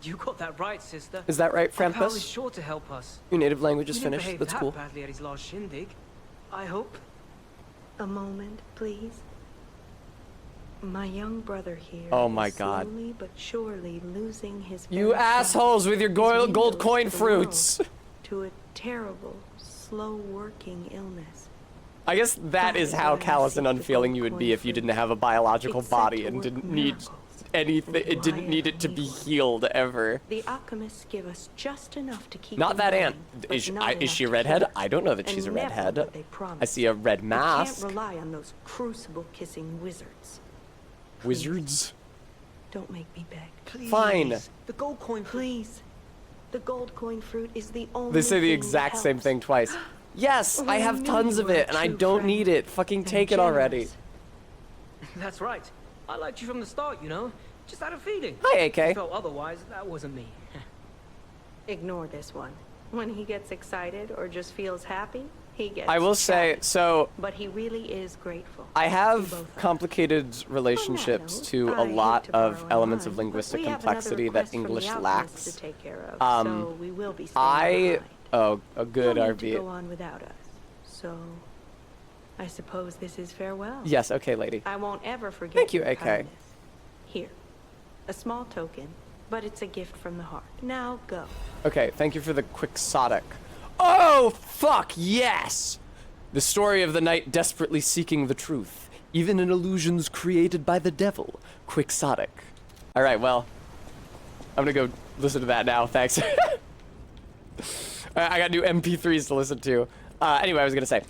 You got that right, sister. Is that right, Our pal is Frampus? sure to help us. Your native language is He didn't finished. behave That's that cool. badly at his last shindig. I hope. A moment, please. My young brother here. Oh my is God. slowly but surely losing his. You very assholes with your his gold windows coin to the world, fruits. To a terrible, slow-working illness. I guess that is how callous and unfeeling you would be if you didn't have a biological body and didn't need anything. It didn't need it to be healed ever. The alchemists give us just enough to keep. Not in that mind, aunt. but Is not is she a enough to redhead? kill us. I don't know that she's a And never redhead. what they I promise. see a red We mask. can't rely on those crucible-kissing wizards. Wizards. Don't make me beg. Please. Fine. The gold coin, please. The gold coin fruit is the only. They say the thing exact that same helps. thing twice. Yes, Oh, I I have knew tons you of were a it, and I true don't friend. need it. Fucking And take it already. That's right. I liked you from the start, you know? Just had a feeling. Hi, AK. If you felt otherwise, that wasn't me. Ignore this one. When he gets excited or just feels happy, he gets. I will say, so But he really is grateful. I We have both complicated relationships to a lot of elements of linguistic We have complexity another that request from the English alchemists lacks. to take care of, so we will be standing behind. Oh, a good You'll need to RB. go on without us. So I suppose this is farewell. Yes, okay, lady. I won't ever forget Thank you, your AK. kindness. Here, a small token, but it's a gift from the heart. Now go. Okay, thank you for the quixotic. Oh, fuck, yes! The story of the knight desperately seeking the truth, even in illusions created by the devil. Quixotic. Alright, well, I'm gonna go listen to that now, thanks. I got new MP3s to listen to. Anyway, I was gonna say,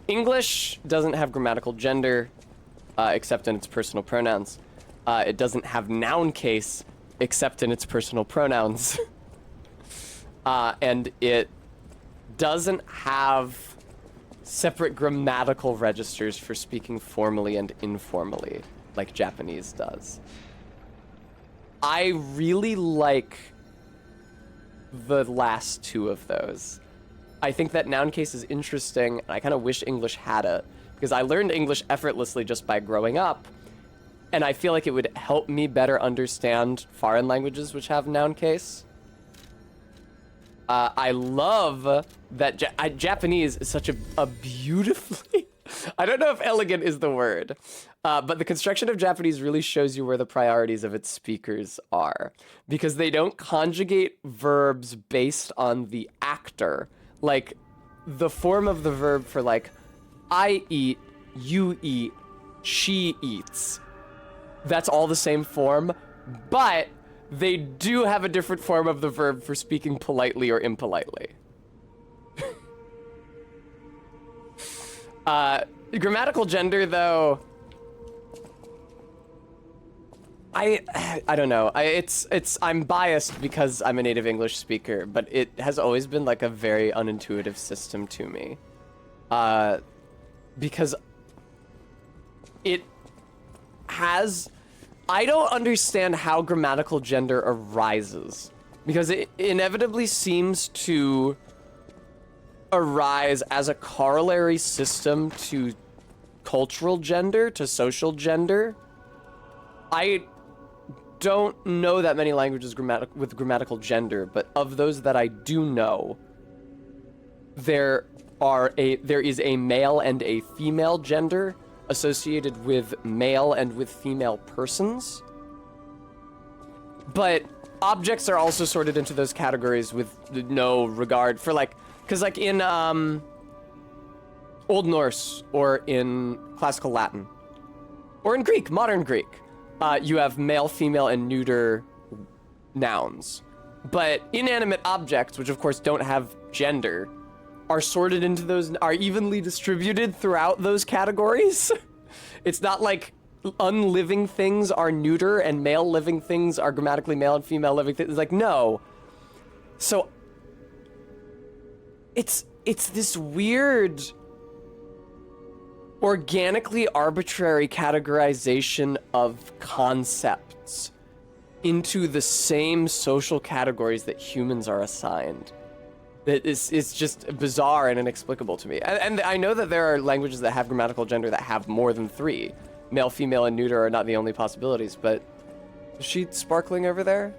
English doesn't have grammatical gender, except in its personal pronouns. It doesn't have noun case, except in its personal pronouns. And it doesn't have separate grammatical registers for speaking formally and informally, like Japanese does. I really like the last two of those. I think that noun case is interesting, and I kind of wish English had it, because I learned English effortlessly just by growing up, and I feel like it would help me better understand foreign languages which have noun case. I love that Japanese is such a beautifully... I don't know if elegant is the word, but the construction of Japanese really shows you where the priorities of its speakers are, because they don't conjugate verbs based on the actor. Like, the form of the verb for, like, I eat, you eat, she eats. That's all the same form, but they do have a different form of the verb for speaking politely or impolitely. Grammatical gender, though, I don't know. I'm biased because I'm a native English speaker, but it has always been like a very unintuitive system to me. Because it has... I don't understand how grammatical gender arises, because it inevitably seems to arise as a corollary system to cultural gender, to social gender. I don't know that many languages with grammatical gender, but of those that I do know, there is a male and a female gender associated with male and with female persons. But objects are also sorted into those categories with no regard for, like, because like in Old Norse or in classical Latin or in Greek, modern Greek, you have male, female, and neuter nouns. But inanimate objects, which of course don't have gender, are sorted into those, are evenly distributed throughout those categories. It's not like unliving things are neuter and male living things are grammatically male and female living things. It's like, no. So it's this weird organically arbitrary categorization of concepts into the same social categories that humans are assigned. That is just bizarre and inexplicable to me. And I know that there are languages that have grammatical gender that have more than 3. Male, female, and neuter are not the only possibilities, but is she sparkling over there?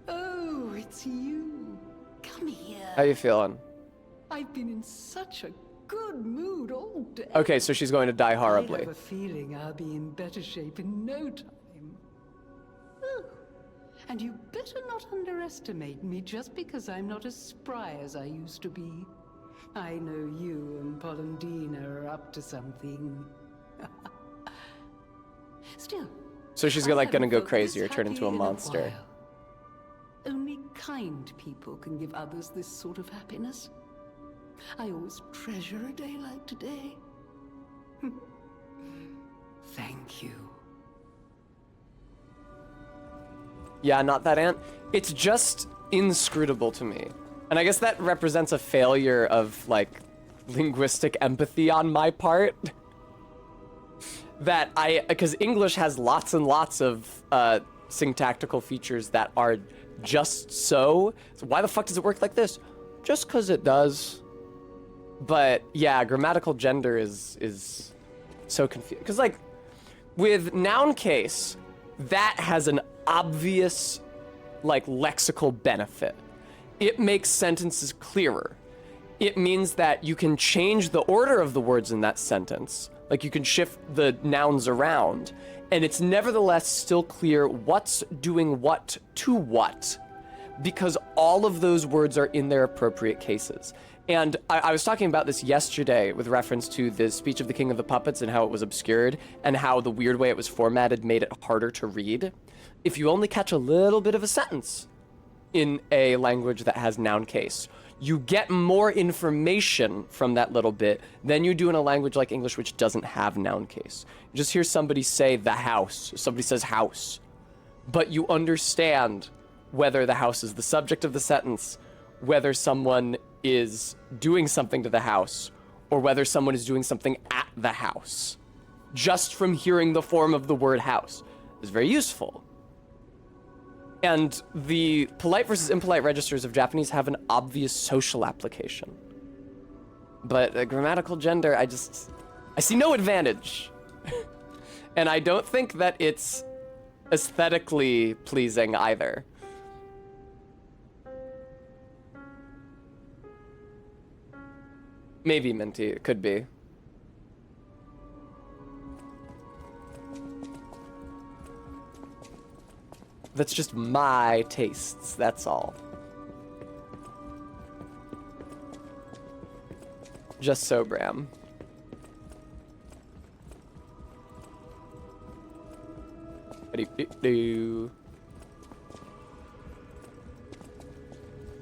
Oh, it's you. Come here. How you feeling? I've been in such a good mood all day. Okay, so she's going to die I horribly. have a feeling I'll be in better shape in no time. Oh, and you better not underestimate me just because I'm not as spry as I used to be. I know you and Polendina are up to something. Still. So she's gonna go crazy or turn into a monster. Only kind people can give others this sort of happiness. I always treasure a day like today. Thank you. Yeah, not that ant. It's just inscrutable to me. And I guess that represents a failure of, like, linguistic empathy on my part. Because English has lots and lots of syntactical features that are just so. So why the fuck does it work like this? Just because it does. But yeah, grammatical gender is so confusing. Because, like, with noun case, that has an obvious like lexical benefit. It makes sentences clearer. It means that you can change the order of the words in that sentence. Like you can shift the nouns around, and it's nevertheless still clear what's doing what to what, because all of those words are in their appropriate cases. And I was talking about this yesterday with reference to the speech of the King of the Puppets and how it was obscured and how the weird way it was formatted made it harder to read. If you only catch a little bit of a sentence in a language that has noun case, you get more information from that little bit than you do in a language like English, which doesn't have noun case. You just hear somebody say the house, somebody says house, but you understand whether the house is the subject of the sentence, whether someone is doing something to the house, or whether someone is doing something at the house. Just from hearing the form of the word house is very useful. And the polite versus impolite registers of Japanese have an obvious social application. But the grammatical gender, I see no advantage. And I don't think that it's aesthetically pleasing either. Maybe, Minty, it could be. That's just my tastes, that's all. Just so, Bram.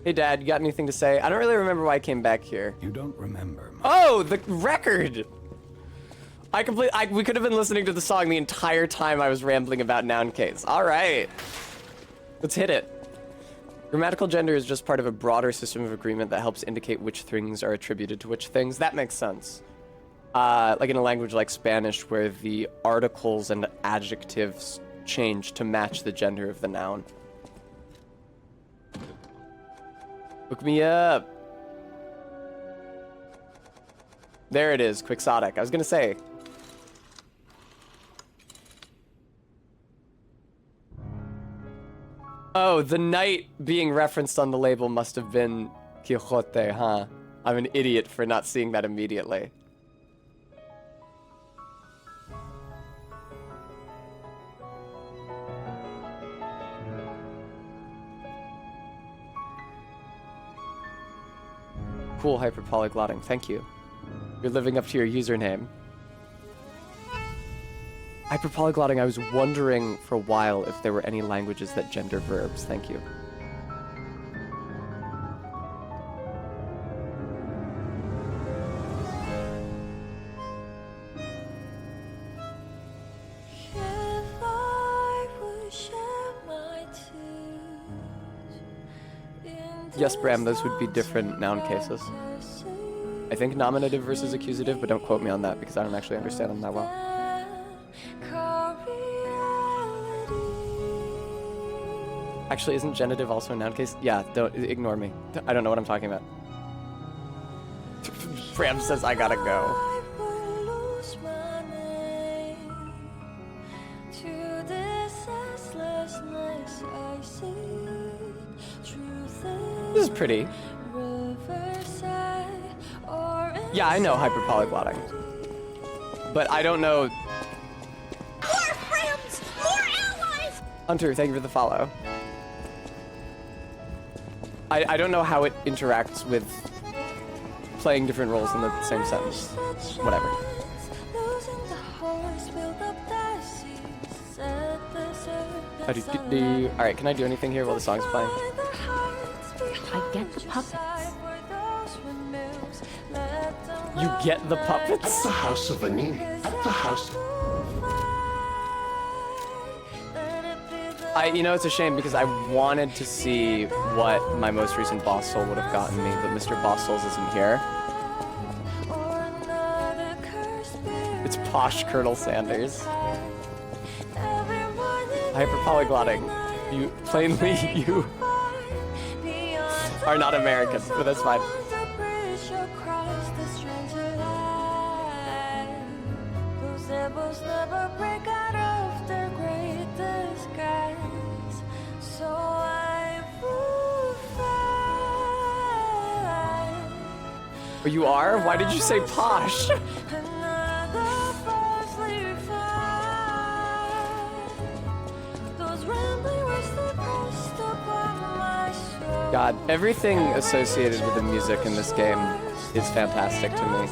Hey, Dad, you got anything to say? I don't really remember why I came back here. You don't remember. Oh, the record! We could have been listening to the song the entire time I was rambling about noun case. All right. Let's hit it. Grammatical gender is just part of a broader system of agreement that helps indicate which things are attributed to which things. That makes sense. Like in a language like Spanish, where the articles and adjectives change to match the gender of the noun. Look me up. There it is, Quixotic. I was gonna say. Oh, the knight being referenced on the label must have been Quixote, huh? I'm an idiot for not seeing that immediately. Cool hyperpolyglotting, thank you. You're living up to your username. Hyperpolyglotting, I was wondering for a while if there were any languages that gender verbs, thank you. Yes, Bram, those would be different noun cases. I think nominative versus accusative, but don't quote me on that because I don't actually understand them that well. Actually, isn't genitive also a noun case? Yeah, don't ignore me. I don't know what I'm talking about. Bram says I gotta go. This is pretty. Yeah, I know hyperpolyglotting. But I don't know. More friends! More allies! Hunter, thank you for the follow. I don't know how it interacts with playing different roles in the same sentence. Whatever. Alright, can I do anything here while the song's playing? I get the puppets. You get the puppets? At the house of Vanini. At the house. You know, it's a shame because I wanted to see what my most recent Boss Soul would have gotten me, but Mr. Boss Souls isn't here. It's posh Colonel Sanders. Hyperpolyglotting. You, plainly, you are not American, but that's fine. Never break out of their great disguise. So I Oh, you are? Why did you say posh? God, everything associated with the music in this game is fantastic to me.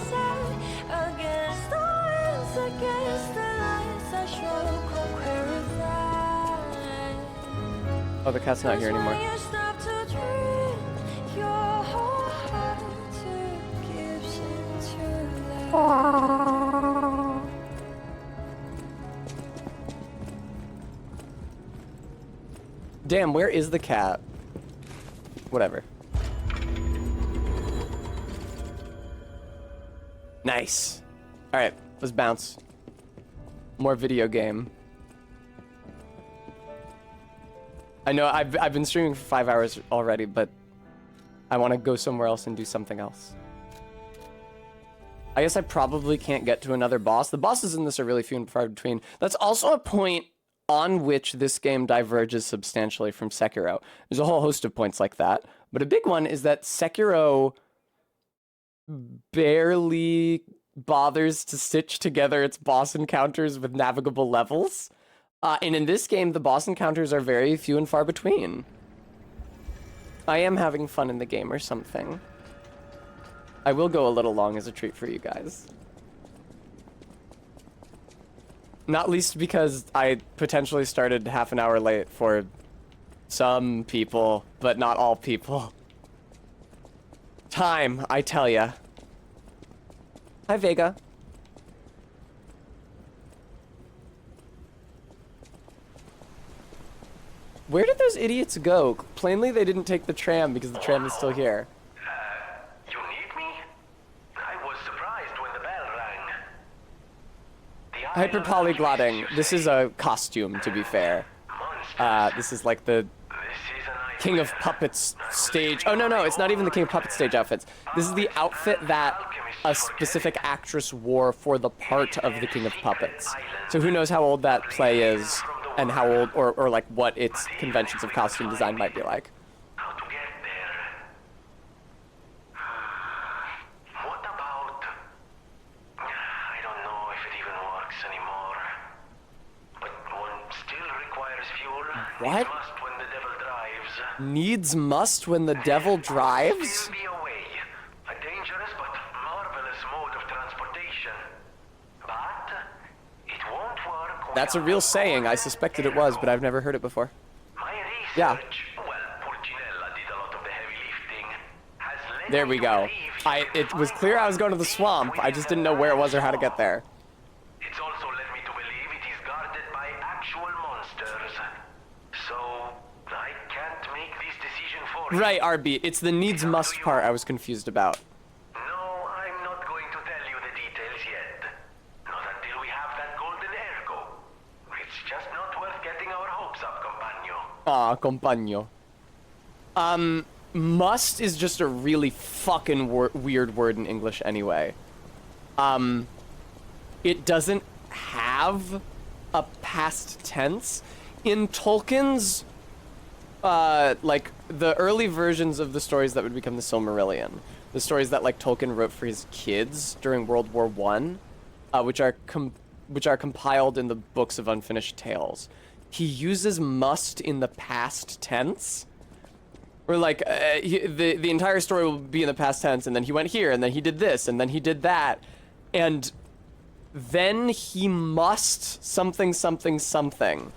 Oh, the cat's not here anymore. Damn, where is the cat? Whatever. Nice. All right, let's bounce. More video game. I know I've been streaming for 5 hours already, but I want to go somewhere else and do something else. I guess I probably can't get to another boss. The bosses in this are really few and far between. That's also a point on which this game diverges substantially from Sekiro. There's a whole host of points like that, but a big one is that Sekiro barely bothers to stitch together its boss encounters with navigable levels. And in this game, the boss encounters are very few and far between. I am having fun in the game or something. I will go a little long as a treat for you guys. Not least because I potentially started half an hour late for some people, but not all people. Time, I tell ya. Hi, Vega. Where did those idiots go? Plainly, they didn't take the tram because the tram is still here. You need me? I was surprised when the bell rang. Hyperpolyglotting. This is a costume, to be fair. This is like the King of Puppets stage. Oh, no, it's not even the King of Puppets stage outfits. This is the outfit that a specific actress wore for the part of the King of Puppets. So who knows how old that play is and how old, or like what its conventions of costume design might be like. What about... I don't know if it even works anymore. But one still requires fuel. What? Must when the devil drives. Needs must when the devil drives? Be a way. A dangerous but marvelous mode of transportation. But it won't work. That's a real saying. I suspected it was, but I've never heard it before. Yeah. There we go. It was clear I was going to the swamp. I just didn't know where it was or how to get there. It's also led me to believe it is guarded by actual monsters. So I can't make this decision for you. Right, RB. It's the needs must part I was confused about. No, I'm not going to tell you the details yet. Not until we have that golden ergo. It's just not worth getting our hopes up, compagno. Aw, compagno. Must is just a really fucking weird word in English anyway. It doesn't have a past tense. In Tolkien's, like, the early versions of the stories that would become the Silmarillion, the stories that, like, Tolkien wrote for his kids during World War I, which are compiled in the Books of Unfinished Tales, he uses must in the past tense. Or like, the entire story will be in the past tense, and then he went here, and then he did this, and then he did that. And then he must something, something, something.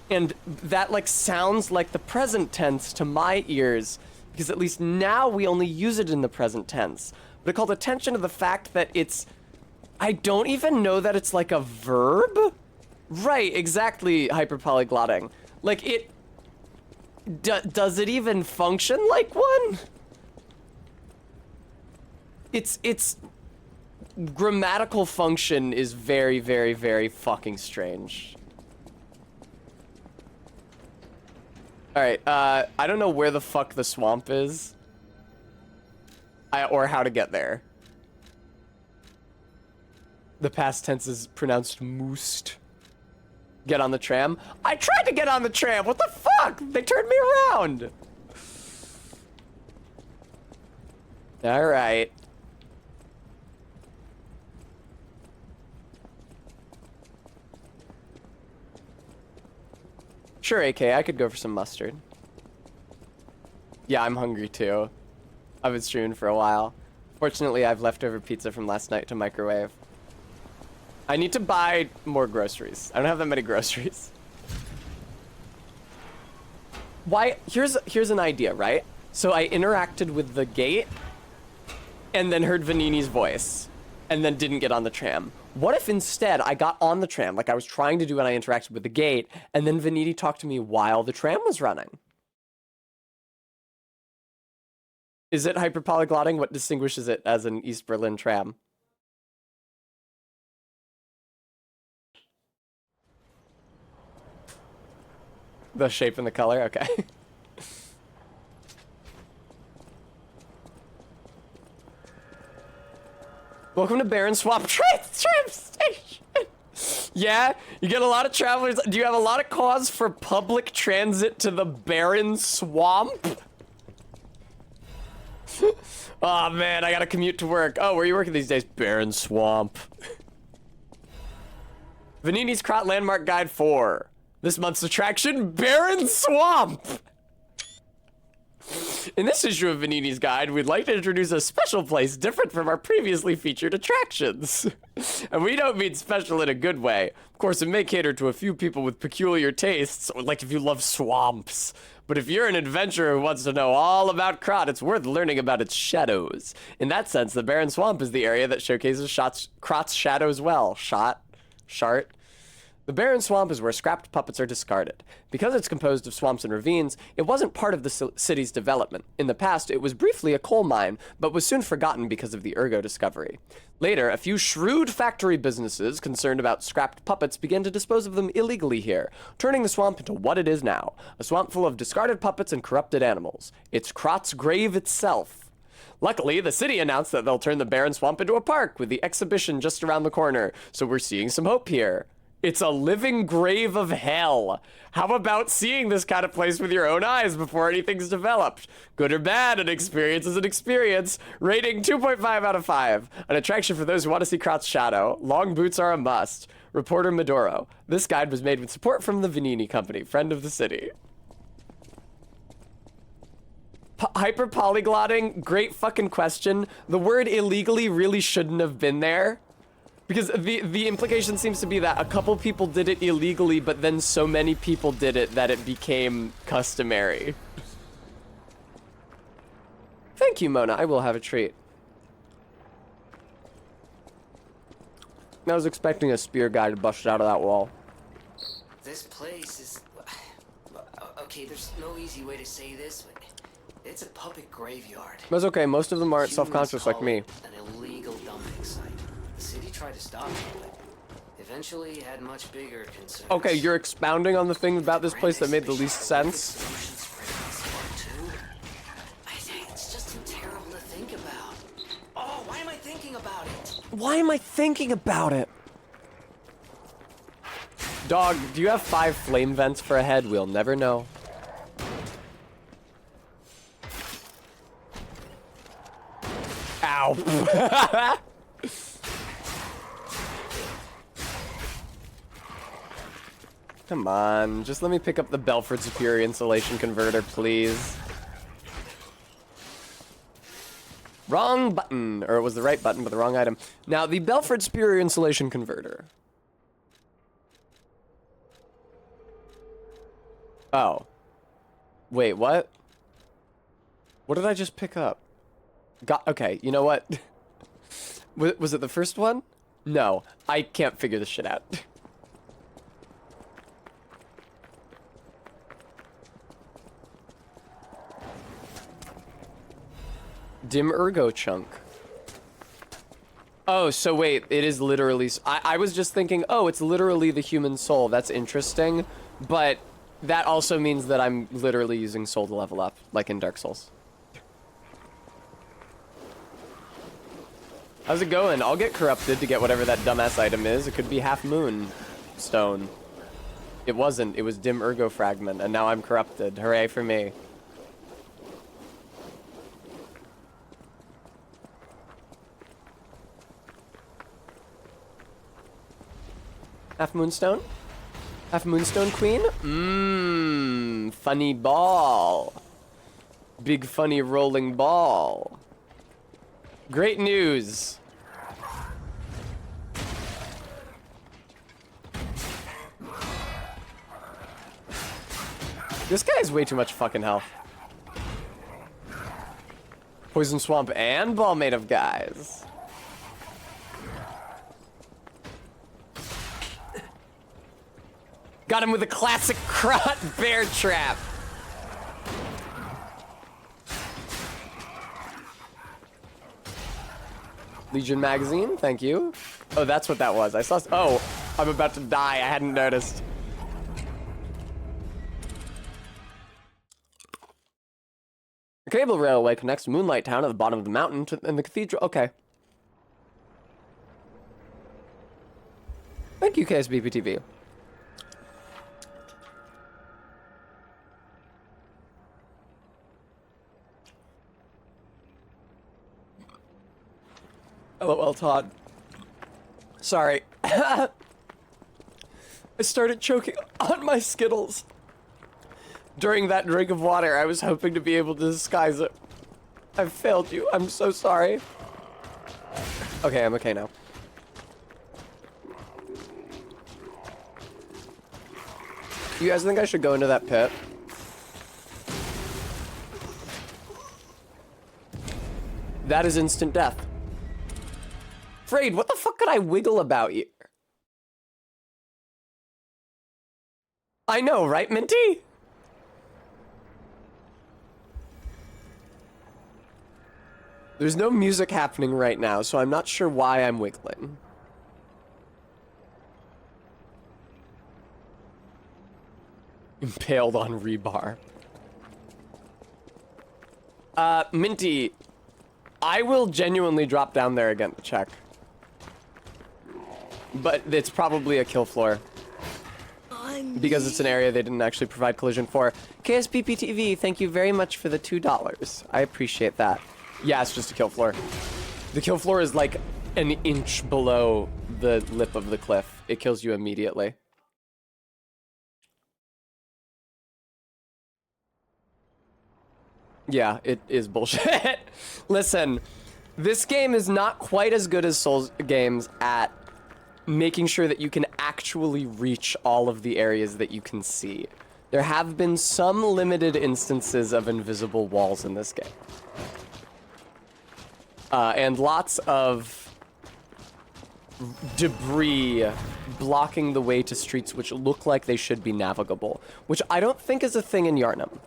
And that, like, sounds like the present tense to my ears, because at least now we only use it in the present tense. But it called attention to the fact that it's... I don't even know that it's like a verb? Right, exactly, hyperpolyglotting. Like, it... does it even function like one? Its grammatical function is very, very, very fucking strange. Alright, I don't know where the fuck the swamp is. Or how to get there. The past tense is pronounced moost. Get on the tram. I tried to get on the tram. What the fuck? They turned me around. All right. Sure, AK, I could go for some mustard. Yeah, I'm hungry too. I've been streaming for a while. Fortunately, I've leftover pizza from last night to microwave. I need to buy more groceries. I don't have that many groceries. Why? Here's an idea, right? So I interacted with the gate and then heard Venini's voice and then didn't get on the tram. What if instead I got on the tram like I was trying to do when I interacted with the gate and then Venini talked to me while the tram was running? Is it hyperpolyglotting? What distinguishes it as an East Berlin tram? The shape and the color? Okay. Welcome to Barren Swamp tram station. Yeah, you get a lot of travelers. Do you have a lot of cause for public transit to the Barren Swamp? Oh man, I gotta commute to work. Oh, where are you working these days? Barren Swamp. Venini's Krot Landmark Guide 4. This month's attraction, Barren Swamp! In this issue of Venini's Guide, we'd like to introduce a special place different from our previously featured attractions. And we don't mean special in a good way. Of course, it may cater to a few people with peculiar tastes, like if you love swamps. But if you're an adventurer who wants to know all about Krot, it's worth learning about its shadows. In that sense, the Barren Swamp is the area that showcases Krot's shadows well. Shart. The Barren Swamp is where scrapped puppets are discarded. Because it's composed of swamps and ravines, it wasn't part of the city's development. In the past, it was briefly a coal mine, but was soon forgotten because of the Ergo discovery. Later, a few shrewd factory businesses concerned about scrapped puppets began to dispose of them illegally here, turning the swamp into what it is now, a swamp full of discarded puppets and corrupted animals. It's Krot's grave itself. Luckily, the city announced that they'll turn the Barren Swamp into a park with the exhibition just around the corner, so we're seeing some hope here. It's a living grave of hell. How about seeing this kind of place with your own eyes before anything's developed? Good or bad, an experience is an experience. Rating 2.5 out of 5. An attraction for those who want to see Krot's shadow. Long boots are a must. Reporter Maduro. This guide was made with support from the Venini Company, friend of the city. Hyperpolyglotting? Great fucking question. The word illegally really shouldn't have been there. Because the implication seems to be that a couple people did it illegally, but then so many people did it that it became customary. Thank you, Mona. I will have a treat. I was expecting a spear guy to bust out of that wall. This place is... Okay, there's no easy way to say this, but it's a puppet graveyard. That's okay. Most of them aren't self-conscious like me. An illegal dumping site. The city tried to stop it, but eventually had much bigger concerns. Okay, you're expounding on the thing about this place that made the least sense. It's just terrible to think about. Oh, why am I thinking about it? Why am I thinking about it? Dog, do you have 5 flame vents for a head? We'll never know. Ow. Come on, just let me pick up the Belford Superior Insulation Converter, please. Wrong button, or it was the right button, but the wrong item. Now, the Belford Superior Insulation Converter. Oh. Wait, what? What did I just pick up? Okay, you know what? Was it the first one? No, I can't figure this shit out. Dim Ergo chunk. Oh, so wait, it is literally... I was just thinking, oh, it's literally the human soul. That's interesting. But that also means that I'm literally using soul to level up, like in Dark Souls. How's it going? I'll get corrupted to get whatever that dumbass item is. It could be Half Moon Stone. It wasn't. It was Dim Ergo Fragment, and now I'm corrupted. Hooray for me. Half Moonstone? Half Moonstone Queen? Funny ball. Big funny rolling ball. Great news. This guy has way too much fucking health. Poison Swamp and Ball made of guys. Got him with a classic Crot bear trap. Legion magazine, thank you. Oh, that's what that was. I saw. Oh, I'm about to die. I hadn't noticed. The cable railway connects Moonlight Town at the bottom of the mountain and the cathedral. Okay. Thank you, KSBPTV. LOL, Todd. Sorry. I started choking on my Skittles. During that drink of water, I was hoping to be able to disguise it. I've failed you. I'm so sorry. Okay, I'm okay now. You guys think I should go into that pit? That is instant death. Frayed, what the fuck could I wiggle about you? I know, right, Minty? There's no music happening right now, so I'm not sure why I'm wiggling. Impaled on rebar. Minty, I will genuinely drop down there again to check. But it's probably a kill floor. Because it's an area they didn't actually provide collision for. KSPPTV, thank you very much for the $2. I appreciate that. Yeah, it's just a kill floor. The kill floor is like an inch below the lip of the cliff. It kills you immediately. Yeah, it is bullshit. Listen, this game is not quite as good as Souls games at making sure that you can actually reach all of the areas that you can see. There have been some limited instances of invisible walls in this game. And lots of debris blocking the way to streets which look like they should be navigable, which I don't think is a thing in Yharnam.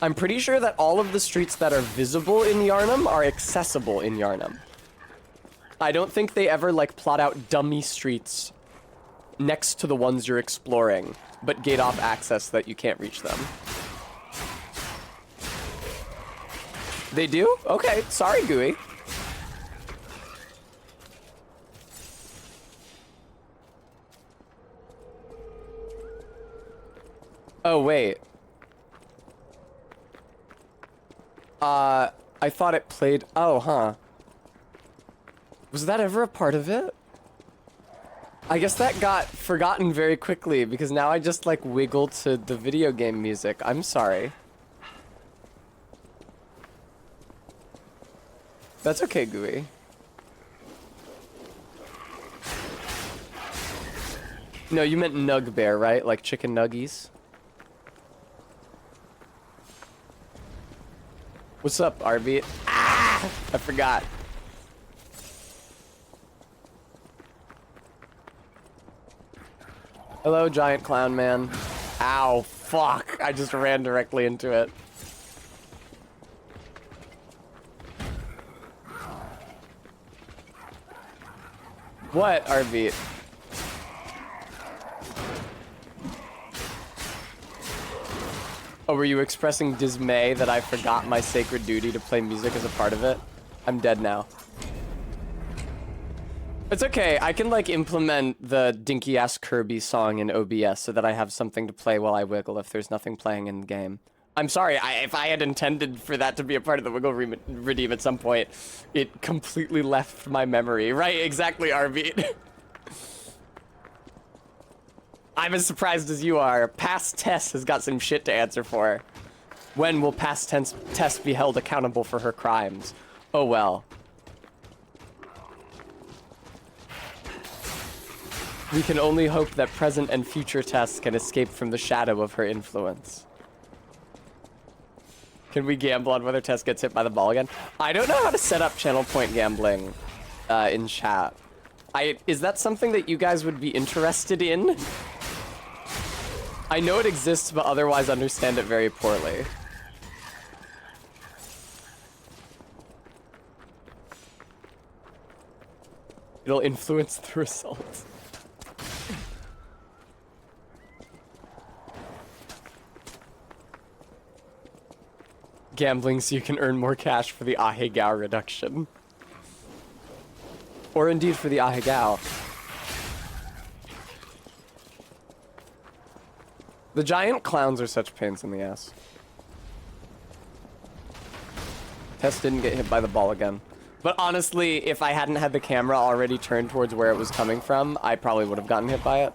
I'm pretty sure that all of the streets that are visible in Yharnam are accessible in Yharnam. I don't think they ever, like, plot out dummy streets next to the ones you're exploring, but gate off access that you can't reach them. They do? Okay, sorry, Gooey. Oh, wait. I thought it played... Oh, huh. Was that ever a part of it? I guess that got forgotten very quickly because now I just like wiggle to the video game music. I'm sorry. That's okay, Gooey. No, you meant Nug Bear, right? Like chicken nuggies? What's up, RB? Ah! I forgot. Hello, giant clown man. Ow, fuck. I just ran directly into it. What, RB? Oh, were you expressing dismay that I forgot my sacred duty to play music as a part of it? I'm dead now. It's okay, I can like implement the dinky ass Kirby song in OBS so that I have something to play while I wiggle if there's nothing playing in the game. I'm sorry, if I had intended for that to be a part of the Wiggle Redeem at some point, it completely left my memory. Right, exactly, RB. I'm as surprised as you are. Past Tess has got some shit to answer for. When will past Tess be held accountable for her crimes? Oh well. We can only hope that present and future Tess can escape from the shadow of her influence. Can we gamble on whether Tess gets hit by the ball again? I don't know how to set up channel point gambling in chat. Is that something that you guys would be interested in? I know it exists, but otherwise understand it very poorly. It'll influence the results. Gambling so you can earn more cash for the Ahegao reduction. Or indeed for the Ahegao. The giant clowns are such pains in the ass. Tess didn't get hit by the ball again. But honestly, if I hadn't had the camera already turned towards where it was coming from, I probably would have gotten hit by it.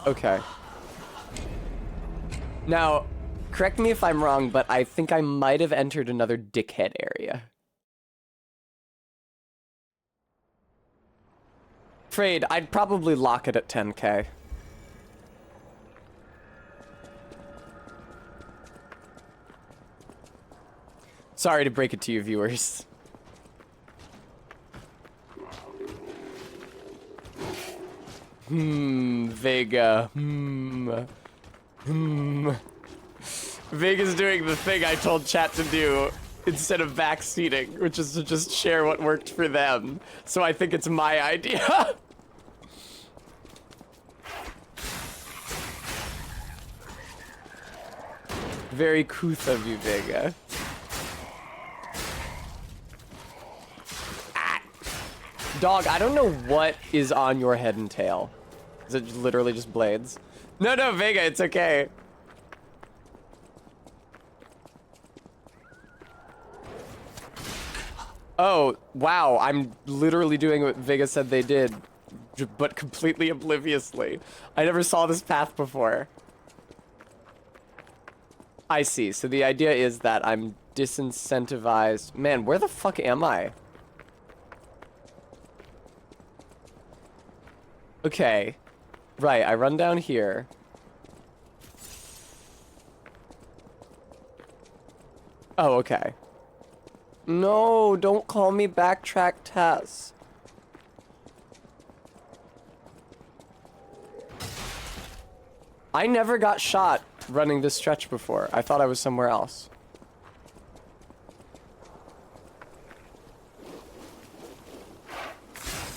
Okay. Now, correct me if I'm wrong, but I think I might have entered another dickhead area. Afraid I'd probably lock it at 10K. Sorry to break it to you, viewers. Vega. Vega's doing the thing I told chat to do instead of backseating, which is to just share what worked for them. So I think it's my idea. Very couth of you, Vega. Ah. Dog, I don't know what is on your head and tail. Is it literally just blades? No, Vega, it's okay. Oh, wow, I'm literally doing what Vega said they did, but completely obliviously. I never saw this path before. I see, so the idea is that I'm disincentivized. Man, where the fuck am I? Okay, right, I run down here. Oh, okay. No, don't call me Backtrack Tess. I never got shot running this stretch before. I thought I was somewhere else.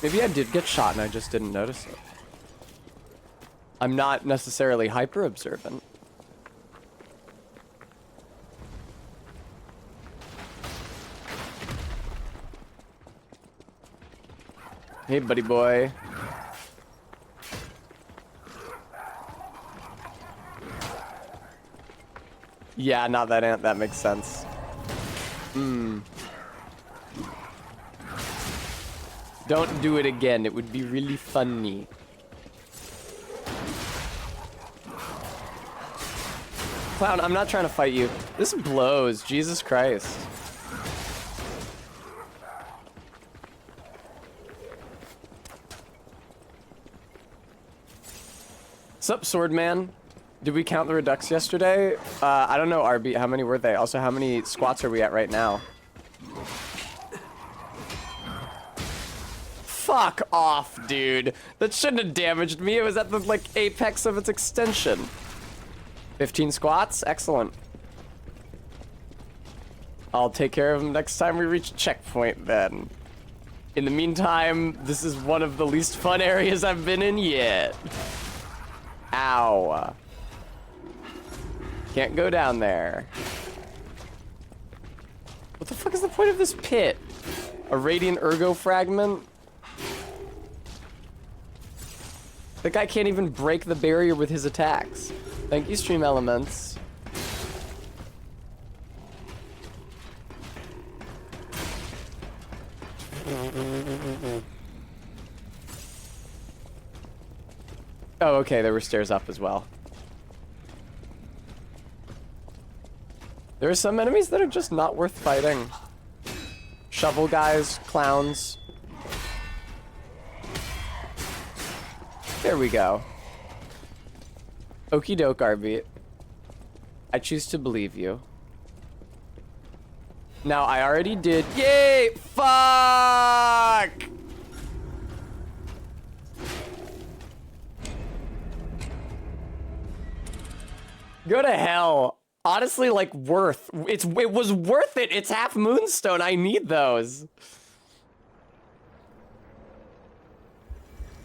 Maybe I did get shot and I just didn't notice it. I'm not necessarily hyper observant. Hey, buddy boy. Yeah, not that ant. That makes sense. Don't do it again. It would be really funny. Clown, I'm not trying to fight you. This blows. Jesus Christ. Sup, Swordman? Did we count the Redux yesterday? I don't know, RB. How many were they? Also, how many squats are we at right now? Fuck off, dude. That shouldn't have damaged me. It was at the, like, apex of its extension. 15 squats? Excellent. I'll take care of them next time we reach checkpoint, then. In the meantime, this is one of the least fun areas I've been in yet. Ow. Can't go down there. What the fuck is the point of this pit? A radiant ergo fragment? The guy can't even break the barrier with his attacks. Thank you, Stream Elements. Oh, okay, there were stairs up as well. There are some enemies that are just not worth fighting. Shovel guys, clowns. There we go. Okie doke, Arby. I choose to believe you. Now, I already did. Yay! Fuck! Go to hell. Honestly, like, it was worth it. It's half moonstone. I need those.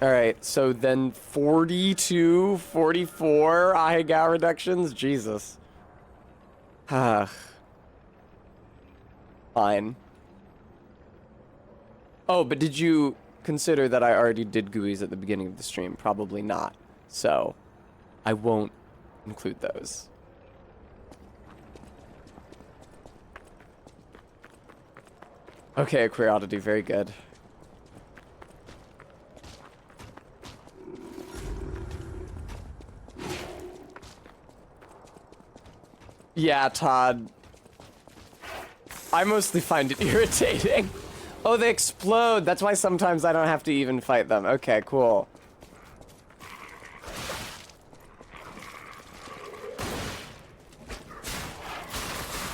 All right, so then 42, 44 Ahegao reductions. Jesus. Fine. Oh, but did you consider that I already did GUIs at the beginning of the stream? Probably not. So, I won't include those. Okay, Queer Oddity, very good. Yeah, Todd. I mostly find it irritating. Oh, they explode. That's why sometimes I don't have to even fight them. Okay, cool.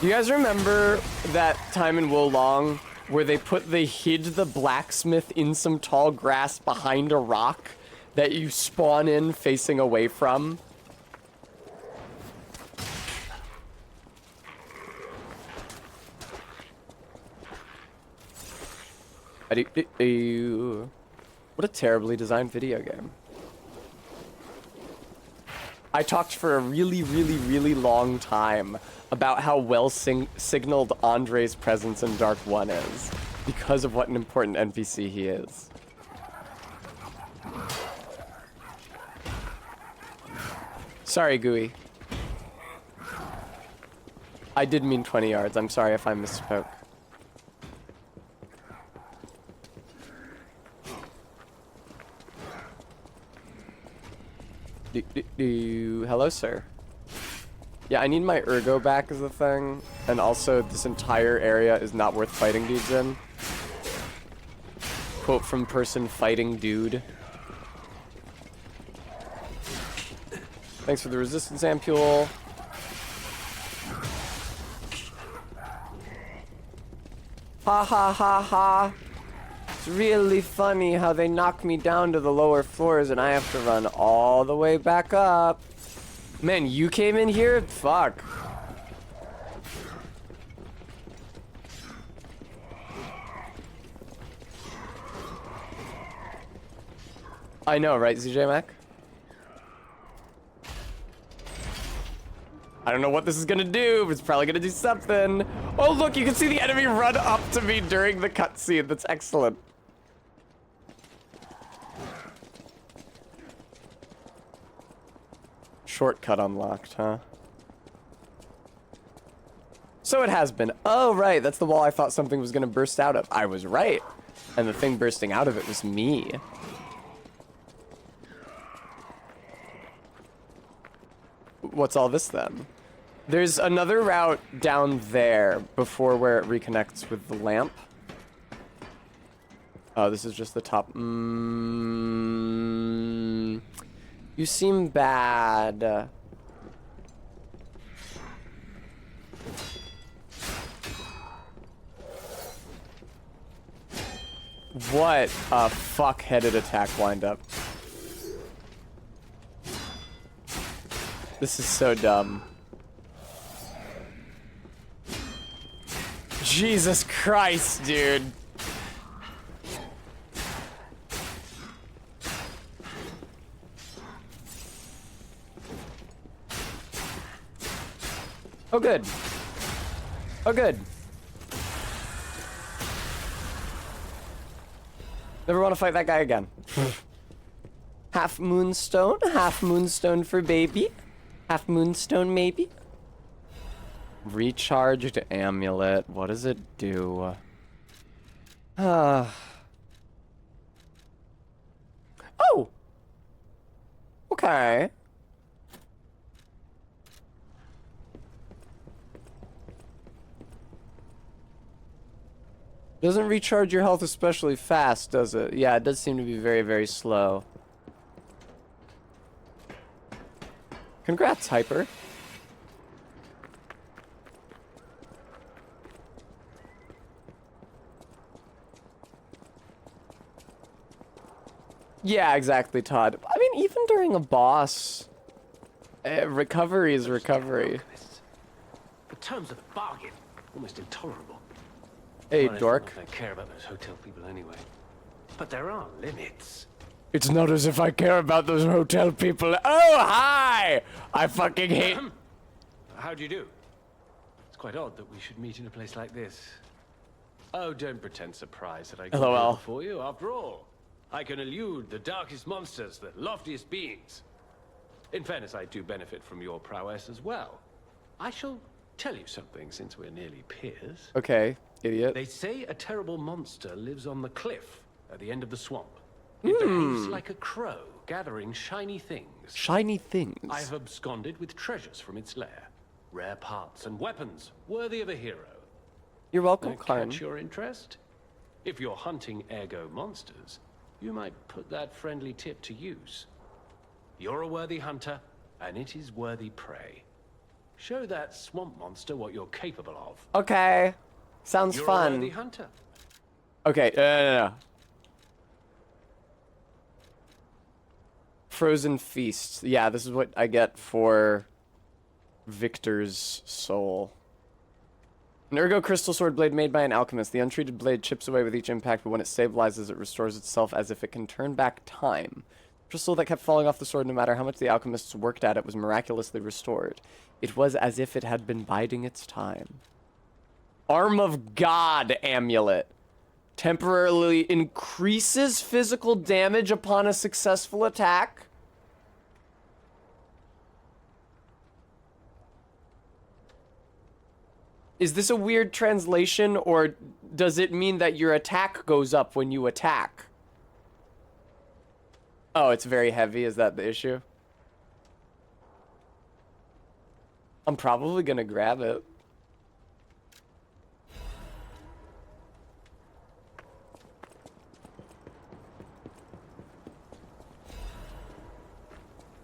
You guys remember that time in Wo Long where they hid the blacksmith in some tall grass behind a rock that you spawn in facing away from? What a terribly designed video game. I talked for a really, really, really long time about how well signaled Andre's presence in Dark 1 is, because of what an important NPC he is. Sorry, Gooey. I did mean 20 yards. I'm sorry if I misspoke. Hello, sir. Yeah, I need my ergo back as a thing, and also this entire area is not worth fighting dudes in. Quote from person fighting dude. Thanks for the resistance ampule. Ha ha ha ha. It's really funny how they knock me down to the lower floors and I have to run all the way back up. Man, you came in here? Fuck. I know, right, ZJ Mac? I don't know what this is gonna do, but it's probably gonna do something. Oh, look, you can see the enemy run up to me during the cutscene. That's excellent. Shortcut unlocked, huh? So it has been. Oh, right, that's the wall I thought something was gonna burst out of. I was right. And the thing bursting out of it was me. What's all this then? There's another route down there before where it reconnects with the lamp. Oh, this is just the top. You seem bad. What a fuck-headed attack windup. This is so dumb. Jesus Christ, dude. Oh, good. Oh, good. Never want to fight that guy again. Half moonstone for baby. Half moonstone, maybe? Recharged amulet. What does it do? Oh! Okay. Doesn't recharge your health especially fast, does it? Yeah, it does seem to be very, very slow. Congrats, Hyper. Yeah, exactly, Todd. I mean, even during a boss, recovery is recovery. The terms of the bargain, almost intolerable. Hey, Well, dork. I don't care about those hotel people anyway. But there are limits. It's not as if I care about those hotel people. Oh, hi! I fucking hate... How do you do? It's quite odd that we should meet in a place like this. Oh, don't pretend surprised that I got LOL. here for you. After all, I can elude the darkest monsters, the loftiest beings. In fairness, I do benefit from your prowess as well. I shall tell you something since we're nearly peers. Okay, idiot. They say a terrible monster lives on the cliff at the end of the swamp. It behaves like a crow, gathering shiny things. Shiny things? I've absconded with treasures from its lair. Rare parts and weapons, worthy of a hero. You're welcome, That Karn. catch your interest? If you're hunting ergo monsters, you might put that friendly tip to use. You're a worthy hunter, and it is worthy prey. Show that swamp monster what you're capable of. Okay. Sounds You're fun. a worthy hunter. Okay, no. Frozen Feast. Yeah, this is what I get for Victor's soul. An ergo crystal sword blade made by an alchemist. The untreated blade chips away with each impact, but when it stabilizes, it restores itself as if it can turn back time. Crystal that kept falling off the sword no matter how much the alchemists worked at it was miraculously restored. It was as if it had been biding its time. Arm of God amulet. Temporarily increases physical damage upon a successful attack. Is this a weird translation, or does it mean that your attack goes up when you attack? Oh, it's very heavy. Is that the issue? I'm probably gonna grab it.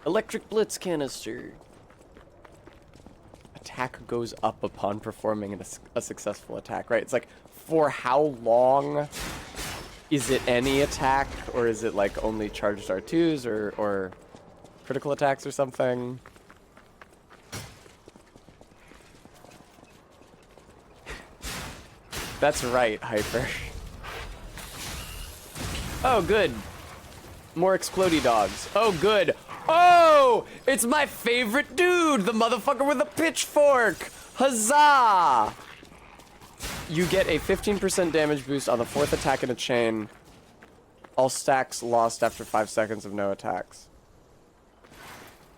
Electric Blitz canister. Attack goes up upon performing a successful attack, right? It's like, for how long? Is it any attack, or is it like only charged R2s or critical attacks or something? That's right, Hyper. Oh, good. More explodey dogs. Oh, good. Oh! It's my favorite dude! The motherfucker with a pitchfork! Huzzah! You get a 15% damage boost on the 4th attack in a chain. All stacks lost after 5 seconds of no attacks.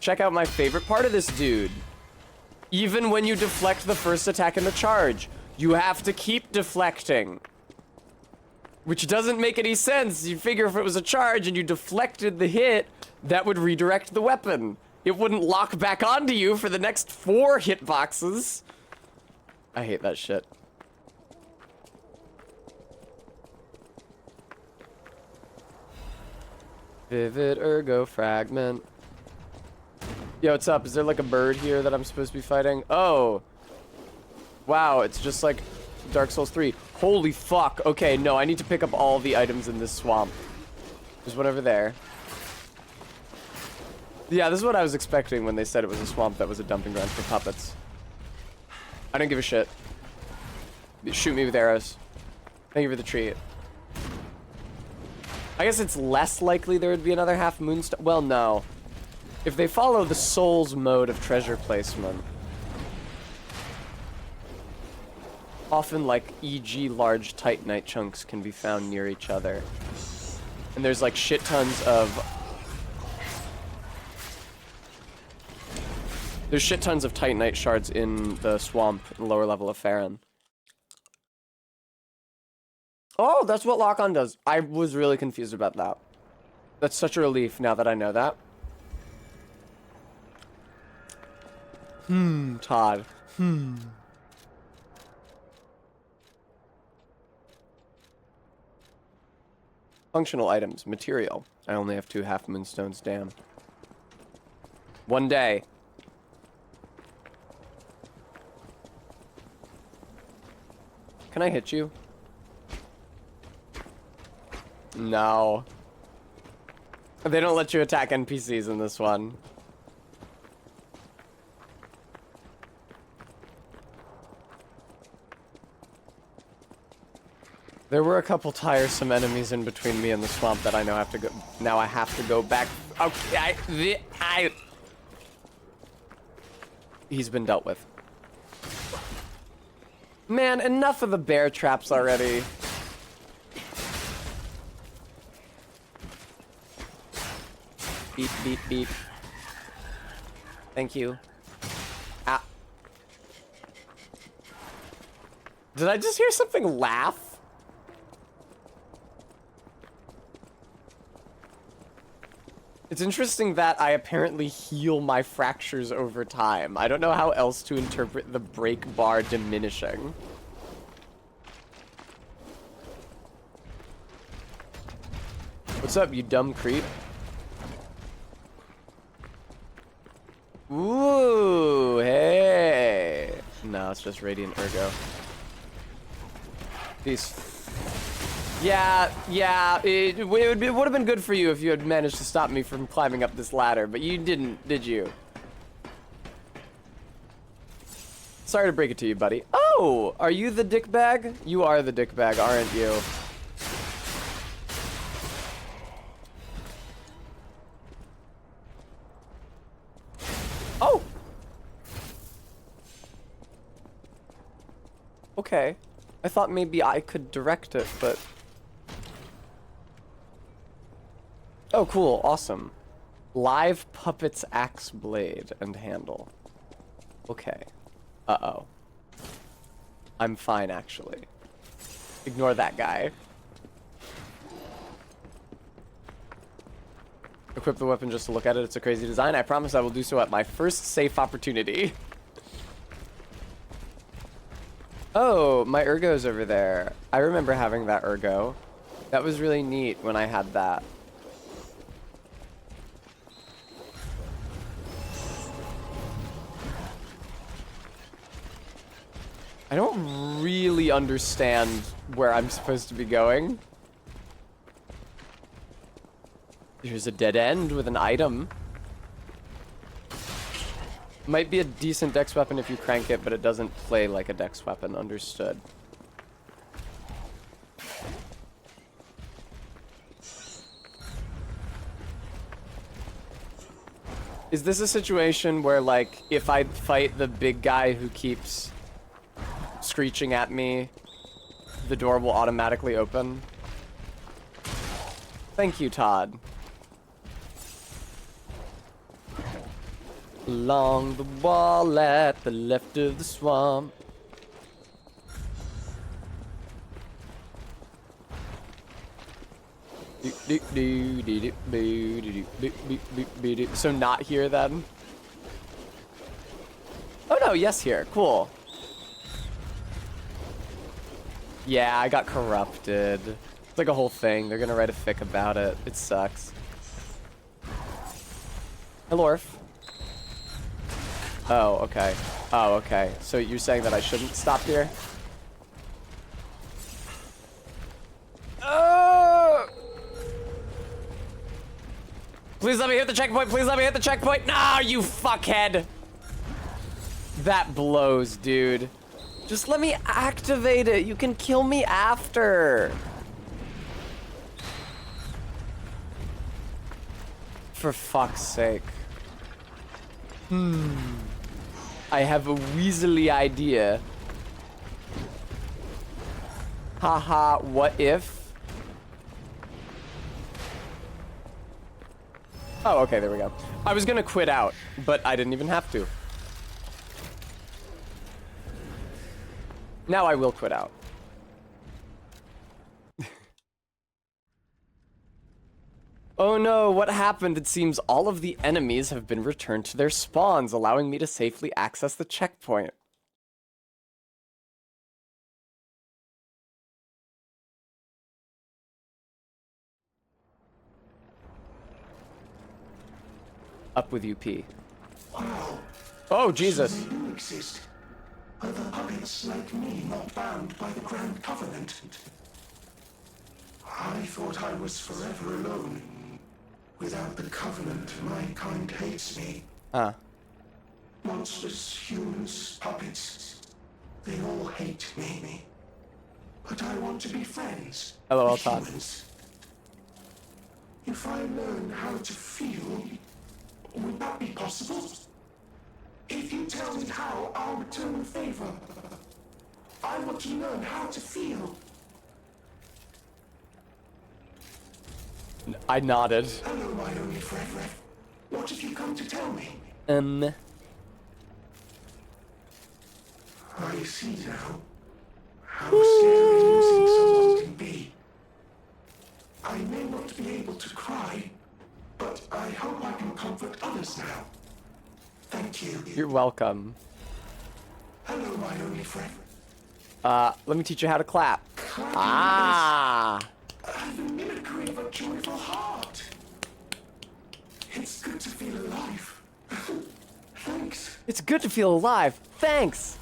Check out my favorite part of this dude. Even when you deflect the first attack in the charge, you have to keep deflecting. Which doesn't make any sense. You figure if it was a charge and you deflected the hit, that would redirect the weapon. It wouldn't lock back onto you for the next 4 hitboxes. I hate that shit. Vivid Ergo Fragment. Yo, what's up? Is there like a bird here that I'm supposed to be fighting? Oh. Wow, it's just like Dark Souls 3. Holy fuck. Okay, no, I need to pick up all the items in this swamp. There's one over there. Yeah, this is what I was expecting when they said it was a swamp that was a dumping ground for puppets. I don't give a shit. Shoot me with arrows. Thank you for the treat. I guess it's less likely there would be another half moonstone. Well, no. If they follow the Souls mode of treasure placement. Often, like, e.g. large titanite chunks can be found near each other. And there's, like, shit tons of... There's shit tons of Titanite shards in the swamp, the lower level of Farron. Oh, that's what lock-on does. I was really confused about that. That's such a relief now that I know that. Todd. Functional items. Material. I only have 2 half moonstones. Damn. One day. Can I hit you? No. They don't let you attack NPCs in this one. There were a couple tiresome enemies in between me and the swamp that I now have to go. Now I have to go back. Okay, he's been dealt with. Man, enough of the bear traps already. Beep, beep, beep. Thank you. Ah. Did I just hear something laugh? It's interesting that I apparently heal my fractures over time. I don't know how else to interpret the break bar diminishing. What's up, you dumb creep? Ooh, hey. No, it's just Radiant Ergo. Peace. Yeah, it would have been good for you if you had managed to stop me from climbing up this ladder, but you didn't, did you? Sorry to break it to you, buddy. Oh, are you the dickbag? You are the dickbag, aren't you? Oh! Okay. I thought maybe I could direct it, but... Oh, cool. Awesome. Live Puppets Axe Blade and Handle. Okay. Uh-oh. I'm fine, actually. Ignore that guy. Equip the weapon just to look at it. It's a crazy design. I promise I will do so at my first safe opportunity. Oh, my Ergo's over there. I remember having that Ergo. That was really neat when I had that. I don't really understand where I'm supposed to be going. Here's a dead end with an item. Might be a decent dex weapon if you crank it, but it doesn't play like a dex weapon. Understood. Is this a situation where, like, if I fight the big guy who keeps screeching at me, the door will automatically open? Thank you, Todd. Along the wall at the left of the swamp. So not here then? Oh no, yes here. Cool. Yeah, I got corrupted. It's like a whole thing. They're gonna write a fic about it. It sucks. Hello, Orf. Oh, okay. Oh, okay. So you're saying that I shouldn't stop here? Please let me hit the checkpoint. Please let me hit the checkpoint. No, you fuckhead. That blows, dude. Just let me activate it. You can kill me after. For fuck's sake. I have a weaselly idea. Haha, what if? Oh, okay, there we go. I was gonna quit out, but I didn't even have to. Now I will quit out. Oh no, what happened? It seems all of the enemies have been returned to their spawns, allowing me to safely access the checkpoint. Up with UP. Wow. Oh, Jesus. So they do exist. Other puppets like me not bound by the Grand Covenant. I thought I was forever alone. Without the Covenant, my kind hates me. Monsters, humans, puppets. They all hate me. But I want to be friends. Hello, with Todd. humans. If I learn how to feel, would that be possible? If you tell me how, I'll return the favor. I want to learn how to feel. I nodded. Hello, my only friend. What have you come to tell me? I see now how scary losing someone can be. I may not be able to cry, but I hope I can comfort others now. Thank you. You're welcome. Hello, my only friend. Let me teach you how to clap. Ah! The mimicry of a joyful heart. It's good to feel alive. Thanks. It's good to feel alive. Thanks.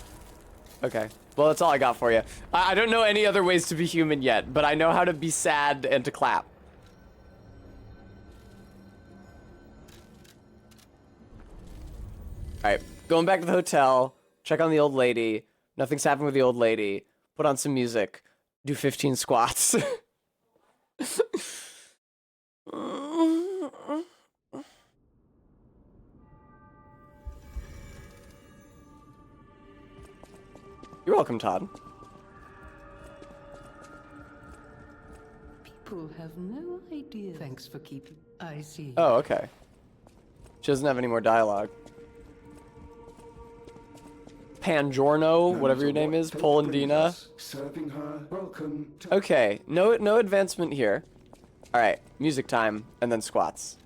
Okay. Well, that's all I got for you. I don't know any other ways to be human yet, but I know how to be sad and to clap. Alright, going back to the hotel, check on the old lady. Nothing's happened with the old lady. Put on some music. Do 15 squats. You're welcome, Todd. People have no idea. Thanks for keeping. I see. Oh, okay. She doesn't have any more dialogue. Panjorno, whatever your name is, Polandina. Serving her. Welcome to... Okay, no advancement here. All right, music time, and then squats.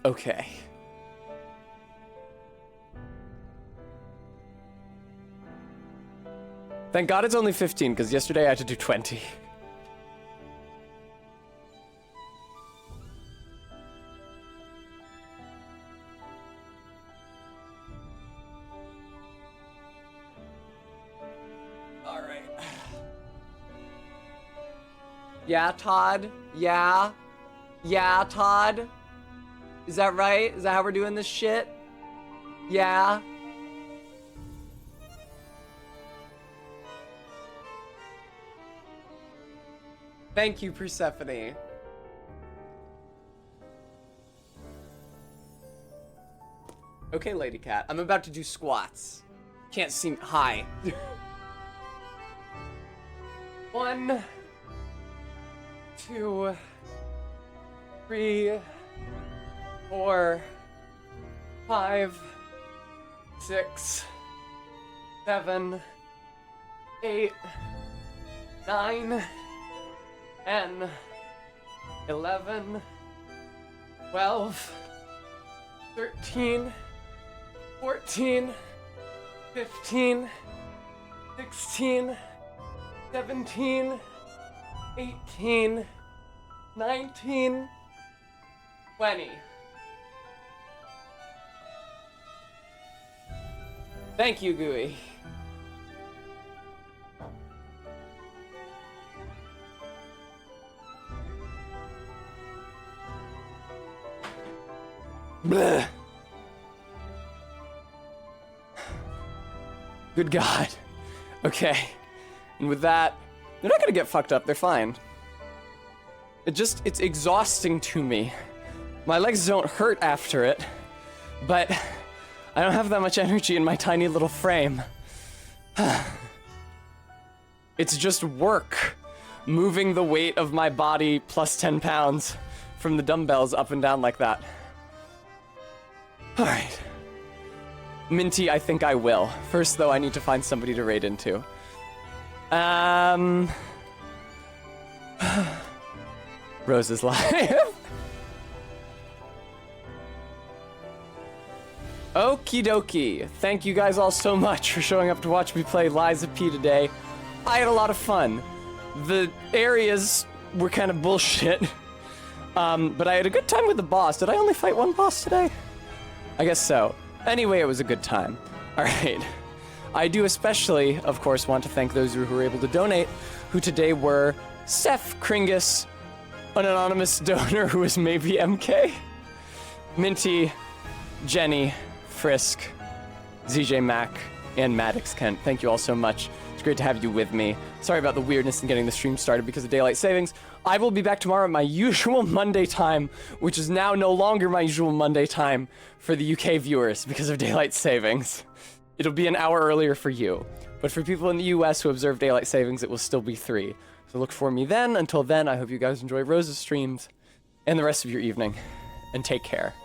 Okay. Thank God it's only 15, because yesterday I had to do 20. All right. Yeah, Todd? Yeah? Yeah, Todd? Is that right? Is that how we're doing this shit? Yeah? Thank you, Persephone. Okay, Lady Cat. I'm about to do squats. Can't see. Hi. 1, 2, 3, 4, 5, 6, 7, 8, 9, 10, 11, 12, 13, 14, 15, 16, 17, 18, 19, 20. Thank you, Gooey. Bleh. Good God. Okay. And with that, they're not gonna get fucked up, they're fine. It's exhausting to me. My legs don't hurt after it, but I don't have that much energy in my tiny little frame. It's just work. Moving the weight of my body plus 10 pounds from the dumbbells up and down like that. Alright. Minty, I think I will. First, though, I need to find somebody to raid into. Rose is live. Okie dokie. Thank you guys all so much for showing up to watch me play Lies of P today. I had a lot of fun. The areas were kind of bullshit. But I had a good time with the boss. Did I only fight one boss today? I guess so. Anyway, it was a good time. Alright. I do especially, of course, want to thank those who were able to donate, who today were Seth Kringus, an anonymous donor who is maybe MK, Minty, Jenny, Frisk, ZJ Mac, and Maddox Kent. Thank you all so much. It's great to have you with me. Sorry about the weirdness in getting the stream started because of daylight savings. I will be back tomorrow at my usual Monday time, which is now no longer my usual Monday time for the UK viewers because of daylight savings. It'll be an hour earlier for you. But for people in the US who observe daylight savings, it will still be 3. So look for me then. Until then, I hope you guys enjoy Rose's streams and the rest of your evening. And take care.